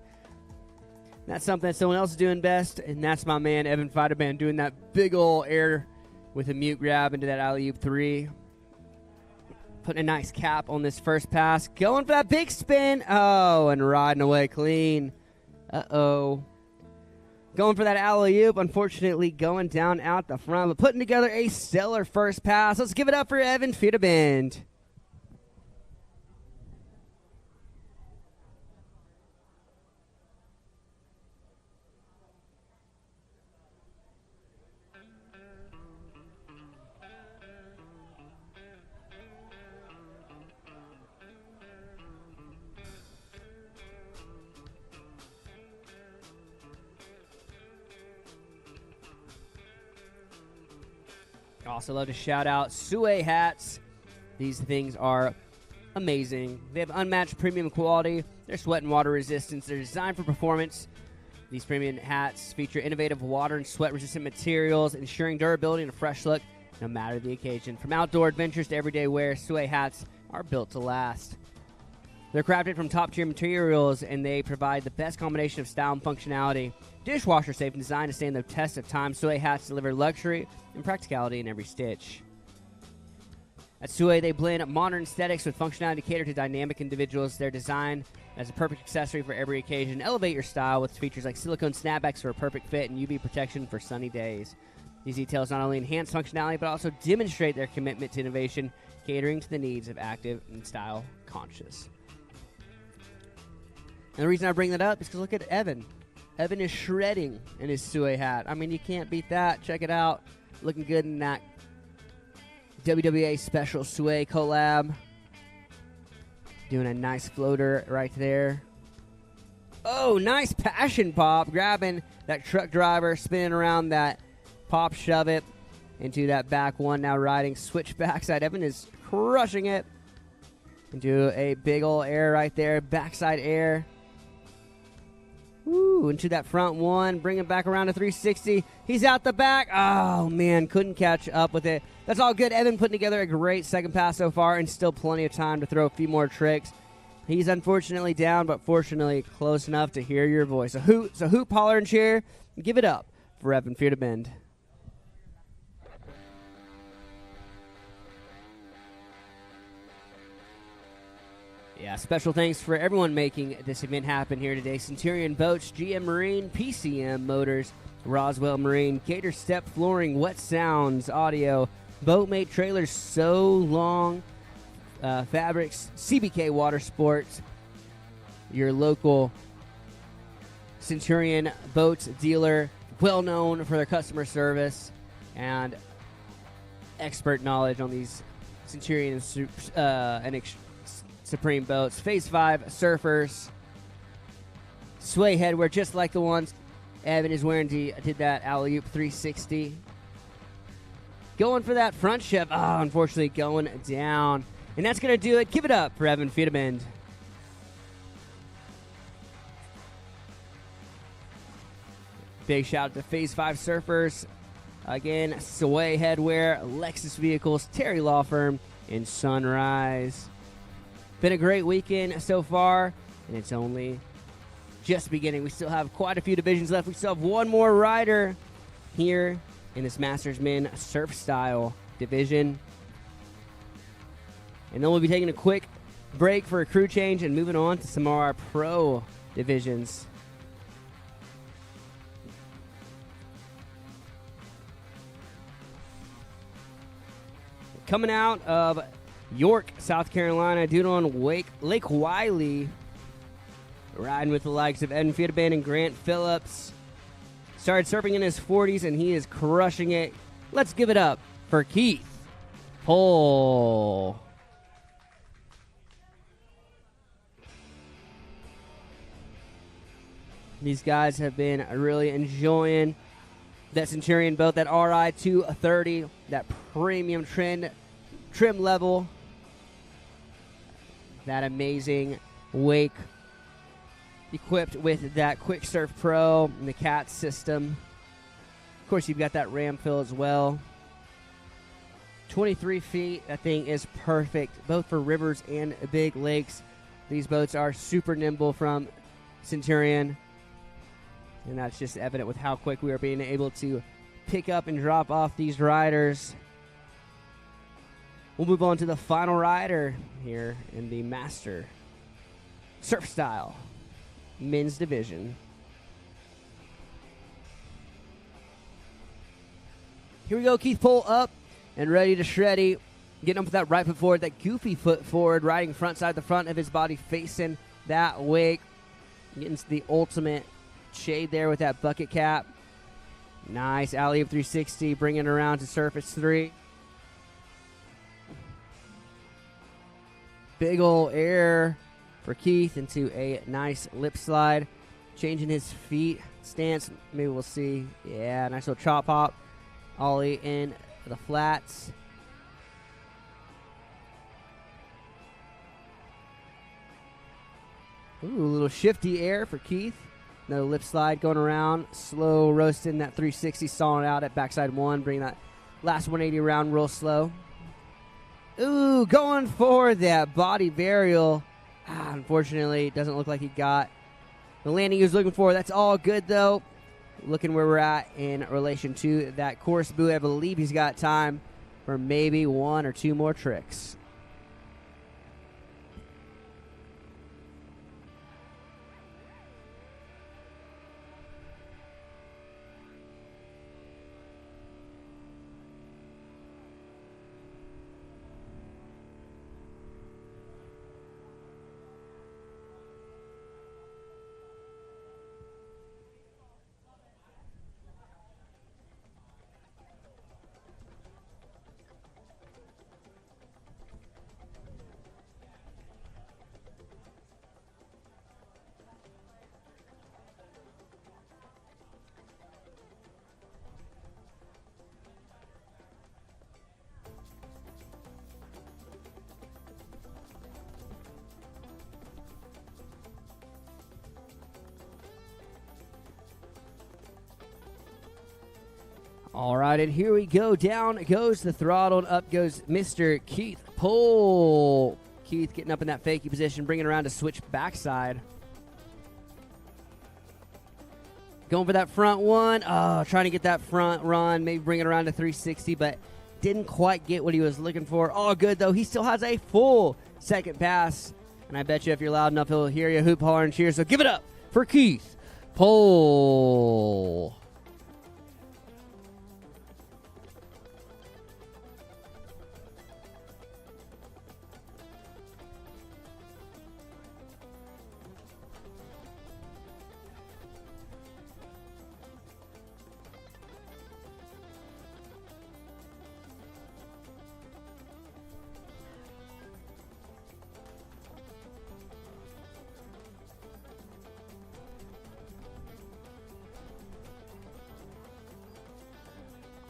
That's something that someone else is doing best, and that's my man, Evan Fiederband, doing that big ol' air with a mute grab into that alley-oop 3. Putting a nice cap on this first pass. Going for that big spin. Oh, and riding away clean. Uh-oh. Going for that alley-oop, unfortunately going down out the front, but putting together a stellar first pass. Let's give it up for Evan Fiederband. Also love to shout out Sue hats. These things are amazing. They have unmatched premium quality. They're sweat and water resistance. They're designed for performance. These premium hats feature innovative water and sweat resistant materials, ensuring durability and a fresh look no matter the occasion. From outdoor adventures to everyday wear, Sue hats are built to last. They're crafted from top-tier materials, and they provide the best combination of style and functionality. Dishwasher safe and designed to stand the test of time, Sue hats deliver luxury and practicality in every stitch. At Sue, they blend modern aesthetics with functionality to cater to dynamic individuals. They're designed as a perfect accessory for every occasion. Elevate your style with features like silicone snapbacks for a perfect fit and UV protection for sunny days. These details not only enhance functionality, but also demonstrate their commitment to innovation, catering to the needs of active and style conscious. And the reason I bring that up is because look at Evan. Evan is shredding in his Sue hat. I mean, you can't beat that. Check it out. Looking good in that WWA special Sue collab. Doing a nice floater right there. Oh, nice passion pop. Grabbing that truck driver, spinning around that pop, shove it into that back one. Now riding switch backside. Evan is crushing it. Into a big ol' air right there. Backside air. Woo, into that front one. Bring it back around to 360. He's out the back. Oh, man, couldn't catch up with it. That's all good. Evan putting together a great second pass so far and still plenty of time to throw a few more tricks. He's unfortunately down, but fortunately close enough to hear your voice. So hoop, holler, and cheer. Give it up for Evan Fear to Bend. Yeah, special thanks for everyone making this event happen here today. Centurion Boats, GM Marine, PCM Motors, Roswell Marine, Gator Step Flooring, Wet Sounds Audio, Boatmate Trailers, So Long Fabrics, CBK Water Sports, your local Centurion Boats dealer, well known for their customer service and expert knowledge on these Centurion and Supreme boats. Phase 5 surfers. Sway headwear just like the ones Evan is wearing. Did that alley-oop 360. Going for that front ship. Oh, unfortunately going down. And that's going to do it. Give it up for Evan Fear to Bend. Big shout out to Phase 5 surfers. Again, Sway headwear, Lexus Vehicles, Terry Law Firm, and Sunrise. Been a great weekend so far, and it's only just beginning. We still have quite a few divisions left. We still have one more rider here in this Masters Men Surf Style division. And then we'll be taking a quick break for a crew change and moving on to some of our pro divisions. Coming out of York, South Carolina, dude on Lake Wiley, riding with the likes of Evan Fear to Bend and Grant Phillips. Started surfing in his 40s, and he is crushing it. Let's give it up for Keith Pohl. These guys have been really enjoying that Centurion boat, that RI 230, that premium trim level. That amazing wake equipped with that Quick Surf Pro and the CAT system. Of course, you've got that ram fill as well. 23 feet. That thing is perfect, both for rivers and big lakes. These boats are super nimble from Centurion. And that's just evident with how quick we are being able to pick up and drop off these riders. We'll move on to the final rider here in the Master Surf Style Men's Division. Here we go, Keith Pohl up and ready to shreddy. Getting up with that right foot forward, that goofy foot forward, riding front side, the front of his body facing that wake. Getting to the ultimate shade there with that bucket cap. Nice alley-oop 360, bringing it around to surface 3. Big ol' air for Keith into a nice lip slide. Changing his feet stance. Maybe we'll see. Yeah, nice little chop hop. Ollie in the flats. Ooh, a little shifty air for Keith. Another lip slide going around. Slow roasting that 360, stalling out at backside 1. Bring that last 180 around real slow. Ooh, going for that body burial. Unfortunately, it doesn't look like he got the landing he was looking for. That's all good, though. Looking where we're at in relation to that course buoy, I believe he's got time for maybe 1 or 2 more tricks. All right, and here we go. Down goes the throttle, and up goes Mr. Keith Pohl. Keith getting up in that fakie position, bringing around to switch backside. Going for that front one. Oh, trying to get that front run, maybe bring it around to 360, but didn't quite get what he was looking for. All good, though. He still has a full second pass, and I bet you if you're loud enough, he'll hear you hoop, holler, and cheer. So give it up for Keith Pohl.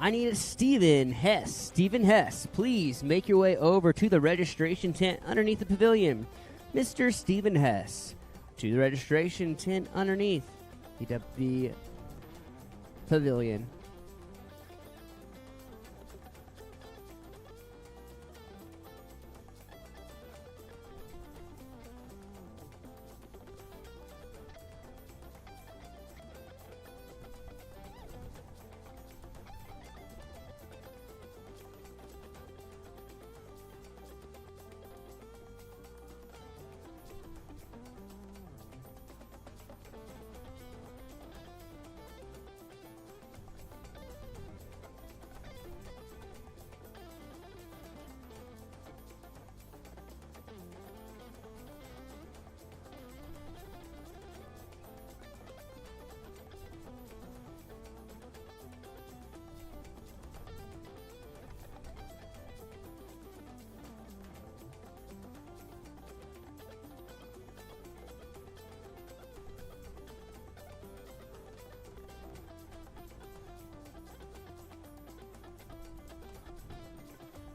I need a Stephen Hess. Stephen Hess, please make your way over to the registration tent underneath the pavilion. Mr. Stephen Hess, to the registration tent underneath the pavilion.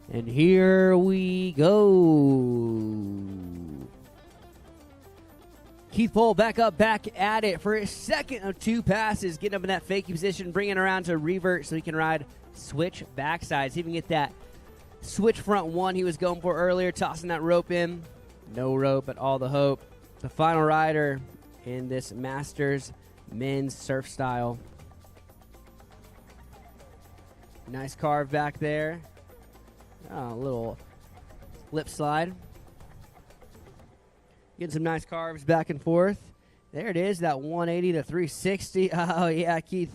And here we go. Keith Pohl back at it for his second of 2 passes, getting up in that fakie position, bringing around to revert so he can ride switch backsides. He can get that switch front one he was going for earlier, tossing that rope in. No rope, but all the hope. The final rider in this Masters men's surf style. Nice carve back there. Oh, a little lip slide. Getting some nice carves back and forth. There it is, that 180 to 360. Oh, yeah, Keith,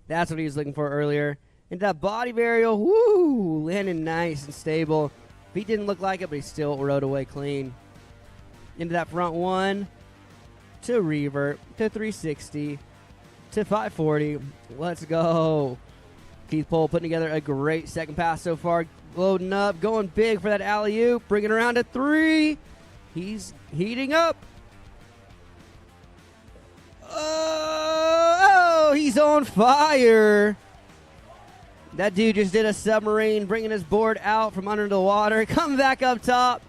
that's what he was looking for earlier. And that body burial, woo, landing nice and stable. He didn't look like it, but he still rode away clean. Into that front one, to revert, to 360, to 540. Let's go. Keith Pohl putting together a great second pass so far. Loading up, going big for that alley-oop, bringing around to 3. He's heating up. Oh, he's on fire. That dude just did a submarine, bringing his board out from under the water, coming back up top.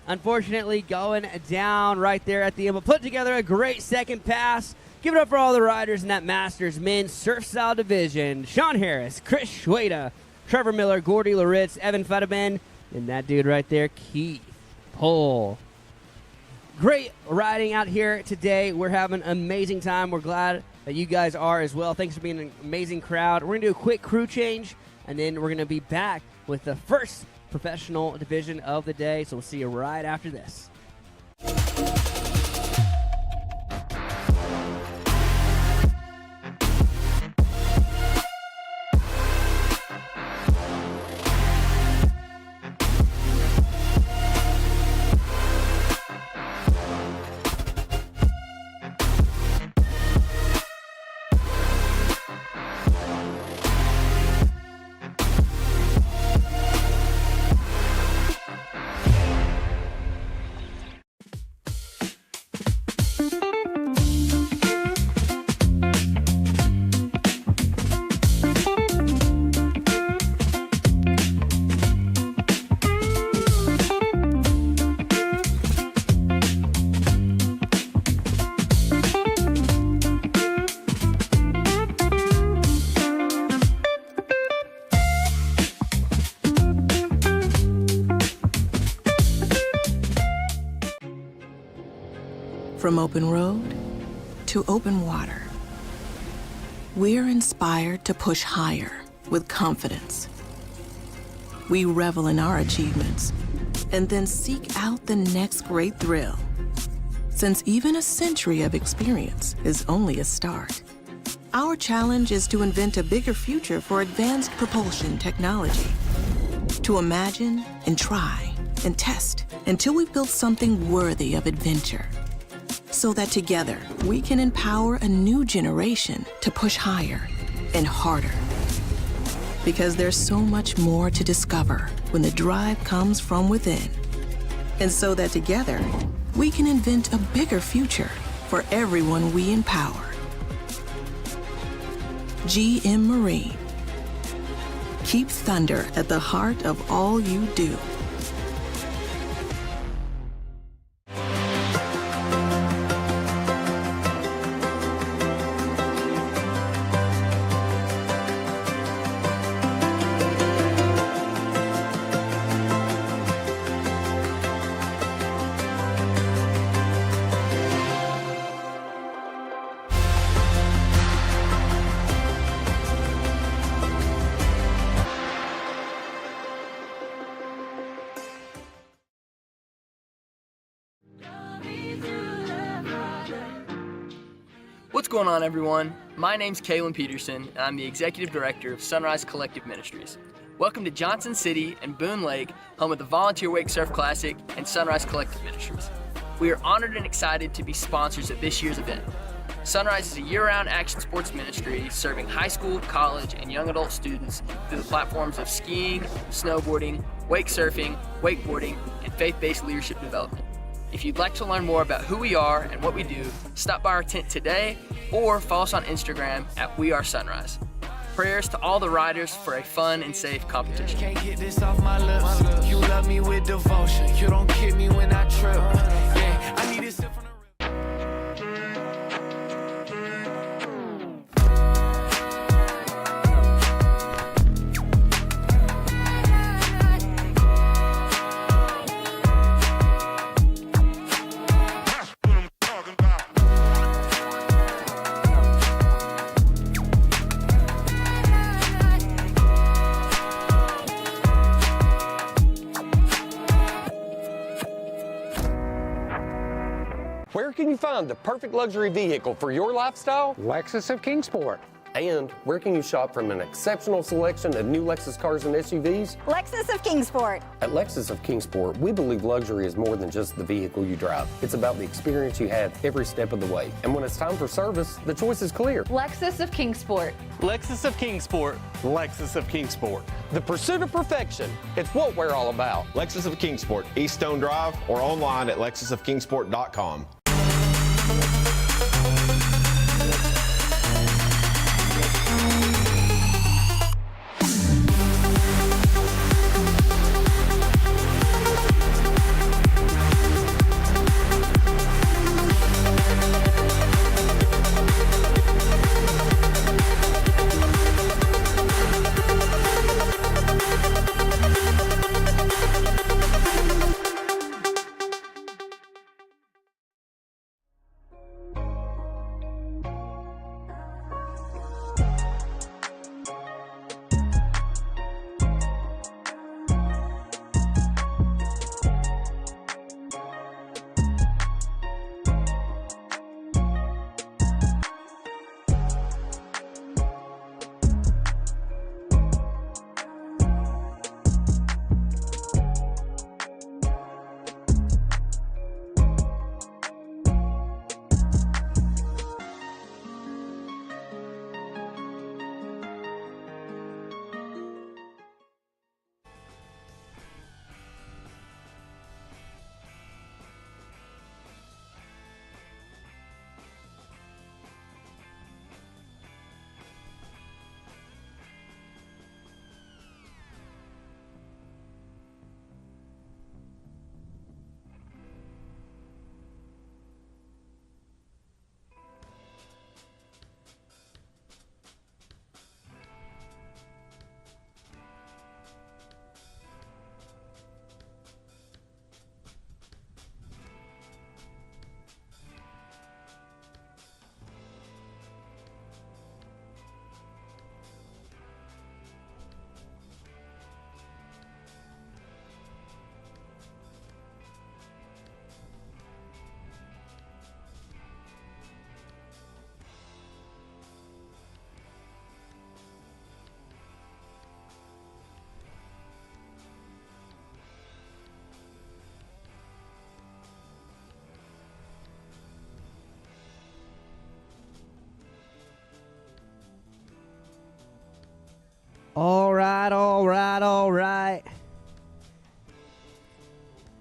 Unfortunately, going down right there at the end, but put together a great second pass. Give it up for all the riders in that Masters men's surf style division. Sean Harris, Chris Schweda, Trevor Miller, Gordy Loritz, Evan Fetterman, and that dude right there, Keith Pohl. Great riding out here today. We're having an amazing time. We're glad that you guys are as well. Thanks for being an amazing crowd. We're going to do a quick crew change, and then we're going to be back with the first professional division of the day. So we'll see you right after this. From open road to open water, we're inspired to push higher with confidence. We revel in our achievements and then seek out the next great thrill. Since even a century of experience is only a start, our challenge is to invent a bigger future for advanced propulsion technology. To imagine and try and test until we've built something worthy of adventure. So that together, we can empower a new generation to push higher and harder. Because there's so much more to discover when the drive comes from within. And so that together, we can invent a bigger future for everyone we empower. GM Marine. Keep thunder at the heart of all you do. What's going on, everyone? My name's Kalen Peterson, and I'm the Executive Director of Sunrise Collective Ministries. Welcome to Johnson City and Boone Lake, home of the Volunteer Wake Surf Classic and Sunrise Collective Ministries. We are honored and excited to be sponsors of this year's event. Sunrise is a year-round action sports ministry serving high school, college, and young adult students through the platforms of skiing, snowboarding, wake surfing, wakeboarding, and faith-based leadership development. If you'd like to learn more about who we are and what we do, stop by our tent today or follow us on Instagram at We Are Sunrise. Prayers to all the riders for a fun and safe competition. Can't get this off my lips. You love me with devotion. You don't kid me when I trip. Yeah, I need this from the Where can you find the perfect luxury vehicle for your lifestyle? Lexus of Kingsport. And where can you shop from an exceptional selection of new Lexus cars and SUVs? Lexus of Kingsport. At Lexus of Kingsport, we believe luxury is more than just the vehicle you drive. It's about the experience you have every step of the way. And when it's time for service, the choice is clear. Lexus of Kingsport. Lexus of Kingsport. Lexus of Kingsport. The pursuit of perfection, it's what we're all about. Lexus of Kingsport, East Stone Drive, or online at lexusofkingsport.com.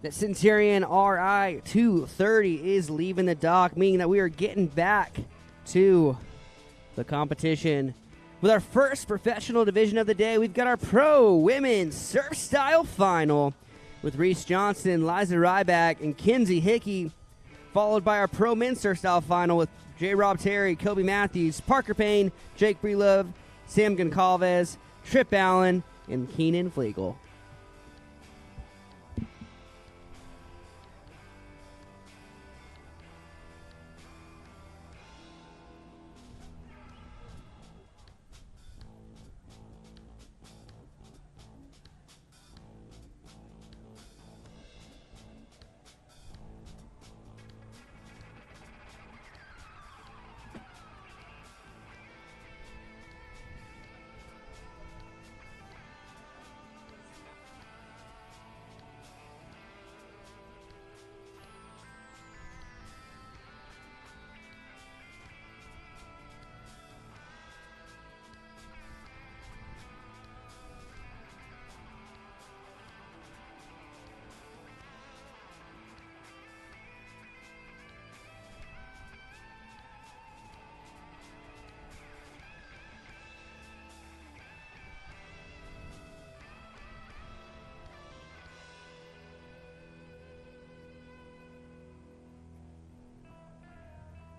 that Centurion RI 230 is leaving the dock, meaning that we are getting back to the competition. With our first professional division of the day, we've got our pro women's surf style final with Reese Johnson, Liza Ryback, and Kinsey Hickey, followed by our pro men's surf style final with J. Rob Terry, Kobe Matthews, Parker Payne, Jake Breelove, Sam Goncalves, Trip Allen, and Keenan Flegel.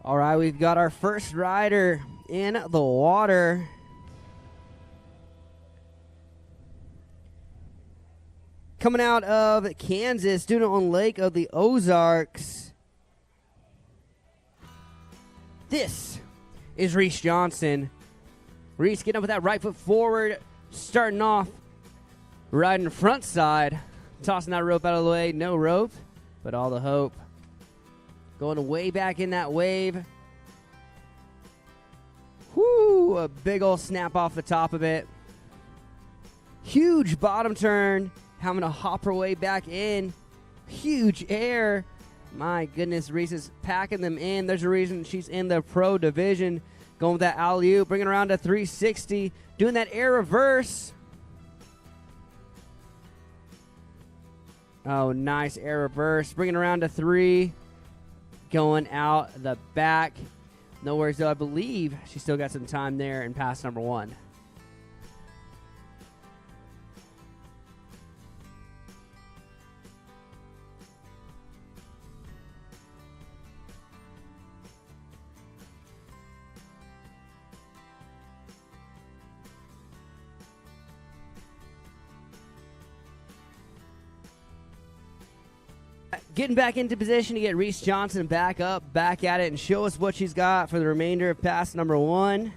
All right, we've got our first rider in the water. Coming out of Kansas, doing it on Lake of the Ozarks. This is Reese Johnson. Reese getting up with that right foot forward, starting off riding front side, tossing that rope out of the way. No rope, but all the hope. Going way back in that wave. Whoo, a big old snap off the top of it. Huge bottom turn, having to hop her way back in. Huge air. My goodness, Reese is packing them in. There's a reason she's in the pro division. Going with that alley-oop, bringing around to 360. Doing that air reverse. Oh, nice air reverse. Bringing around to 3. Going out the back. No worries, though. I believe she still got some time there in pass number 1. Getting back into position to get Reese Johnson back up, back at it, and show us what she's got for the remainder of pass number 1.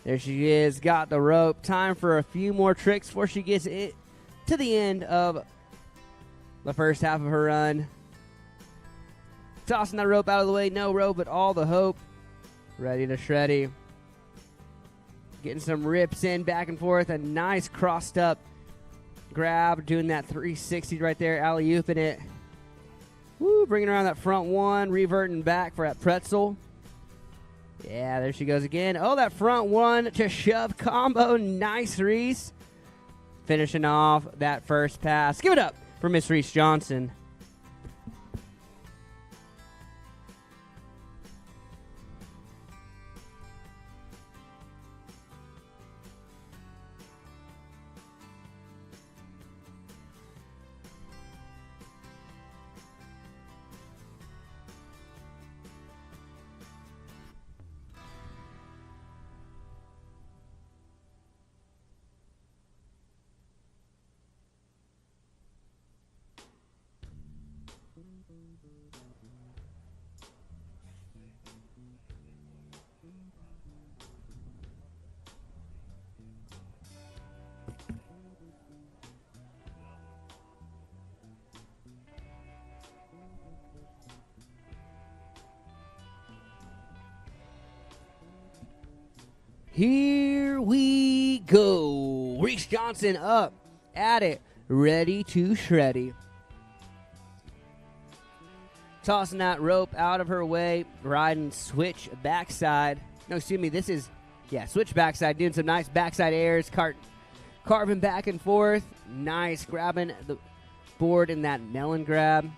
There she is, got the rope. Time for a few more tricks before she gets it to the end of the first half of her run. Tossing that rope out of the way, no rope, but all the hope. Ready to shreddy. Getting some rips in, back and forth, a nice crossed up grab, doing that 360 right there, alley-ooping it. Woo, bringing around that front 1, reverting back for that pretzel. Yeah, there she goes again. Oh, that front 1 to shove combo. Nice, Reese. Finishing off that first pass. Give it up for Miss Reese Johnson. Here we go. Reese Johnson up at it, ready to shreddy. Tossing that rope out of her way, riding switch backside. No, excuse me, this is, switch backside, doing some nice backside airs, carving back and forth. Nice, grabbing the board in that melon grab.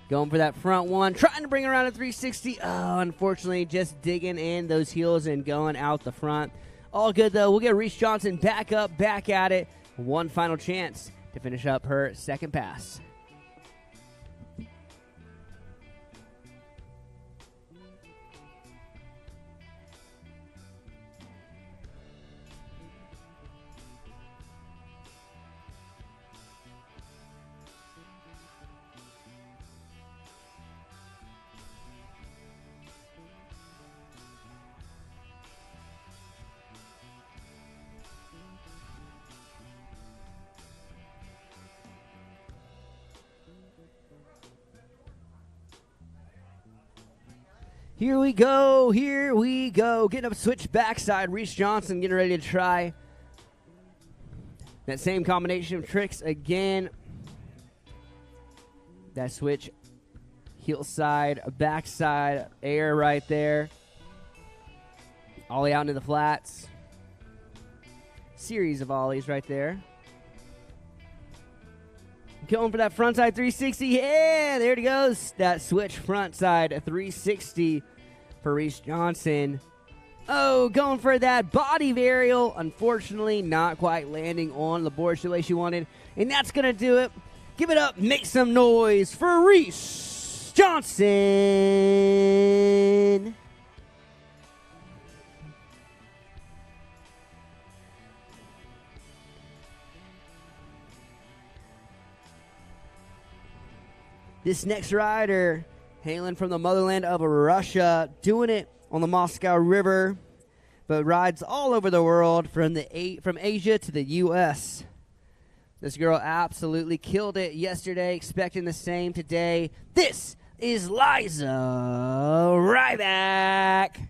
Going for that front one, trying to bring around a 360. Oh, unfortunately, just digging in those heels and going out the front. All good, though. We'll get Reese Johnson back up, back at it. One final chance to finish up her second pass. Here we go, here we go. Getting up switch backside. Reese Johnson getting ready to try that same combination of tricks again. That switch, heel side, backside, air right there. Ollie out into the flats. Series of ollies right there. Going for that frontside 360. Yeah, there it goes. That switch frontside 360 for Reese Johnson. Oh, going for that body varial. Unfortunately, not quite landing on the board the way she wanted. And that's going to do it. Give it up. Make some noise for Reese Johnson. This next rider, hailing from the motherland of Russia, doing it on the Moscow River, but rides all over the world from Asia to the U.S. This girl absolutely killed it yesterday, expecting the same today. This is Liza Ryback.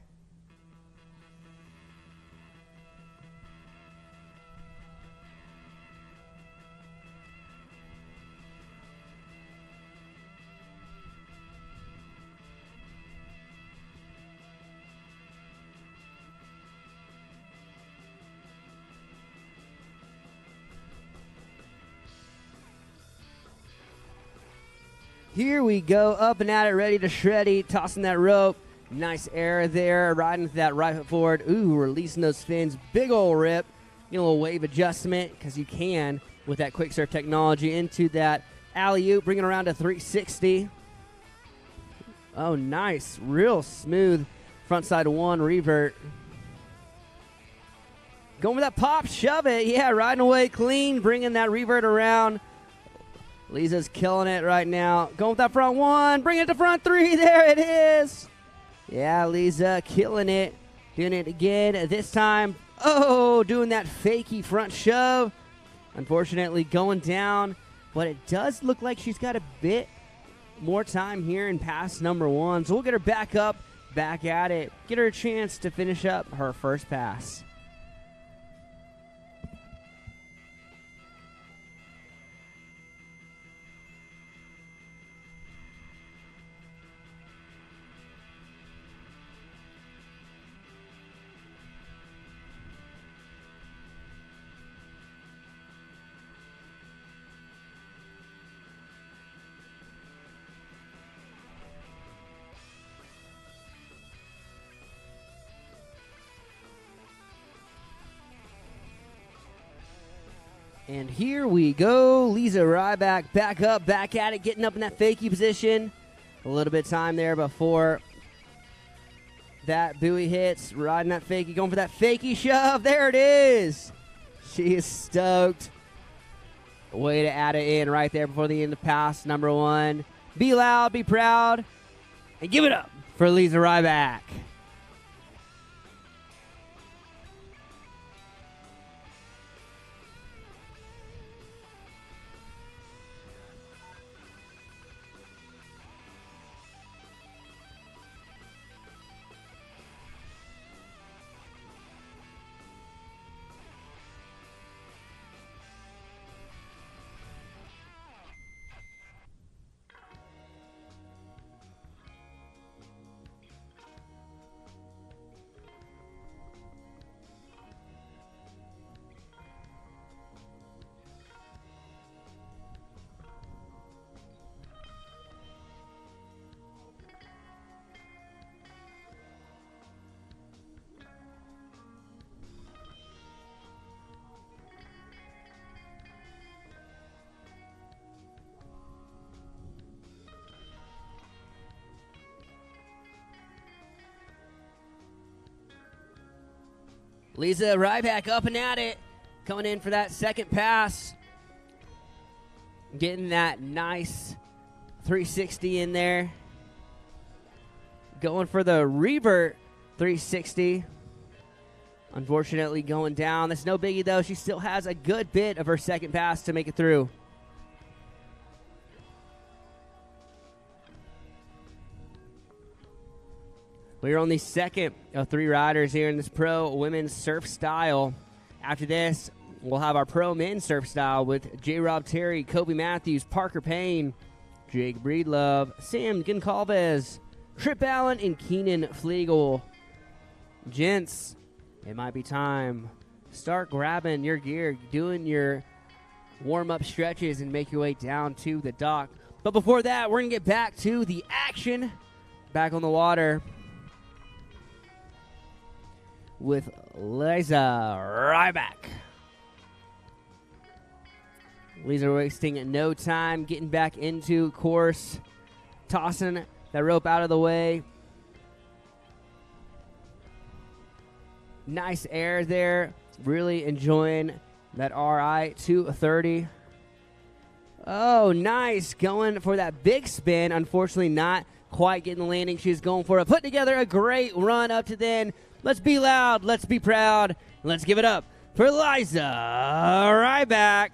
Here we go, up and at it, ready to shreddy, tossing that rope. Nice air there, riding with that right foot forward. Ooh, releasing those fins, big ol' rip. Get a little wave adjustment, because you can with that quick surf technology into that alley-oop, bringing around to 360. Oh, nice, real smooth frontside one revert. Going with that pop, shove it. Yeah, riding away clean, bringing that revert around. Lisa's killing it right now. Going with that front one. Bring it to front three. There it is. Yeah, Lisa killing it. Doing it again. This time, oh, doing that fakey front shove. Unfortunately, going down. But it does look like she's got a bit more time here in pass number one. So we'll get her back up, back at it. Get her a chance to finish up her first pass. And here we go. Lisa Ryback back up, back at it, getting up in that fakie position. A little bit of time there before that buoy hits. Riding that fakie, going for that fakie shove. There it is. She is stoked. Way to add it in right there before the end of pass number one. Be loud, be proud, and give it up for Lisa Ryback. Lisa Ryback up and at it. Coming in for that second pass. Getting that nice 360 in there. Going for the revert 360. Unfortunately going down. That's no biggie though. She still has a good bit of her second pass to make it through. We're on the second of 3 riders here in this pro women's surf style. After this, we'll have our pro men's surf style with J. Rob Terry, Kobe Matthews, Parker Payne, Jake Breedlove, Sam Goncalves, Trip Allen, and Keenan Flegel. Gents, it might be time. Start grabbing your gear, doing your warm-up stretches, and make your way down to the dock. But before that, we're going to get back to the action. Back on the water with Lisa Ryback. Lisa wasting no time, getting back into course, tossing that rope out of the way. Nice air there, really enjoying that RI 230. Oh, nice, going for that big spin. Unfortunately, not quite getting the landing she's going for. Put together a great run up to then. Let's be loud, let's be proud, let's give it up for Lisa Ryback.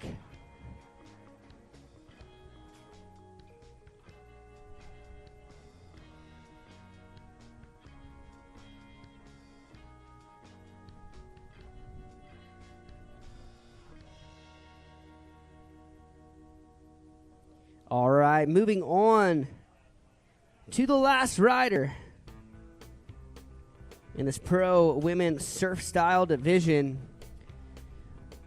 All right, moving on to the last rider in this pro women's surf style division.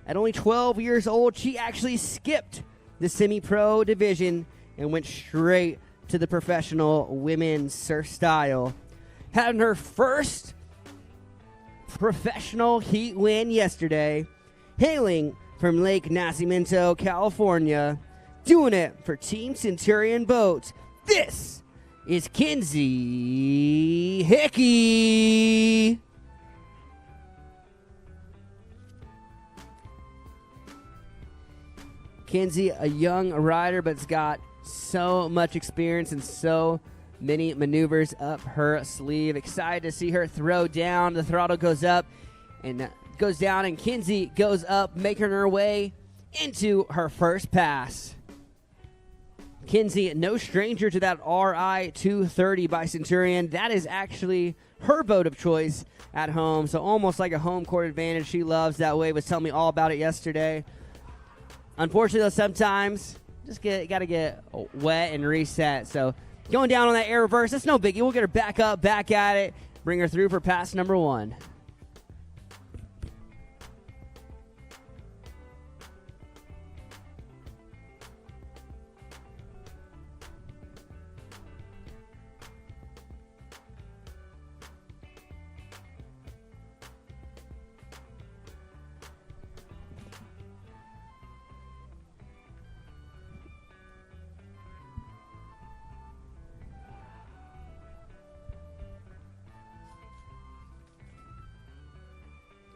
At only 12 years old, she actually skipped the semi-pro division and went straight to the professional women's surf style. Having her first professional heat win yesterday, hailing from Lake Nacimiento, California, doing it for Team Centurion Boats. This is Kinsey Hickey. Kinsey, a young rider, but's got so much experience and so many maneuvers up her sleeve. Excited to see her throw down. The throttle goes up and goes down, and Kinsey goes up, making her way into her first pass. Kinsey, no stranger to that RI 230 by Centurion. That is actually her boat of choice at home, so almost like a home court advantage. She loves that wave. Was telling me all about it yesterday. Unfortunately, though, sometimes just got to get wet and reset. So going down on that air reverse, that's no biggie. We'll get her back up, back at it, bring her through for pass number 1.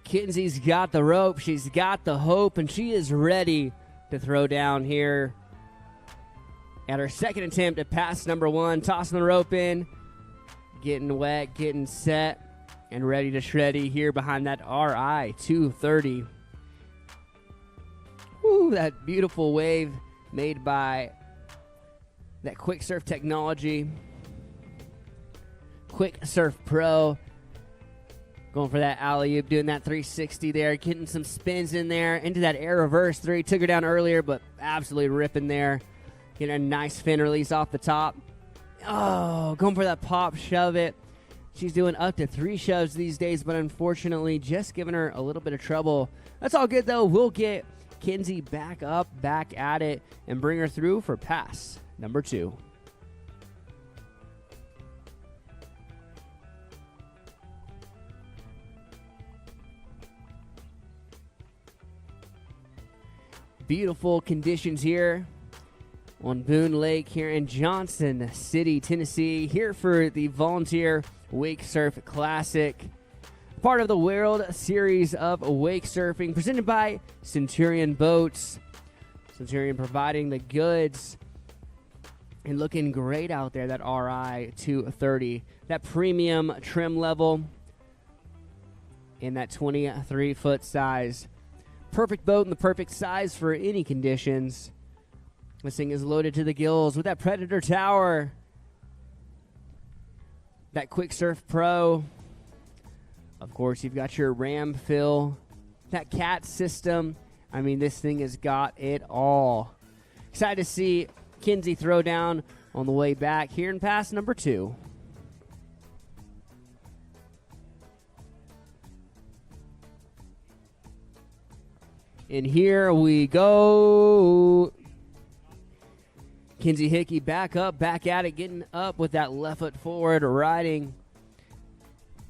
Kinsey's got the rope, she's got the hope, and she is ready to throw down here at her second attempt at pass number 1. Tossing the rope in, getting wet, getting set, and ready to shreddy here behind that RI 230. Woo, that beautiful wave made by that Quick Surf technology. Quick Surf Pro. Going for that alley-oop, doing that 360 there, getting some spins in there, into that air reverse 3. Took her down earlier, but absolutely ripping there. Getting a nice fin release off the top. Oh, going for that pop shove it. She's doing up to 3 shoves these days, but unfortunately just giving her a little bit of trouble. That's all good, though. We'll get Kinsey back up, back at it, and bring her through for pass number 2. Beautiful conditions here on Boone Lake here in Johnson City, Tennessee, here for the Volunteer Wake Surf Classic. part of the World Series of Wake Surfing, presented by Centurion Boats. Centurion providing the goods and looking great out there, that RI 230. That premium trim level in that 23-foot size. Perfect boat and the perfect size for any conditions. This thing is loaded to the gills with that Predator tower. That Quick Surf Pro. Of course, you've got your ram fill. That cat system. I mean, this thing has got it all. Excited to see Kinsey throw down on the way back here in pass number 2. And here we go. Kinsey Hickey back up, back at it, getting up with that left foot forward, riding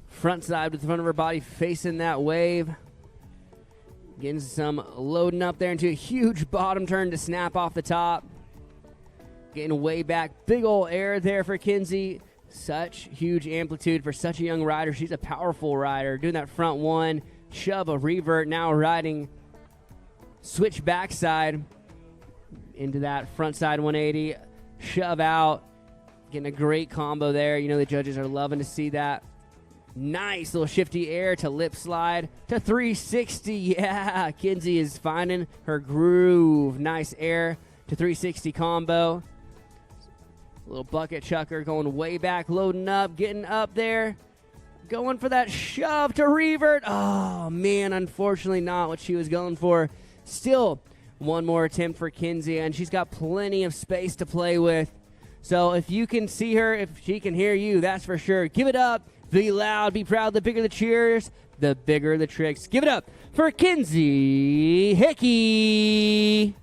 front side with the front of her body facing that wave. Getting some loading up there into a huge bottom turn to snap off the top. Getting way back. Big old air there for Kinsey. Such huge amplitude for such a young rider. She's a powerful rider. Doing that front one, shove, a revert, now riding switch backside into that front side 180, shove out, getting a great combo there. You know the judges are loving to see that. Nice little shifty air to lip slide to 360. Yeah, Kinsey is finding her groove. Nice air to 360 combo. Little bucket chucker going way back, loading up, getting up there, going for that shove to revert. Oh, man, unfortunately not what she was going for. Still, one more attempt for Kinsey, and she's got plenty of space to play with. So if you can see her, if she can hear you, that's for sure. Give it up. Be loud. Be proud. The bigger the cheers, the bigger the tricks. Give it up for Kinsey Hickey.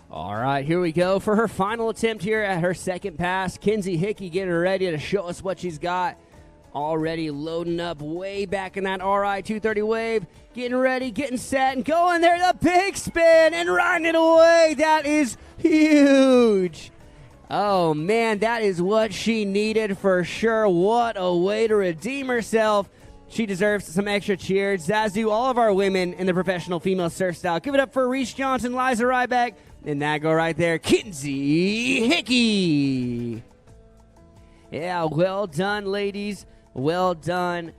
All right, here we go for her final attempt here at her second pass. Kinsey Hickey getting ready to show us what she's got. Already loading up way back in that RI 230 wave. Getting ready, getting set, and going there. The big spin and riding it away. That is huge. Oh, man, that is what she needed for sure. What a way to redeem herself. She deserves some extra cheers, as do all of our women in the professional female surf style. Give it up for Reese Johnson, Liza Ryback, and that go right there, Kinsey Hickey. Yeah, well done, ladies. Well done.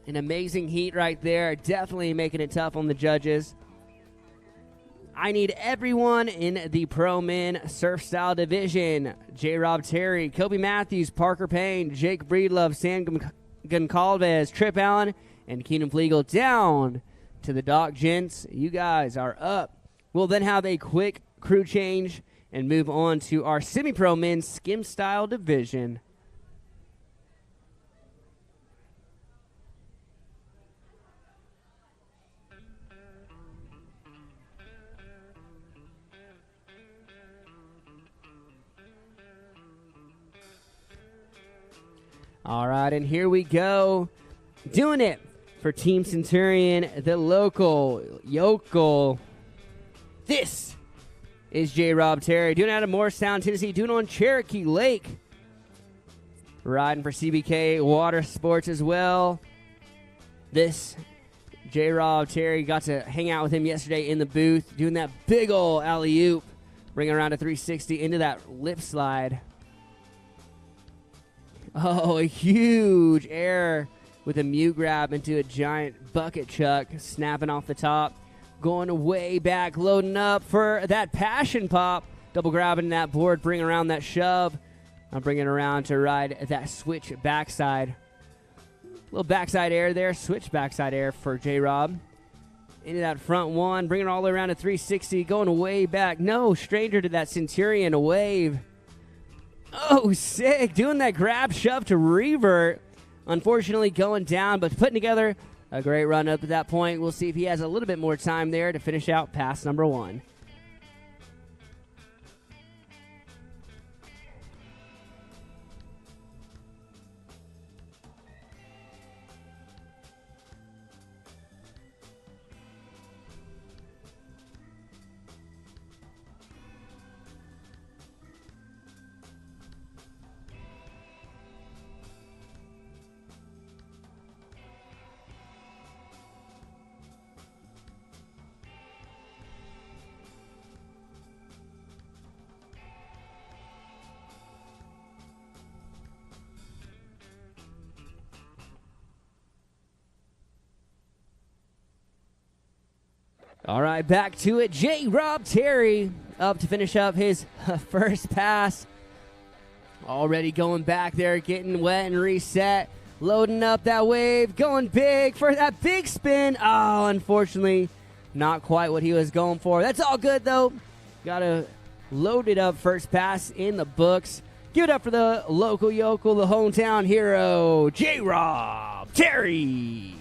An amazing heat right there. Definitely making it tough on the judges. I need everyone in the pro men surf style division. J. Rob Terry, Kobe Matthews, Parker Payne, Jake Breedlove, Sam Goncalves, Trip Allen, and Keenan Flegel down to the dock, gents. You guys are up. We'll then have a quick crew change and move on to our semi-pro men's skim style division. All right, and here we go. Doing it for Team Centurion, the local yokel. This is J. Rob Terry. Doing it out of Morristown, Tennessee. Doing it on Cherokee Lake. Riding for CBK Water Sports as well. This J. Rob Terry, got to hang out with him yesterday in the booth. Doing that big ol' alley-oop. Bringing around a 360 into that lip slide. Oh, a huge air with a mute grab into a giant bucket chuck, snapping off the top. Going way back, loading up for that passion pop. Double grabbing that board, bring around that shove. I'm bringing around to ride that switch backside. Little backside air there, switch backside air for J-Rob. Into that front one, bringing it all the way around to 360, going way back. No stranger to that Centurion wave. Oh, sick. Doing that grab shove to revert. Unfortunately going down, but putting together A great run up at that point. We'll see if he has a little bit more time there to finish out pass number 1. All right, back to it. J-Rob Terry up to finish up his first pass. Already going back there, getting wet and reset. Loading up that wave, going big for that big spin. Oh, unfortunately, not quite what he was going for. That's all good, though. Got a loaded up first pass in the books. Give it up for the local yokel, the hometown hero, J-Rob Terry.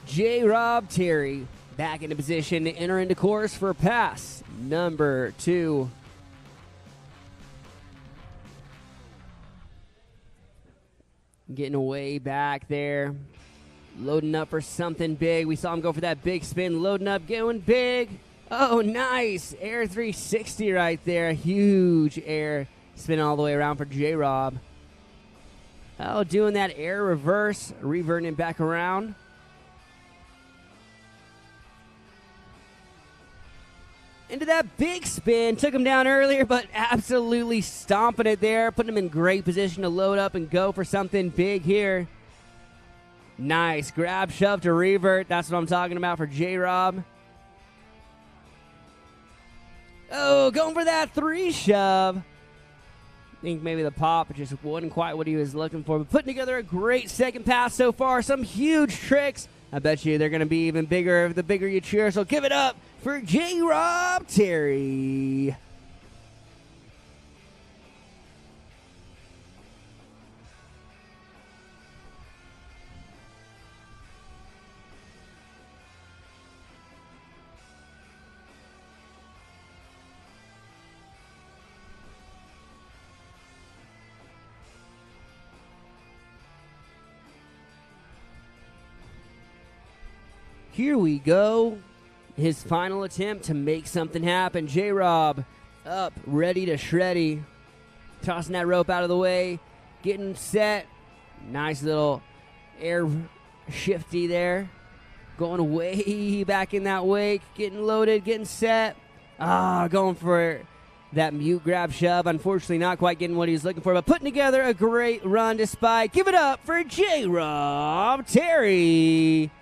J-Rob Terry back into position to enter into course for pass number 2. Getting way back there. Loading up for something big. We saw him go for that big spin. Loading up, going big. Oh, nice. Air 360 right there. Huge air spin all the way around for J-Rob. Oh, doing that air reverse. Reverting it back around. Into that big spin. Took him down earlier, but absolutely stomping it there. Putting him in great position to load up and go for something big here. Nice. Grab, shove to revert. That's what I'm talking about for J-Rob. Oh, going for that 3 shove. I think maybe the pop just wasn't quite what he was looking for. But putting together a great second pass so far. Some huge tricks. I bet you they're going to be even bigger the bigger you cheer. So give it up for J-Rob Terry. Here we go. His final attempt to make something happen. J-Rob up, ready to shreddy. Tossing that rope out of the way. Getting set. Nice little air shifty there. Going way back in that wake. Getting loaded, getting set. Going for that mute grab shove. Unfortunately, not quite getting what he was looking for, but putting together a great run despite. Give it up for J-Rob Terry.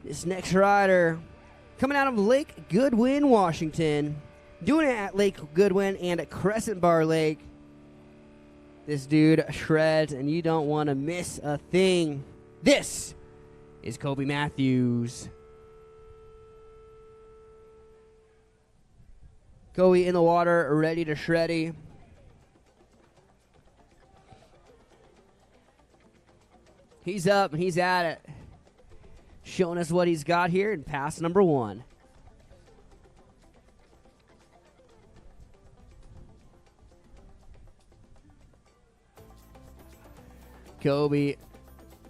This next rider coming out of Lake Goodwin, Washington. Doing it at Lake Goodwin and at Crescent Bar Lake. This dude shreds, and you don't want to miss a thing. This is Kobe Matthews. Kobe in the water, ready to shreddy. He's up and he's at it. Showing us what he's got here in pass number 1. Kobe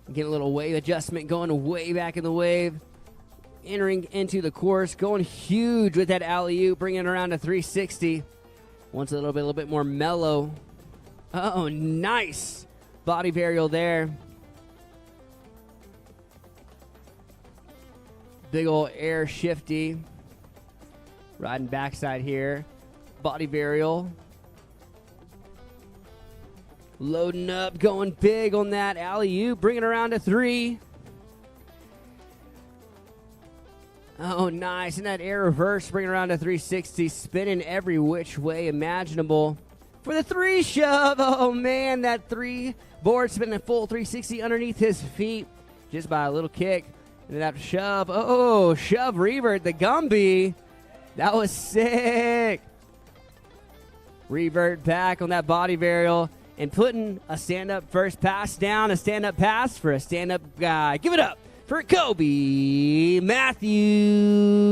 getting a little wave adjustment, going way back in the wave. Entering into the course, going huge with that alley-oop, bringing it around to 360. Wants a little bit more mellow. Oh, nice body varial there. Big old air shifty. Riding backside here. Body varial. Loading up, going big on that alley-oop, bringing it around to 3. Oh, nice. And that air reverse, bringing it around to 360, spinning every which way imaginable. For the 3 shove. Oh, man, that 3 board spinning a full 360 underneath his feet just by a little kick. And that shove. Oh, shove revert, the Gumby. That was sick. Revert back on that body varial and putting a stand-up first pass down, a stand-up pass for a stand-up guy. Give it up for Kobe Matthews.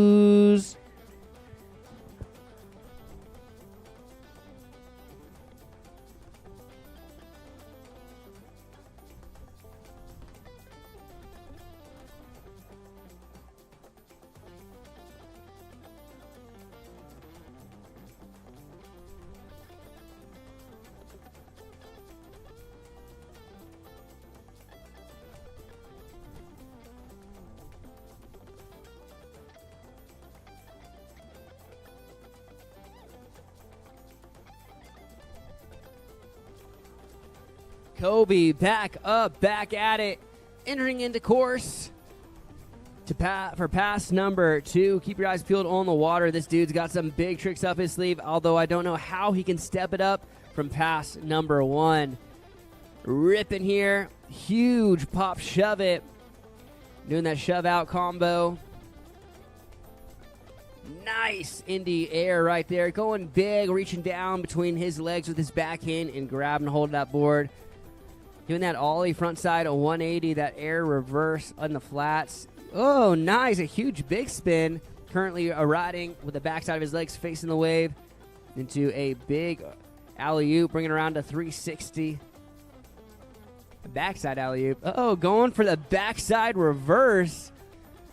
Kobe back up, back at it, entering into course for pass number 2. Keep your eyes peeled on the water. This dude's got some big tricks up his sleeve, although I don't know how he can step it up from pass number 1. Ripping here, huge pop shove it, doing that shove out combo. Nice in the air right there, going big, reaching down between his legs with his backhand and grabbing hold of that board. Doing that ollie front side, a 180, that air reverse on the flats. Oh, nice. A huge big spin. Currently riding with the backside of his legs facing the wave into a big alley-oop, bringing around to 360. Backside alley-oop. Oh, going for the backside reverse.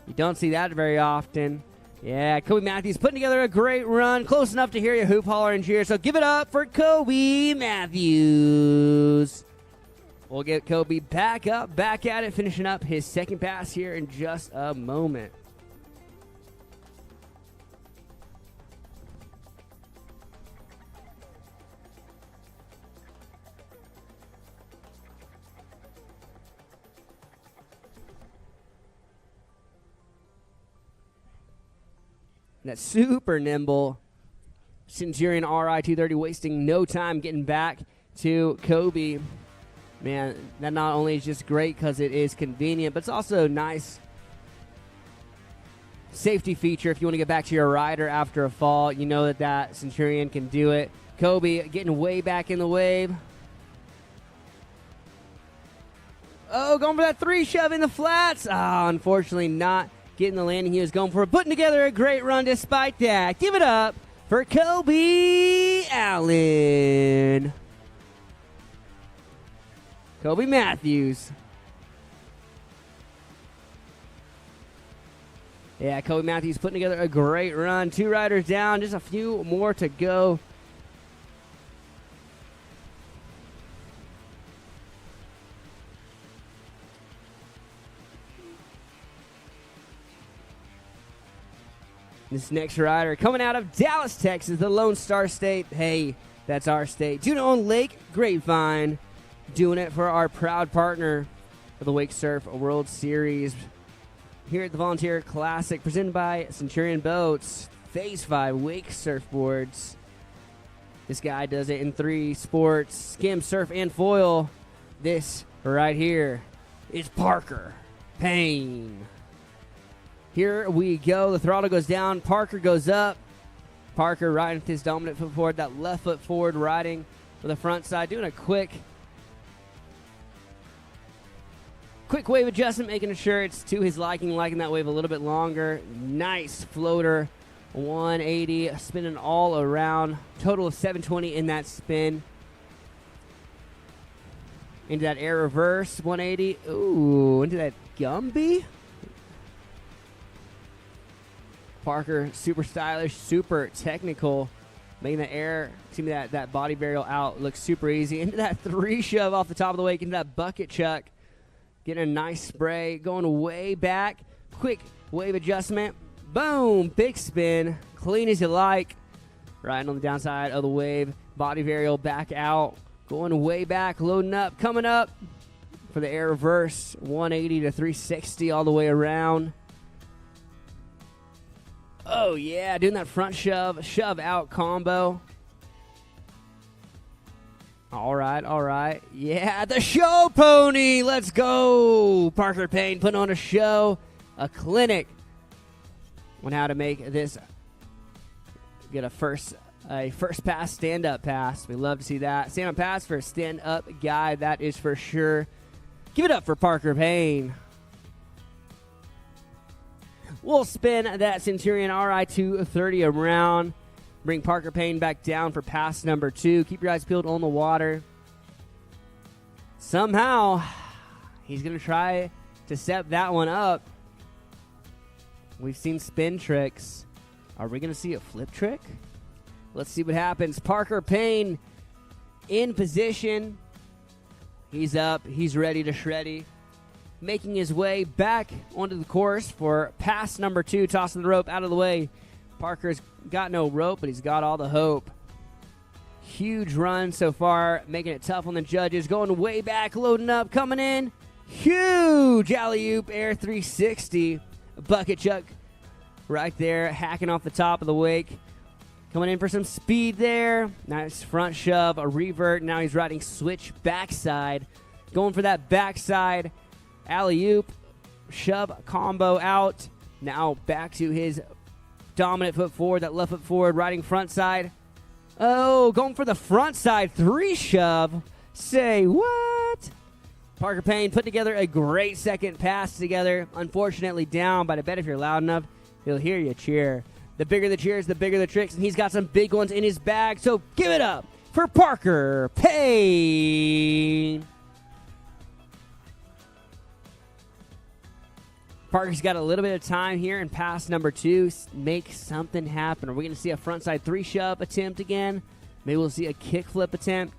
You don't see that very often. Yeah, Kobe Matthews putting together a great run. Close enough to hear you hoop, holler, and cheer. So give it up for Kobe Matthews. We'll get Kobe back up, back at it, finishing up his second pass here in just a moment. And that's super nimble. Centurion RI 230 wasting no time getting back to Kobe. Man, that not only is just great because it is convenient, but it's also a nice safety feature if you want to get back to your rider after a fall. You know that Centurion can do it. Kobe getting way back in the wave. Oh, going for that 3 shove in the flats. Unfortunately not getting the landing he was going for. Putting together a great run despite that. Give it up for Kobe Allen. Kobe Matthews. Yeah, Kobe Matthews putting together a great run. 2 riders down, just a few more to go. This next rider coming out of Dallas, Texas, the Lone Star State. Hey, that's our state. Doing it on Lake Grapevine. Doing it for our proud partner for the Wake Surf World Series here at the Volunteer Classic, presented by Centurion Boats, Phase 5 Wake Surfboards. This guy does it in 3 sports, skim, surf, and foil. This right here is Parker Payne. Here we go. The throttle goes down. Parker goes up. Parker riding with his dominant foot forward, that left foot forward riding for the front side, doing a quick wave adjustment, making sure it's to his liking that wave a little bit longer. Nice floater, 180, spinning all around. Total of 720 in that spin. Into that air reverse, 180. Ooh, into that Gumby. Parker, super stylish, super technical. Making the air, that body varial out looks super easy. Into that 3 shove off the top of the wake, into that bucket chuck. Getting a nice spray, going way back. Quick wave adjustment. Boom, big spin. Clean as you like. Riding on the downside of the wave. Body varial back out. Going way back, loading up, coming up for the air reverse. 180 to 360 all the way around. Oh, yeah, doing that front shove out combo. All right. Yeah, the show pony. Let's go. Parker Payne putting on a show, a clinic on how to make this get a first pass, stand-up pass. We love to see that. Stand-up pass for a stand-up guy, that is for sure. Give it up for Parker Payne. We'll spin that Centurion RI 230 around. Bring Parker Payne back down for pass number 2. Keep your eyes peeled on the water. Somehow, he's going to try to step that one up. We've seen spin tricks. Are we going to see a flip trick? Let's see what happens. Parker Payne in position. He's up. He's ready to shreddy. Making his way back onto the course for pass number 2. Tossing the rope out of the way. Parker's got no rope, but he's got all the hope. Huge run so far, making it tough on the judges. Going way back, loading up, coming in. Huge alley-oop air 360. Bucket chuck right there, hacking off the top of the wake. Coming in for some speed there. Nice front shove, a revert. Now he's riding switch backside. Going for that backside alley-oop, shove combo out. Now back to his dominant foot forward, that left foot forward, riding front side. Oh, going for the front side 3 shove. Say what? Parker Payne put together a great second pass together. Unfortunately down, but I bet if you're loud enough, he'll hear you cheer. The bigger the cheers, the bigger the tricks, and he's got some big ones in his bag, so give it up for Parker Payne. Parker's got a little bit of time here in pass number 2. Make something happen. Are we going to see a frontside 3 shove attempt again? Maybe we'll see a kickflip attempt.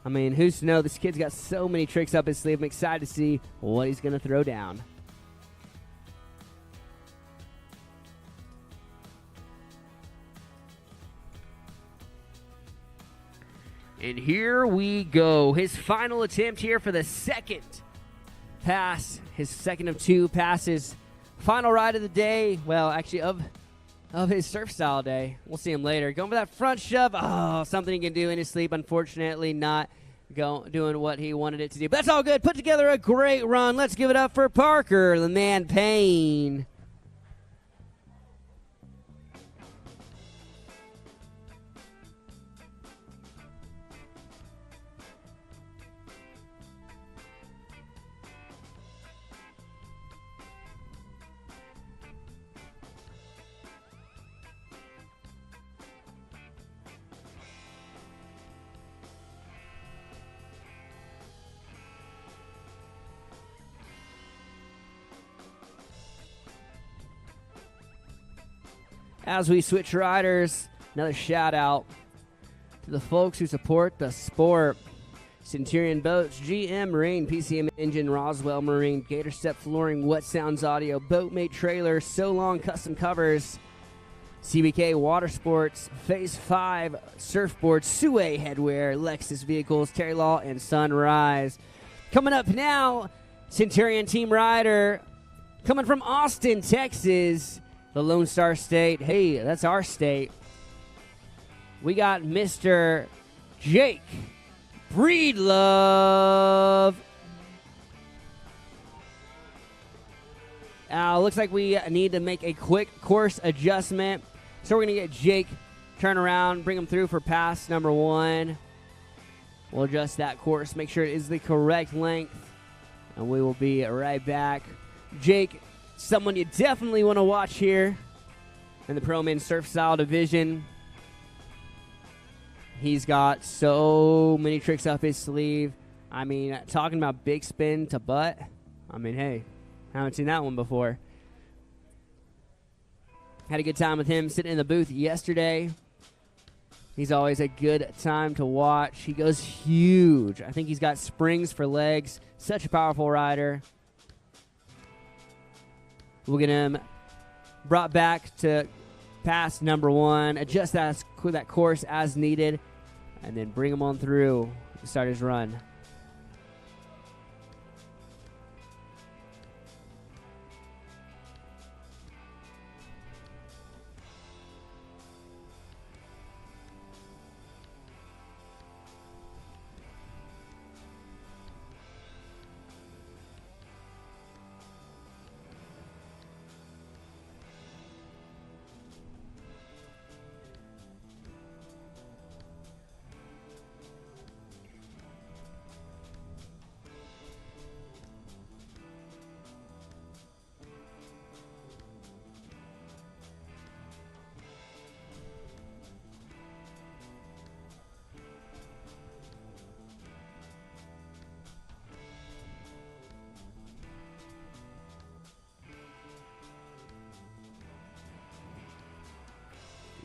I mean, who's to know? This kid's got so many tricks up his sleeve. I'm excited to see what he's going to throw down. And here we go. His final attempt here for the second pass. His second of 2 passes. Final ride of the day. Well, actually, of his surf style day. We'll see him later. Going for that front shove. Oh, something he can do in his sleep. Unfortunately, not doing what he wanted it to do. But that's all good. Put together a great run. Let's give it up for Parker, the man Payne. As we switch riders, another shout out to the folks who support the sport. Centurion Boats, GM Marine, PCM Engine, Roswell Marine, Gator Step Flooring, What Sounds Audio, Boatmate Trailer, So Long Custom Covers, CBK Water Sports, Phase 5 Surfboards, Suey Headwear, Lexus Vehicles, Terry Law, and Sunrise. Coming up now, Centurion Team Rider, coming from Austin, Texas, the Lone Star State. Hey, that's our state. We got Mr. Jake Breedlove. Looks like we need to make a quick course adjustment. So we're going to get Jake turn around, bring him through for pass number 1. We'll adjust that course, make sure it is the correct length, and we will be right back. Jake, someone you definitely want to watch here in the Pro Men Surf Style division. He's got so many tricks up his sleeve. I mean, talking about big spin to butt, I mean, hey, haven't seen that one before. Had a good time with him sitting in the booth yesterday. He's always a good time to watch. He goes huge. I think he's got springs for legs. Such a powerful rider. We'll get him brought back to pass number 1, adjust that course as needed, and then bring him on through to start his run.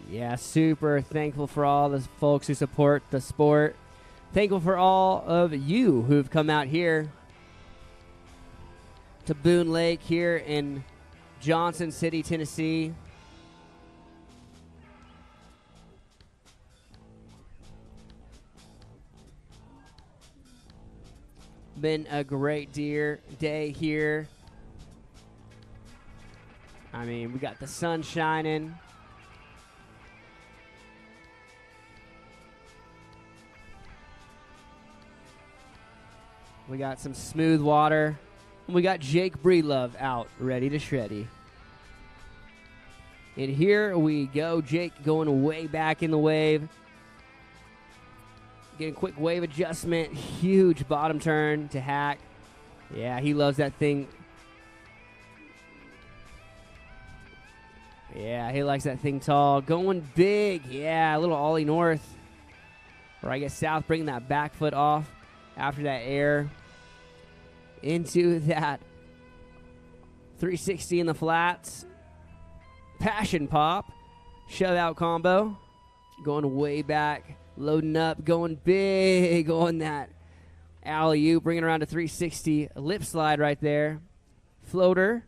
Yeah, super thankful for all the folks who support the sport. Thankful for all of you who've come out here to Boone Lake here in Johnson City, Tennessee. Been a great day here. I mean, we got the sun shining. We got some smooth water. And we got Jake Breedlove out, ready to shreddy. And here we go. Jake going way back in the wave. Getting a quick wave adjustment. Huge bottom turn to hack. Yeah, he loves that thing. Yeah, he likes that thing tall. Going big. Yeah, a little ollie north. Or I guess south, bringing that back foot off after that air. Into that 360 in the flats. Passion pop. Shove out combo. Going way back. Loading up. Going big on that alley-oop. Bringing around to 360. A lip slide right there. Floater.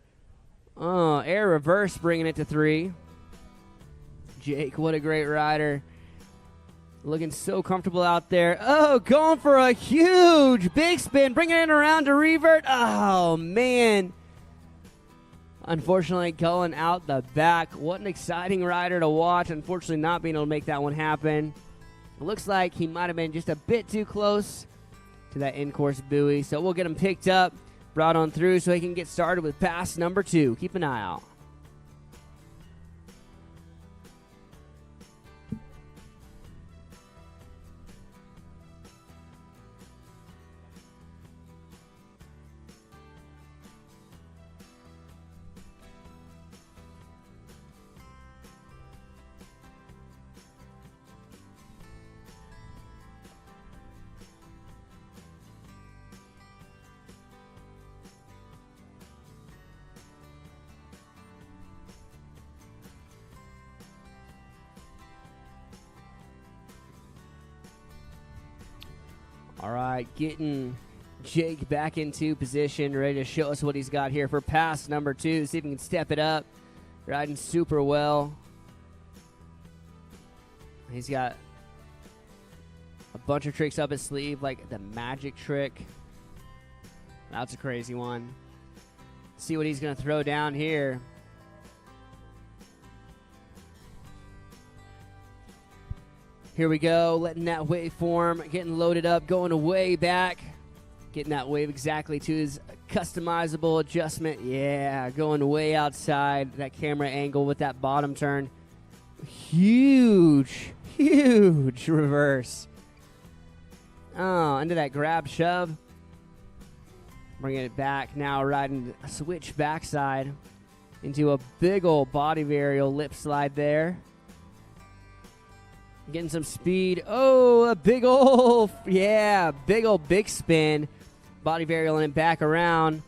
Air reverse, bringing it to 3. Jake, what a great rider. Looking so comfortable out there. Oh, going for a huge big spin. Bringing it around to revert. Oh, man. Unfortunately, going out the back. What an exciting rider to watch. Unfortunately, not being able to make that one happen. It looks like he might have been just a bit too close to that in-course buoy. So we'll get him picked up, brought on through so he can get started with pass number 2. Keep an eye out. All right, getting Jake back into position, ready to show us what he's got here for pass number 2. See if he can step it up. Riding super well. He's got a bunch of tricks up his sleeve, like the magic trick. That's a crazy one. See what he's going to throw down here. Here we go, letting that wave form, getting loaded up, going way back. Getting that wave exactly to his customizable adjustment. Yeah, going way outside that camera angle with that bottom turn. Huge reverse. Oh, into that grab shove. Bringing it back now, riding a switch backside into a big old body varial lip slide there. Getting some speed. Oh, a big old big spin. Body varial and back around.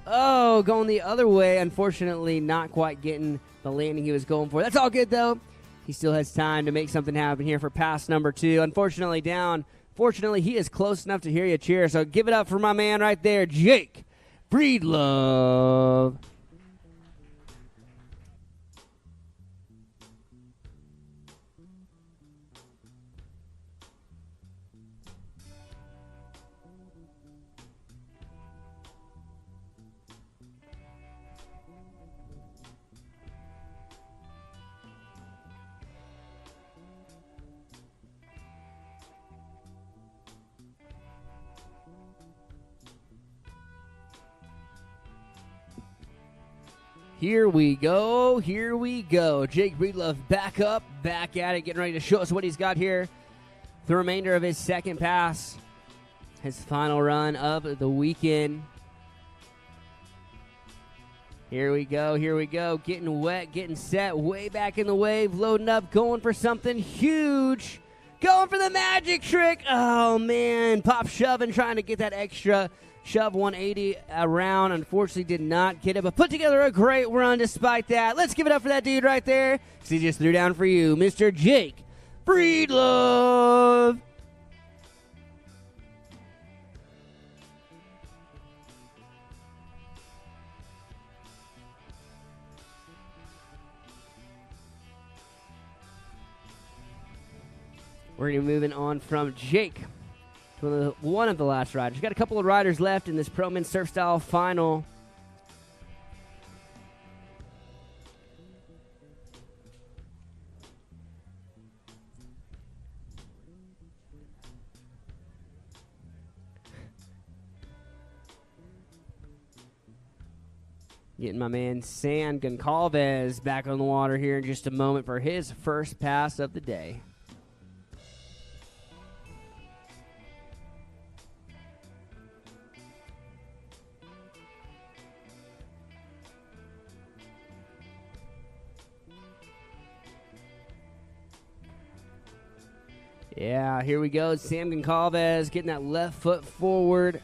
Oh, going the other way. Unfortunately, not quite getting the landing he was going for. That's all good, though. He still has time to make something happen here for pass number 2. Unfortunately, down. Fortunately, he is close enough to hear you cheer. So give it up for my man right there, Jake Breedlove. Here we go. Jake Breedlove back up, back at it, getting ready to show us what he's got here. The remainder of his second pass, his final run of the weekend. Here we go. Getting wet, getting set, way back in the wave, loading up, going for something huge. Going for the magic trick. Oh, man. Pop shoving, trying to get that extra shove 180 around. Unfortunately, did not get it, but put together a great run despite that. Let's give it up for that dude right there, because he just threw down for you, Mr. Jake Breedlove. We're going to be moving on from Jake to one of the last riders. Got a couple of riders left in this Pro Men's Surf Style final. Getting my man Sam Goncalves back on the water here in just a moment for his first pass of the day. Yeah, here we go. Sam Goncalves getting that left foot forward,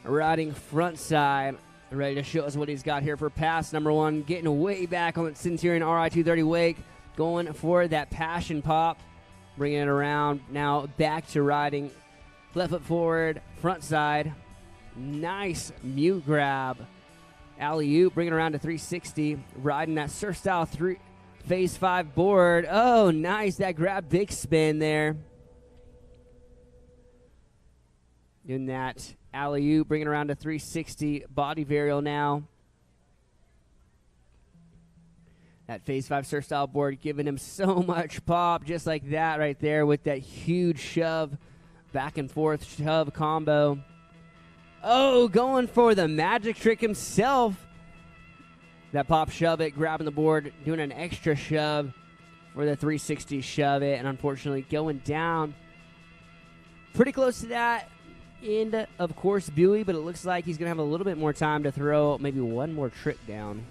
riding front side, ready to show us what he's got here for pass number 1. Getting way back on that Centurion RI-230 wake, going for that passion pop, bringing it around. Now back to riding left foot forward, front side. Nice mute grab. Alley-oop, bringing it around to 360, riding that surf style phase 5 board. Oh, nice. That grab, big spin there. Doing that alley-oop, bringing around to 360 body varial now. That phase 5 surf style board giving him so much pop, just like that right there with that huge shove, back and forth shove combo. Oh, going for the magic trick himself. That pop shove it, grabbing the board, doing an extra shove for the 360 shove it, and unfortunately going down pretty close to that end, of course, buoy, but it looks like he's going to have a little bit more time to throw maybe one more trick down.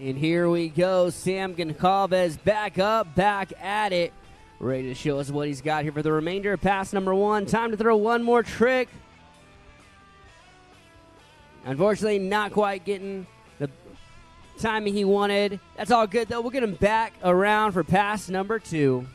And here we go, Sam Goncalves back up, back at it, ready to show us what he's got here for the remainder of pass number 1. Time to throw one more trick. Unfortunately, not quite getting the timing he wanted. That's all good, though. We'll get him back around for pass number 2.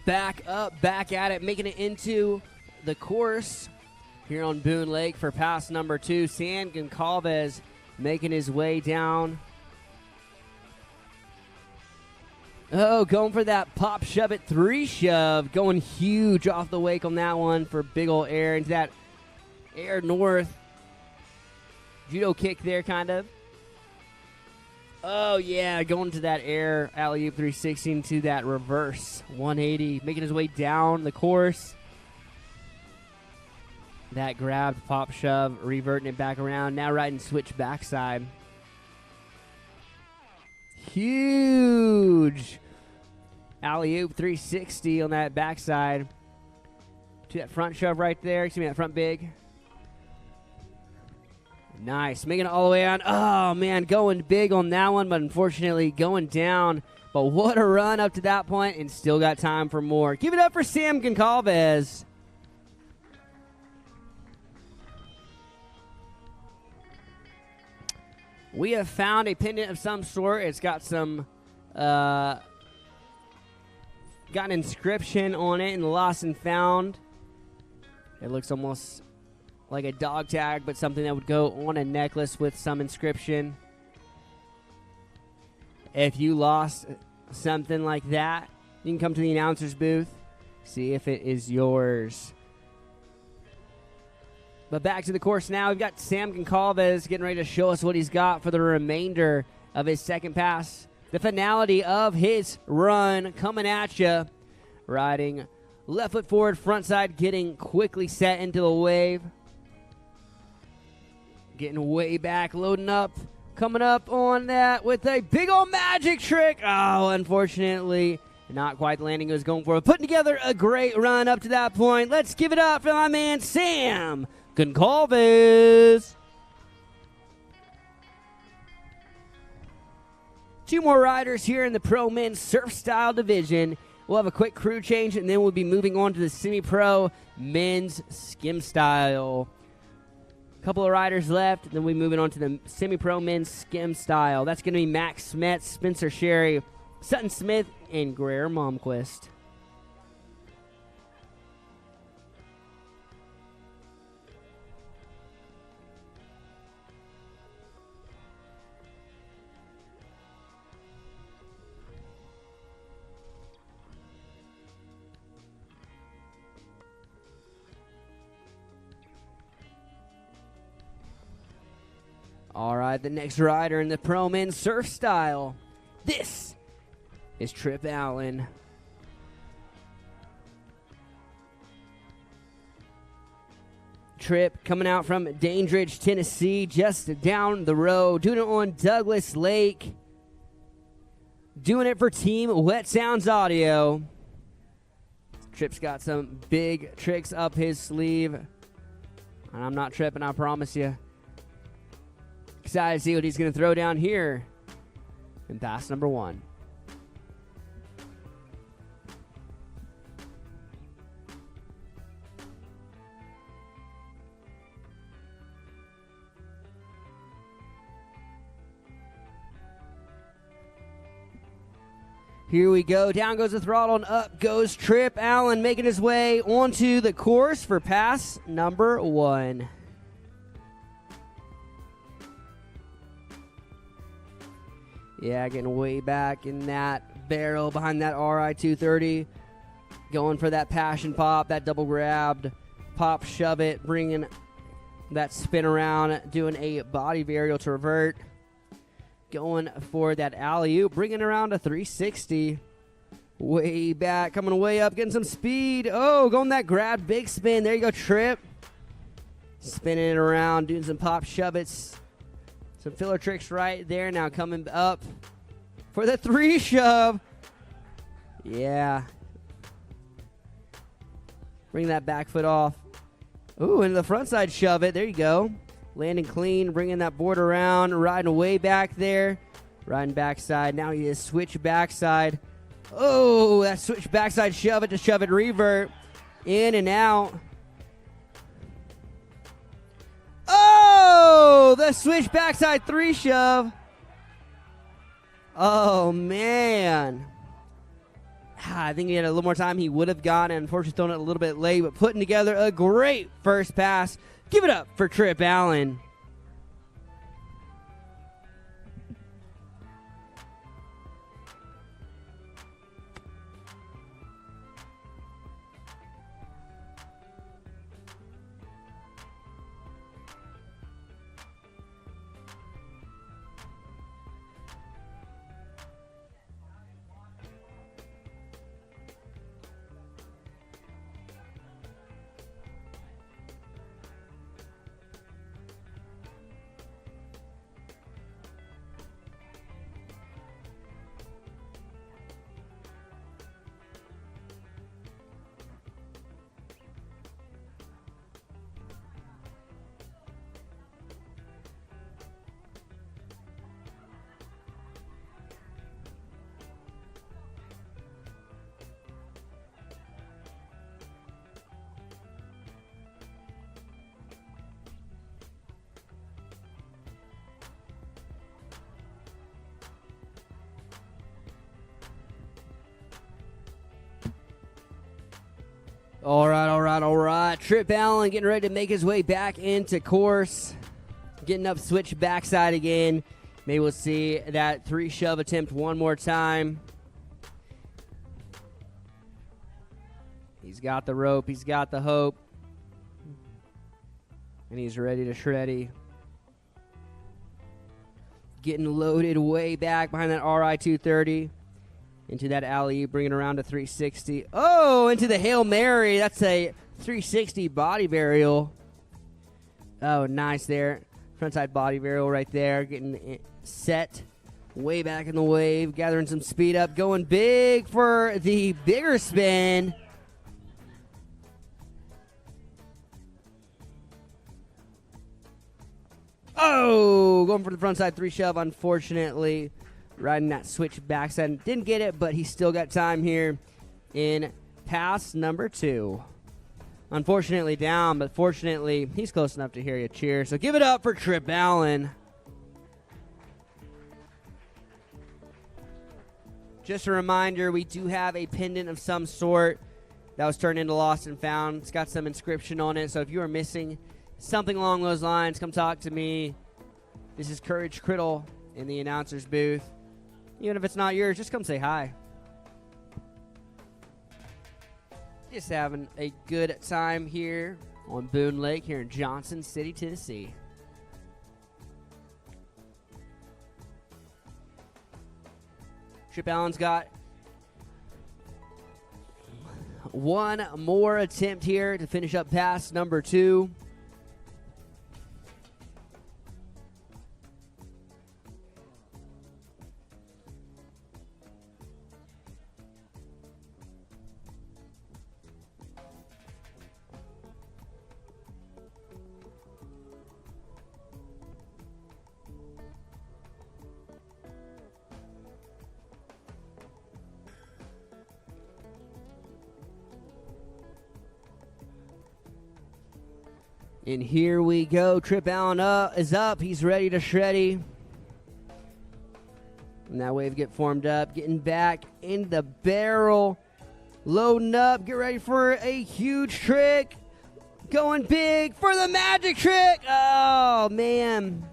back up, back at it, making it into the course here on Boone Lake for pass number 2. San Goncalves making his way down. Oh, going for that pop shove it 3 shove. Going huge off the wake on that one for big ol' air into that air north. Judo kick there, kind of. Oh, yeah, going to that air alley-oop 360 into that reverse 180. Making his way down the course. That grabbed pop shove, reverting it back around. Now riding switch backside. Huge alley-oop 360 on that backside. To that front shove right there. Excuse me, that front big. Nice. Making it all the way on. Oh, man, going big on that one, but unfortunately going down. But what a run up to that point, and still got time for more. Give it up for Sam Goncalves. We have found a pendant of some sort. It's got some, got an inscription on it in the lost and found. It looks almost like a dog tag, but something that would go on a necklace with some inscription. If you lost something like that, you can come to the announcer's booth, see if it is yours. But back to the course now. We've got Sam Goncalves getting ready to show us what he's got for the remainder of his second pass. The finality of his run coming at you. Riding left foot forward, front side, getting quickly set into the wave. Getting way back, loading up. Coming up on that with a big old magic trick. Oh, unfortunately, not quite the landing he was going for. Putting together a great run up to that point. Let's give it up for my man, Sam Goncalves. 2 more riders here in the Pro Men's Surf Style division. We'll have a quick crew change, and then we'll be moving on to the Semi-Pro Men's Skim Style. A couple of riders left, then we'll be moving on to the Semi-Pro Men's Skim Style. That's going to be Max Smets, Spencer Sherry, Sutton Smith, and Greer Momquist. All right, the next rider in the Pro Men's Surf Style. This is Trip Allen. Trip coming out from Dandridge, Tennessee, just down the road, doing it on Douglas Lake. Doing it for Team Wet Sounds Audio. Trip's got some big tricks up his sleeve. And I'm not tripping, I promise you. Excited to see what he's going to throw down here in pass number 1. Here we go. Down goes the throttle and up goes Trip Allen, making his way onto the course for pass number 1. Yeah, getting way back in that barrel behind that RI 230. Going for that passion pop, that double grabbed pop shove it, bringing that spin around, doing a body varial to revert. Going for that alley-oop, bringing around a 360. Way back, coming way up, getting some speed. Oh, going that grab, big spin. There you go, Trip. Spinning it around, doing some pop shove-its. Some filler tricks right there. Now coming up for the 3 shove. Yeah. Bring that back foot off. Ooh, into the front side shove it. There you go. Landing clean, bringing that board around, riding way back there. Riding backside. Now he is switch backside. Oh, that switch backside shove it to shove it revert. In and out. Oh, the switch backside 3 shove. Oh, man. I think he had a little more time. He would have gone, and unfortunately thrown it a little bit late, but putting together a great first pass. Give it up for Trip Allen. All right. Trip Allen getting ready to make his way back into course. Getting up switch backside again. Maybe we'll see that 3-shove attempt one more time. He's got the rope. He's got the hope. And he's ready to shreddy. Getting loaded way back behind that RI 230. Into that alley, bringing around to 360. Oh, into the Hail Mary. That's a 360 body burial. Oh, nice there. Frontside body burial right there. Getting it set way back in the wave. Gathering some speed up. Going big for the bigger spin. Oh, going for the frontside 3-shove, unfortunately. Riding that switch backside. Didn't get it, but he still got time here in pass number 2. Unfortunately down, but fortunately he's close enough to hear you cheer. So give it up for Trip Allen. Just a reminder, we do have a pendant of some sort that was turned into Lost and Found. It's got some inscription on it, so if you are missing something along those lines, come talk to me. This is Courage Criddle in the announcer's booth. Even if it's not yours, just come say hi. Just having a good time here on Boone Lake here in Johnson City, Tennessee. Trip Allen's got one more attempt here to finish up pass number 2. And here we go. Trip Allen is up. He's ready to shreddy. And that wave get formed up. Getting back in the barrel. Loading up. Get ready for a huge trick. Going big for the magic trick. Oh, man.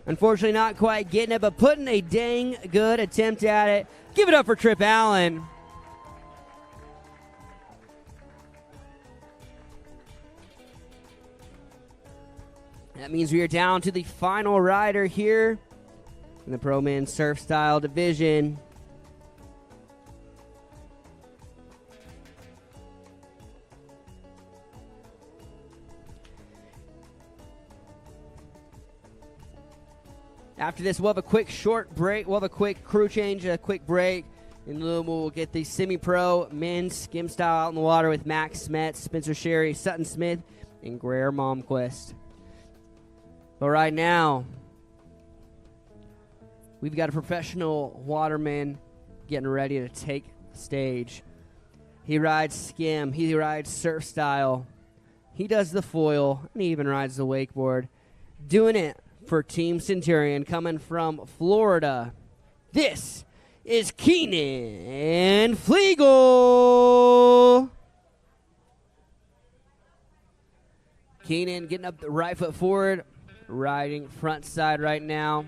Unfortunately, not quite getting it, but putting a dang good attempt at it. Give it up for Trip Allen. That means we are down to the final rider here in the Pro Man Surf Style division. After this, we'll have a quick short break. We'll have a quick crew change, a quick break. And then we'll get the semi-pro men's skim style out in the water with Max Smet, Spencer Sherry, Sutton Smith, and Greer Momquist. But right now, we've got a professional waterman getting ready to take the stage. He rides skim. He rides surf style. He does the foil, and he even rides the wakeboard. Doing it for Team Centurion, coming from Florida. This is Keenan Flegel. Keenan getting up the right foot forward, riding front side right now.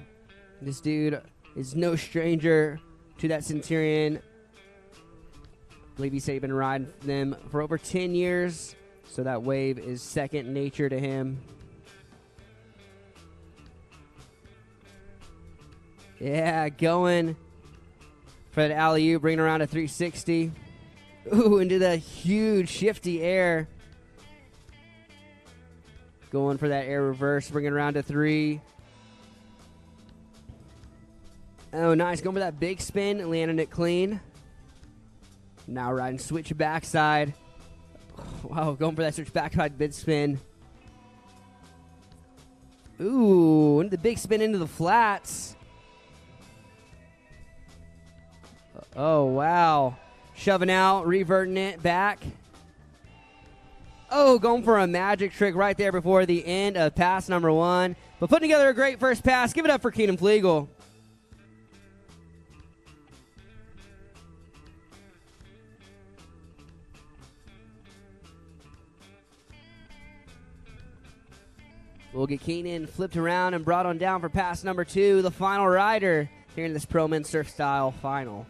This dude is no stranger to that Centurion. I believe he said he's been riding them for over 10 years, so that wave is second nature to him. Yeah, going for the alley-oop, bringing around a 360. Ooh, into the huge shifty air. Going for that air reverse, bringing around to 3. Oh, nice. Going for that big spin, landing it clean. Now riding switch backside. Wow, going for that switch backside mid spin. Ooh, into the big spin into the flats. Oh, wow. Shoving out, reverting it back. Oh, going for a magic trick right there before the end of pass number 1. But putting together a great first pass. Give it up for Keenan Flegel. We'll get Keenan flipped around and brought on down for pass number 2, the final rider here in this Pro Men's Surf Style final.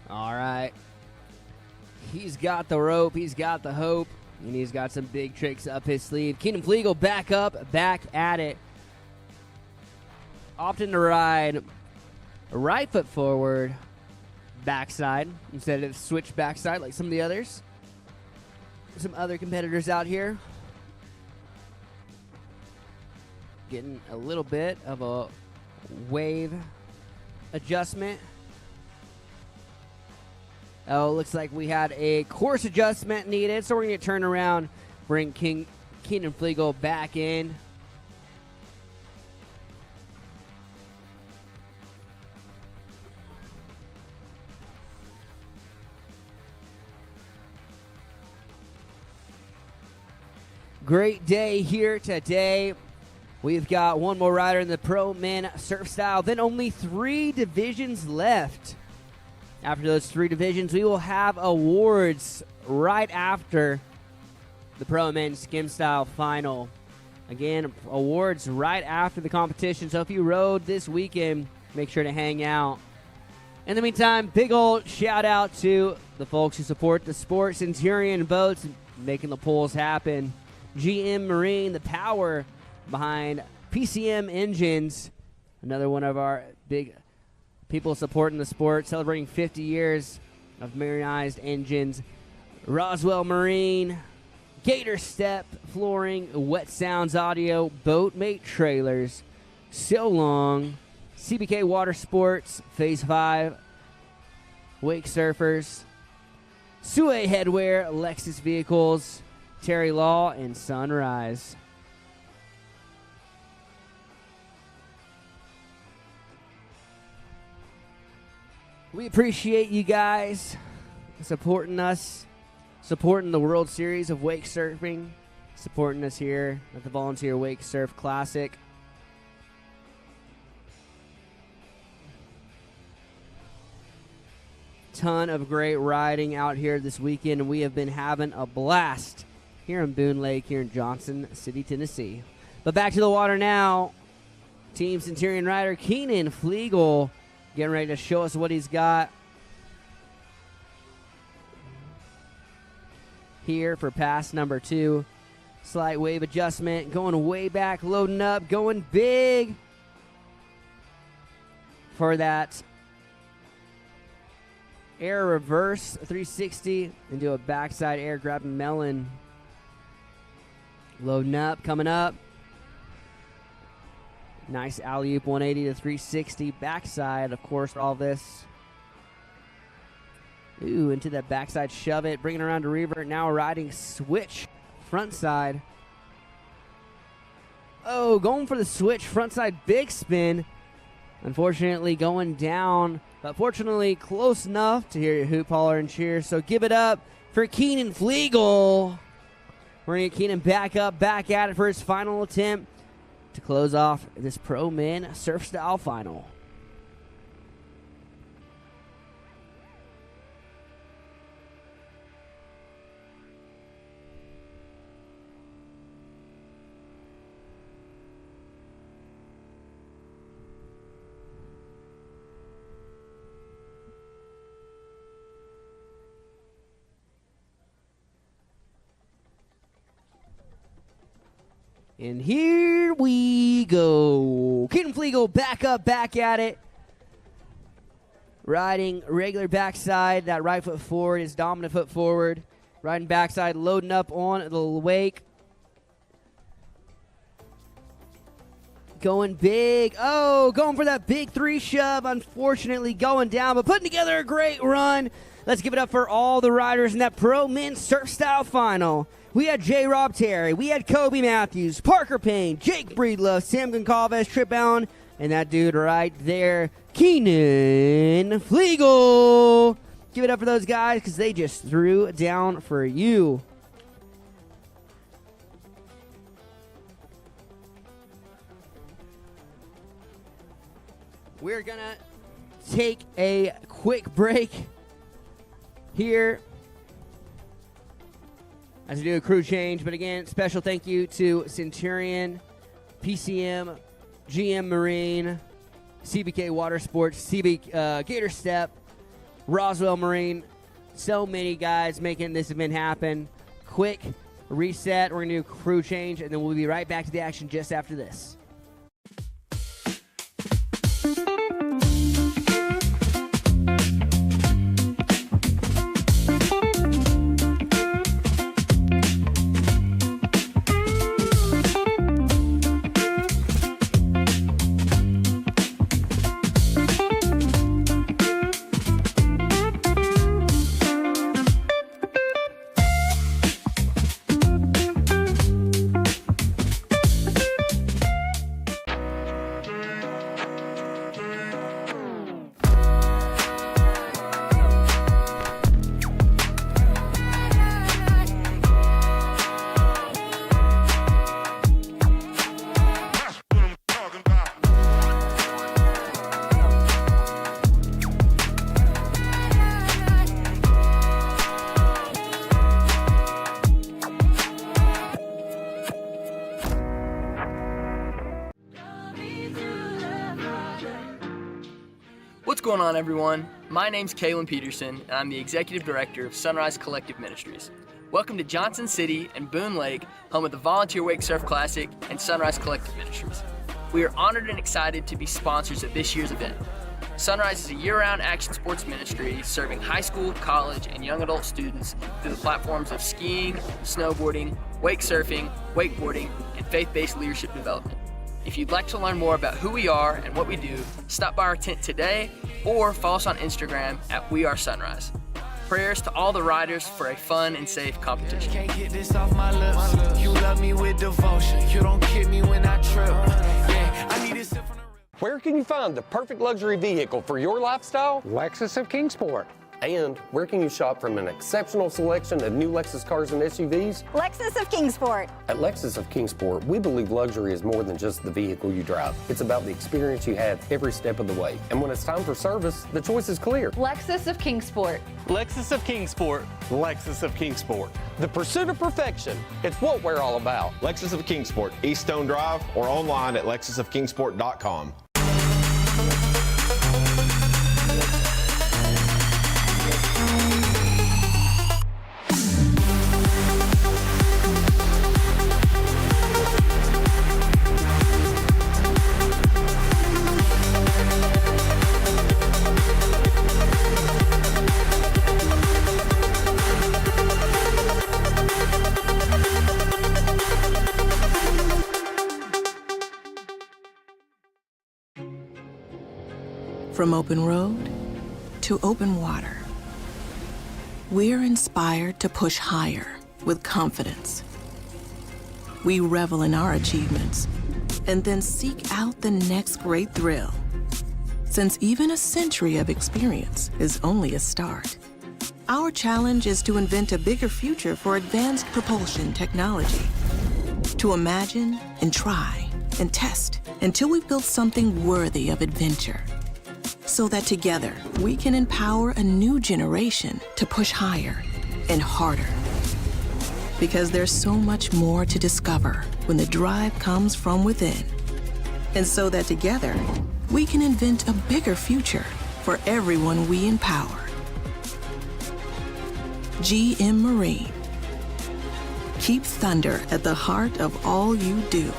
All right. He's got the rope. He's got the hope. And he's got some big tricks up his sleeve. Keenan Flegel back up, back at it. Opting to ride right foot forward, backside, instead of switch backside like some of the others. Some other competitors out here. Getting a little bit of a wave adjustment. Oh, looks like we had a course adjustment needed, so we're going to turn around, bring Keenan Flegel back in. Great day here today. We've got one more rider in the Pro Men Surf Style, then only 3 divisions left. After those 3 divisions, we will have awards right after the Pro Men Skim Style final. Again, awards right after the competition. So if you rode this weekend, make sure to hang out. In the meantime, big old shout out to the folks who support the sport. Centurion Boats, making the pulls happen. GM Marine, the power behind PCM Engines. Another one of our big people supporting the sport, celebrating 50 years of marinized engines. Roswell Marine, Gator Step Flooring, Wet Sounds Audio, Boatmate Trailers, So Long, CBK Water Sports, Phase 5, Wake Surfers, Sue Headwear, Lexus Vehicles, Terry Law, and Sunrise. We appreciate you guys supporting us, supporting the World Series of Wake Surfing, supporting us here at the Volunteer Wake Surf Classic. Ton of great riding out here this weekend, and we have been having a blast here in Boone Lake, here in Johnson City, Tennessee. But back to the water now. Team Centurion rider Keenan Flegel getting ready to show us what he's got here for pass number 2. Slight wave adjustment, going way back, loading up, going big for that air reverse 360 into a backside air grabbing melon. Loading up, coming up. Nice alley-oop 180 to 360 backside, of course, all this. Ooh, into that backside shove it, bringing around to revert, now riding switch front side. Oh, going for the switch front side big spin. Unfortunately going down, but fortunately close enough to hear your hoop, holler, and cheer. So give it up for Keenan Flegel. We're going to get Keenan back up, back at it for his final attempt to close off this Pro Men Surf Style Final. And here we go. Keenan Flegel back up, back at it. Riding regular backside. That right foot forward, his dominant foot forward. Riding backside, loading up on the wake. Going big. Oh, going for that big 3 shove. Unfortunately going down, but putting together a great run. Let's give it up for all the riders in that Pro Men's Surf Style Final. We had J. Rob Terry, we had Kobe Matthews, Parker Payne, Jake Breedlove, Sam Goncalves, Trip Allen, and that dude right there, Keenan Flegel. Give it up for those guys because they just threw down for you. We're going to take a quick break here as we do a crew change. But again, special thank you to Centurion, PCM, GM Marine, CBK Water Sports, Gator Step, Roswell Marine. So many guys making this event happen. Quick reset. We're going to do a crew change, and then we'll be right back to the action just after this. What's going on, everyone? My name's Kalen Peterson, and I'm the Executive Director of Sunrise Collective Ministries. Welcome to Johnson City and Boone Lake, home of the Volunteer Wake Surf Classic and Sunrise Collective Ministries. We are honored and excited to be sponsors of this year's event. Sunrise is a year-round action sports ministry serving high school, college, and young adult students through the platforms of skiing, snowboarding, wake surfing, wakeboarding, and faith-based leadership development. If you'd like to learn more about who we are and what we do, stop by our tent today or follow us on Instagram at WeAreSunrise. Prayers to all the riders for a fun and safe competition. Can't get this off my lips. You love me with devotion. You don't kid me when I trip. Yeah, I need this from the Where can you find the perfect luxury vehicle for your lifestyle? Lexus of Kingsport. And where can you shop from an exceptional selection of new Lexus cars and SUVs? Lexus of Kingsport. At Lexus of Kingsport, we believe luxury is more than just the vehicle you drive. It's about the experience you have every step of the way. And when it's time for service, the choice is clear. Lexus of Kingsport. Lexus of Kingsport. Lexus of Kingsport. The pursuit of perfection, it's what we're all about. Lexus of Kingsport, East Stone Drive, or online at lexusofkingsport.com. From open road to open water, we're inspired to push higher with confidence. We revel in our achievements and then seek out the next great thrill. Since even a century of experience is only a start, our challenge is to invent a bigger future for advanced propulsion technology. To imagine and try and test until we've built something worthy of adventure. So that together we can empower a new generation to push higher and harder. Because there's so much more to discover when the drive comes from within. And so that together we can invent a bigger future for everyone we empower. GM Marine. Keep thunder at the heart of all you do.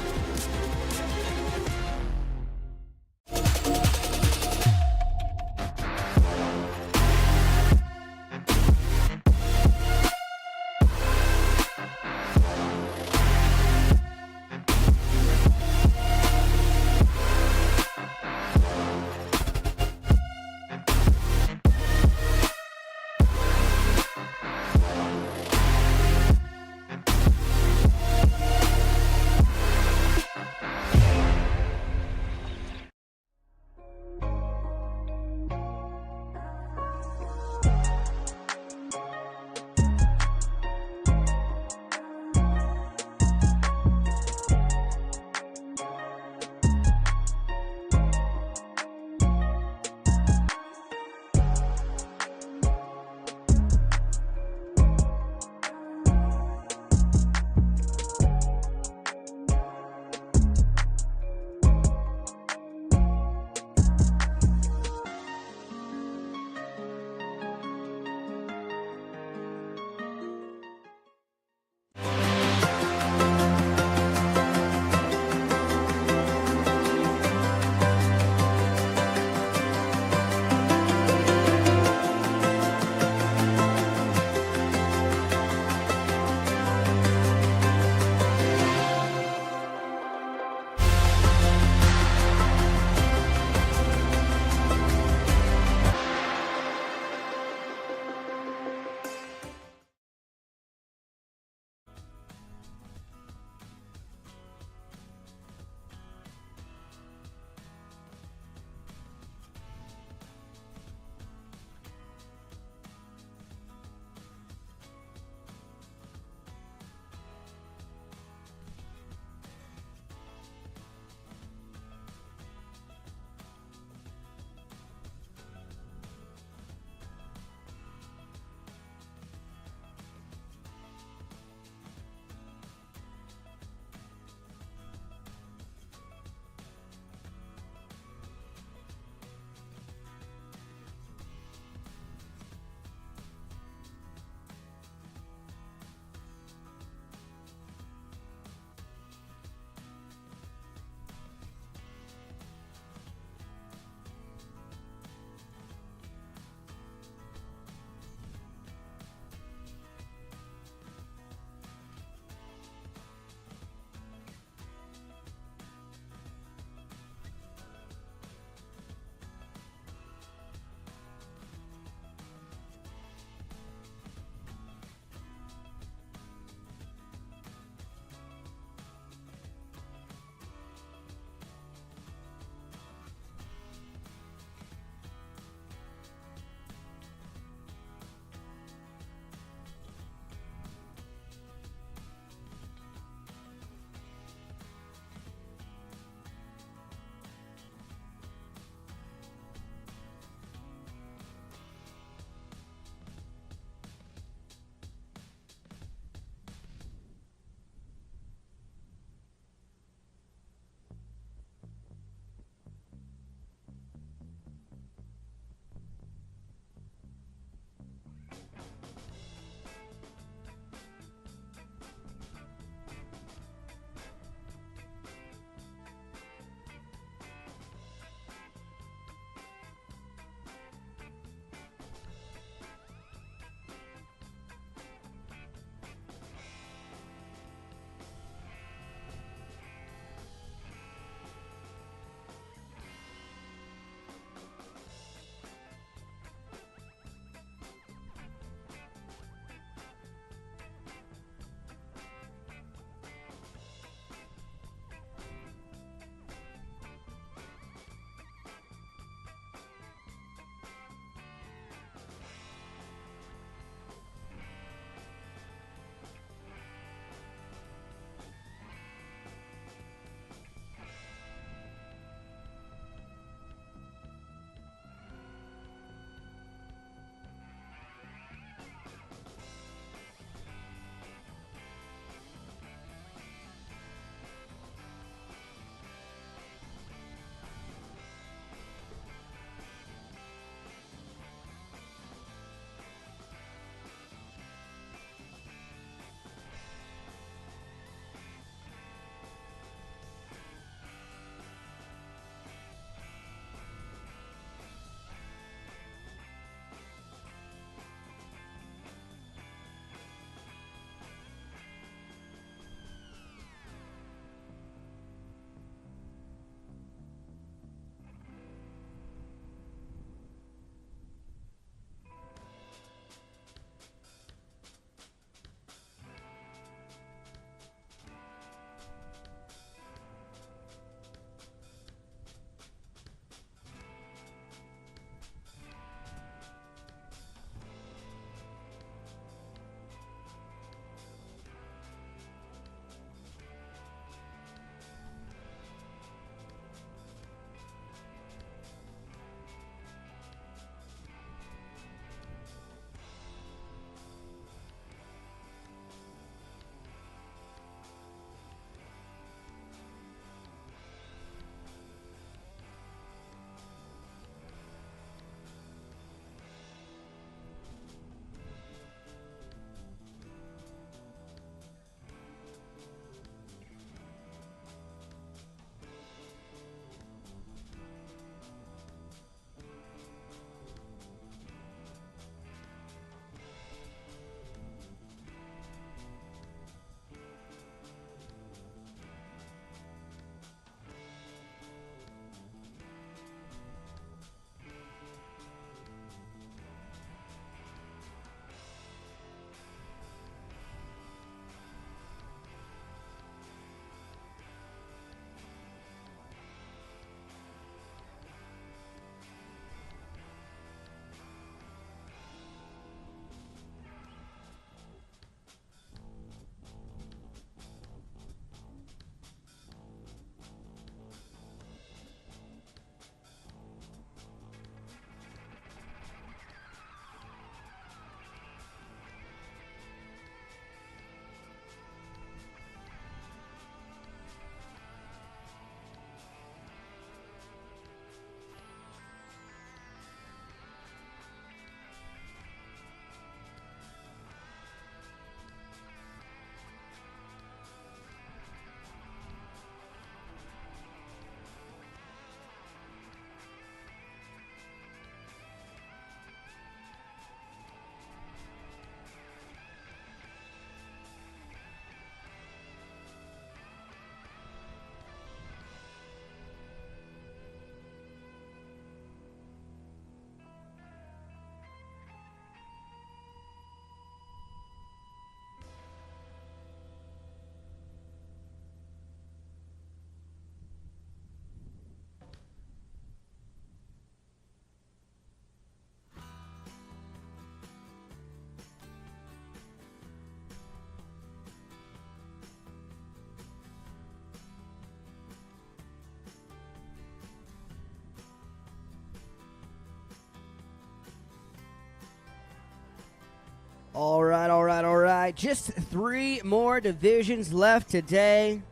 All right. Just 3 more divisions left today.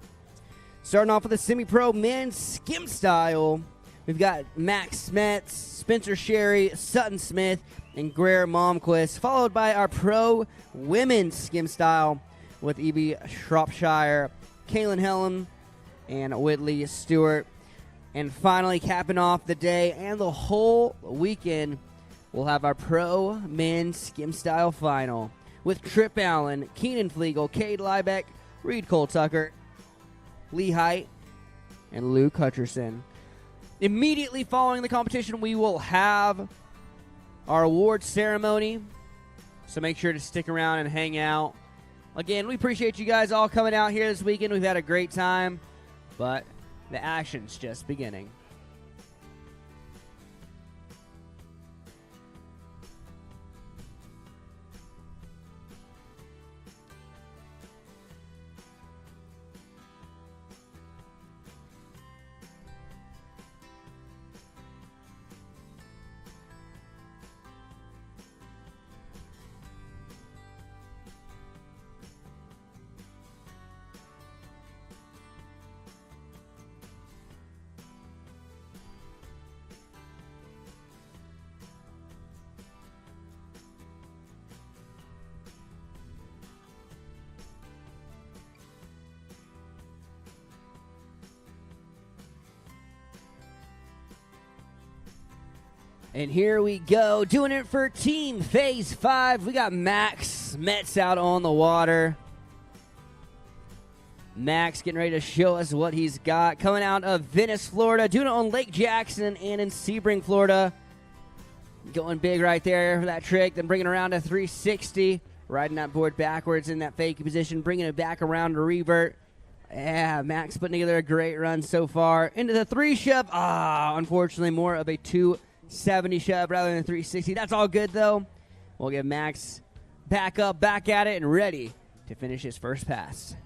Starting off with the semi-pro men's skim style. We've got Max Smets, Spencer Sherry, Sutton Smith, and Greer Malmquist, followed by our pro women's skim style with Evie Shropshire, Kaylin Helm, and Whitley Stewart. And finally, capping off the day and the whole weekend, we'll have our pro men's skim style final with Trip Allen, Keenan Flegel, Cade Liebeck, Reed Cole Tucker, Lee Height, and Luke Hutcherson. Immediately following the competition, we will have our awards ceremony, so make sure to stick around and hang out. Again, we appreciate you guys all coming out here this weekend. We've had a great time, but the action's just beginning. And here we go, doing it for Team Phase 5. We got Max Metz out on the water. Max getting ready to show us what he's got. Coming out of Venice, Florida, doing it on Lake Jackson and in Sebring, Florida. Going big right there for that trick, then bringing around a 360. Riding that board backwards in that fake position, bringing it back around to revert. Yeah, Max putting together a great run so far. Into the 3 shove. Unfortunately, more of a 270 shove rather than 360. That's all good, though. We'll get Max back up, back at it, and ready to finish his first pass.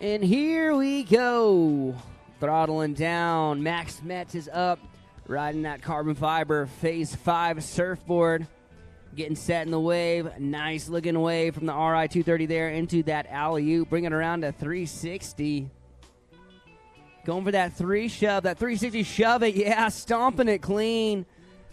And here we go. Throttling down. Max Metz is up, riding that carbon fiber Phase 5 surfboard. Getting set in the wave. Nice looking wave from the RI 230 there into that alley-oop. Bringing it around to 360. Going for that 3 shove. That 360 shove it. Yeah, stomping it clean.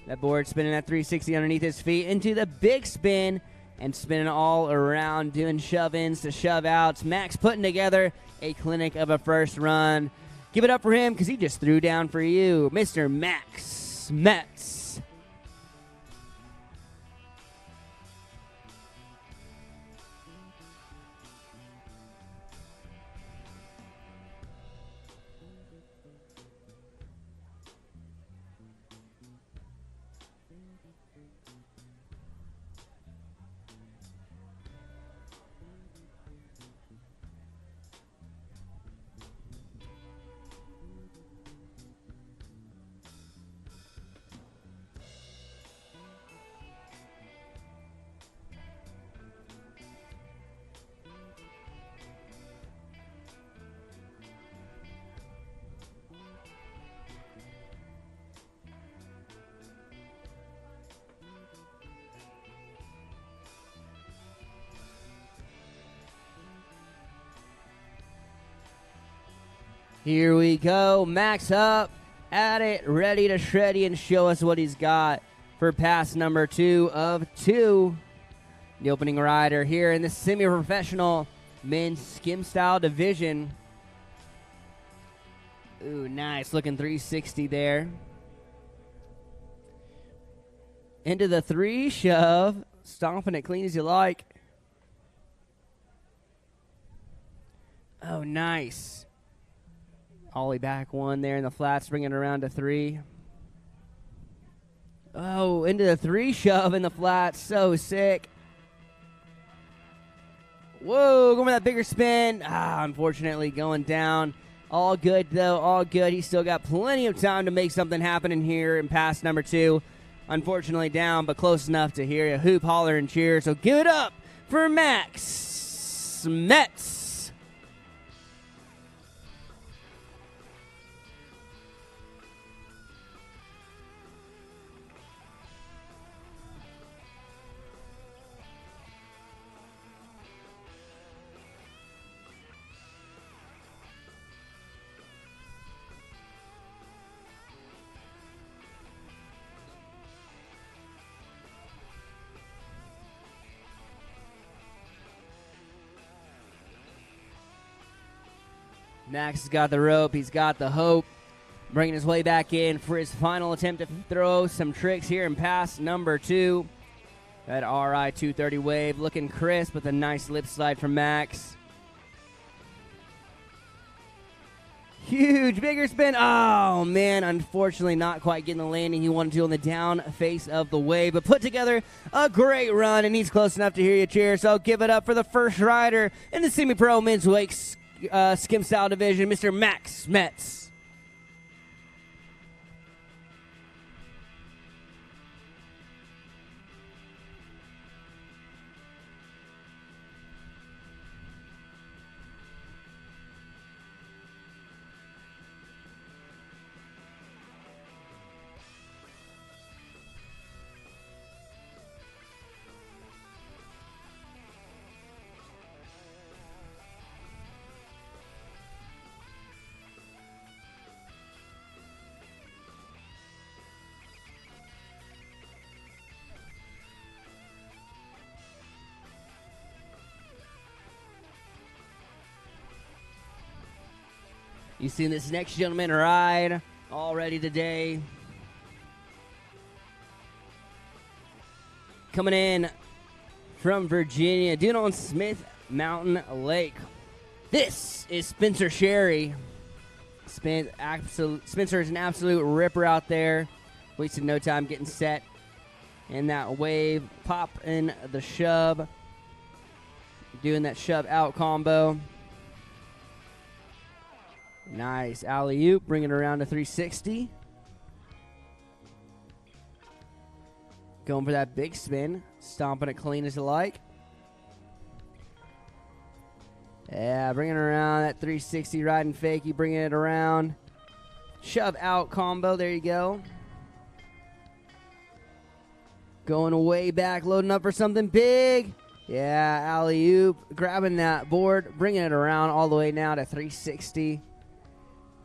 That board spinning that 360 underneath his feet into the big spin. And spinning all around, doing shove-ins to shove-outs. Max putting together a clinic of a first run. Give it up for him because he just threw down for you, Mr. Max Metz. Here we go. Max up at it, ready to shreddy and show us what he's got for pass number 2 of 2. The opening rider here in the semi-professional men's skim style division. Ooh, nice looking 360 there. Into the 3 shove, stomping it clean as you like. Oh, nice. Ollie back one there in the flats, bringing it around to 3. Oh, into the 3 shove in the flats. So sick. Whoa, going with that bigger spin. Unfortunately going down. All good, though. All good. He's still got plenty of time to make something happen in here in pass number 2. Unfortunately down, but close enough to hear a hoop, holler, and cheer. So give it up for Max Metz. Max has got the rope. He's got the hope. Bringing his way back in for his final attempt to throw some tricks here in pass number 2. That RI 230 wave looking crisp with a nice lip slide from Max. Huge, bigger spin. Oh, man, unfortunately not quite getting the landing he wanted to on the down face of the wave, but put together a great run, and he's close enough to hear you cheer. So give it up for the first rider in the semi-pro men's wake skim style division, Mr. Max Metz. You've seen this next gentleman ride already today. Coming in from Virginia, doing on Smith Mountain Lake. This is Spencer Sherry. Spencer is an absolute ripper out there. Wasted no time getting set in that wave. Pop in the shove. Doing that shove out combo. Nice alley-oop, bringing it around to 360. Going for that big spin, stomping it clean as you like. Yeah, bringing it around that 360, riding fakie, bringing it around. Shove out combo, there you go. Going way back, loading up for something big. Yeah, alley-oop, grabbing that board, bringing it around all the way now to 360.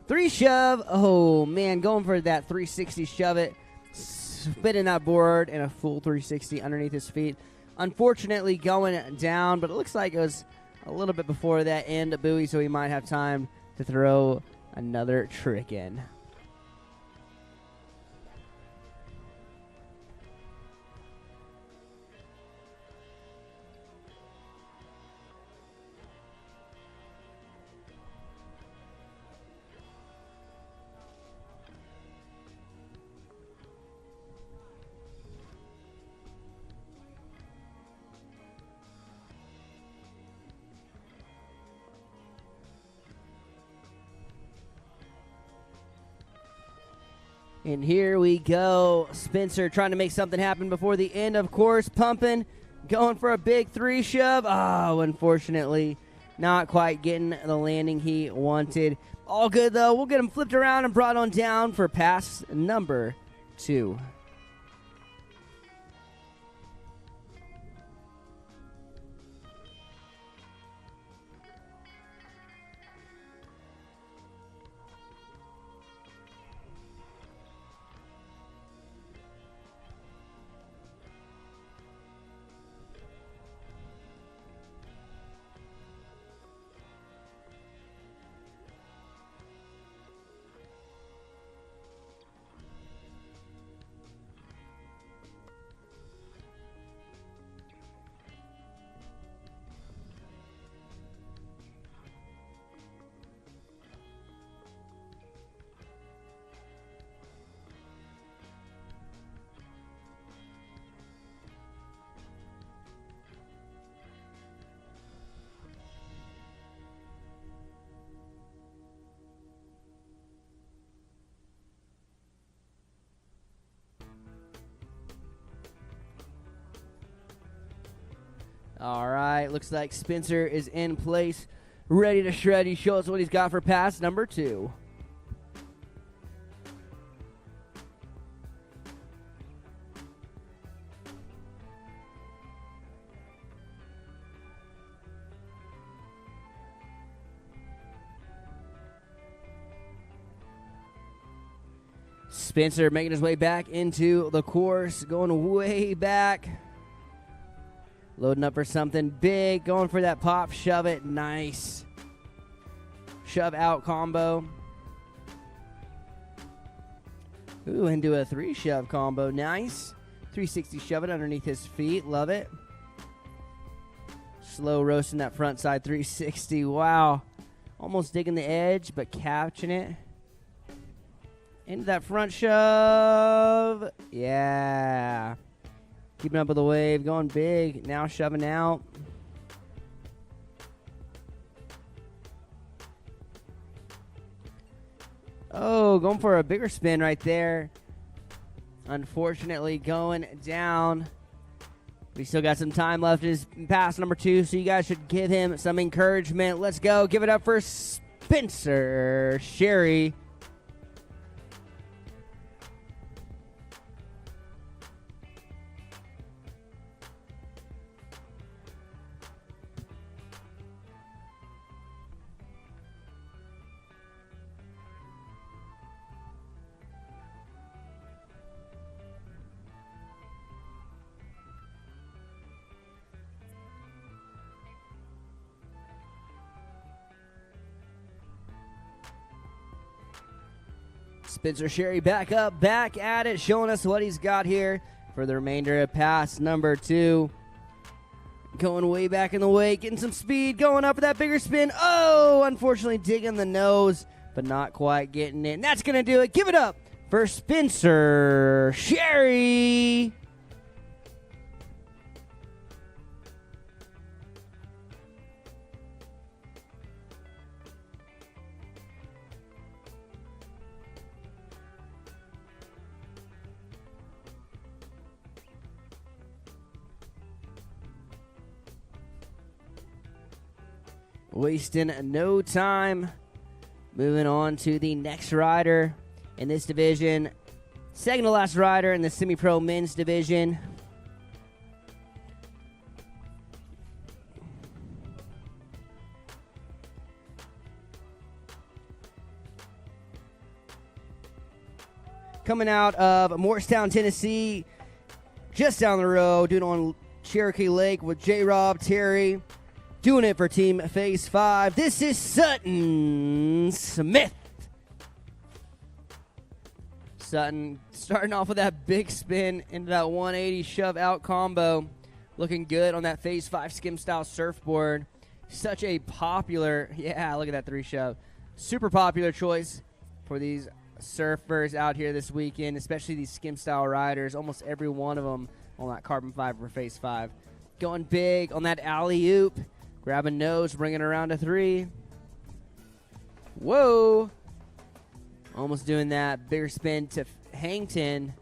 3 shove. Oh, man, going for that 360 shove it. Spinning that board and a full 360 underneath his feet. Unfortunately, going down, but it looks like it was a little bit before that end buoy, so he might have time to throw another trick in. And here we go. Spencer trying to make something happen before the end, of course. Pumping, going for a big 3 shove. Oh, unfortunately, not quite getting the landing he wanted. All good, though. We'll get him flipped around and brought on down for pass number 2. All right, looks like Spencer is in place, ready to shred. He shows us what he's got for pass number 2. Spencer making his way back into the course, going way back. Loading up for something big, going for that pop, shove it, nice. Shove out combo. Ooh, into a 3-shove combo, nice. 360 shove it underneath his feet, love it. Slow roasting that front side 360, wow. Almost digging the edge, but catching it. Into that front shove, yeah. Keeping up with the wave, going big, now shoving out. Oh, going for a bigger spin right there. Unfortunately, going down. We still got some time left in his pass number 2, so you guys should give him some encouragement. Let's go. Give it up for Spencer Sherry. Spencer Sherry back up, back at it, showing us what he's got here for the remainder of pass number 2. Going way back in the wake, getting some speed, going up for that bigger spin. Oh, unfortunately digging the nose, but not quite getting it. And that's going to do it. Give it up for Spencer Sherry. Wasting no time. Moving on to the next rider in this division. Second to last rider in the semi-pro men's division. Coming out of Morristown, Tennessee. Just down the road, doing it on Cherokee Lake with J-Rob Terry. Doing it for Team Phase 5. This is Sutton Smith. Sutton starting off with that big spin into that 180 shove out combo. Looking good on that Phase 5 skim style surfboard. Such a popular, yeah, look at that 3 shove. Super popular choice for these surfers out here this weekend, especially these skim style riders. Almost every one of them on that carbon fiber for Phase 5. Going big on that alley-oop. Grabbing nose, bringing it around to 3. Whoa. Almost doing that bigger spin to Hangton.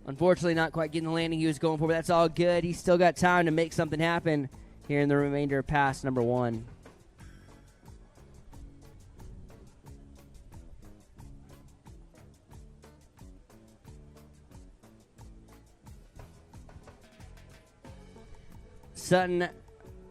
Unfortunately, not quite getting the landing he was going for, but that's all good. He's still got time to make something happen here in the remainder of pass number 1. Sutton,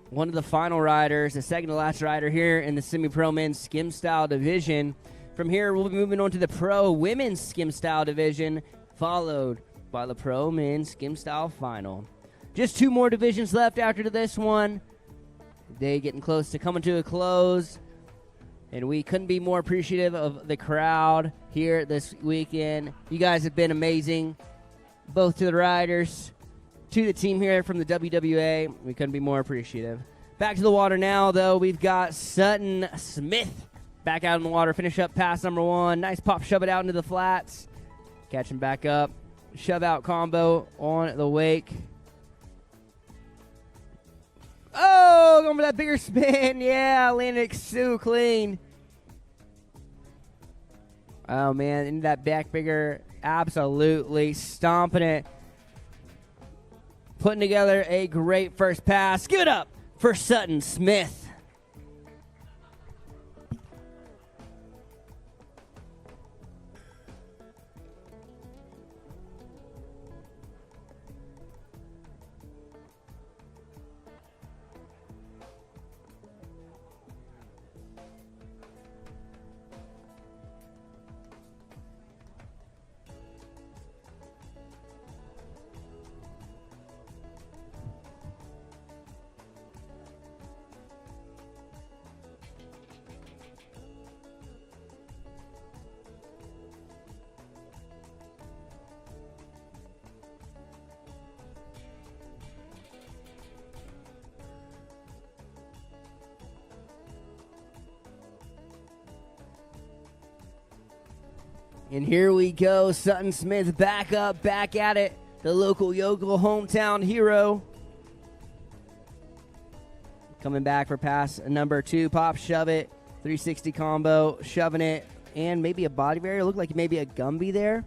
one of the final riders, the second to last rider here in the semi-pro men's skim style division. From here, we'll be moving on to the pro women's skim style division, followed by the pro men's skim style final. Just 2 more divisions left after this one. Day getting close to coming to a close, and we couldn't be more appreciative of the crowd here this weekend. You guys have been amazing, both to the riders, to the team here from the WWA. We couldn't be more appreciative. Back to the water now, though. We've got Sutton Smith back out in the water. Finish up pass number 1. Nice pop, shove it out into the flats. Catch him back up. Shove out combo on the wake. Oh, going for that bigger spin. Yeah, landed so clean. Oh, man, into that back bigger. Absolutely stomping it. putting together a great first pass. Give it up for Sutton Smith. And here we go, Sutton Smith back up, back at it. The local yokel hometown hero. Coming back for pass number 2, pop, shove it, 360 combo, shoving it, and maybe a body barrier. Looked like maybe a Gumby there.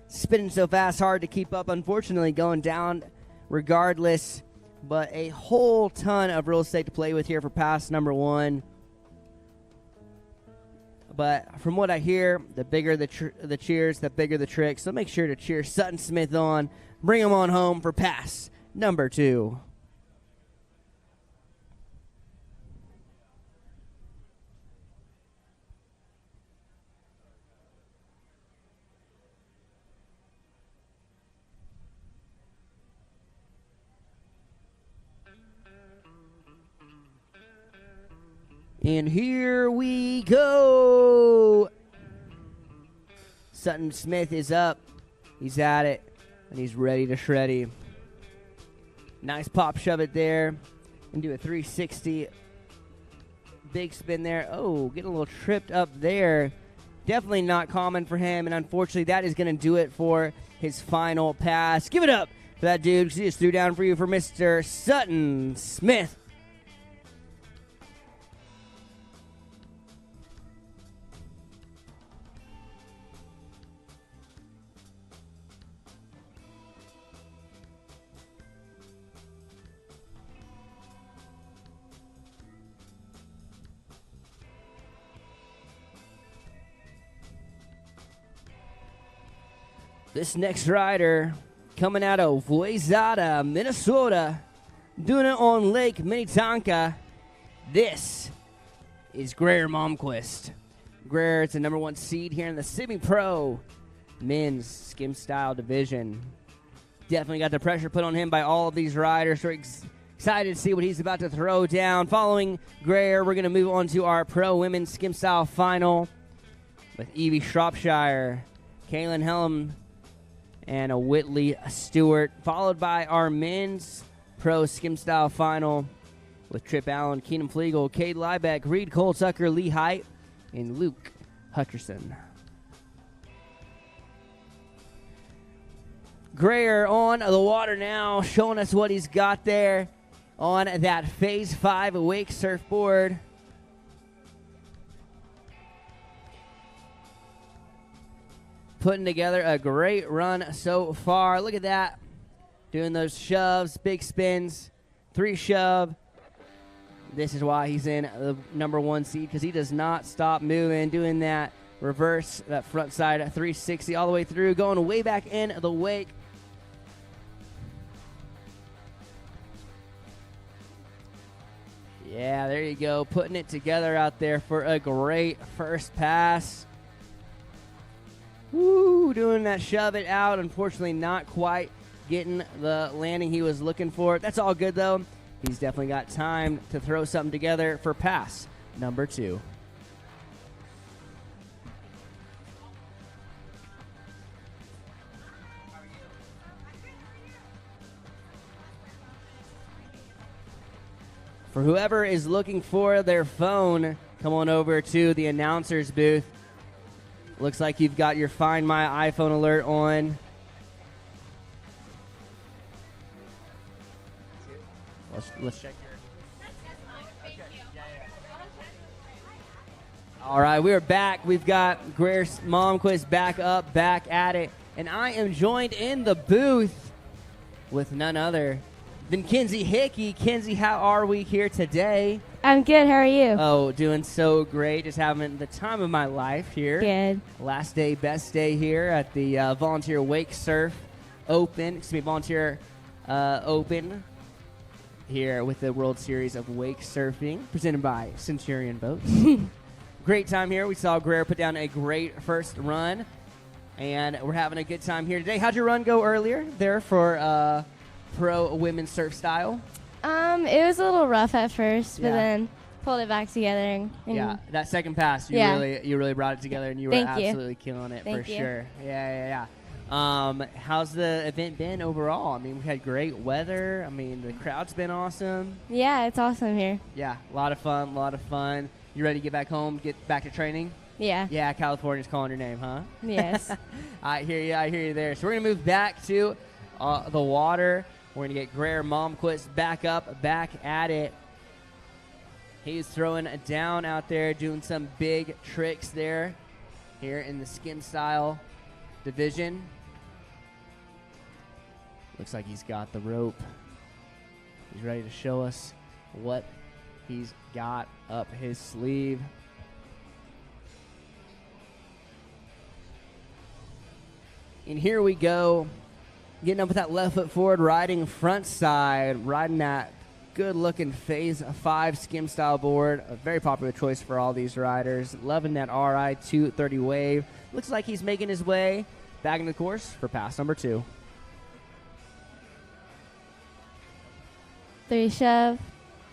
Spinning so fast, hard to keep up. Unfortunately, going down regardless. But a whole ton of real estate to play with here for pass number 1. But from what I hear, the bigger the cheers, the bigger the tricks. So make sure to cheer Sutton Smith on. Bring him on home for pass number 2. And here we go. Sutton Smith is up. He's at it. And he's ready to shreddy. Nice pop shove it there. And do a 360. Big spin there. Oh, getting a little tripped up there. Definitely not common for him. And unfortunately, that is going to do it for his final pass. Give it up for that dude, because he just threw down for you for Mr. Sutton Smith. This next rider coming out of Wayzata, Minnesota, doing it on Lake Minnetonka. This is Greer Malmquist. Greer is the number 1 seed here in the semi-pro men's skim style division. Definitely got the pressure put on him by all of these riders. We're excited to see what he's about to throw down. Following Greer, we're going to move on to our pro women's skim style final with Evie Shropshire, Kaylin Helm, and a Whitley Stewart, followed by our men's pro skim style final with Trip Allen, Keenan Flegel, Cade Liebeck, Reed Cole Tucker, Lee Height, and Luke Hutcherson. Greer on the water now, showing us what he's got there on that Phase 5 wake surfboard. Putting together a great run so far. Look at that. Doing those shoves, big spins, 3 shove. This is why he's in the number 1 seed, because he does not stop moving, doing that reverse, that front side 360 all the way through, going way back in the wake. Yeah, there you go. Putting it together out there for a great first pass. Woo, doing that shove it out. Unfortunately, not quite getting the landing he was looking for. That's all good, though. He's definitely got time to throw something together for pass number 2. For whoever is looking for their phone, come on over to the announcer's booth. Looks like you've got your Find My iPhone alert on. Let's check your... All right, we are back. We've got Greer Malmquist back up, back at it. And I am joined in the booth with none other then Kenzie Hickey. Kenzie, how are we here today? I'm good. How are you? Oh, doing so great. Just having the time of my life here. Good. Last day, best day here at the Volunteer Wake Surf Open. Volunteer Open here with the World Series of Wake Surfing presented by Centurion Boats. Great time here. We saw Greer put down a great first run, and we're having a good time here today. How'd your run go earlier there for pro women's surf style? It was a little rough at first, but Yeah. then pulled it back together. And Yeah, that second pass, you really brought it together, and you were Thank you. absolutely killing it Thank for you. sure. Yeah. How's the event been overall? I mean, we had great weather. I mean, the crowd's been awesome. yeah, it's awesome here. Yeah, a lot of fun. You ready to get back home, get back to training? Yeah. Yeah, California's calling your name, huh? Yes. I hear you there. So we're going to move back to the water. We're going to get Greer Malmquist back at it. He's throwing it down out there, doing some big tricks there here in the skim style division. Looks like he's got the rope. He's ready to show us what he's got up his sleeve. And here we go. Getting up with that left foot forward, riding front side, riding that good-looking Phase 5 skim style board. A very popular choice for all these riders. Loving that RI 230 wave. Looks like he's making his way back in the course for pass number 2. 3 shove,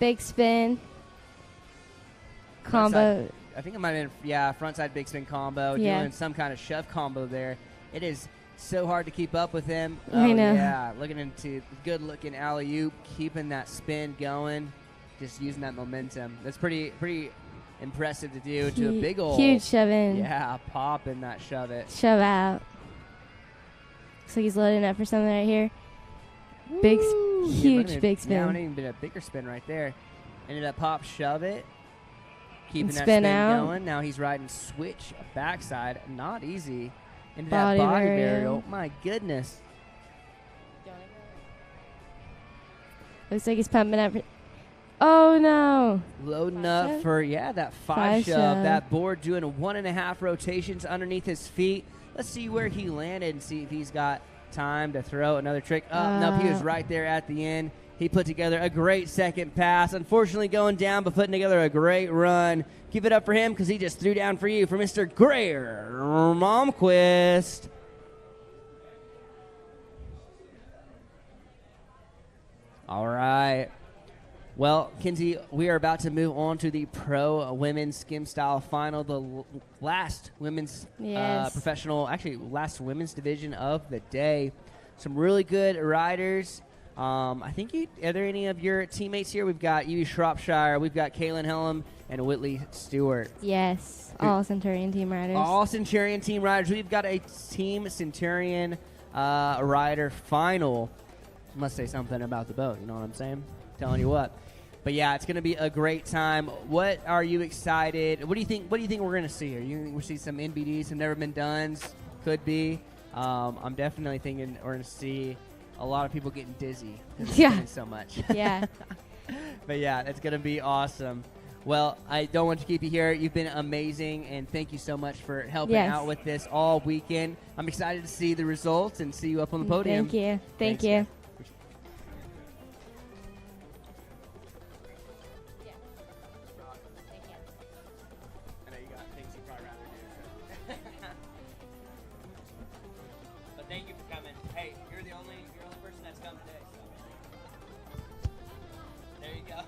big spin, combo. I think it might have been, front side big spin combo, Yeah. doing some kind of shove combo there. It is so hard to keep up with him. I know. Yeah, looking into good-looking alley-oop, keeping that spin going, just using that momentum. That's pretty impressive to do. To a big old huge shove in. Yeah, pop in that shove it. Shove out. Looks like he's loading up for something right here. Big, huge big spin. Yeah, it even been a bigger spin right there. Ended up pop shove it, keeping And that spin spin out. going. Now he's riding switch backside, not easy. Into Body that body burial. burial. My goodness. Looks like he's pumping up. Oh no! Loading Five up shove? for, that 5 Five shove. shove. That board doing 1.5 rotations underneath his feet. Let's see where he landed and see if he's got time to throw another trick. Nope, he was right there at the end. He put together a great second pass. Unfortunately going down, but putting together a great run. Give it up for him because he just threw down for you for Mr. Greer Malmquist. All right. Well, Kenzie, we are about to move on to the pro women's skim style final, the last women's Yes. last women's division of the day. Some really good riders. I think are there any of your teammates here? We've got Evie Shropshire, we've got Kaylin Helm, and Whitley Stewart. Yes, all Centurion team riders. All Centurion team riders. We've got a Team Centurion rider final. Must say something about the boat, you know what I'm saying? Telling you what. But yeah, it's going to be a great time. What are you excited? What do you think we're going to see here? You think we'll see some NBDs, some never been dones? Could be. I'm definitely thinking we're going to see a lot of people getting dizzy. Yeah. So much. Yeah. But yeah, it's going to be awesome. Well, I don't want to keep you here. You've been amazing, and thank you so much for helping Yes. out with this all weekend. I'm excited to see the results and see you up on the podium. Thank you. Thank Thanks, you. man. I know you got things you'd probably rather do. But thank you for coming. Hey, you're the only person that's come today. So. There you go.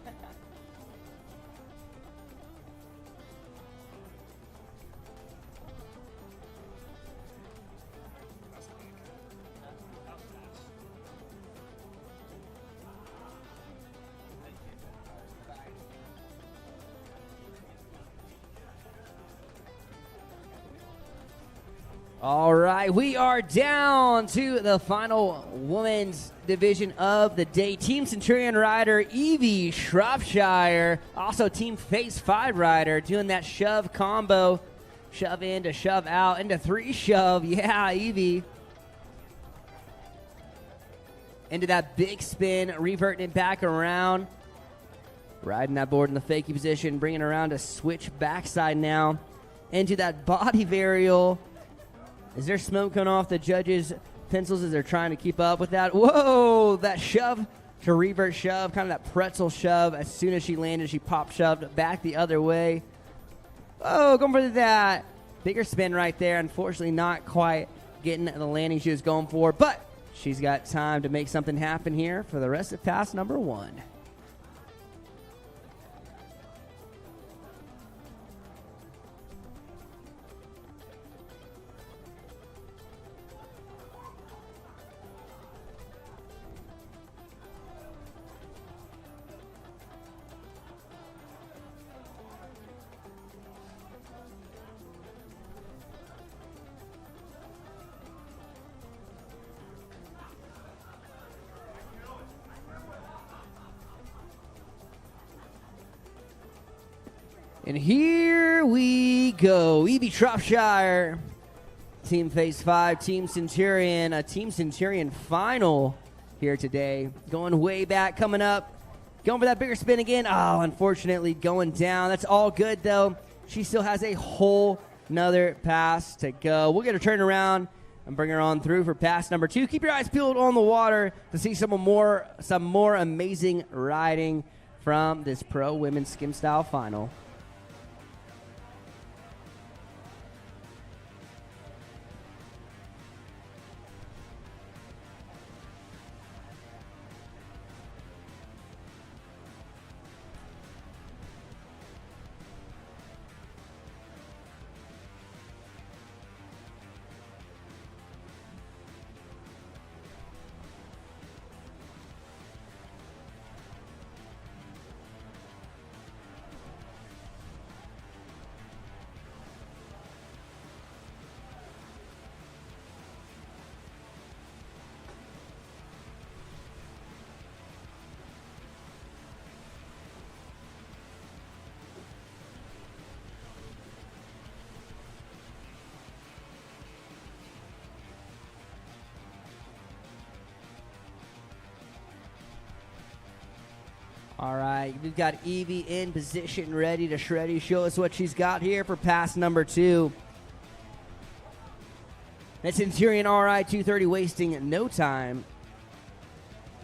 All right, we are down to the final women's division of the day. Team Centurion rider Evie Shropshire, also Team Phase 5 rider, doing that shove combo, shove in to shove out into 3 shove. Yeah, Evie. into that big spin, reverting it back around. Riding that board in the fakie position, bringing it around to switch backside now into that body varial. Is there smoke coming off the judges' pencils as they're trying to keep up with that? Whoa, that shove to revert shove, kind of that pretzel shove. As soon as she landed, she pop shoved back the other way. Oh, going for that bigger spin right there. Unfortunately, not quite getting the landing she was going for, but she's got time to make something happen here for the rest of pass number 1. And here we go. Evie Shropshire, Team Phase 5, Team Centurion, a Team Centurion final here today. Going way back, coming up. Going for that bigger spin again. Oh, unfortunately going down. That's all good, though. She still has a whole nother pass to go. We'll get her turned around and bring her on through for pass number 2. Keep your eyes peeled on the water to see some more amazing riding from this pro women's skim style final. All right, we've got Evie in position, ready to shreddy. Show us what she's got here for pass number 2. That Centurion RI 230 wasting no time.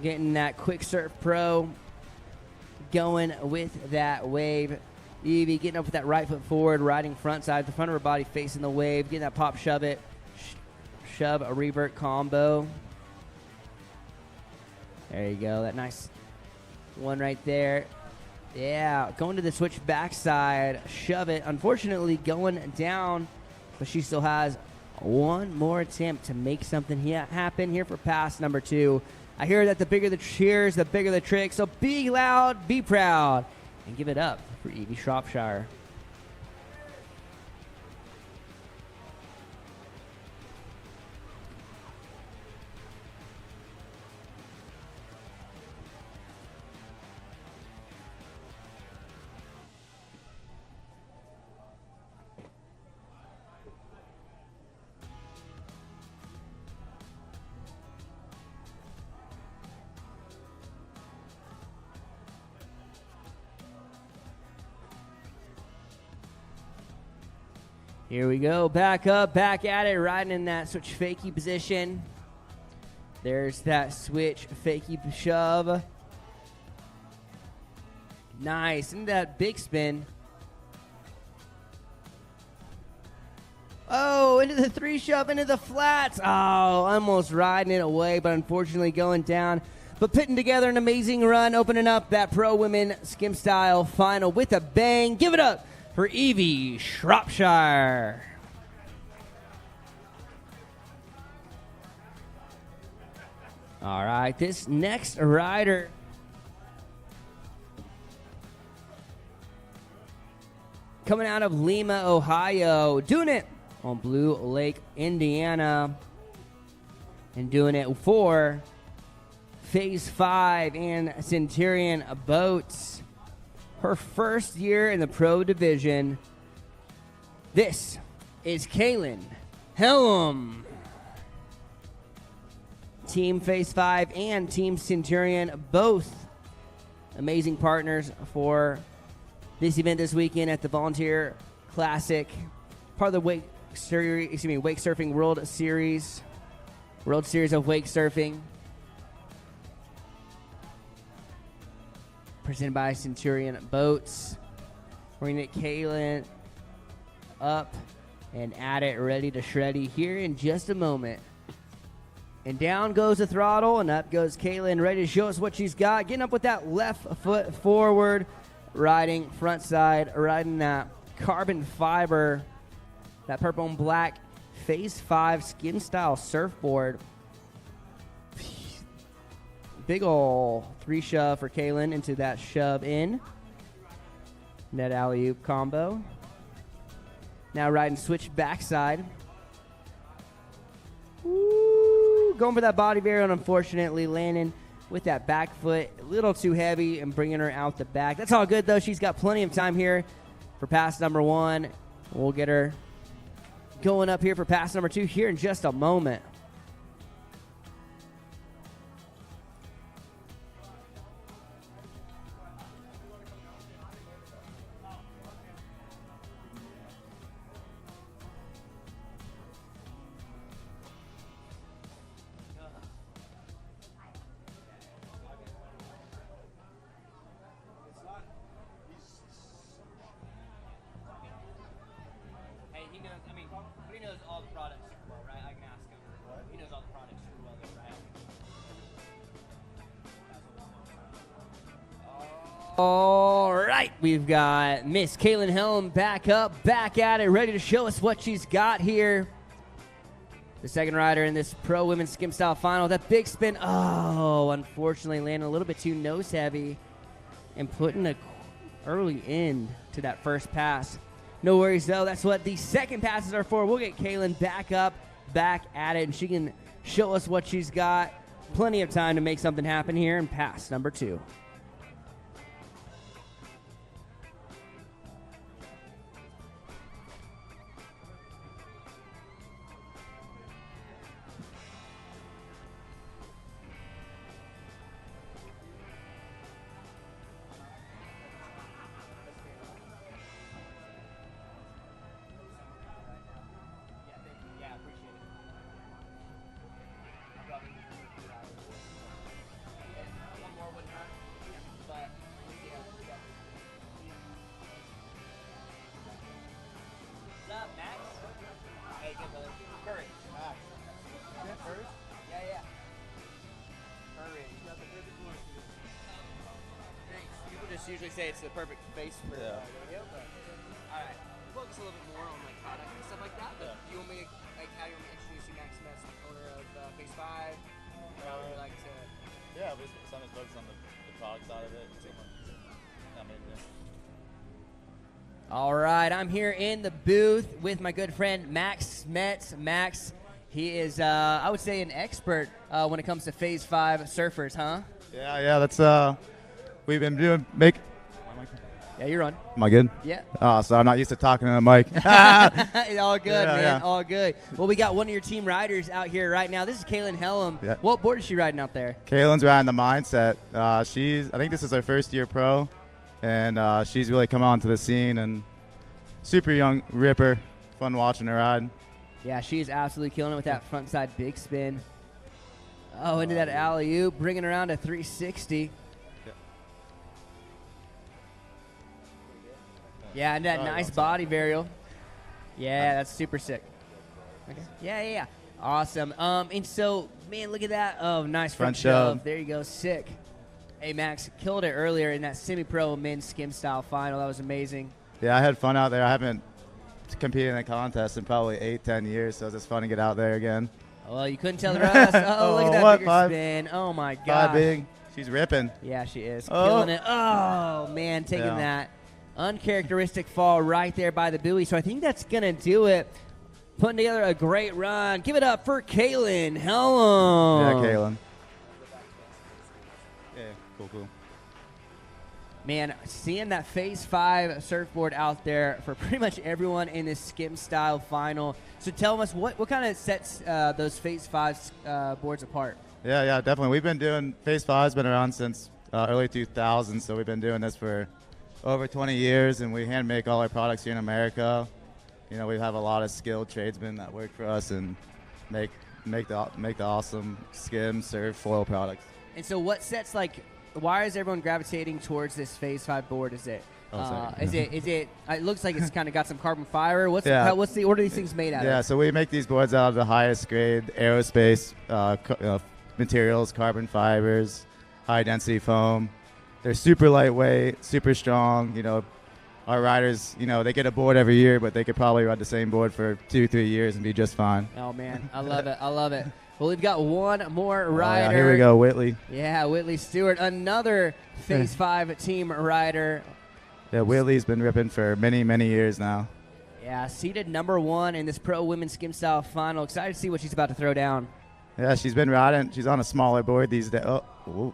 Getting that quick surf pro going with that wave. Evie getting up with that right foot forward, riding front side, the front of her body facing the wave, getting that pop shove it, shove a revert combo. There you go, that nice one right there. Yeah, going to the switch backside, shove it. Unfortunately going down, but she still has one more attempt to make something happen here for pass number 2. I hear that the bigger the cheers, the bigger the trick. So be loud, be proud, and give it up for Evie Shropshire. Here we go, back up, back at it, riding in that switch fakie position. There's that switch fakie shove. Nice, and that big spin. Oh, into the 3 shove, into the flats. Oh, almost riding it away, but unfortunately going down. But putting together an amazing run, opening up that pro women skim style final with a bang. Give it up for Evie Shropshire. All right, this next rider coming out of Lima, Ohio, doing it on Blue Lake, Indiana, and doing it for Phase 5 and Centurion Boats. Her first year in the pro division. This is Kaylin Helm. Team Phase 5 and Team Centurion, both amazing partners for this event this weekend at the Volunteer Classic, part of the Wakesurfing World Series of Wake Surfing, presented by Centurion Boats. We're going to get Kaylin up and at it, ready to shreddy here in just a moment. And down goes the throttle, and up goes Kaylin, ready to show us what she's got. Getting up with that left foot forward, riding front side, riding that carbon fiber, that purple and black Phase 5 skin style surfboard. Big ol' 3 shove for Kaylin into that shove in. Net alley-oop combo. Now riding switch backside. Ooh, going for that body varial, and unfortunately landing with that back foot a little too heavy and bringing her out the back. That's all good, though. She's got plenty of time here for pass number 1. We'll get her going up here for pass number 2 here in just a moment. All right, we've got Miss Kaylin Helm back up, back at it, ready to show us what she's got here. The second rider in this Pro Women's Skim Style Final. That big spin, unfortunately landing a little bit too nose heavy and putting an early end to that first pass. No worries, though. That's what the second passes are for. We'll get Kaylin back up, back at it, and she can show us what she's got. Plenty of time to make something happen here in pass number 2. Usually say it's the perfect face for the video, but all right, focus a little bit more on like product and stuff like that. But do you want me to how you want me to introduce you, Max Metz, the owner of Phase 5? How would you like to? Yeah, basically, some focus on the product side of it. All right, I'm here in the booth with my good friend Max Metz. Max, he is I would say an expert when it comes to Phase 5 surfers, huh? Yeah, that's we've been doing Yeah, you're on. Am I good? Yeah. So I'm not used to talking to the mic. All good, man. Yeah. All good. Well, we got one of your team riders out here right now. This is Kaylin Helm. Yeah. What board is she riding out there? Kaylin's riding the Mindset. I think this is her first year pro, and she's really come on to the scene and super young ripper. Fun watching her ride. Yeah, she's absolutely killing it with that front side big spin. Oh, into that alley-oop, bringing around a 360. Yeah, and that nice body varial. Yeah, that's super sick. Okay. Yeah. Awesome. And so, man, look at that. Oh, nice front shove. There you go. Sick. Hey, Max, killed it earlier in that semi-pro men's skim style final. That was amazing. Yeah, I had fun out there. I haven't competed in a contest in probably 8-10 years, so it was just fun to get out there again. Well, you couldn't tell the rest. Oh, look at that bigger spin. Oh, my God. Big. She's ripping. Yeah, she is. Killing it. Oh, man, taking that uncharacteristic fall right there by the buoy. So I think that's going to do it. Putting together a great run. Give it up for Kaylin Helm. Yeah, Kaylin. Yeah, cool. Man, seeing that Phase 5 surfboard out there for pretty much everyone in this skim style final. So tell us, what kind of sets those Phase 5 boards apart? Yeah, definitely. We've been doing, Phase 5's been around since early 2000s, so we've been doing this for over 20 years, and we hand make all our products here in America. You know, we have a lot of skilled tradesmen that work for us and make the awesome skim, surf, foil products. And so what sets, like, why is everyone gravitating towards this Phase 5 board? Is it? It looks like it's kind of got some carbon fiber. What are these things made out of? Yeah, so we make these boards out of the highest grade aerospace materials, carbon fibers, high density foam. They're super lightweight, super strong. You know, our riders, you know, they get a board every year, but they could probably ride the same board for 2-3 years and be just fine. Oh man, I love it. I love it. Well, we've got one more rider. Yeah, here we go, Whitley. Yeah, Whitley Stewart, another Phase 5 team rider. Yeah, Whitley's been ripping for many, many years now. Yeah, seated number 1 in this pro women's skim style final. Excited to see what she's about to throw down. Yeah, she's been riding. She's on a smaller board these days. Oh,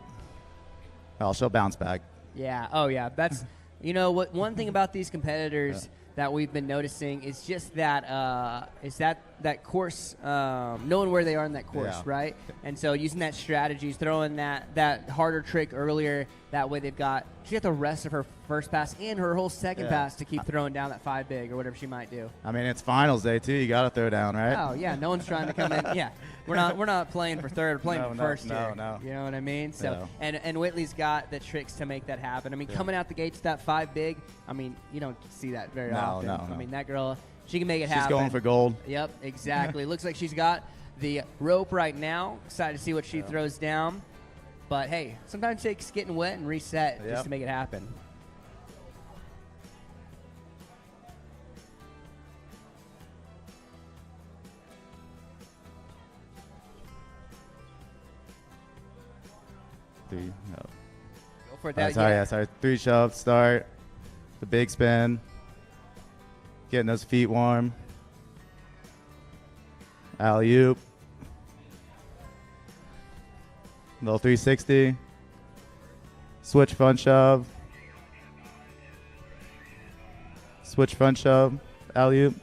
she'll bounce back. Yeah. Oh, yeah. That's, you know, what one thing about these competitors that we've been noticing is just that that course, knowing where they are in that course, right? And so using that strategy, throwing that harder trick earlier. That way she got the rest of her first pass and her whole second pass to keep throwing down that 5 big or whatever she might do. I mean, it's finals day too. You got to throw down, right? Oh yeah, no one's trying to come in. Yeah, we're not playing for third. We're playing for first here. No. You know what I mean? So and Whitley's got the tricks to make that happen. I mean, coming out the gates that 5 big. I mean, you don't see that very often. No. I mean, that girl, she can make it happen. She's going for gold. Yep, exactly. Looks like she's got the rope right now. Excited to see what she throws down. But hey, sometimes it takes getting wet and reset just to make it happen. Go for that. Sorry. 3 shove, start, the big spin, getting those feet warm, alley-oop, little 360, switch front shove, alley-oop.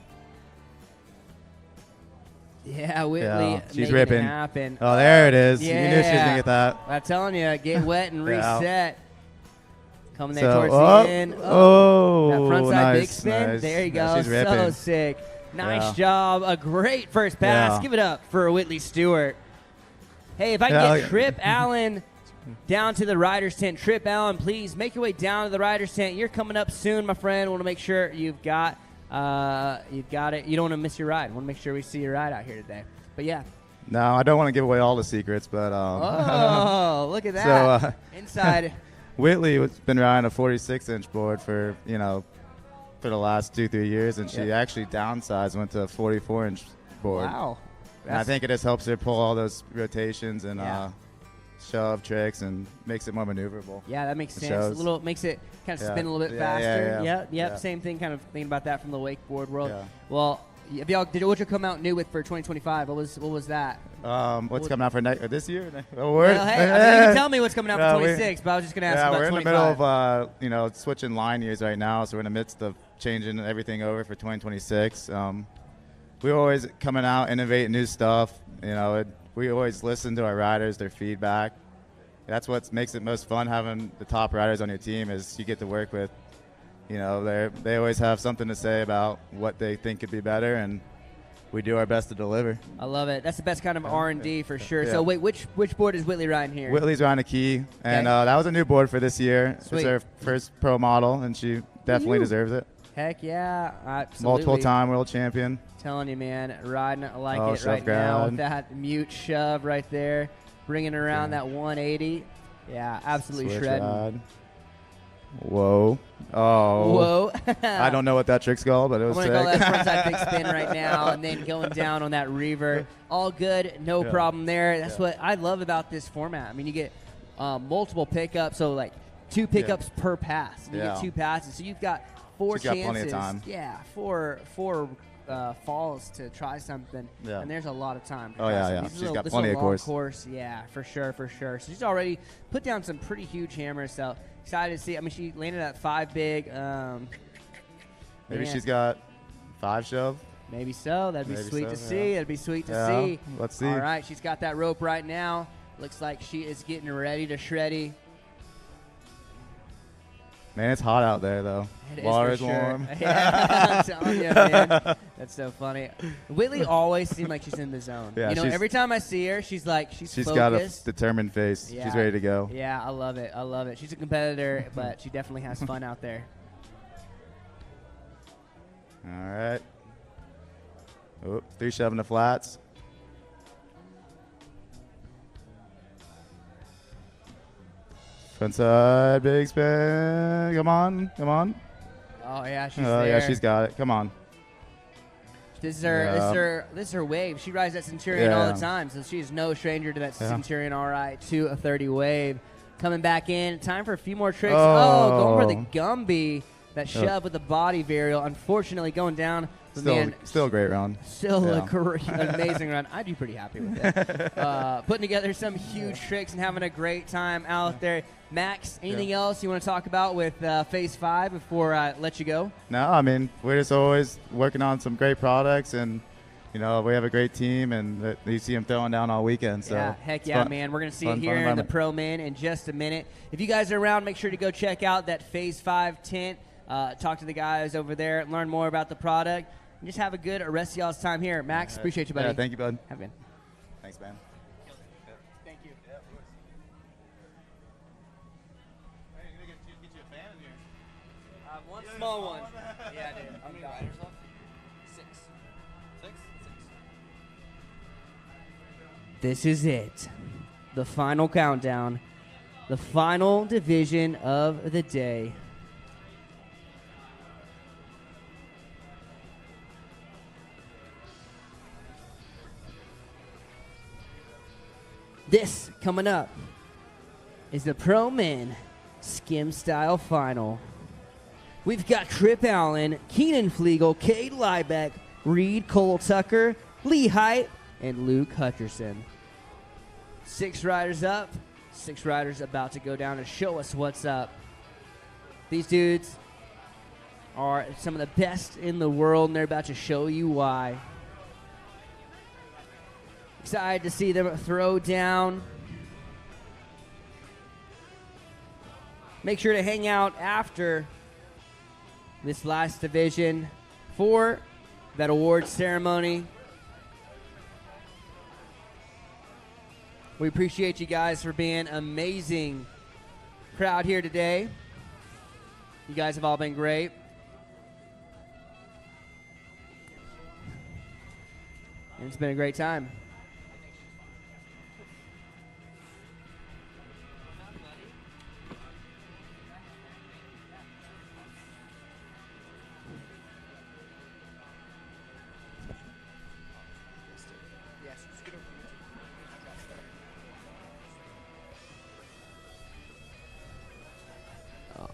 Yeah, Whitley, she's ripping. ripping. It happen. Oh, there it is. Yeah. You knew she was gonna get that. I'm telling you, get wet and reset. Coming there So, towards the end. That frontside nice, big spin. nice. There you Yeah, go. she's ripping. So sick. Nice job. A great first pass. Yeah. Give it up for Whitley Stewart. Hey, if I can get Trip Allen down to the rider's tent. Trip Allen, please make your way down to the rider's tent. You're coming up soon, my friend. Want to make sure you've got it. You don't want to miss your ride. Want to make sure we see your ride out here today. But yeah. No, I don't want to give away all the secrets, but oh, look at that. So Inside. Whitley has been riding a 46-inch board for the last 2-3 years, and she actually downsized, went to a 44-inch board. Wow. And I think it just helps her pull all those rotations and shove tricks and makes it more maneuverable. Yeah, that makes sense. Makes it kind of spin a little bit faster. Yep. Same thing, kind of thinking about that from the wakeboard world. Yeah. Well, what'd you come out new with for 2025? What was that? What's coming out for this year? Well, hey, you can tell me what's coming out for 26, but I was just going to ask about 25. We're in the middle of switching line years right now, so we're in the midst of changing everything over for 2026. We're always coming out, innovating new stuff. We always listen to our riders, their feedback. That's what makes it most fun, having the top riders on your team, is you get to work with. They always have something to say about what they think could be better, and we do our best to deliver. I love it. That's the best kind of R&D for sure. Yeah. So wait, which board is Whitley riding here? Whitley's riding a Key, and that was a new board for this year. Sweet. It's her first pro model, and she definitely deserves it. Heck yeah, absolutely. Multiple-time world champion. Telling you, man, riding like it right now with that mute shove right there, bringing around that 180. Yeah, absolutely Switch shredding. Ride. Whoa. Oh. Whoa. I don't know what that trick's called, but it was sick. I'm going to call that frontside big spin right now, and then going down on that reaver. All good, no problem there. That's what I love about this format. I mean, you get multiple pickups, so like 2 pickups per pass. You get 2 passes, so you've got 4 chances. Got plenty of time. Yeah, four falls to try something, Yeah. and there's a lot of time. To Oh, try yeah, something. yeah. This She's is got this plenty is a of long course. Yeah, for sure. So she's already put down some pretty huge hammers. So excited to see. I mean, she landed at 5 big. Maybe man. she's got 5 shove. Maybe so. That'd be Maybe sweet so, to yeah. see. That'd be sweet to Yeah, see. let's see. All right, she's got that rope right now. Looks like she is getting ready to shreddy. Man, it's hot out there, though. It is Water for is sure. warm. Yeah, I'm telling you, man. That's so funny. Whitley always seems like she's in the zone. Yeah, you know, she's- every time I see her, she's She's focused. got a determined face. Yeah. She's ready to go. Yeah, I love it. I love it. She's a competitor, but she definitely has fun out there. All right. Oh, 3 shove in the flats. Front side, big spin. Come on, come on. Oh yeah, she's Oh there. yeah, she's got it. Come on. This is her wave. She rides that Centurion all the Yeah. time, so she's no stranger to that Yeah. Centurion RI 230 wave. Coming back in, time for a few more tricks. Oh, going for the Gumby. That shove with the body varial. Unfortunately, going down. But man, Still a great round. still Yeah. a great, amazing run. I'd be pretty happy with it. Putting together some huge tricks and having a great time out there. Max, anything else you want to talk about with Phase 5 before I let you go? No, I mean, we're just always working on some great products, and we have a great team, and you see them throwing down all weekend. So yeah, heck it's yeah, fun. man. We're going to see Fun it here in the environment. Pro Men in just a minute. If you guys are around, make sure to go check out that Phase 5 tent. Talk to the guys over there, learn more about the product, and just have a good rest of y'all's time here. Max, appreciate you, buddy. Yeah, thank you, bud. Have a good. Thanks, man. Thank you. One small one. Yeah, dude. How many riders left? 6. 6? This is it. The final countdown. The final division of the day. This coming up is the Pro Men Skim Style Final. We've got Trip Allen, Keenan Flegel, Cade Liebeck, Reed Cole Tucker, Lee Height, and Luke Hutcherson. 6 riders up, 6 riders about to go down and show us what's up. These dudes are some of the best in the world, and they're about to show you why. Excited to see them throw down. Make sure to hang out after this last division for that award ceremony. We appreciate you guys for being amazing crowd here today. You guys have all been great. And it's been a great time.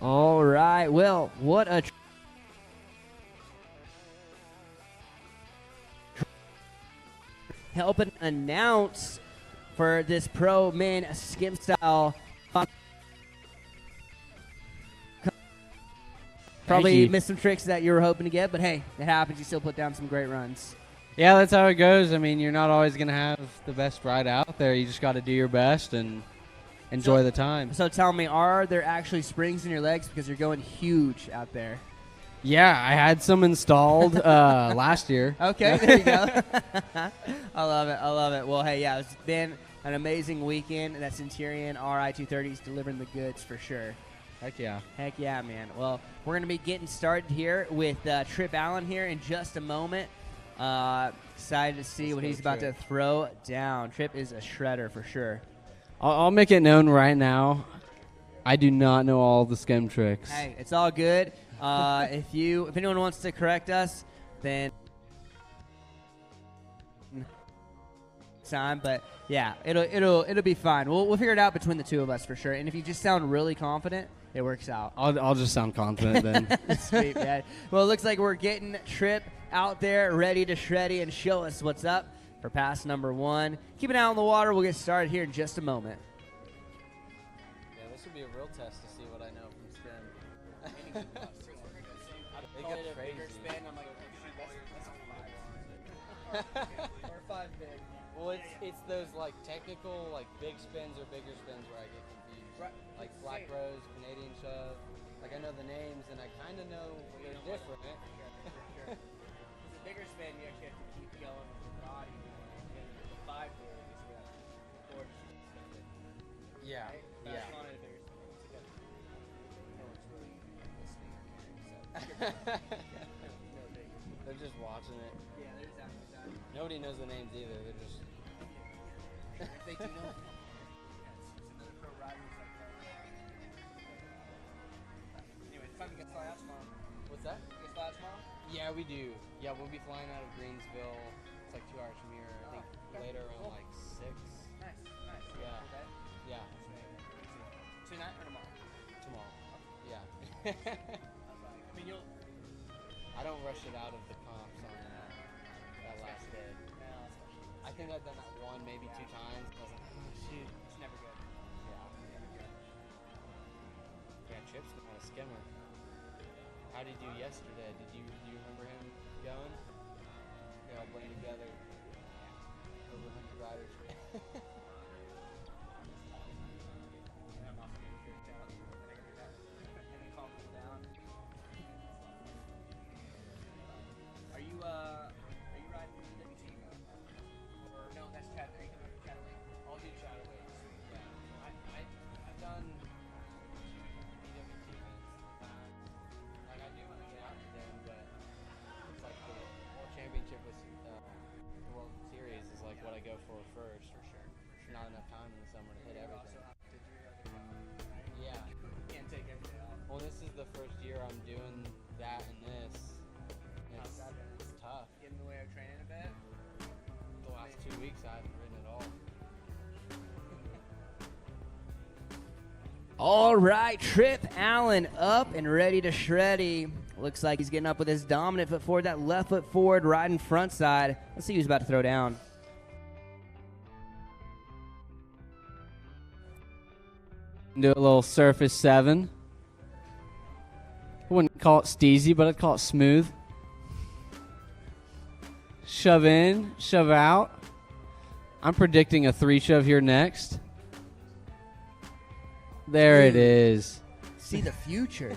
All right. Well, what a helping announce for this Pro Men Skim Style. Probably missed some tricks that you were hoping to get, but hey, it happens. You still put down some great runs. Yeah, that's how it goes. I mean, you're not always going to have the best ride out there. You just got to do your best and enjoy the time. So tell me, are there actually springs in your legs because you're going huge out there? Yeah, I had some installed last year. Okay, there you go. I love it. I love it. Well, hey, yeah, it's been an amazing weekend. That Centurion RI 230 is delivering the goods for sure. Heck yeah. Heck yeah, man. Well, we're going to be getting started here with Trip Allen here in just a moment. Excited to see what he's about to throw down. Trip is a shredder for sure. I'll make it known right now. I do not know all the skim tricks. Hey, it's all good. If anyone wants to correct us, then time, but yeah, it'll be fine. We'll figure it out between the two of us for sure. And if you just sound really confident, it works out. I'll just sound confident then. Sweet, man. Well, it looks like we're getting Trip out there ready to shreddy and show us what's up for pass number 1. Keep an eye on the water. We'll get started here in just a moment. Yeah, this would be a real test to see what I know from spin. They get crazy. Or 5 big. Well, it's those like technical like big spins or bigger spins where I get confused. Right. Like Black Rose, Canadian Shove. Like I know the names and I kind of know they're different. Sure. The bigger spin, you actually have to keep going with the body. And the 5 big is what forces you to spin it. Yeah. Right? Yeah. That's one of the bigger spins. No one's really listening or caring, so. No bigger. They're just watching it. Yeah, there's that. Nobody knows the names either. They're just. If they do know. Some other pro riders like that. Anyway, it's time to get fly out tomorrow. What's that? You guys fly out tomorrow? Yeah, we do. Yeah, we'll be flying out of Greensville. It's like 2 hours from here. I think later around like 6. Nice. Yeah. Okay. Yeah. Tonight or tomorrow? Tomorrow. Yeah. I mean, you'll. I don't rush it out of the comps on that last day. I think I've done that 1, maybe 2 times. I was like, oh shoot. It's never good. Yeah, Chip's not a skimmer. How did he do yesterday? Do you remember him going? They all blend together. Over 100 riders. Are you riding WT? Or no, that's Chattanooga. I'll do Chattanooga. Yeah. I've done BWT events. Like I do want to get out to them, but it's like the World Championship with the World Series is like what I go for first. For sure. Not enough time in the summer to hit everything. Yeah. Can't take every day off. Well, this is the first year I'm doing that and this. How's that been? It's tough. Get in the way of training a bit? The last 2 weeks I haven't ridden at all. All right, Trip Allen up and ready to shreddy. Looks like he's getting up with his dominant foot forward, that left foot forward, riding front side. Let's see who's about to throw down. Do a little surface 7. I wouldn't call it steezy, but I'd call it smooth. Shove in, shove out. I'm predicting a 3 shove here next. There it is. See the future.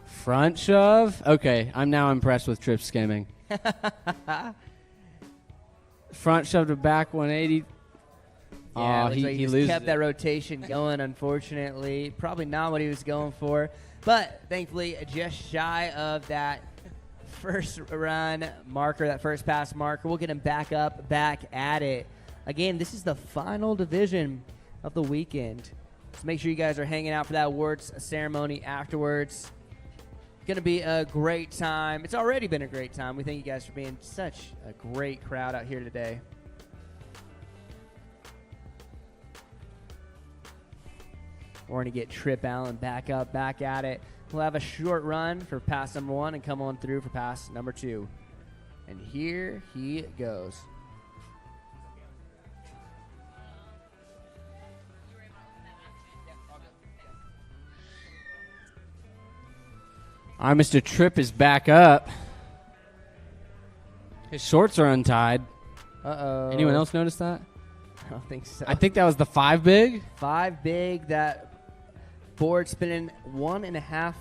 Front shove. Okay, I'm now impressed with Trip skimming. Front shove to back 180. Yeah, he like loses kept it. that rotation going, unfortunately. Probably not what he was going for. But thankfully, just shy of that first run marker, that first pass marker. We'll get him back up, back at it. Again, this is the final division of the weekend. So make sure you guys are hanging out for that awards ceremony afterwards. Going to be a great time. It's already been a great time. We thank you guys for being such a great crowd out here today. We're going to get Trip Allen back up, back at it. We'll have a short run for pass number 1 and come on through for pass number 2. And here he goes. All right, Mr. Trip is back up. His shorts are untied. Uh-oh. Anyone else notice that? I don't think so. I think that was the 5 big. 5 big, that board spinning 1.5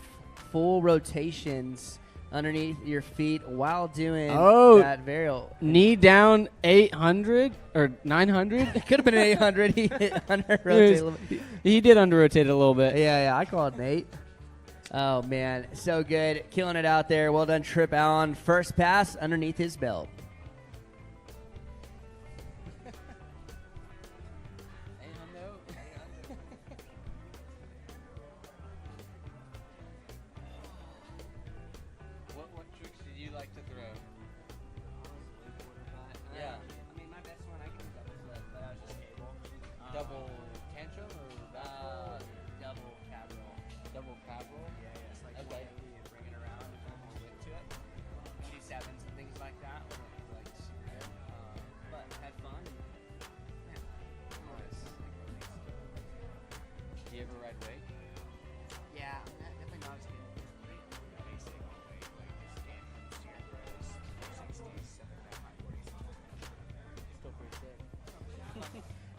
full rotations underneath your feet while doing that varial. Knee down 800 or 900. It could have been an 800. He hit under rotate. He did under rotate a little bit. Yeah, I called an 8. Oh, man. So good. Killing it out there. Well done, Trip Allen. First pass underneath his belt. What tricks did you like to throw? Yeah.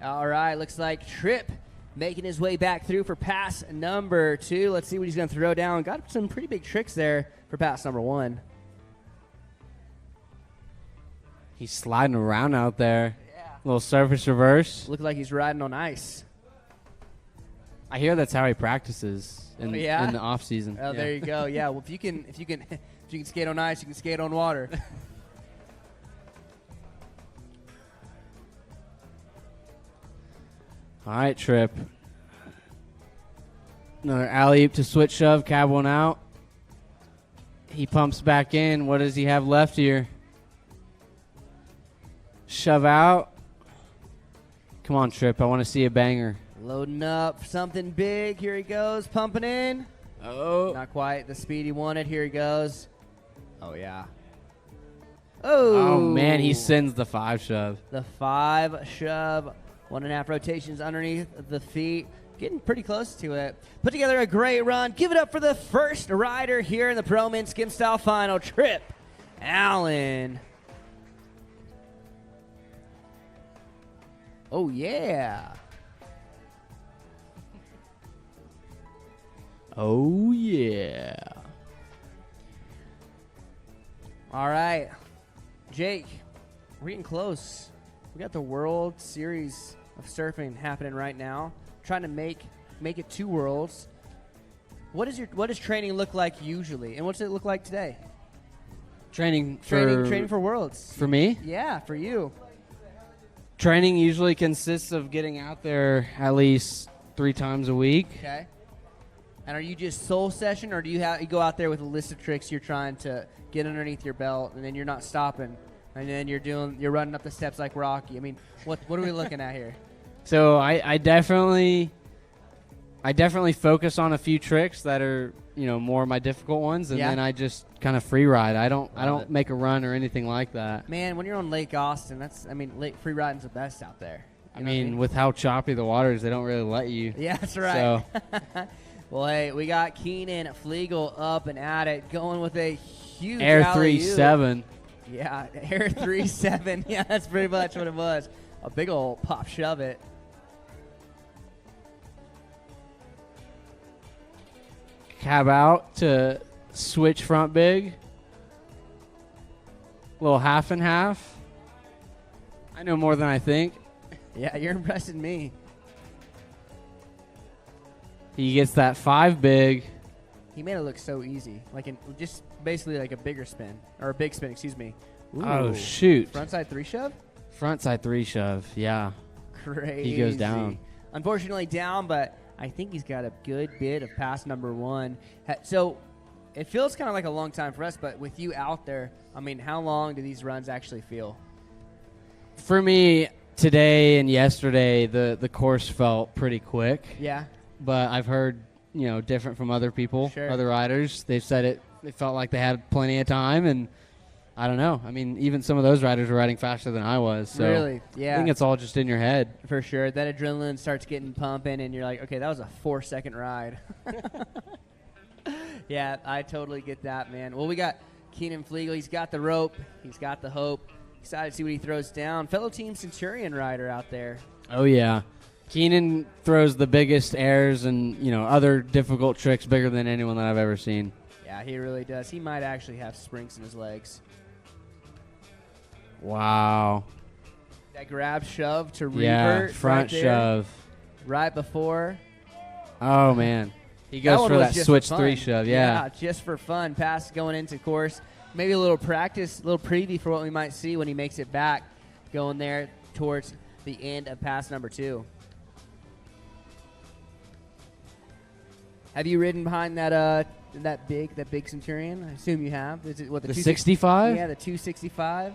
All right, looks like Tripp making his way back through for pass number 2. Let's see what he's going to throw down. Got some pretty big tricks there for pass number 1. He's sliding around out there. Yeah. Little surface reverse. Look like he's riding on ice. I hear that's how he practices in the off season. Oh, there you go. Yeah. Well, if you can skate on ice, you can skate on water. All right, Tripp. Another alley-oop to switch shove, cab one out. He pumps back in. What does he have left here? Shove out. Come on, Tripp. I want to see a banger. Loading up something big. Here he goes. Pumping in. Oh. Not quite the speed he wanted. Here he goes. Oh, yeah. Oh, man. He sends the 5 shove. The 5 shove. 1.5 rotations underneath the feet. Getting pretty close to it. Put together a great run. Give it up for the first rider here in the Pro Men Skim Style Final. Tripp Allen. Oh, yeah. Oh, yeah. All right. Jake, we're getting close. We got the World Series of Surfing happening right now. Trying to make it 2 worlds. What does training look like usually, and what's it look like today? Training for Worlds. For me? Yeah, for you. Training usually consists of getting out there at least 3 times a week. Okay. And are you just soul session, or do you go out there with a list of tricks you're trying to get underneath your belt, and then you're not stopping, and then you're running up the steps like Rocky? I mean, what are we looking at here? So I definitely focus on a few tricks that are more of my difficult ones, and then I just kind of free ride. I don't make a run or anything like that. Man, when you're on Lake Austin, Lake free riding's the best out there. I mean, with how choppy the water is, they don't really let you. Yeah, that's right. So. Well, hey, we got Keenan Flegel up and at it, going with a huge Air alley-oop. 3.7. Yeah, Air 3.7. Yeah, that's pretty much what it was. A big old pop shove it. Cab out to switch front big. Little half and half. I know more than I think. Yeah, you're impressing me. He gets that 5 big. He made it look so easy. Just basically like a bigger spin. Or a big spin, excuse me. Ooh. Oh, shoot. Frontside 3 shove? Frontside 3 shove, yeah. Crazy. He goes down. Unfortunately down, but I think he's got a good bit of pass number 1. So it feels kind of like a long time for us, but with you out there, how long do these runs actually feel? For me, today and yesterday, the course felt pretty quick. Yeah. But I've heard, different from other people, sure. Other riders. They've said it felt like they had plenty of time, and I don't know. Even some of those riders were riding faster than I was. So really? Yeah. I think it's all just in your head. For sure. That adrenaline starts getting pumping, and you're like, okay, that was a 4-second ride. Yeah, I totally get that, man. Well, we got Keenan Flegel. He's got the rope. He's got the hope. Excited to see what he throws down. Fellow Team Centurion rider out there. Oh, yeah. Keenan throws the biggest airs and, other difficult tricks bigger than anyone that I've ever seen. Yeah, he really does. He might actually have springs in his legs. Wow. That grab shove to revert. Yeah, front right shove. Right before. Oh, man. He goes for that switch 3 shove, yeah. Yeah, just for fun. Pass going into course. Maybe a little practice, a little preview for what we might see when he makes it back, going there towards the end of pass number 2. Have you ridden behind that big Centurion? I assume you have. Is it what the 65? Yeah, the 265.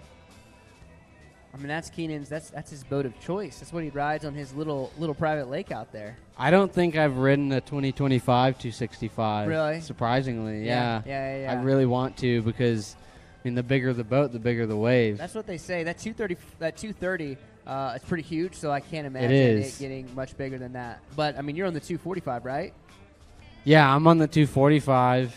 That's Keenan's. That's his boat of choice. That's what he rides on his little private lake out there. I don't think I've ridden a 2025 265. Really? Surprisingly, yeah. Yeah. I really want to because, the bigger the boat, the bigger the wave. That's what they say. That 230, it's pretty huge. So I can't imagine it getting much bigger than that. But you're on the 245, right? Yeah, I'm on the 245.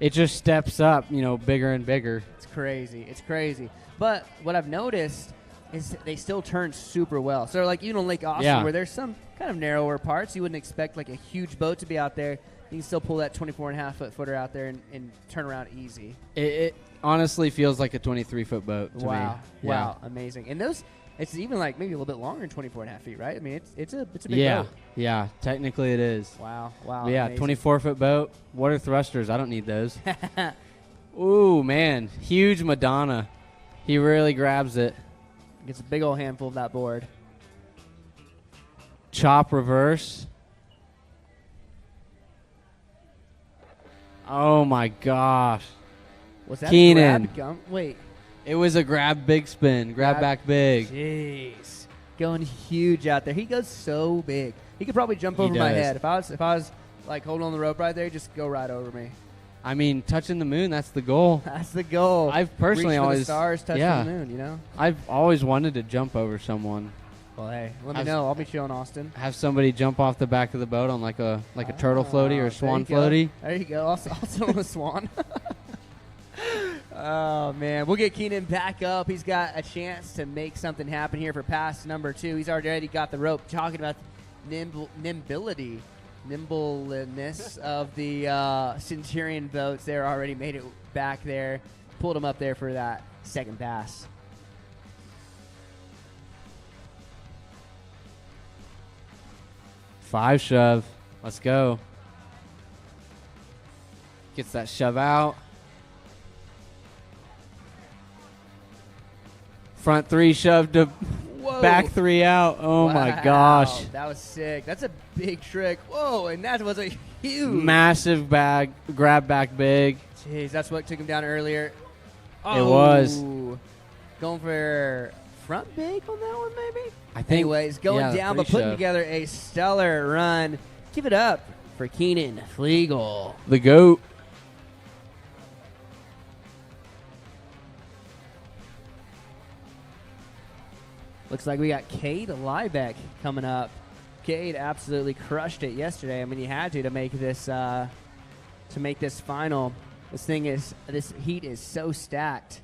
It just steps up, bigger and bigger. It's crazy. But what I've noticed is they still turn super well. So like even on Lake Austin, Yeah. where there's some kind of narrower parts, you wouldn't expect like a huge boat to be out there. You can still pull that 24.5-foot footer out there and turn around easy. It honestly feels like a 23-foot boat to Wow. me. Wow. Amazing. And those, it's even like maybe a little bit longer than 24.5 feet, right? I mean, it's a big Yeah. boat. Yeah. Technically it is. Wow. Wow. But yeah, amazing. 24-foot boat. Water thrusters. I don't need those. Ooh, man. Huge Madonna. He really grabs it. Gets a big old handful of that board. Chop reverse. Oh, my gosh. Was that Keenan. grab gum? Wait. It was a grab big spin. Grab back big. Jeez. Going huge out there. He goes so big. He could probably jump over my does. head. If I was like holding on the rope right there, just go right over me. I mean, touching the moon, that's the goal. That's the goal. I've personally Reach for always the stars, touch yeah. the moon, you know? I've always wanted to jump over someone. Well, hey, let me know. I'll meet you in Austin. Have somebody jump off the back of the boat on like a turtle floaty or a swan there you floaty. Go. There you go. Also on a swan. Oh, man. We'll get Keenan back up. He's got a chance to make something happen here for pass number 2. He's already got the rope. Talking about nimbleness of the Centurion boats. They're already made it back there. Pulled him up there for that second pass. Five shove. Let's go. Gets that shove out. Front 3 shove to Whoa. back 3 out. Oh, my Wow. gosh. That was sick. That's a big trick. Whoa, and that was a huge. Massive bag, grab back big. Jeez, that's what took him down earlier. It was. Going for front big on that one, maybe? I think. Anyways, going yeah, down, but 3 putting shove. together a stellar run. Give it up for Keenan Flegel. The GOAT. Looks like we got Cade Liebeck coming up. Cade absolutely crushed it yesterday. I mean, he had to make this final. This heat is so stacked.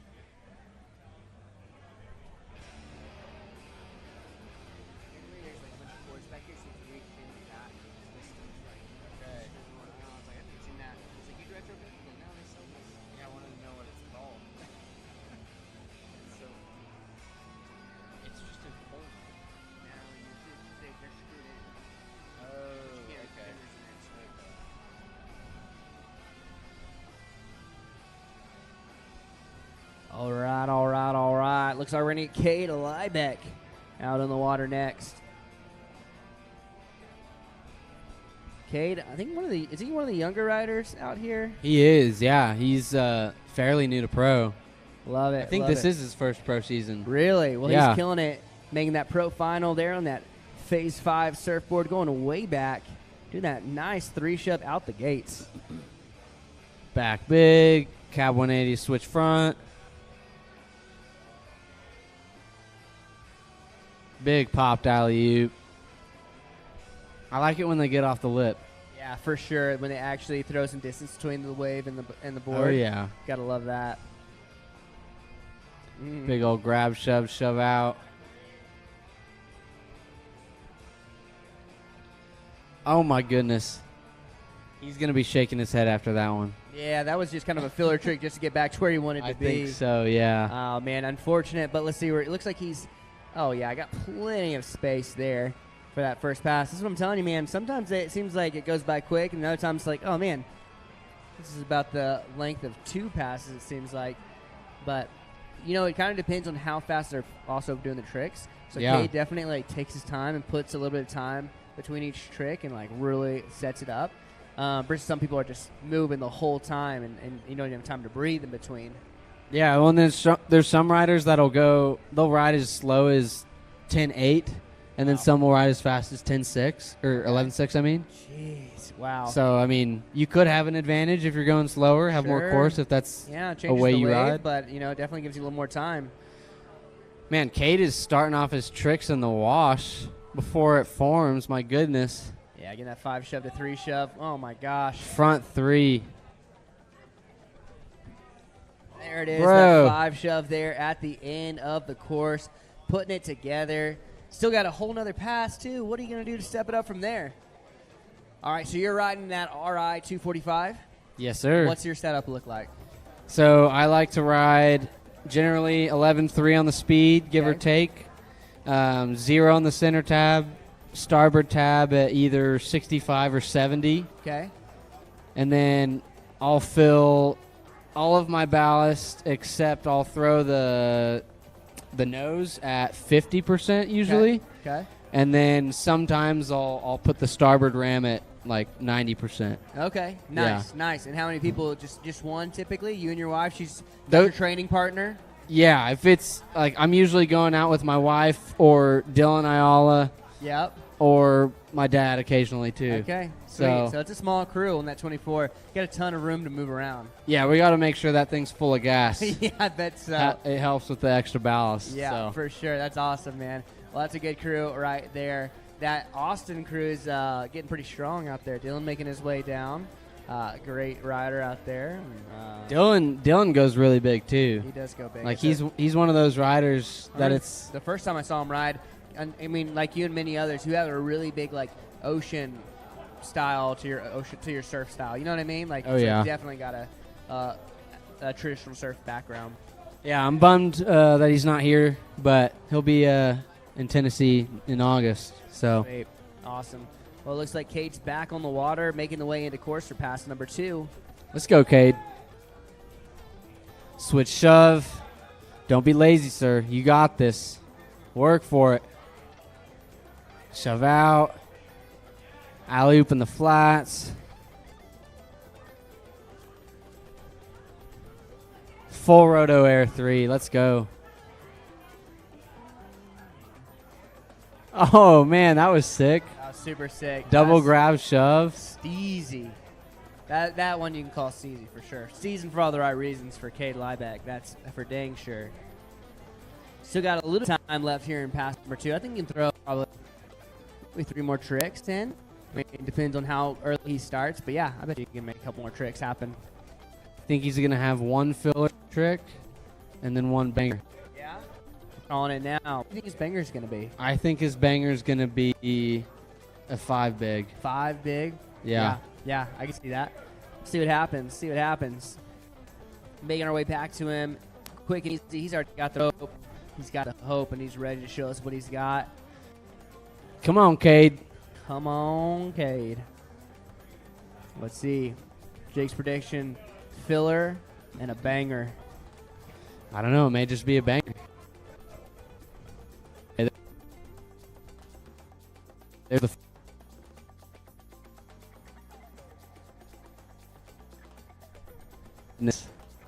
All right. Looks like we're going to get Cade Liebeck out on the water next. Cade, I think is he one of the younger riders out here? He is, yeah. He's fairly new to pro. Love it. I think this is his first pro season. Really? Well, yeah. He's killing it, making that pro final there on that Phase 5 surfboard, going way back, doing that nice 3-shove out the gates. Back big, cab 180 switch front. Big popped alley-oop. I like it when they get off the lip. Yeah, for sure. When they actually throw some distance between the wave and the board. Oh, yeah. Gotta love that. Big old grab, shove out. Oh, my goodness. He's going to be shaking his head after that one. Yeah, that was just kind of a filler trick just to get back to where he wanted to be. I think so, yeah. Oh, man, unfortunate. But let's see where it looks like he's... Oh, yeah, I got plenty of space there for that first pass. This is what I'm telling you, man. Sometimes it seems like it goes by quick, and other times it's like, oh, man, this is about the length of 2 passes, it seems like. But, you know, it kind of depends on how fast they're also doing the tricks. So yeah. Cade definitely, like, takes his time and puts a little bit of time between each trick and, like, really sets it up. Versus some people are just moving the whole time, and you don't even have time to breathe in between. Yeah, well, and there's some riders they'll ride as slow as 10.8, and then some will ride as fast as 10.6, or 11.6, I mean. Jeez, wow. So, I mean, you could have an advantage if you're going slower, have more course if that's a way you ride. But, you know, it definitely gives you a little more time. Man, Cade is starting off his tricks in the wash before it forms, my goodness. Yeah, getting that 5 shove to 3 shove. Oh, my gosh. Front 3. There it is, Bro. that 5 shove there at the end of the course. putting it together. Still got a whole nother pass, too. What are you going to do to step it up from there? All right, so you're riding that RI 245. Yes, sir. What's your setup look like? So I like to ride generally 11.3 on the speed, give or take. 0 on the center tab, starboard tab at either 65 or 70. Okay. And then I'll fill all of my ballast except I'll throw the nose at 50% usually. Okay. And then sometimes I'll put the starboard ram at like 90%. Okay. Nice, Yeah. nice. And how many people? Just one typically? You and your wife? She's your training partner? Yeah, if it's like I'm usually going out with my wife or Dylan Ayala. Yep. Or my dad occasionally too. Okay. Sweet. So it's a small crew on that 24. You got a ton of room to move around. Yeah, we got to make sure that thing's full of gas. Yeah, I bet so. It helps with the extra ballast. Yeah, so. for sure. That's awesome, man. Well, that's a good crew right there. That Austin crew is getting pretty strong out there. Dylan making his way down. Great rider out there. Dylan goes really big too. He does go big. Like he's one of those riders that it's the first time I saw him ride. I mean, like you and many others who have a really big like ocean style to your surf style. You know what I mean? Like, oh, so yeah. you definitely got a traditional surf background. Yeah, I'm bummed that he's not here, but he'll be in Tennessee in August. So Great. Awesome. Well, it looks like Cade's back on the water, making the way into course for pass number 2. let's go, Cade. Switch shove. Don't be lazy, sir. You got this. Work for it. Shove out. Alley-oop in the flats. Full roto air 3. Let's go. Oh, man, that was sick. That was super sick. Double grab shove. Steezy. That one you can call Steezy for sure. Steezy for all the right reasons for Cade Liebeck. That's for dang sure. Still got a little time left here in pass number 2. I think you can throw probably 3 more tricks in. I mean, it depends on how early he starts. But, yeah, I bet you can make a couple more tricks happen. I think he's going to have 1 filler trick and then 1 banger. Yeah? Calling it now. What do you think his banger's going to be? I think his banger's going to be a 5 big. 5 big? Yeah. Yeah, I can see that. See what happens. Making our way back to him. Quick and easy. He's already got the hope. He's got the hope, and he's ready to show us what he's got. Come on, Cade. Come on, Cade. Let's see. Jake's prediction, filler and a banger. I don't know. It may just be a banger. There's the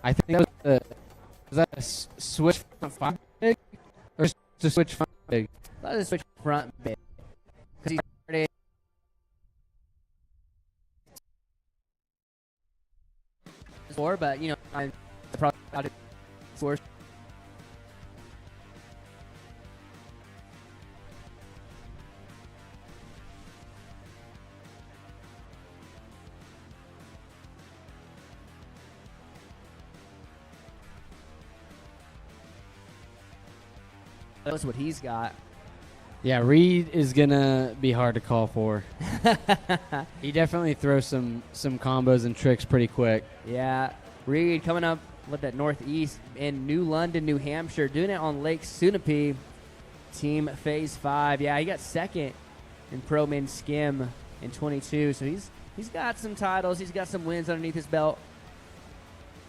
I think that was that a switch front 5 big or just a switch front big? That is switch front big. Because he started before, but you know, I probably got it for. That's what he's got. Yeah, Reed is gonna be hard to call for. He definitely throws some combos and tricks pretty quick. Yeah, Reed coming up with that northeast in New London, New Hampshire, doing it on Lake Sunapee. Team Phase 5. Yeah, he got second in Pro Men Skim in 22, so he's got some titles. He's got some wins underneath his belt.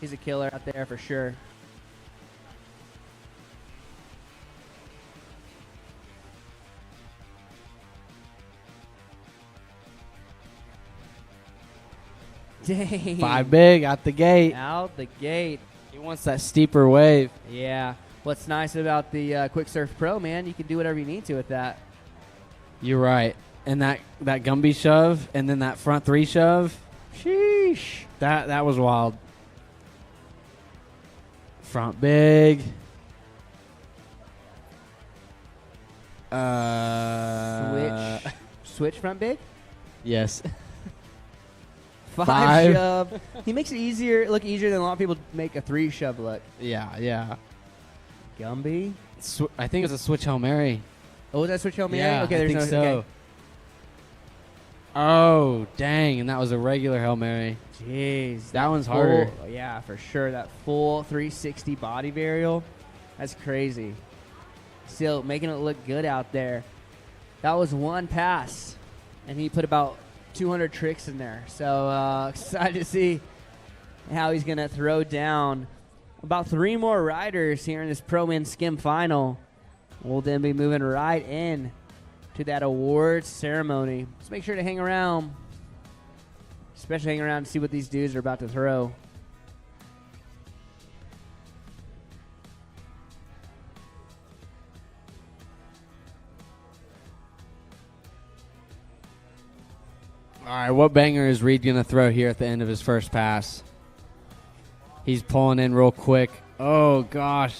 He's a killer out there for sure. Dang. 5 big out the gate. Out the gate. He wants that steeper wave. Yeah. What's nice about the Quick Surf Pro, man, you can do whatever you need to with that. You're right. And that Gumby shove and then that front 3 shove. Sheesh. That was wild. Front big. Switch front big? Yes. 5 shove. He makes it look easier than a lot of people make a 3 shove look. Yeah. Gumby. I think it was a switch Hail Mary. Oh, was that switch Hail Mary? Yeah, okay, I there's think no. so. Okay. Oh, dang, and that was a regular Hail Mary. Jeez, That one's harder. Yeah, for sure. That full 360 body varial, that's crazy. Still making it look good out there. That was one pass, and he put about 200 tricks in there. So excited to see how he's going to throw down. About 3 more riders here in this Pro Men Skim Final. We'll then be moving right in to that awards ceremony. Just make sure to hang around, especially hang around to see what these dudes are about to throw. All right, what banger is Reed going to throw here at the end of his first pass? He's pulling in real quick. Oh, gosh.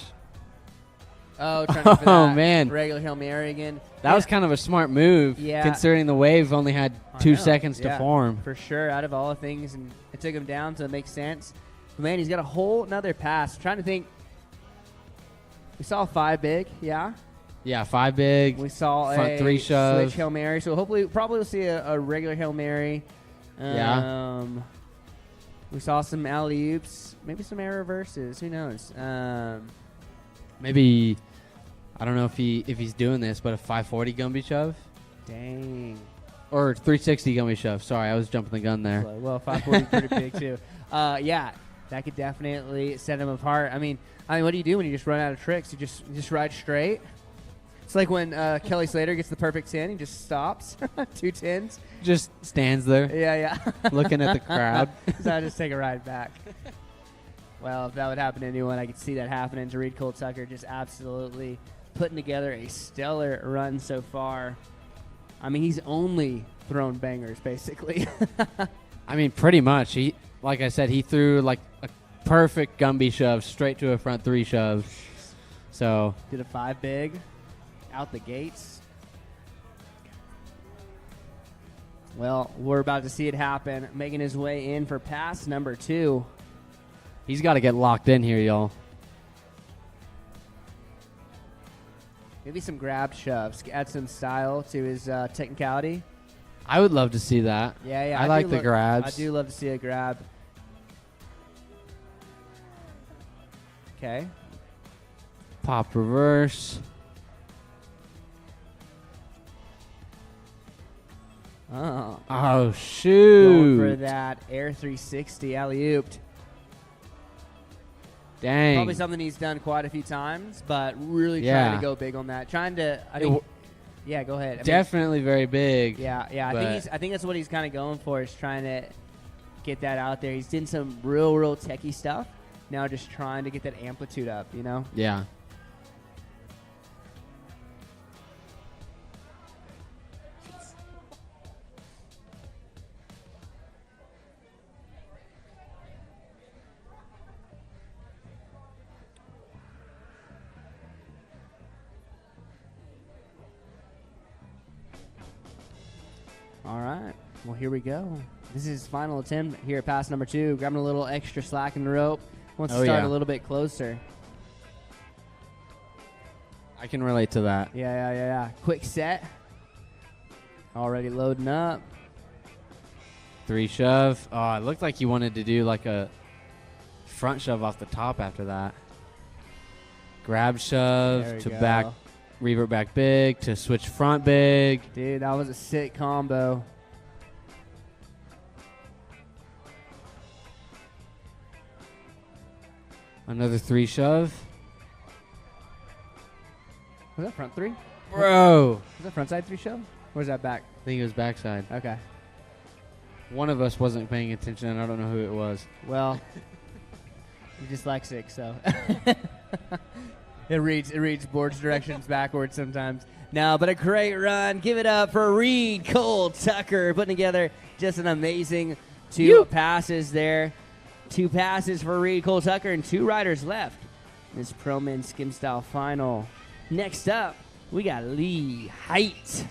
Oh, trying for that man. regular Hail Mary again. That was kind of a smart move, considering the wave only had 2 seconds to form. For sure, out of all the things, and it took him down to make sense. But man, he's got a whole nother pass. I'm trying to think. We saw 5 big, yeah? Yeah, 5 big. We saw front a 3 shove. switch Hail Mary. So probably we'll see a regular Hail Mary. We saw some alley-oops, maybe some air reverses. Who knows? Maybe, I don't know if he's doing this, but a 540 Gumby shove. Dang. Or 360 Gumby shove. Sorry, I was jumping the gun there. Well, 540 pretty big too. Yeah, that could definitely set him apart. I mean, what do you do when you just run out of tricks? You just ride straight. It's like when Kelly Slater gets the perfect 10, he just stops. 2 10s. Just stands there. Yeah. Looking at the crowd. So I just take a ride back. Well, if that would happen to anyone, I could see that happening to Reed Cole Tucker. Just absolutely putting together a stellar run so far. I mean, he's only thrown bangers, basically. I mean, pretty much. Like I said, he threw like a perfect Gumby shove straight to a front 3 shove. So did a 5 big out the gates. Well, we're about to see it happen. Making his way in for pass number 2. He's got to get locked in here, y'all. Maybe some grab shoves. Add some style to his technicality. I would love to see that. Yeah. I like the grabs. I do love to see a grab. Okay. Pop reverse. Oh, shoot. Going for that air 360 alley-ooped. Dang. Probably something he's done quite a few times, but really trying to go big on that. Trying to, yeah, go ahead. Definitely very big. Yeah. I think that's what he's kind of going for, is trying to get that out there. He's done some real techie stuff. Now just trying to get that amplitude up, you know? Yeah. All right. Well, here we go. This is his final attempt here at pass number 2. Grabbing a little extra slack in the rope. Wants to start a little bit closer. I can relate to that. Yeah. Quick set. Already loading up. 3 shove. Oh, it looked like he wanted to do like a front shove off the top after that. Grab shove to back, revert back big to switch front big. Dude, that was a sick combo. Another 3 shove. Was that front 3? Bro. Was that front side 3 shove? Or was that back? I think it was backside. Okay. One of us wasn't paying attention, and I don't know who it was. Well, you're dyslexic, so it reads board's directions backwards sometimes. No, but a great run. Give it up for Reed Cole Tucker, putting together just an amazing 2 passes there. 2 passes for Reed Cole Tucker and 2 riders left in this Pro Men Skim Style Final. Next up, we got Lee Height.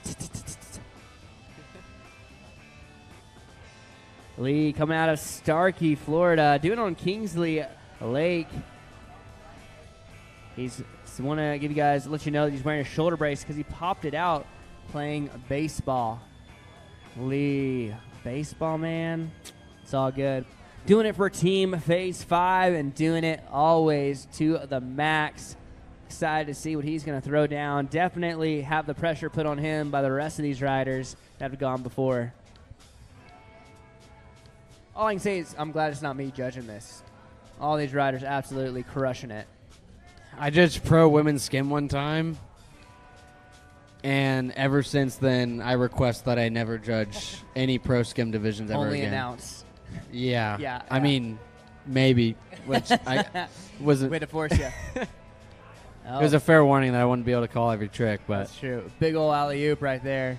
Lee coming out of Starkey, Florida, doing it on Kingsley Lake. He's So want to give you guys, let you know that he's wearing a shoulder brace because he popped it out playing baseball. Lee, baseball man, it's all good. Doing it for Team Phase 5 and doing it always to the max. Excited to see what he's going to throw down. Definitely have the pressure put on him by the rest of these riders that have gone before. All I can say is I'm glad it's not me judging this. All these riders absolutely crushing it. I judged pro women's skim one time, and ever since then, I request that I never judge any pro skim divisions ever Only again. announce. Yeah. Yeah. I mean, maybe, which I wasn't. Way to force you. It was a fair warning that I wouldn't be able to call every trick, but That's true. Big ol' alley-oop right there.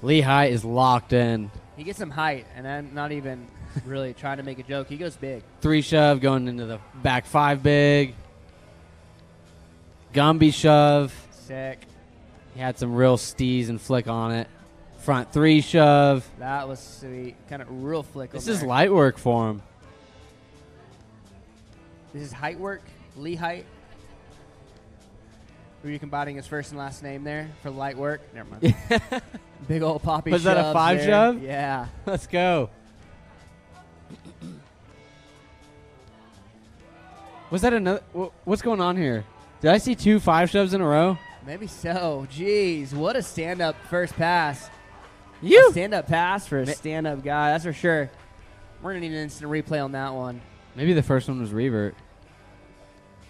Lehigh is locked in. He gets some height, and I'm not even really trying to make a joke. He goes big. 3 shove going into the back 5 big. Gumby shove. Sick. He had some real steez and flick on it. Front 3 shove. That was sweet. Kind of real flick. This on is there. light work for him. This is height work. Lee Height. Were you combining his first and last name there for light work? Never mind. Big old poppy Was that a shoves 5 there. shove? Yeah. Let's go. Was that another? What's going on here? Did I see 2 5 shoves in a row? Maybe so. Jeez, what a stand-up first pass. You A stand-up pass for a stand-up guy. That's for sure. We're going to need an instant replay on that one. Maybe the first one was revert,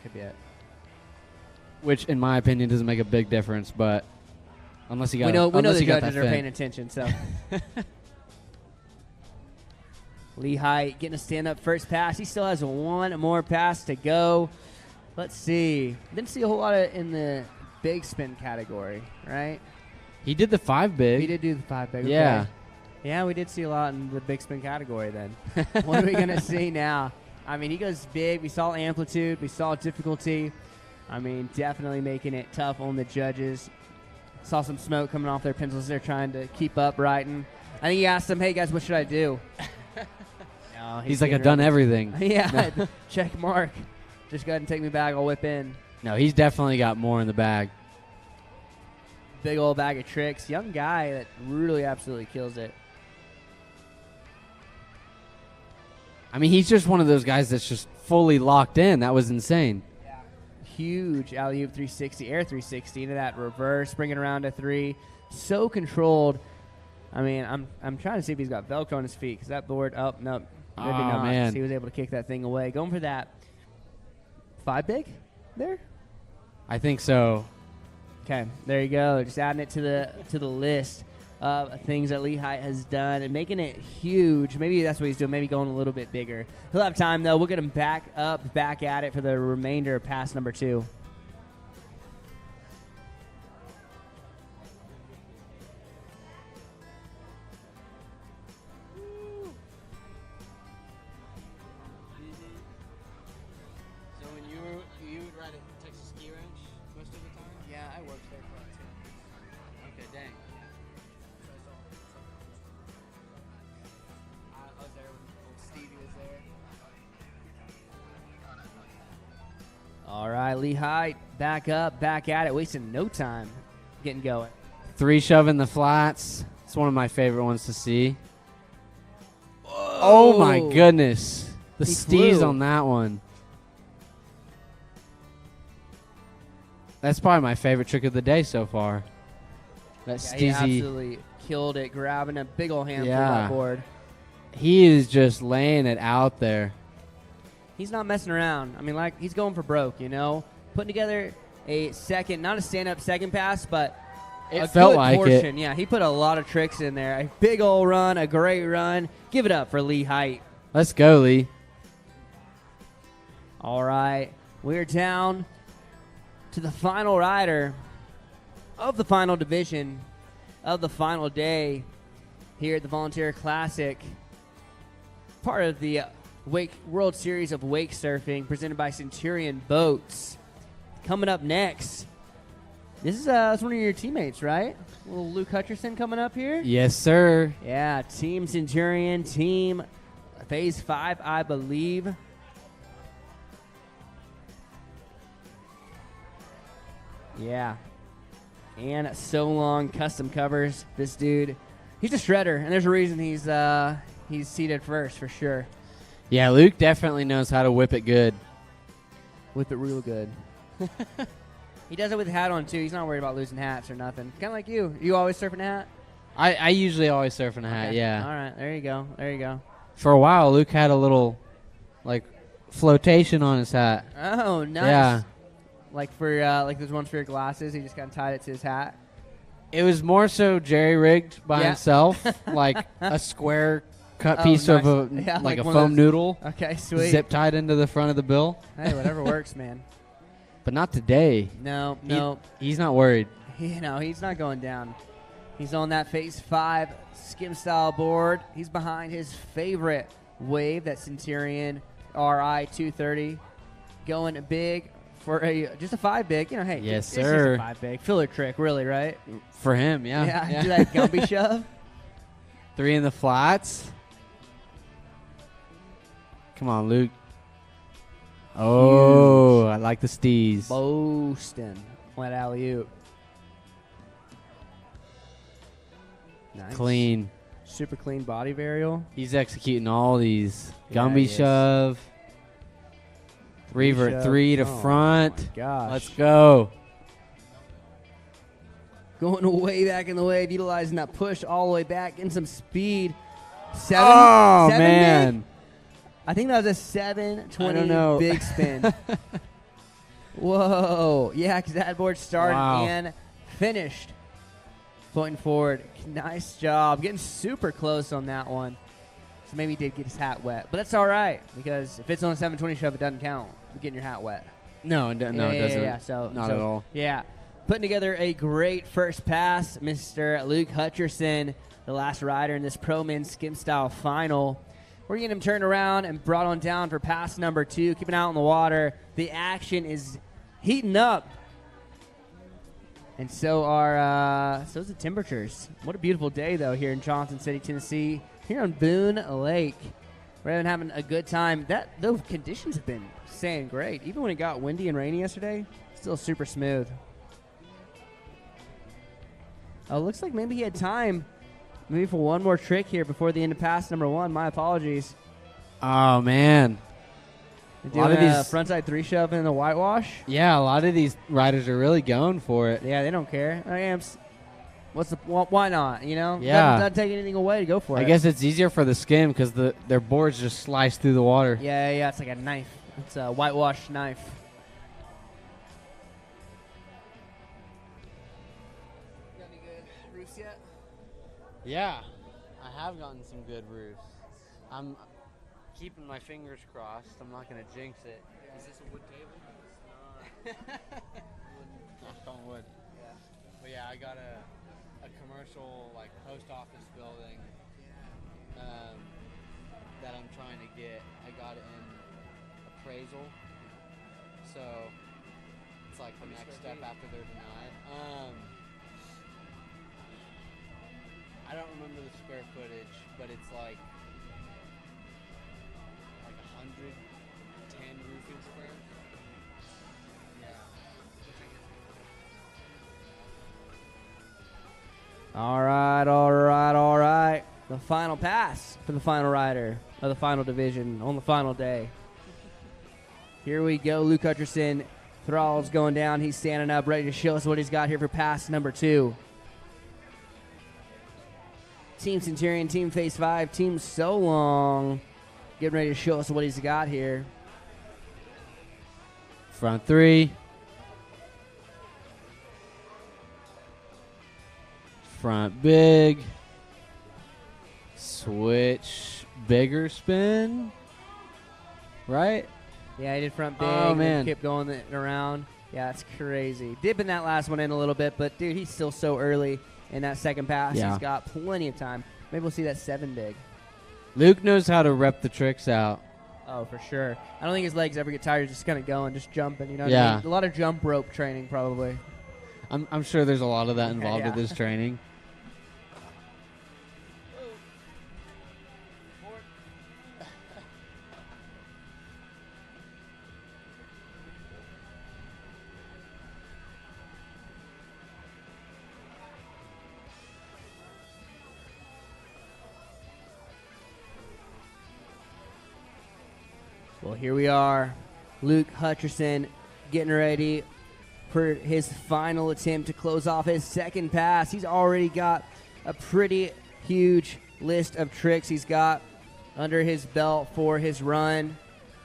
Could be it. which in my opinion doesn't make a big difference. But unless you got, We know unless the you got judges that are fin. paying attention, so. Lehigh getting a stand-up first pass. He still has one more pass to go. Let's see. Didn't see a whole lot in the big spin category, right? He did the 5 big. He did do the 5 big. Yeah. Okay. Yeah, we did see a lot in the big spin category then. What are we going to see now? I mean, he goes big. We saw amplitude. We saw difficulty. I mean, definitely making it tough on the judges. Saw some smoke coming off their pencils. They're trying to keep up writing. I think he asked them, hey, guys, what should I do? No, He's like, I've done everything. Yeah, check mark. Just go ahead and take me back. I'll whip in. No, he's definitely got more in the bag. Big old bag of tricks. Young guy that really absolutely kills it. I mean, he's just one of those guys that's just fully locked in. That was insane. Yeah. Huge alley-oop 360, air 360 into that reverse, bringing around to 3. So controlled. I mean, I'm trying to see if he's got Velcro on his feet because that board, maybe not. Man. He was able to kick that thing away. Going for that 5 big there? I think so. Okay, there you go. Just adding it to the list of things that Lehigh has done and making it huge. Maybe that's what he's doing. Maybe going a little bit bigger. He'll have time, though. We'll get him back at it for the remainder of pass number 2. So when you would ride a Texas ski ranch most of the time? Yeah, I worked there for that, too. Okay, dang. I was there when Stevie was there. All right, Lehigh, back up, back at it, wasting no time getting going. 3 shove in the flats. It's one of my favorite ones to see. Oh my goodness. The He steez flew. on that one. That's probably my favorite trick of the day so far. That Yeah, he steezy. absolutely killed it, grabbing a big old handful Yeah. of that board. He is just laying it out there. He's not messing around. I mean, like, he's going for broke, you know? Putting together a second, not a stand-up second pass, but It a felt good like portion. it. Yeah, he put a lot of tricks in there. A big old run, a great run. Give it up for Lee Height. Let's go, Lee. All right, we're down to the final rider of the final division of the final day here at the Volunteer Classic, part of the World Series of Wake Surfing presented by Centurion Boats. Coming up next, this is one of your teammates, right? Little Luke Hutcherson coming up here. Yes, sir. Yeah, Team Centurion, Team Phase 5, I believe. Yeah. And So Long custom covers. This dude, he's a shredder, and there's a reason he's seated first for sure. Yeah, Luke definitely knows how to whip it good. Whip it real good. He does it with a hat on, too. He's not worried about losing hats or nothing. Kind of like you. You always surfing a hat? I usually always surf in a hat, Okay. yeah. All right, there you go. There you go. For a while, Luke had a little, like, flotation on his hat. Oh, nice. Yeah. Like for like those ones for your glasses, he just kind of tied it to his hat. It was more so jerry-rigged by himself, like a square cut piece nice. of Yeah, like a one of foam those- noodle. Okay, sweet. Zip tied into the front of the bill. Hey, whatever works, man. But not today. No. He's not worried. He's not going down. He's on that Phase 5 skim style board. He's behind his favorite wave, that Centurion RI 230, going big for just a 5 big. You know, hey, Yes, it's just sir. a 5 big filler trick, really, right? For him, yeah. Yeah. Do that Gumby shove. 3 in the flats. Come on, Luke. Oh, I like the steez. Boastin'. Wet alley-oop. Nice. Clean. Super clean body varial. He's executing all these. Yeah, Gumby he is. shove. Revert shove. 3 to Oh, front. my gosh. Let's go. Going way back in the wave, utilizing that push all the way back, getting some speed. Oh, seven man. big? I think that was a 720 I don't know. big spin. Whoa. Yeah, because that board started Wow. and finished. Floating forward. Nice job. Getting super close on that one. So maybe he did get his hat wet. But that's all right, because if it's on a 720 shove, it doesn't count. You're getting your hat wet. No, it doesn't. Yeah, Not at all. Yeah. Putting together a great first pass, Mr. Luke Hutcherson, the last rider in this Pro Men Skim Style Final. We're getting him turned around and brought on down for pass number 2, keeping out in the water. The action is heating up. And so so's the temperatures. What a beautiful day, though, here in Johnson City, Tennessee, here on Boone Lake. We're having a good time. Those conditions have been staying great. Even when it got windy and rainy yesterday, still super smooth. Oh, looks like maybe he had time maybe for one more trick here before the end of pass number 1. My apologies. Oh, man. A lot of these frontside 3 shove in the whitewash. Yeah, a lot of these riders are really going for it. Yeah, they don't care. Why not? You know? Yeah. Doesn't take anything away to go for it. I guess it's easier for the skim because their boards just slice through the water. Yeah, it's like a knife. It's a whitewash knife. Got any good roofs yet? Yeah, I have gotten some good roofs. I'm keeping my fingers crossed. I'm not going to jinx it. Is this a wood table? Knock on wood. Yeah. But yeah, I got a commercial like post office building that I'm trying to get. I got it in appraisal, so it's like the next step after they're denied. I don't remember the square footage, but it's like 110 roofing squares. All right. The final pass for the final rider of the final division on the final day. Here we go. Luke Hutcherson, thrall's going down. He's standing up, ready to show us what he's got here for pass number 2. Team Centurion, Team Phase 5, Team So Long, getting ready to show us what he's got here. Front 3. Front big. Switch bigger spin. Right? Yeah, he did front big. Oh, man. Kept going around. Yeah, that's crazy. Dipping that last one in a little bit, but, dude, he's still so early in that second pass. Yeah. He's got plenty of time. Maybe we'll see that 7 big. Luke knows how to rep the tricks out. Oh, for sure. I don't think his legs ever get tired. He's just kind of going, just jumping. You know what Yeah. I mean? A lot of jump rope training, probably. I'm sure there's a lot of that involved Yeah. with this training. Well, here we are. Luke Hutcherson getting ready for his final attempt to close off his second pass. He's already got a pretty huge list of tricks he's got under his belt for his run.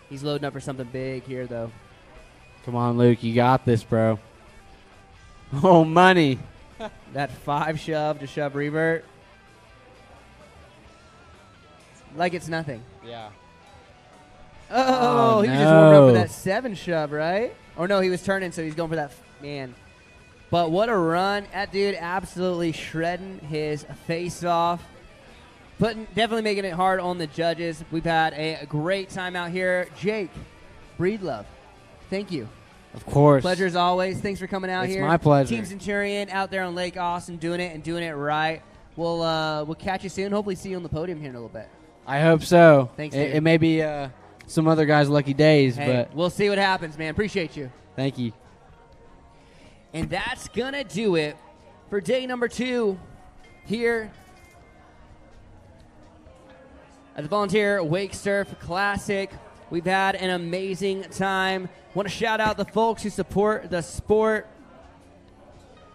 He's loading up for something big here, though. Come on, Luke. You got this, bro. Oh, money. That 5 shove to shove revert. Like it's nothing. Yeah. Oh, he was just warming up for that 7 shove, right? Or no, he was turning, so he's going for that, man. But what a run. That dude absolutely shredding his face off. Definitely making it hard on the judges. We've had a great time out here. Jake, Breedlove, thank you. Of course. Pleasure as always. Thanks for coming out here. It's my pleasure. Team Centurion out there on Lake Austin doing it right. We'll catch you soon. Hopefully see you on the podium here in a little bit. I hope so. Thanks, dude. It may be some other guys' lucky days, Hey, but we'll see what happens, man. Appreciate you. thank you. And that's going to do it for day number 2 here at the Volunteer Wake Surf Classic. We've had an amazing time. Want to shout out the folks who support the sport.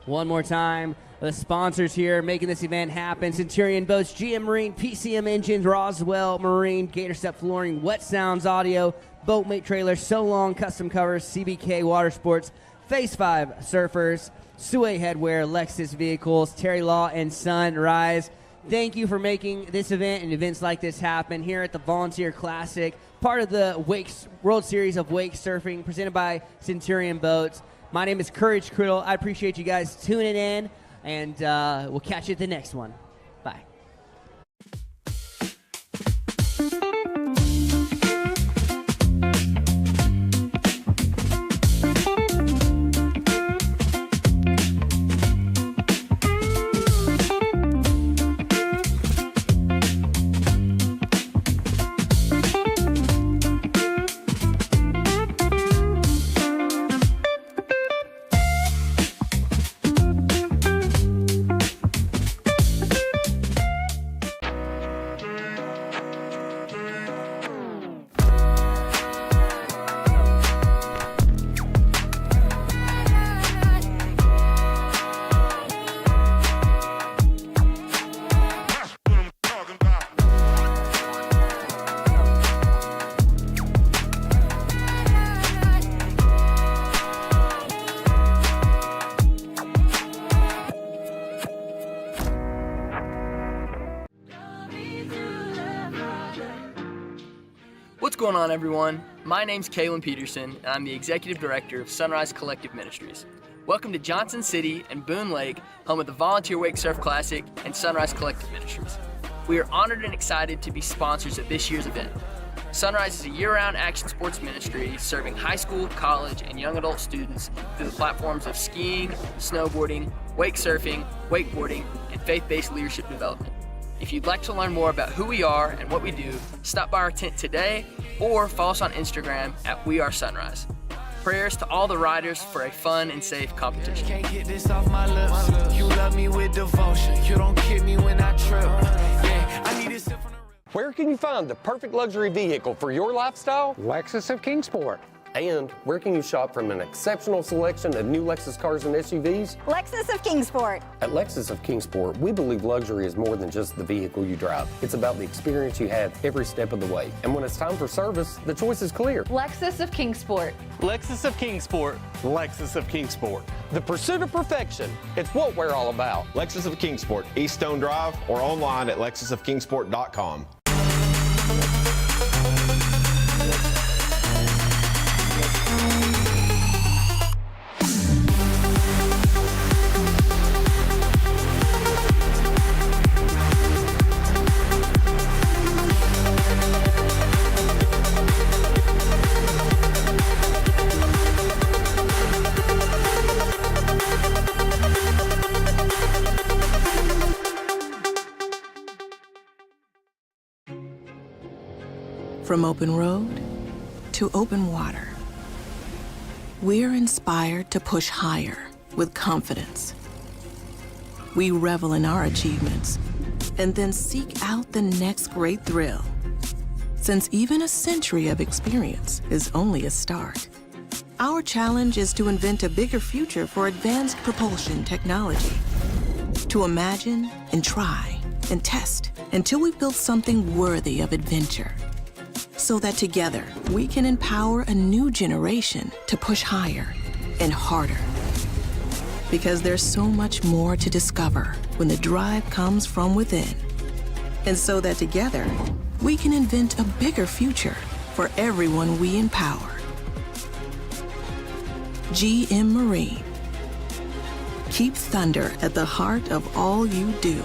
One more time, the sponsors here making this event happen: Centurion Boats, GM Marine, PCM Engines, Roswell Marine, Gator Step Flooring, Wet Sounds Audio, Boatmate Trailers, So Long Custom Covers, CBK Water Sports, Phase 5 Surfers, Suey Headwear, Lexus Vehicles, Terry Law, and Sunrise. Thank you for making this event and events like this happen here at the Volunteer Classic, part of the World Series of Wake Surfing, presented by Centurion Boats. My name is Courage Criddle. I appreciate you guys tuning in, and we'll catch you at the next one. Bye. What's going on, everyone? My name's Kalen Peterson, and I'm the Executive Director of Sunrise Collective Ministries. Welcome to Johnson City and Boone Lake, home of the Volunteer Wake Surf Classic and Sunrise Collective Ministries. We are honored and excited to be sponsors of this year's event. Sunrise is a year-round action sports ministry serving high school, college, and young adult students through the platforms of skiing, snowboarding, wake surfing, wakeboarding, and faith-based leadership development. If you'd like to learn more about who we are and what we do, stop by our tent today or follow us on Instagram at WeAreSunrise. Prayers to all the riders for a fun and safe competition. Can't get this off my lips. You love me with devotion. You don't kid me when I trip. Yeah, I need this from the Where can you find the perfect luxury vehicle for your lifestyle? Lexus of Kingsport. And where can you shop from an exceptional selection of new Lexus cars and SUVs? Lexus of Kingsport. At Lexus of Kingsport, we believe luxury is more than just the vehicle you drive. It's about the experience you have every step of the way. And when it's time for service, the choice is clear. Lexus of Kingsport. Lexus of Kingsport. Lexus of Kingsport. The pursuit of perfection, it's what we're all about. Lexus of Kingsport, East Stone Drive, or online at lexusofkingsport.com. From open road to open water, we're inspired to push higher with confidence. We revel in our achievements and then seek out the next great thrill. since even a century of experience is only a start. Our challenge is to invent a bigger future for advanced propulsion technology. To imagine and try and test until we've built something worthy of adventure. So that together we can empower a new generation to push higher and harder. Because there's so much more to discover when the drive comes from within. And so that together we can invent a bigger future for everyone we empower. GM Marine. Keep thunder at the heart of all you do.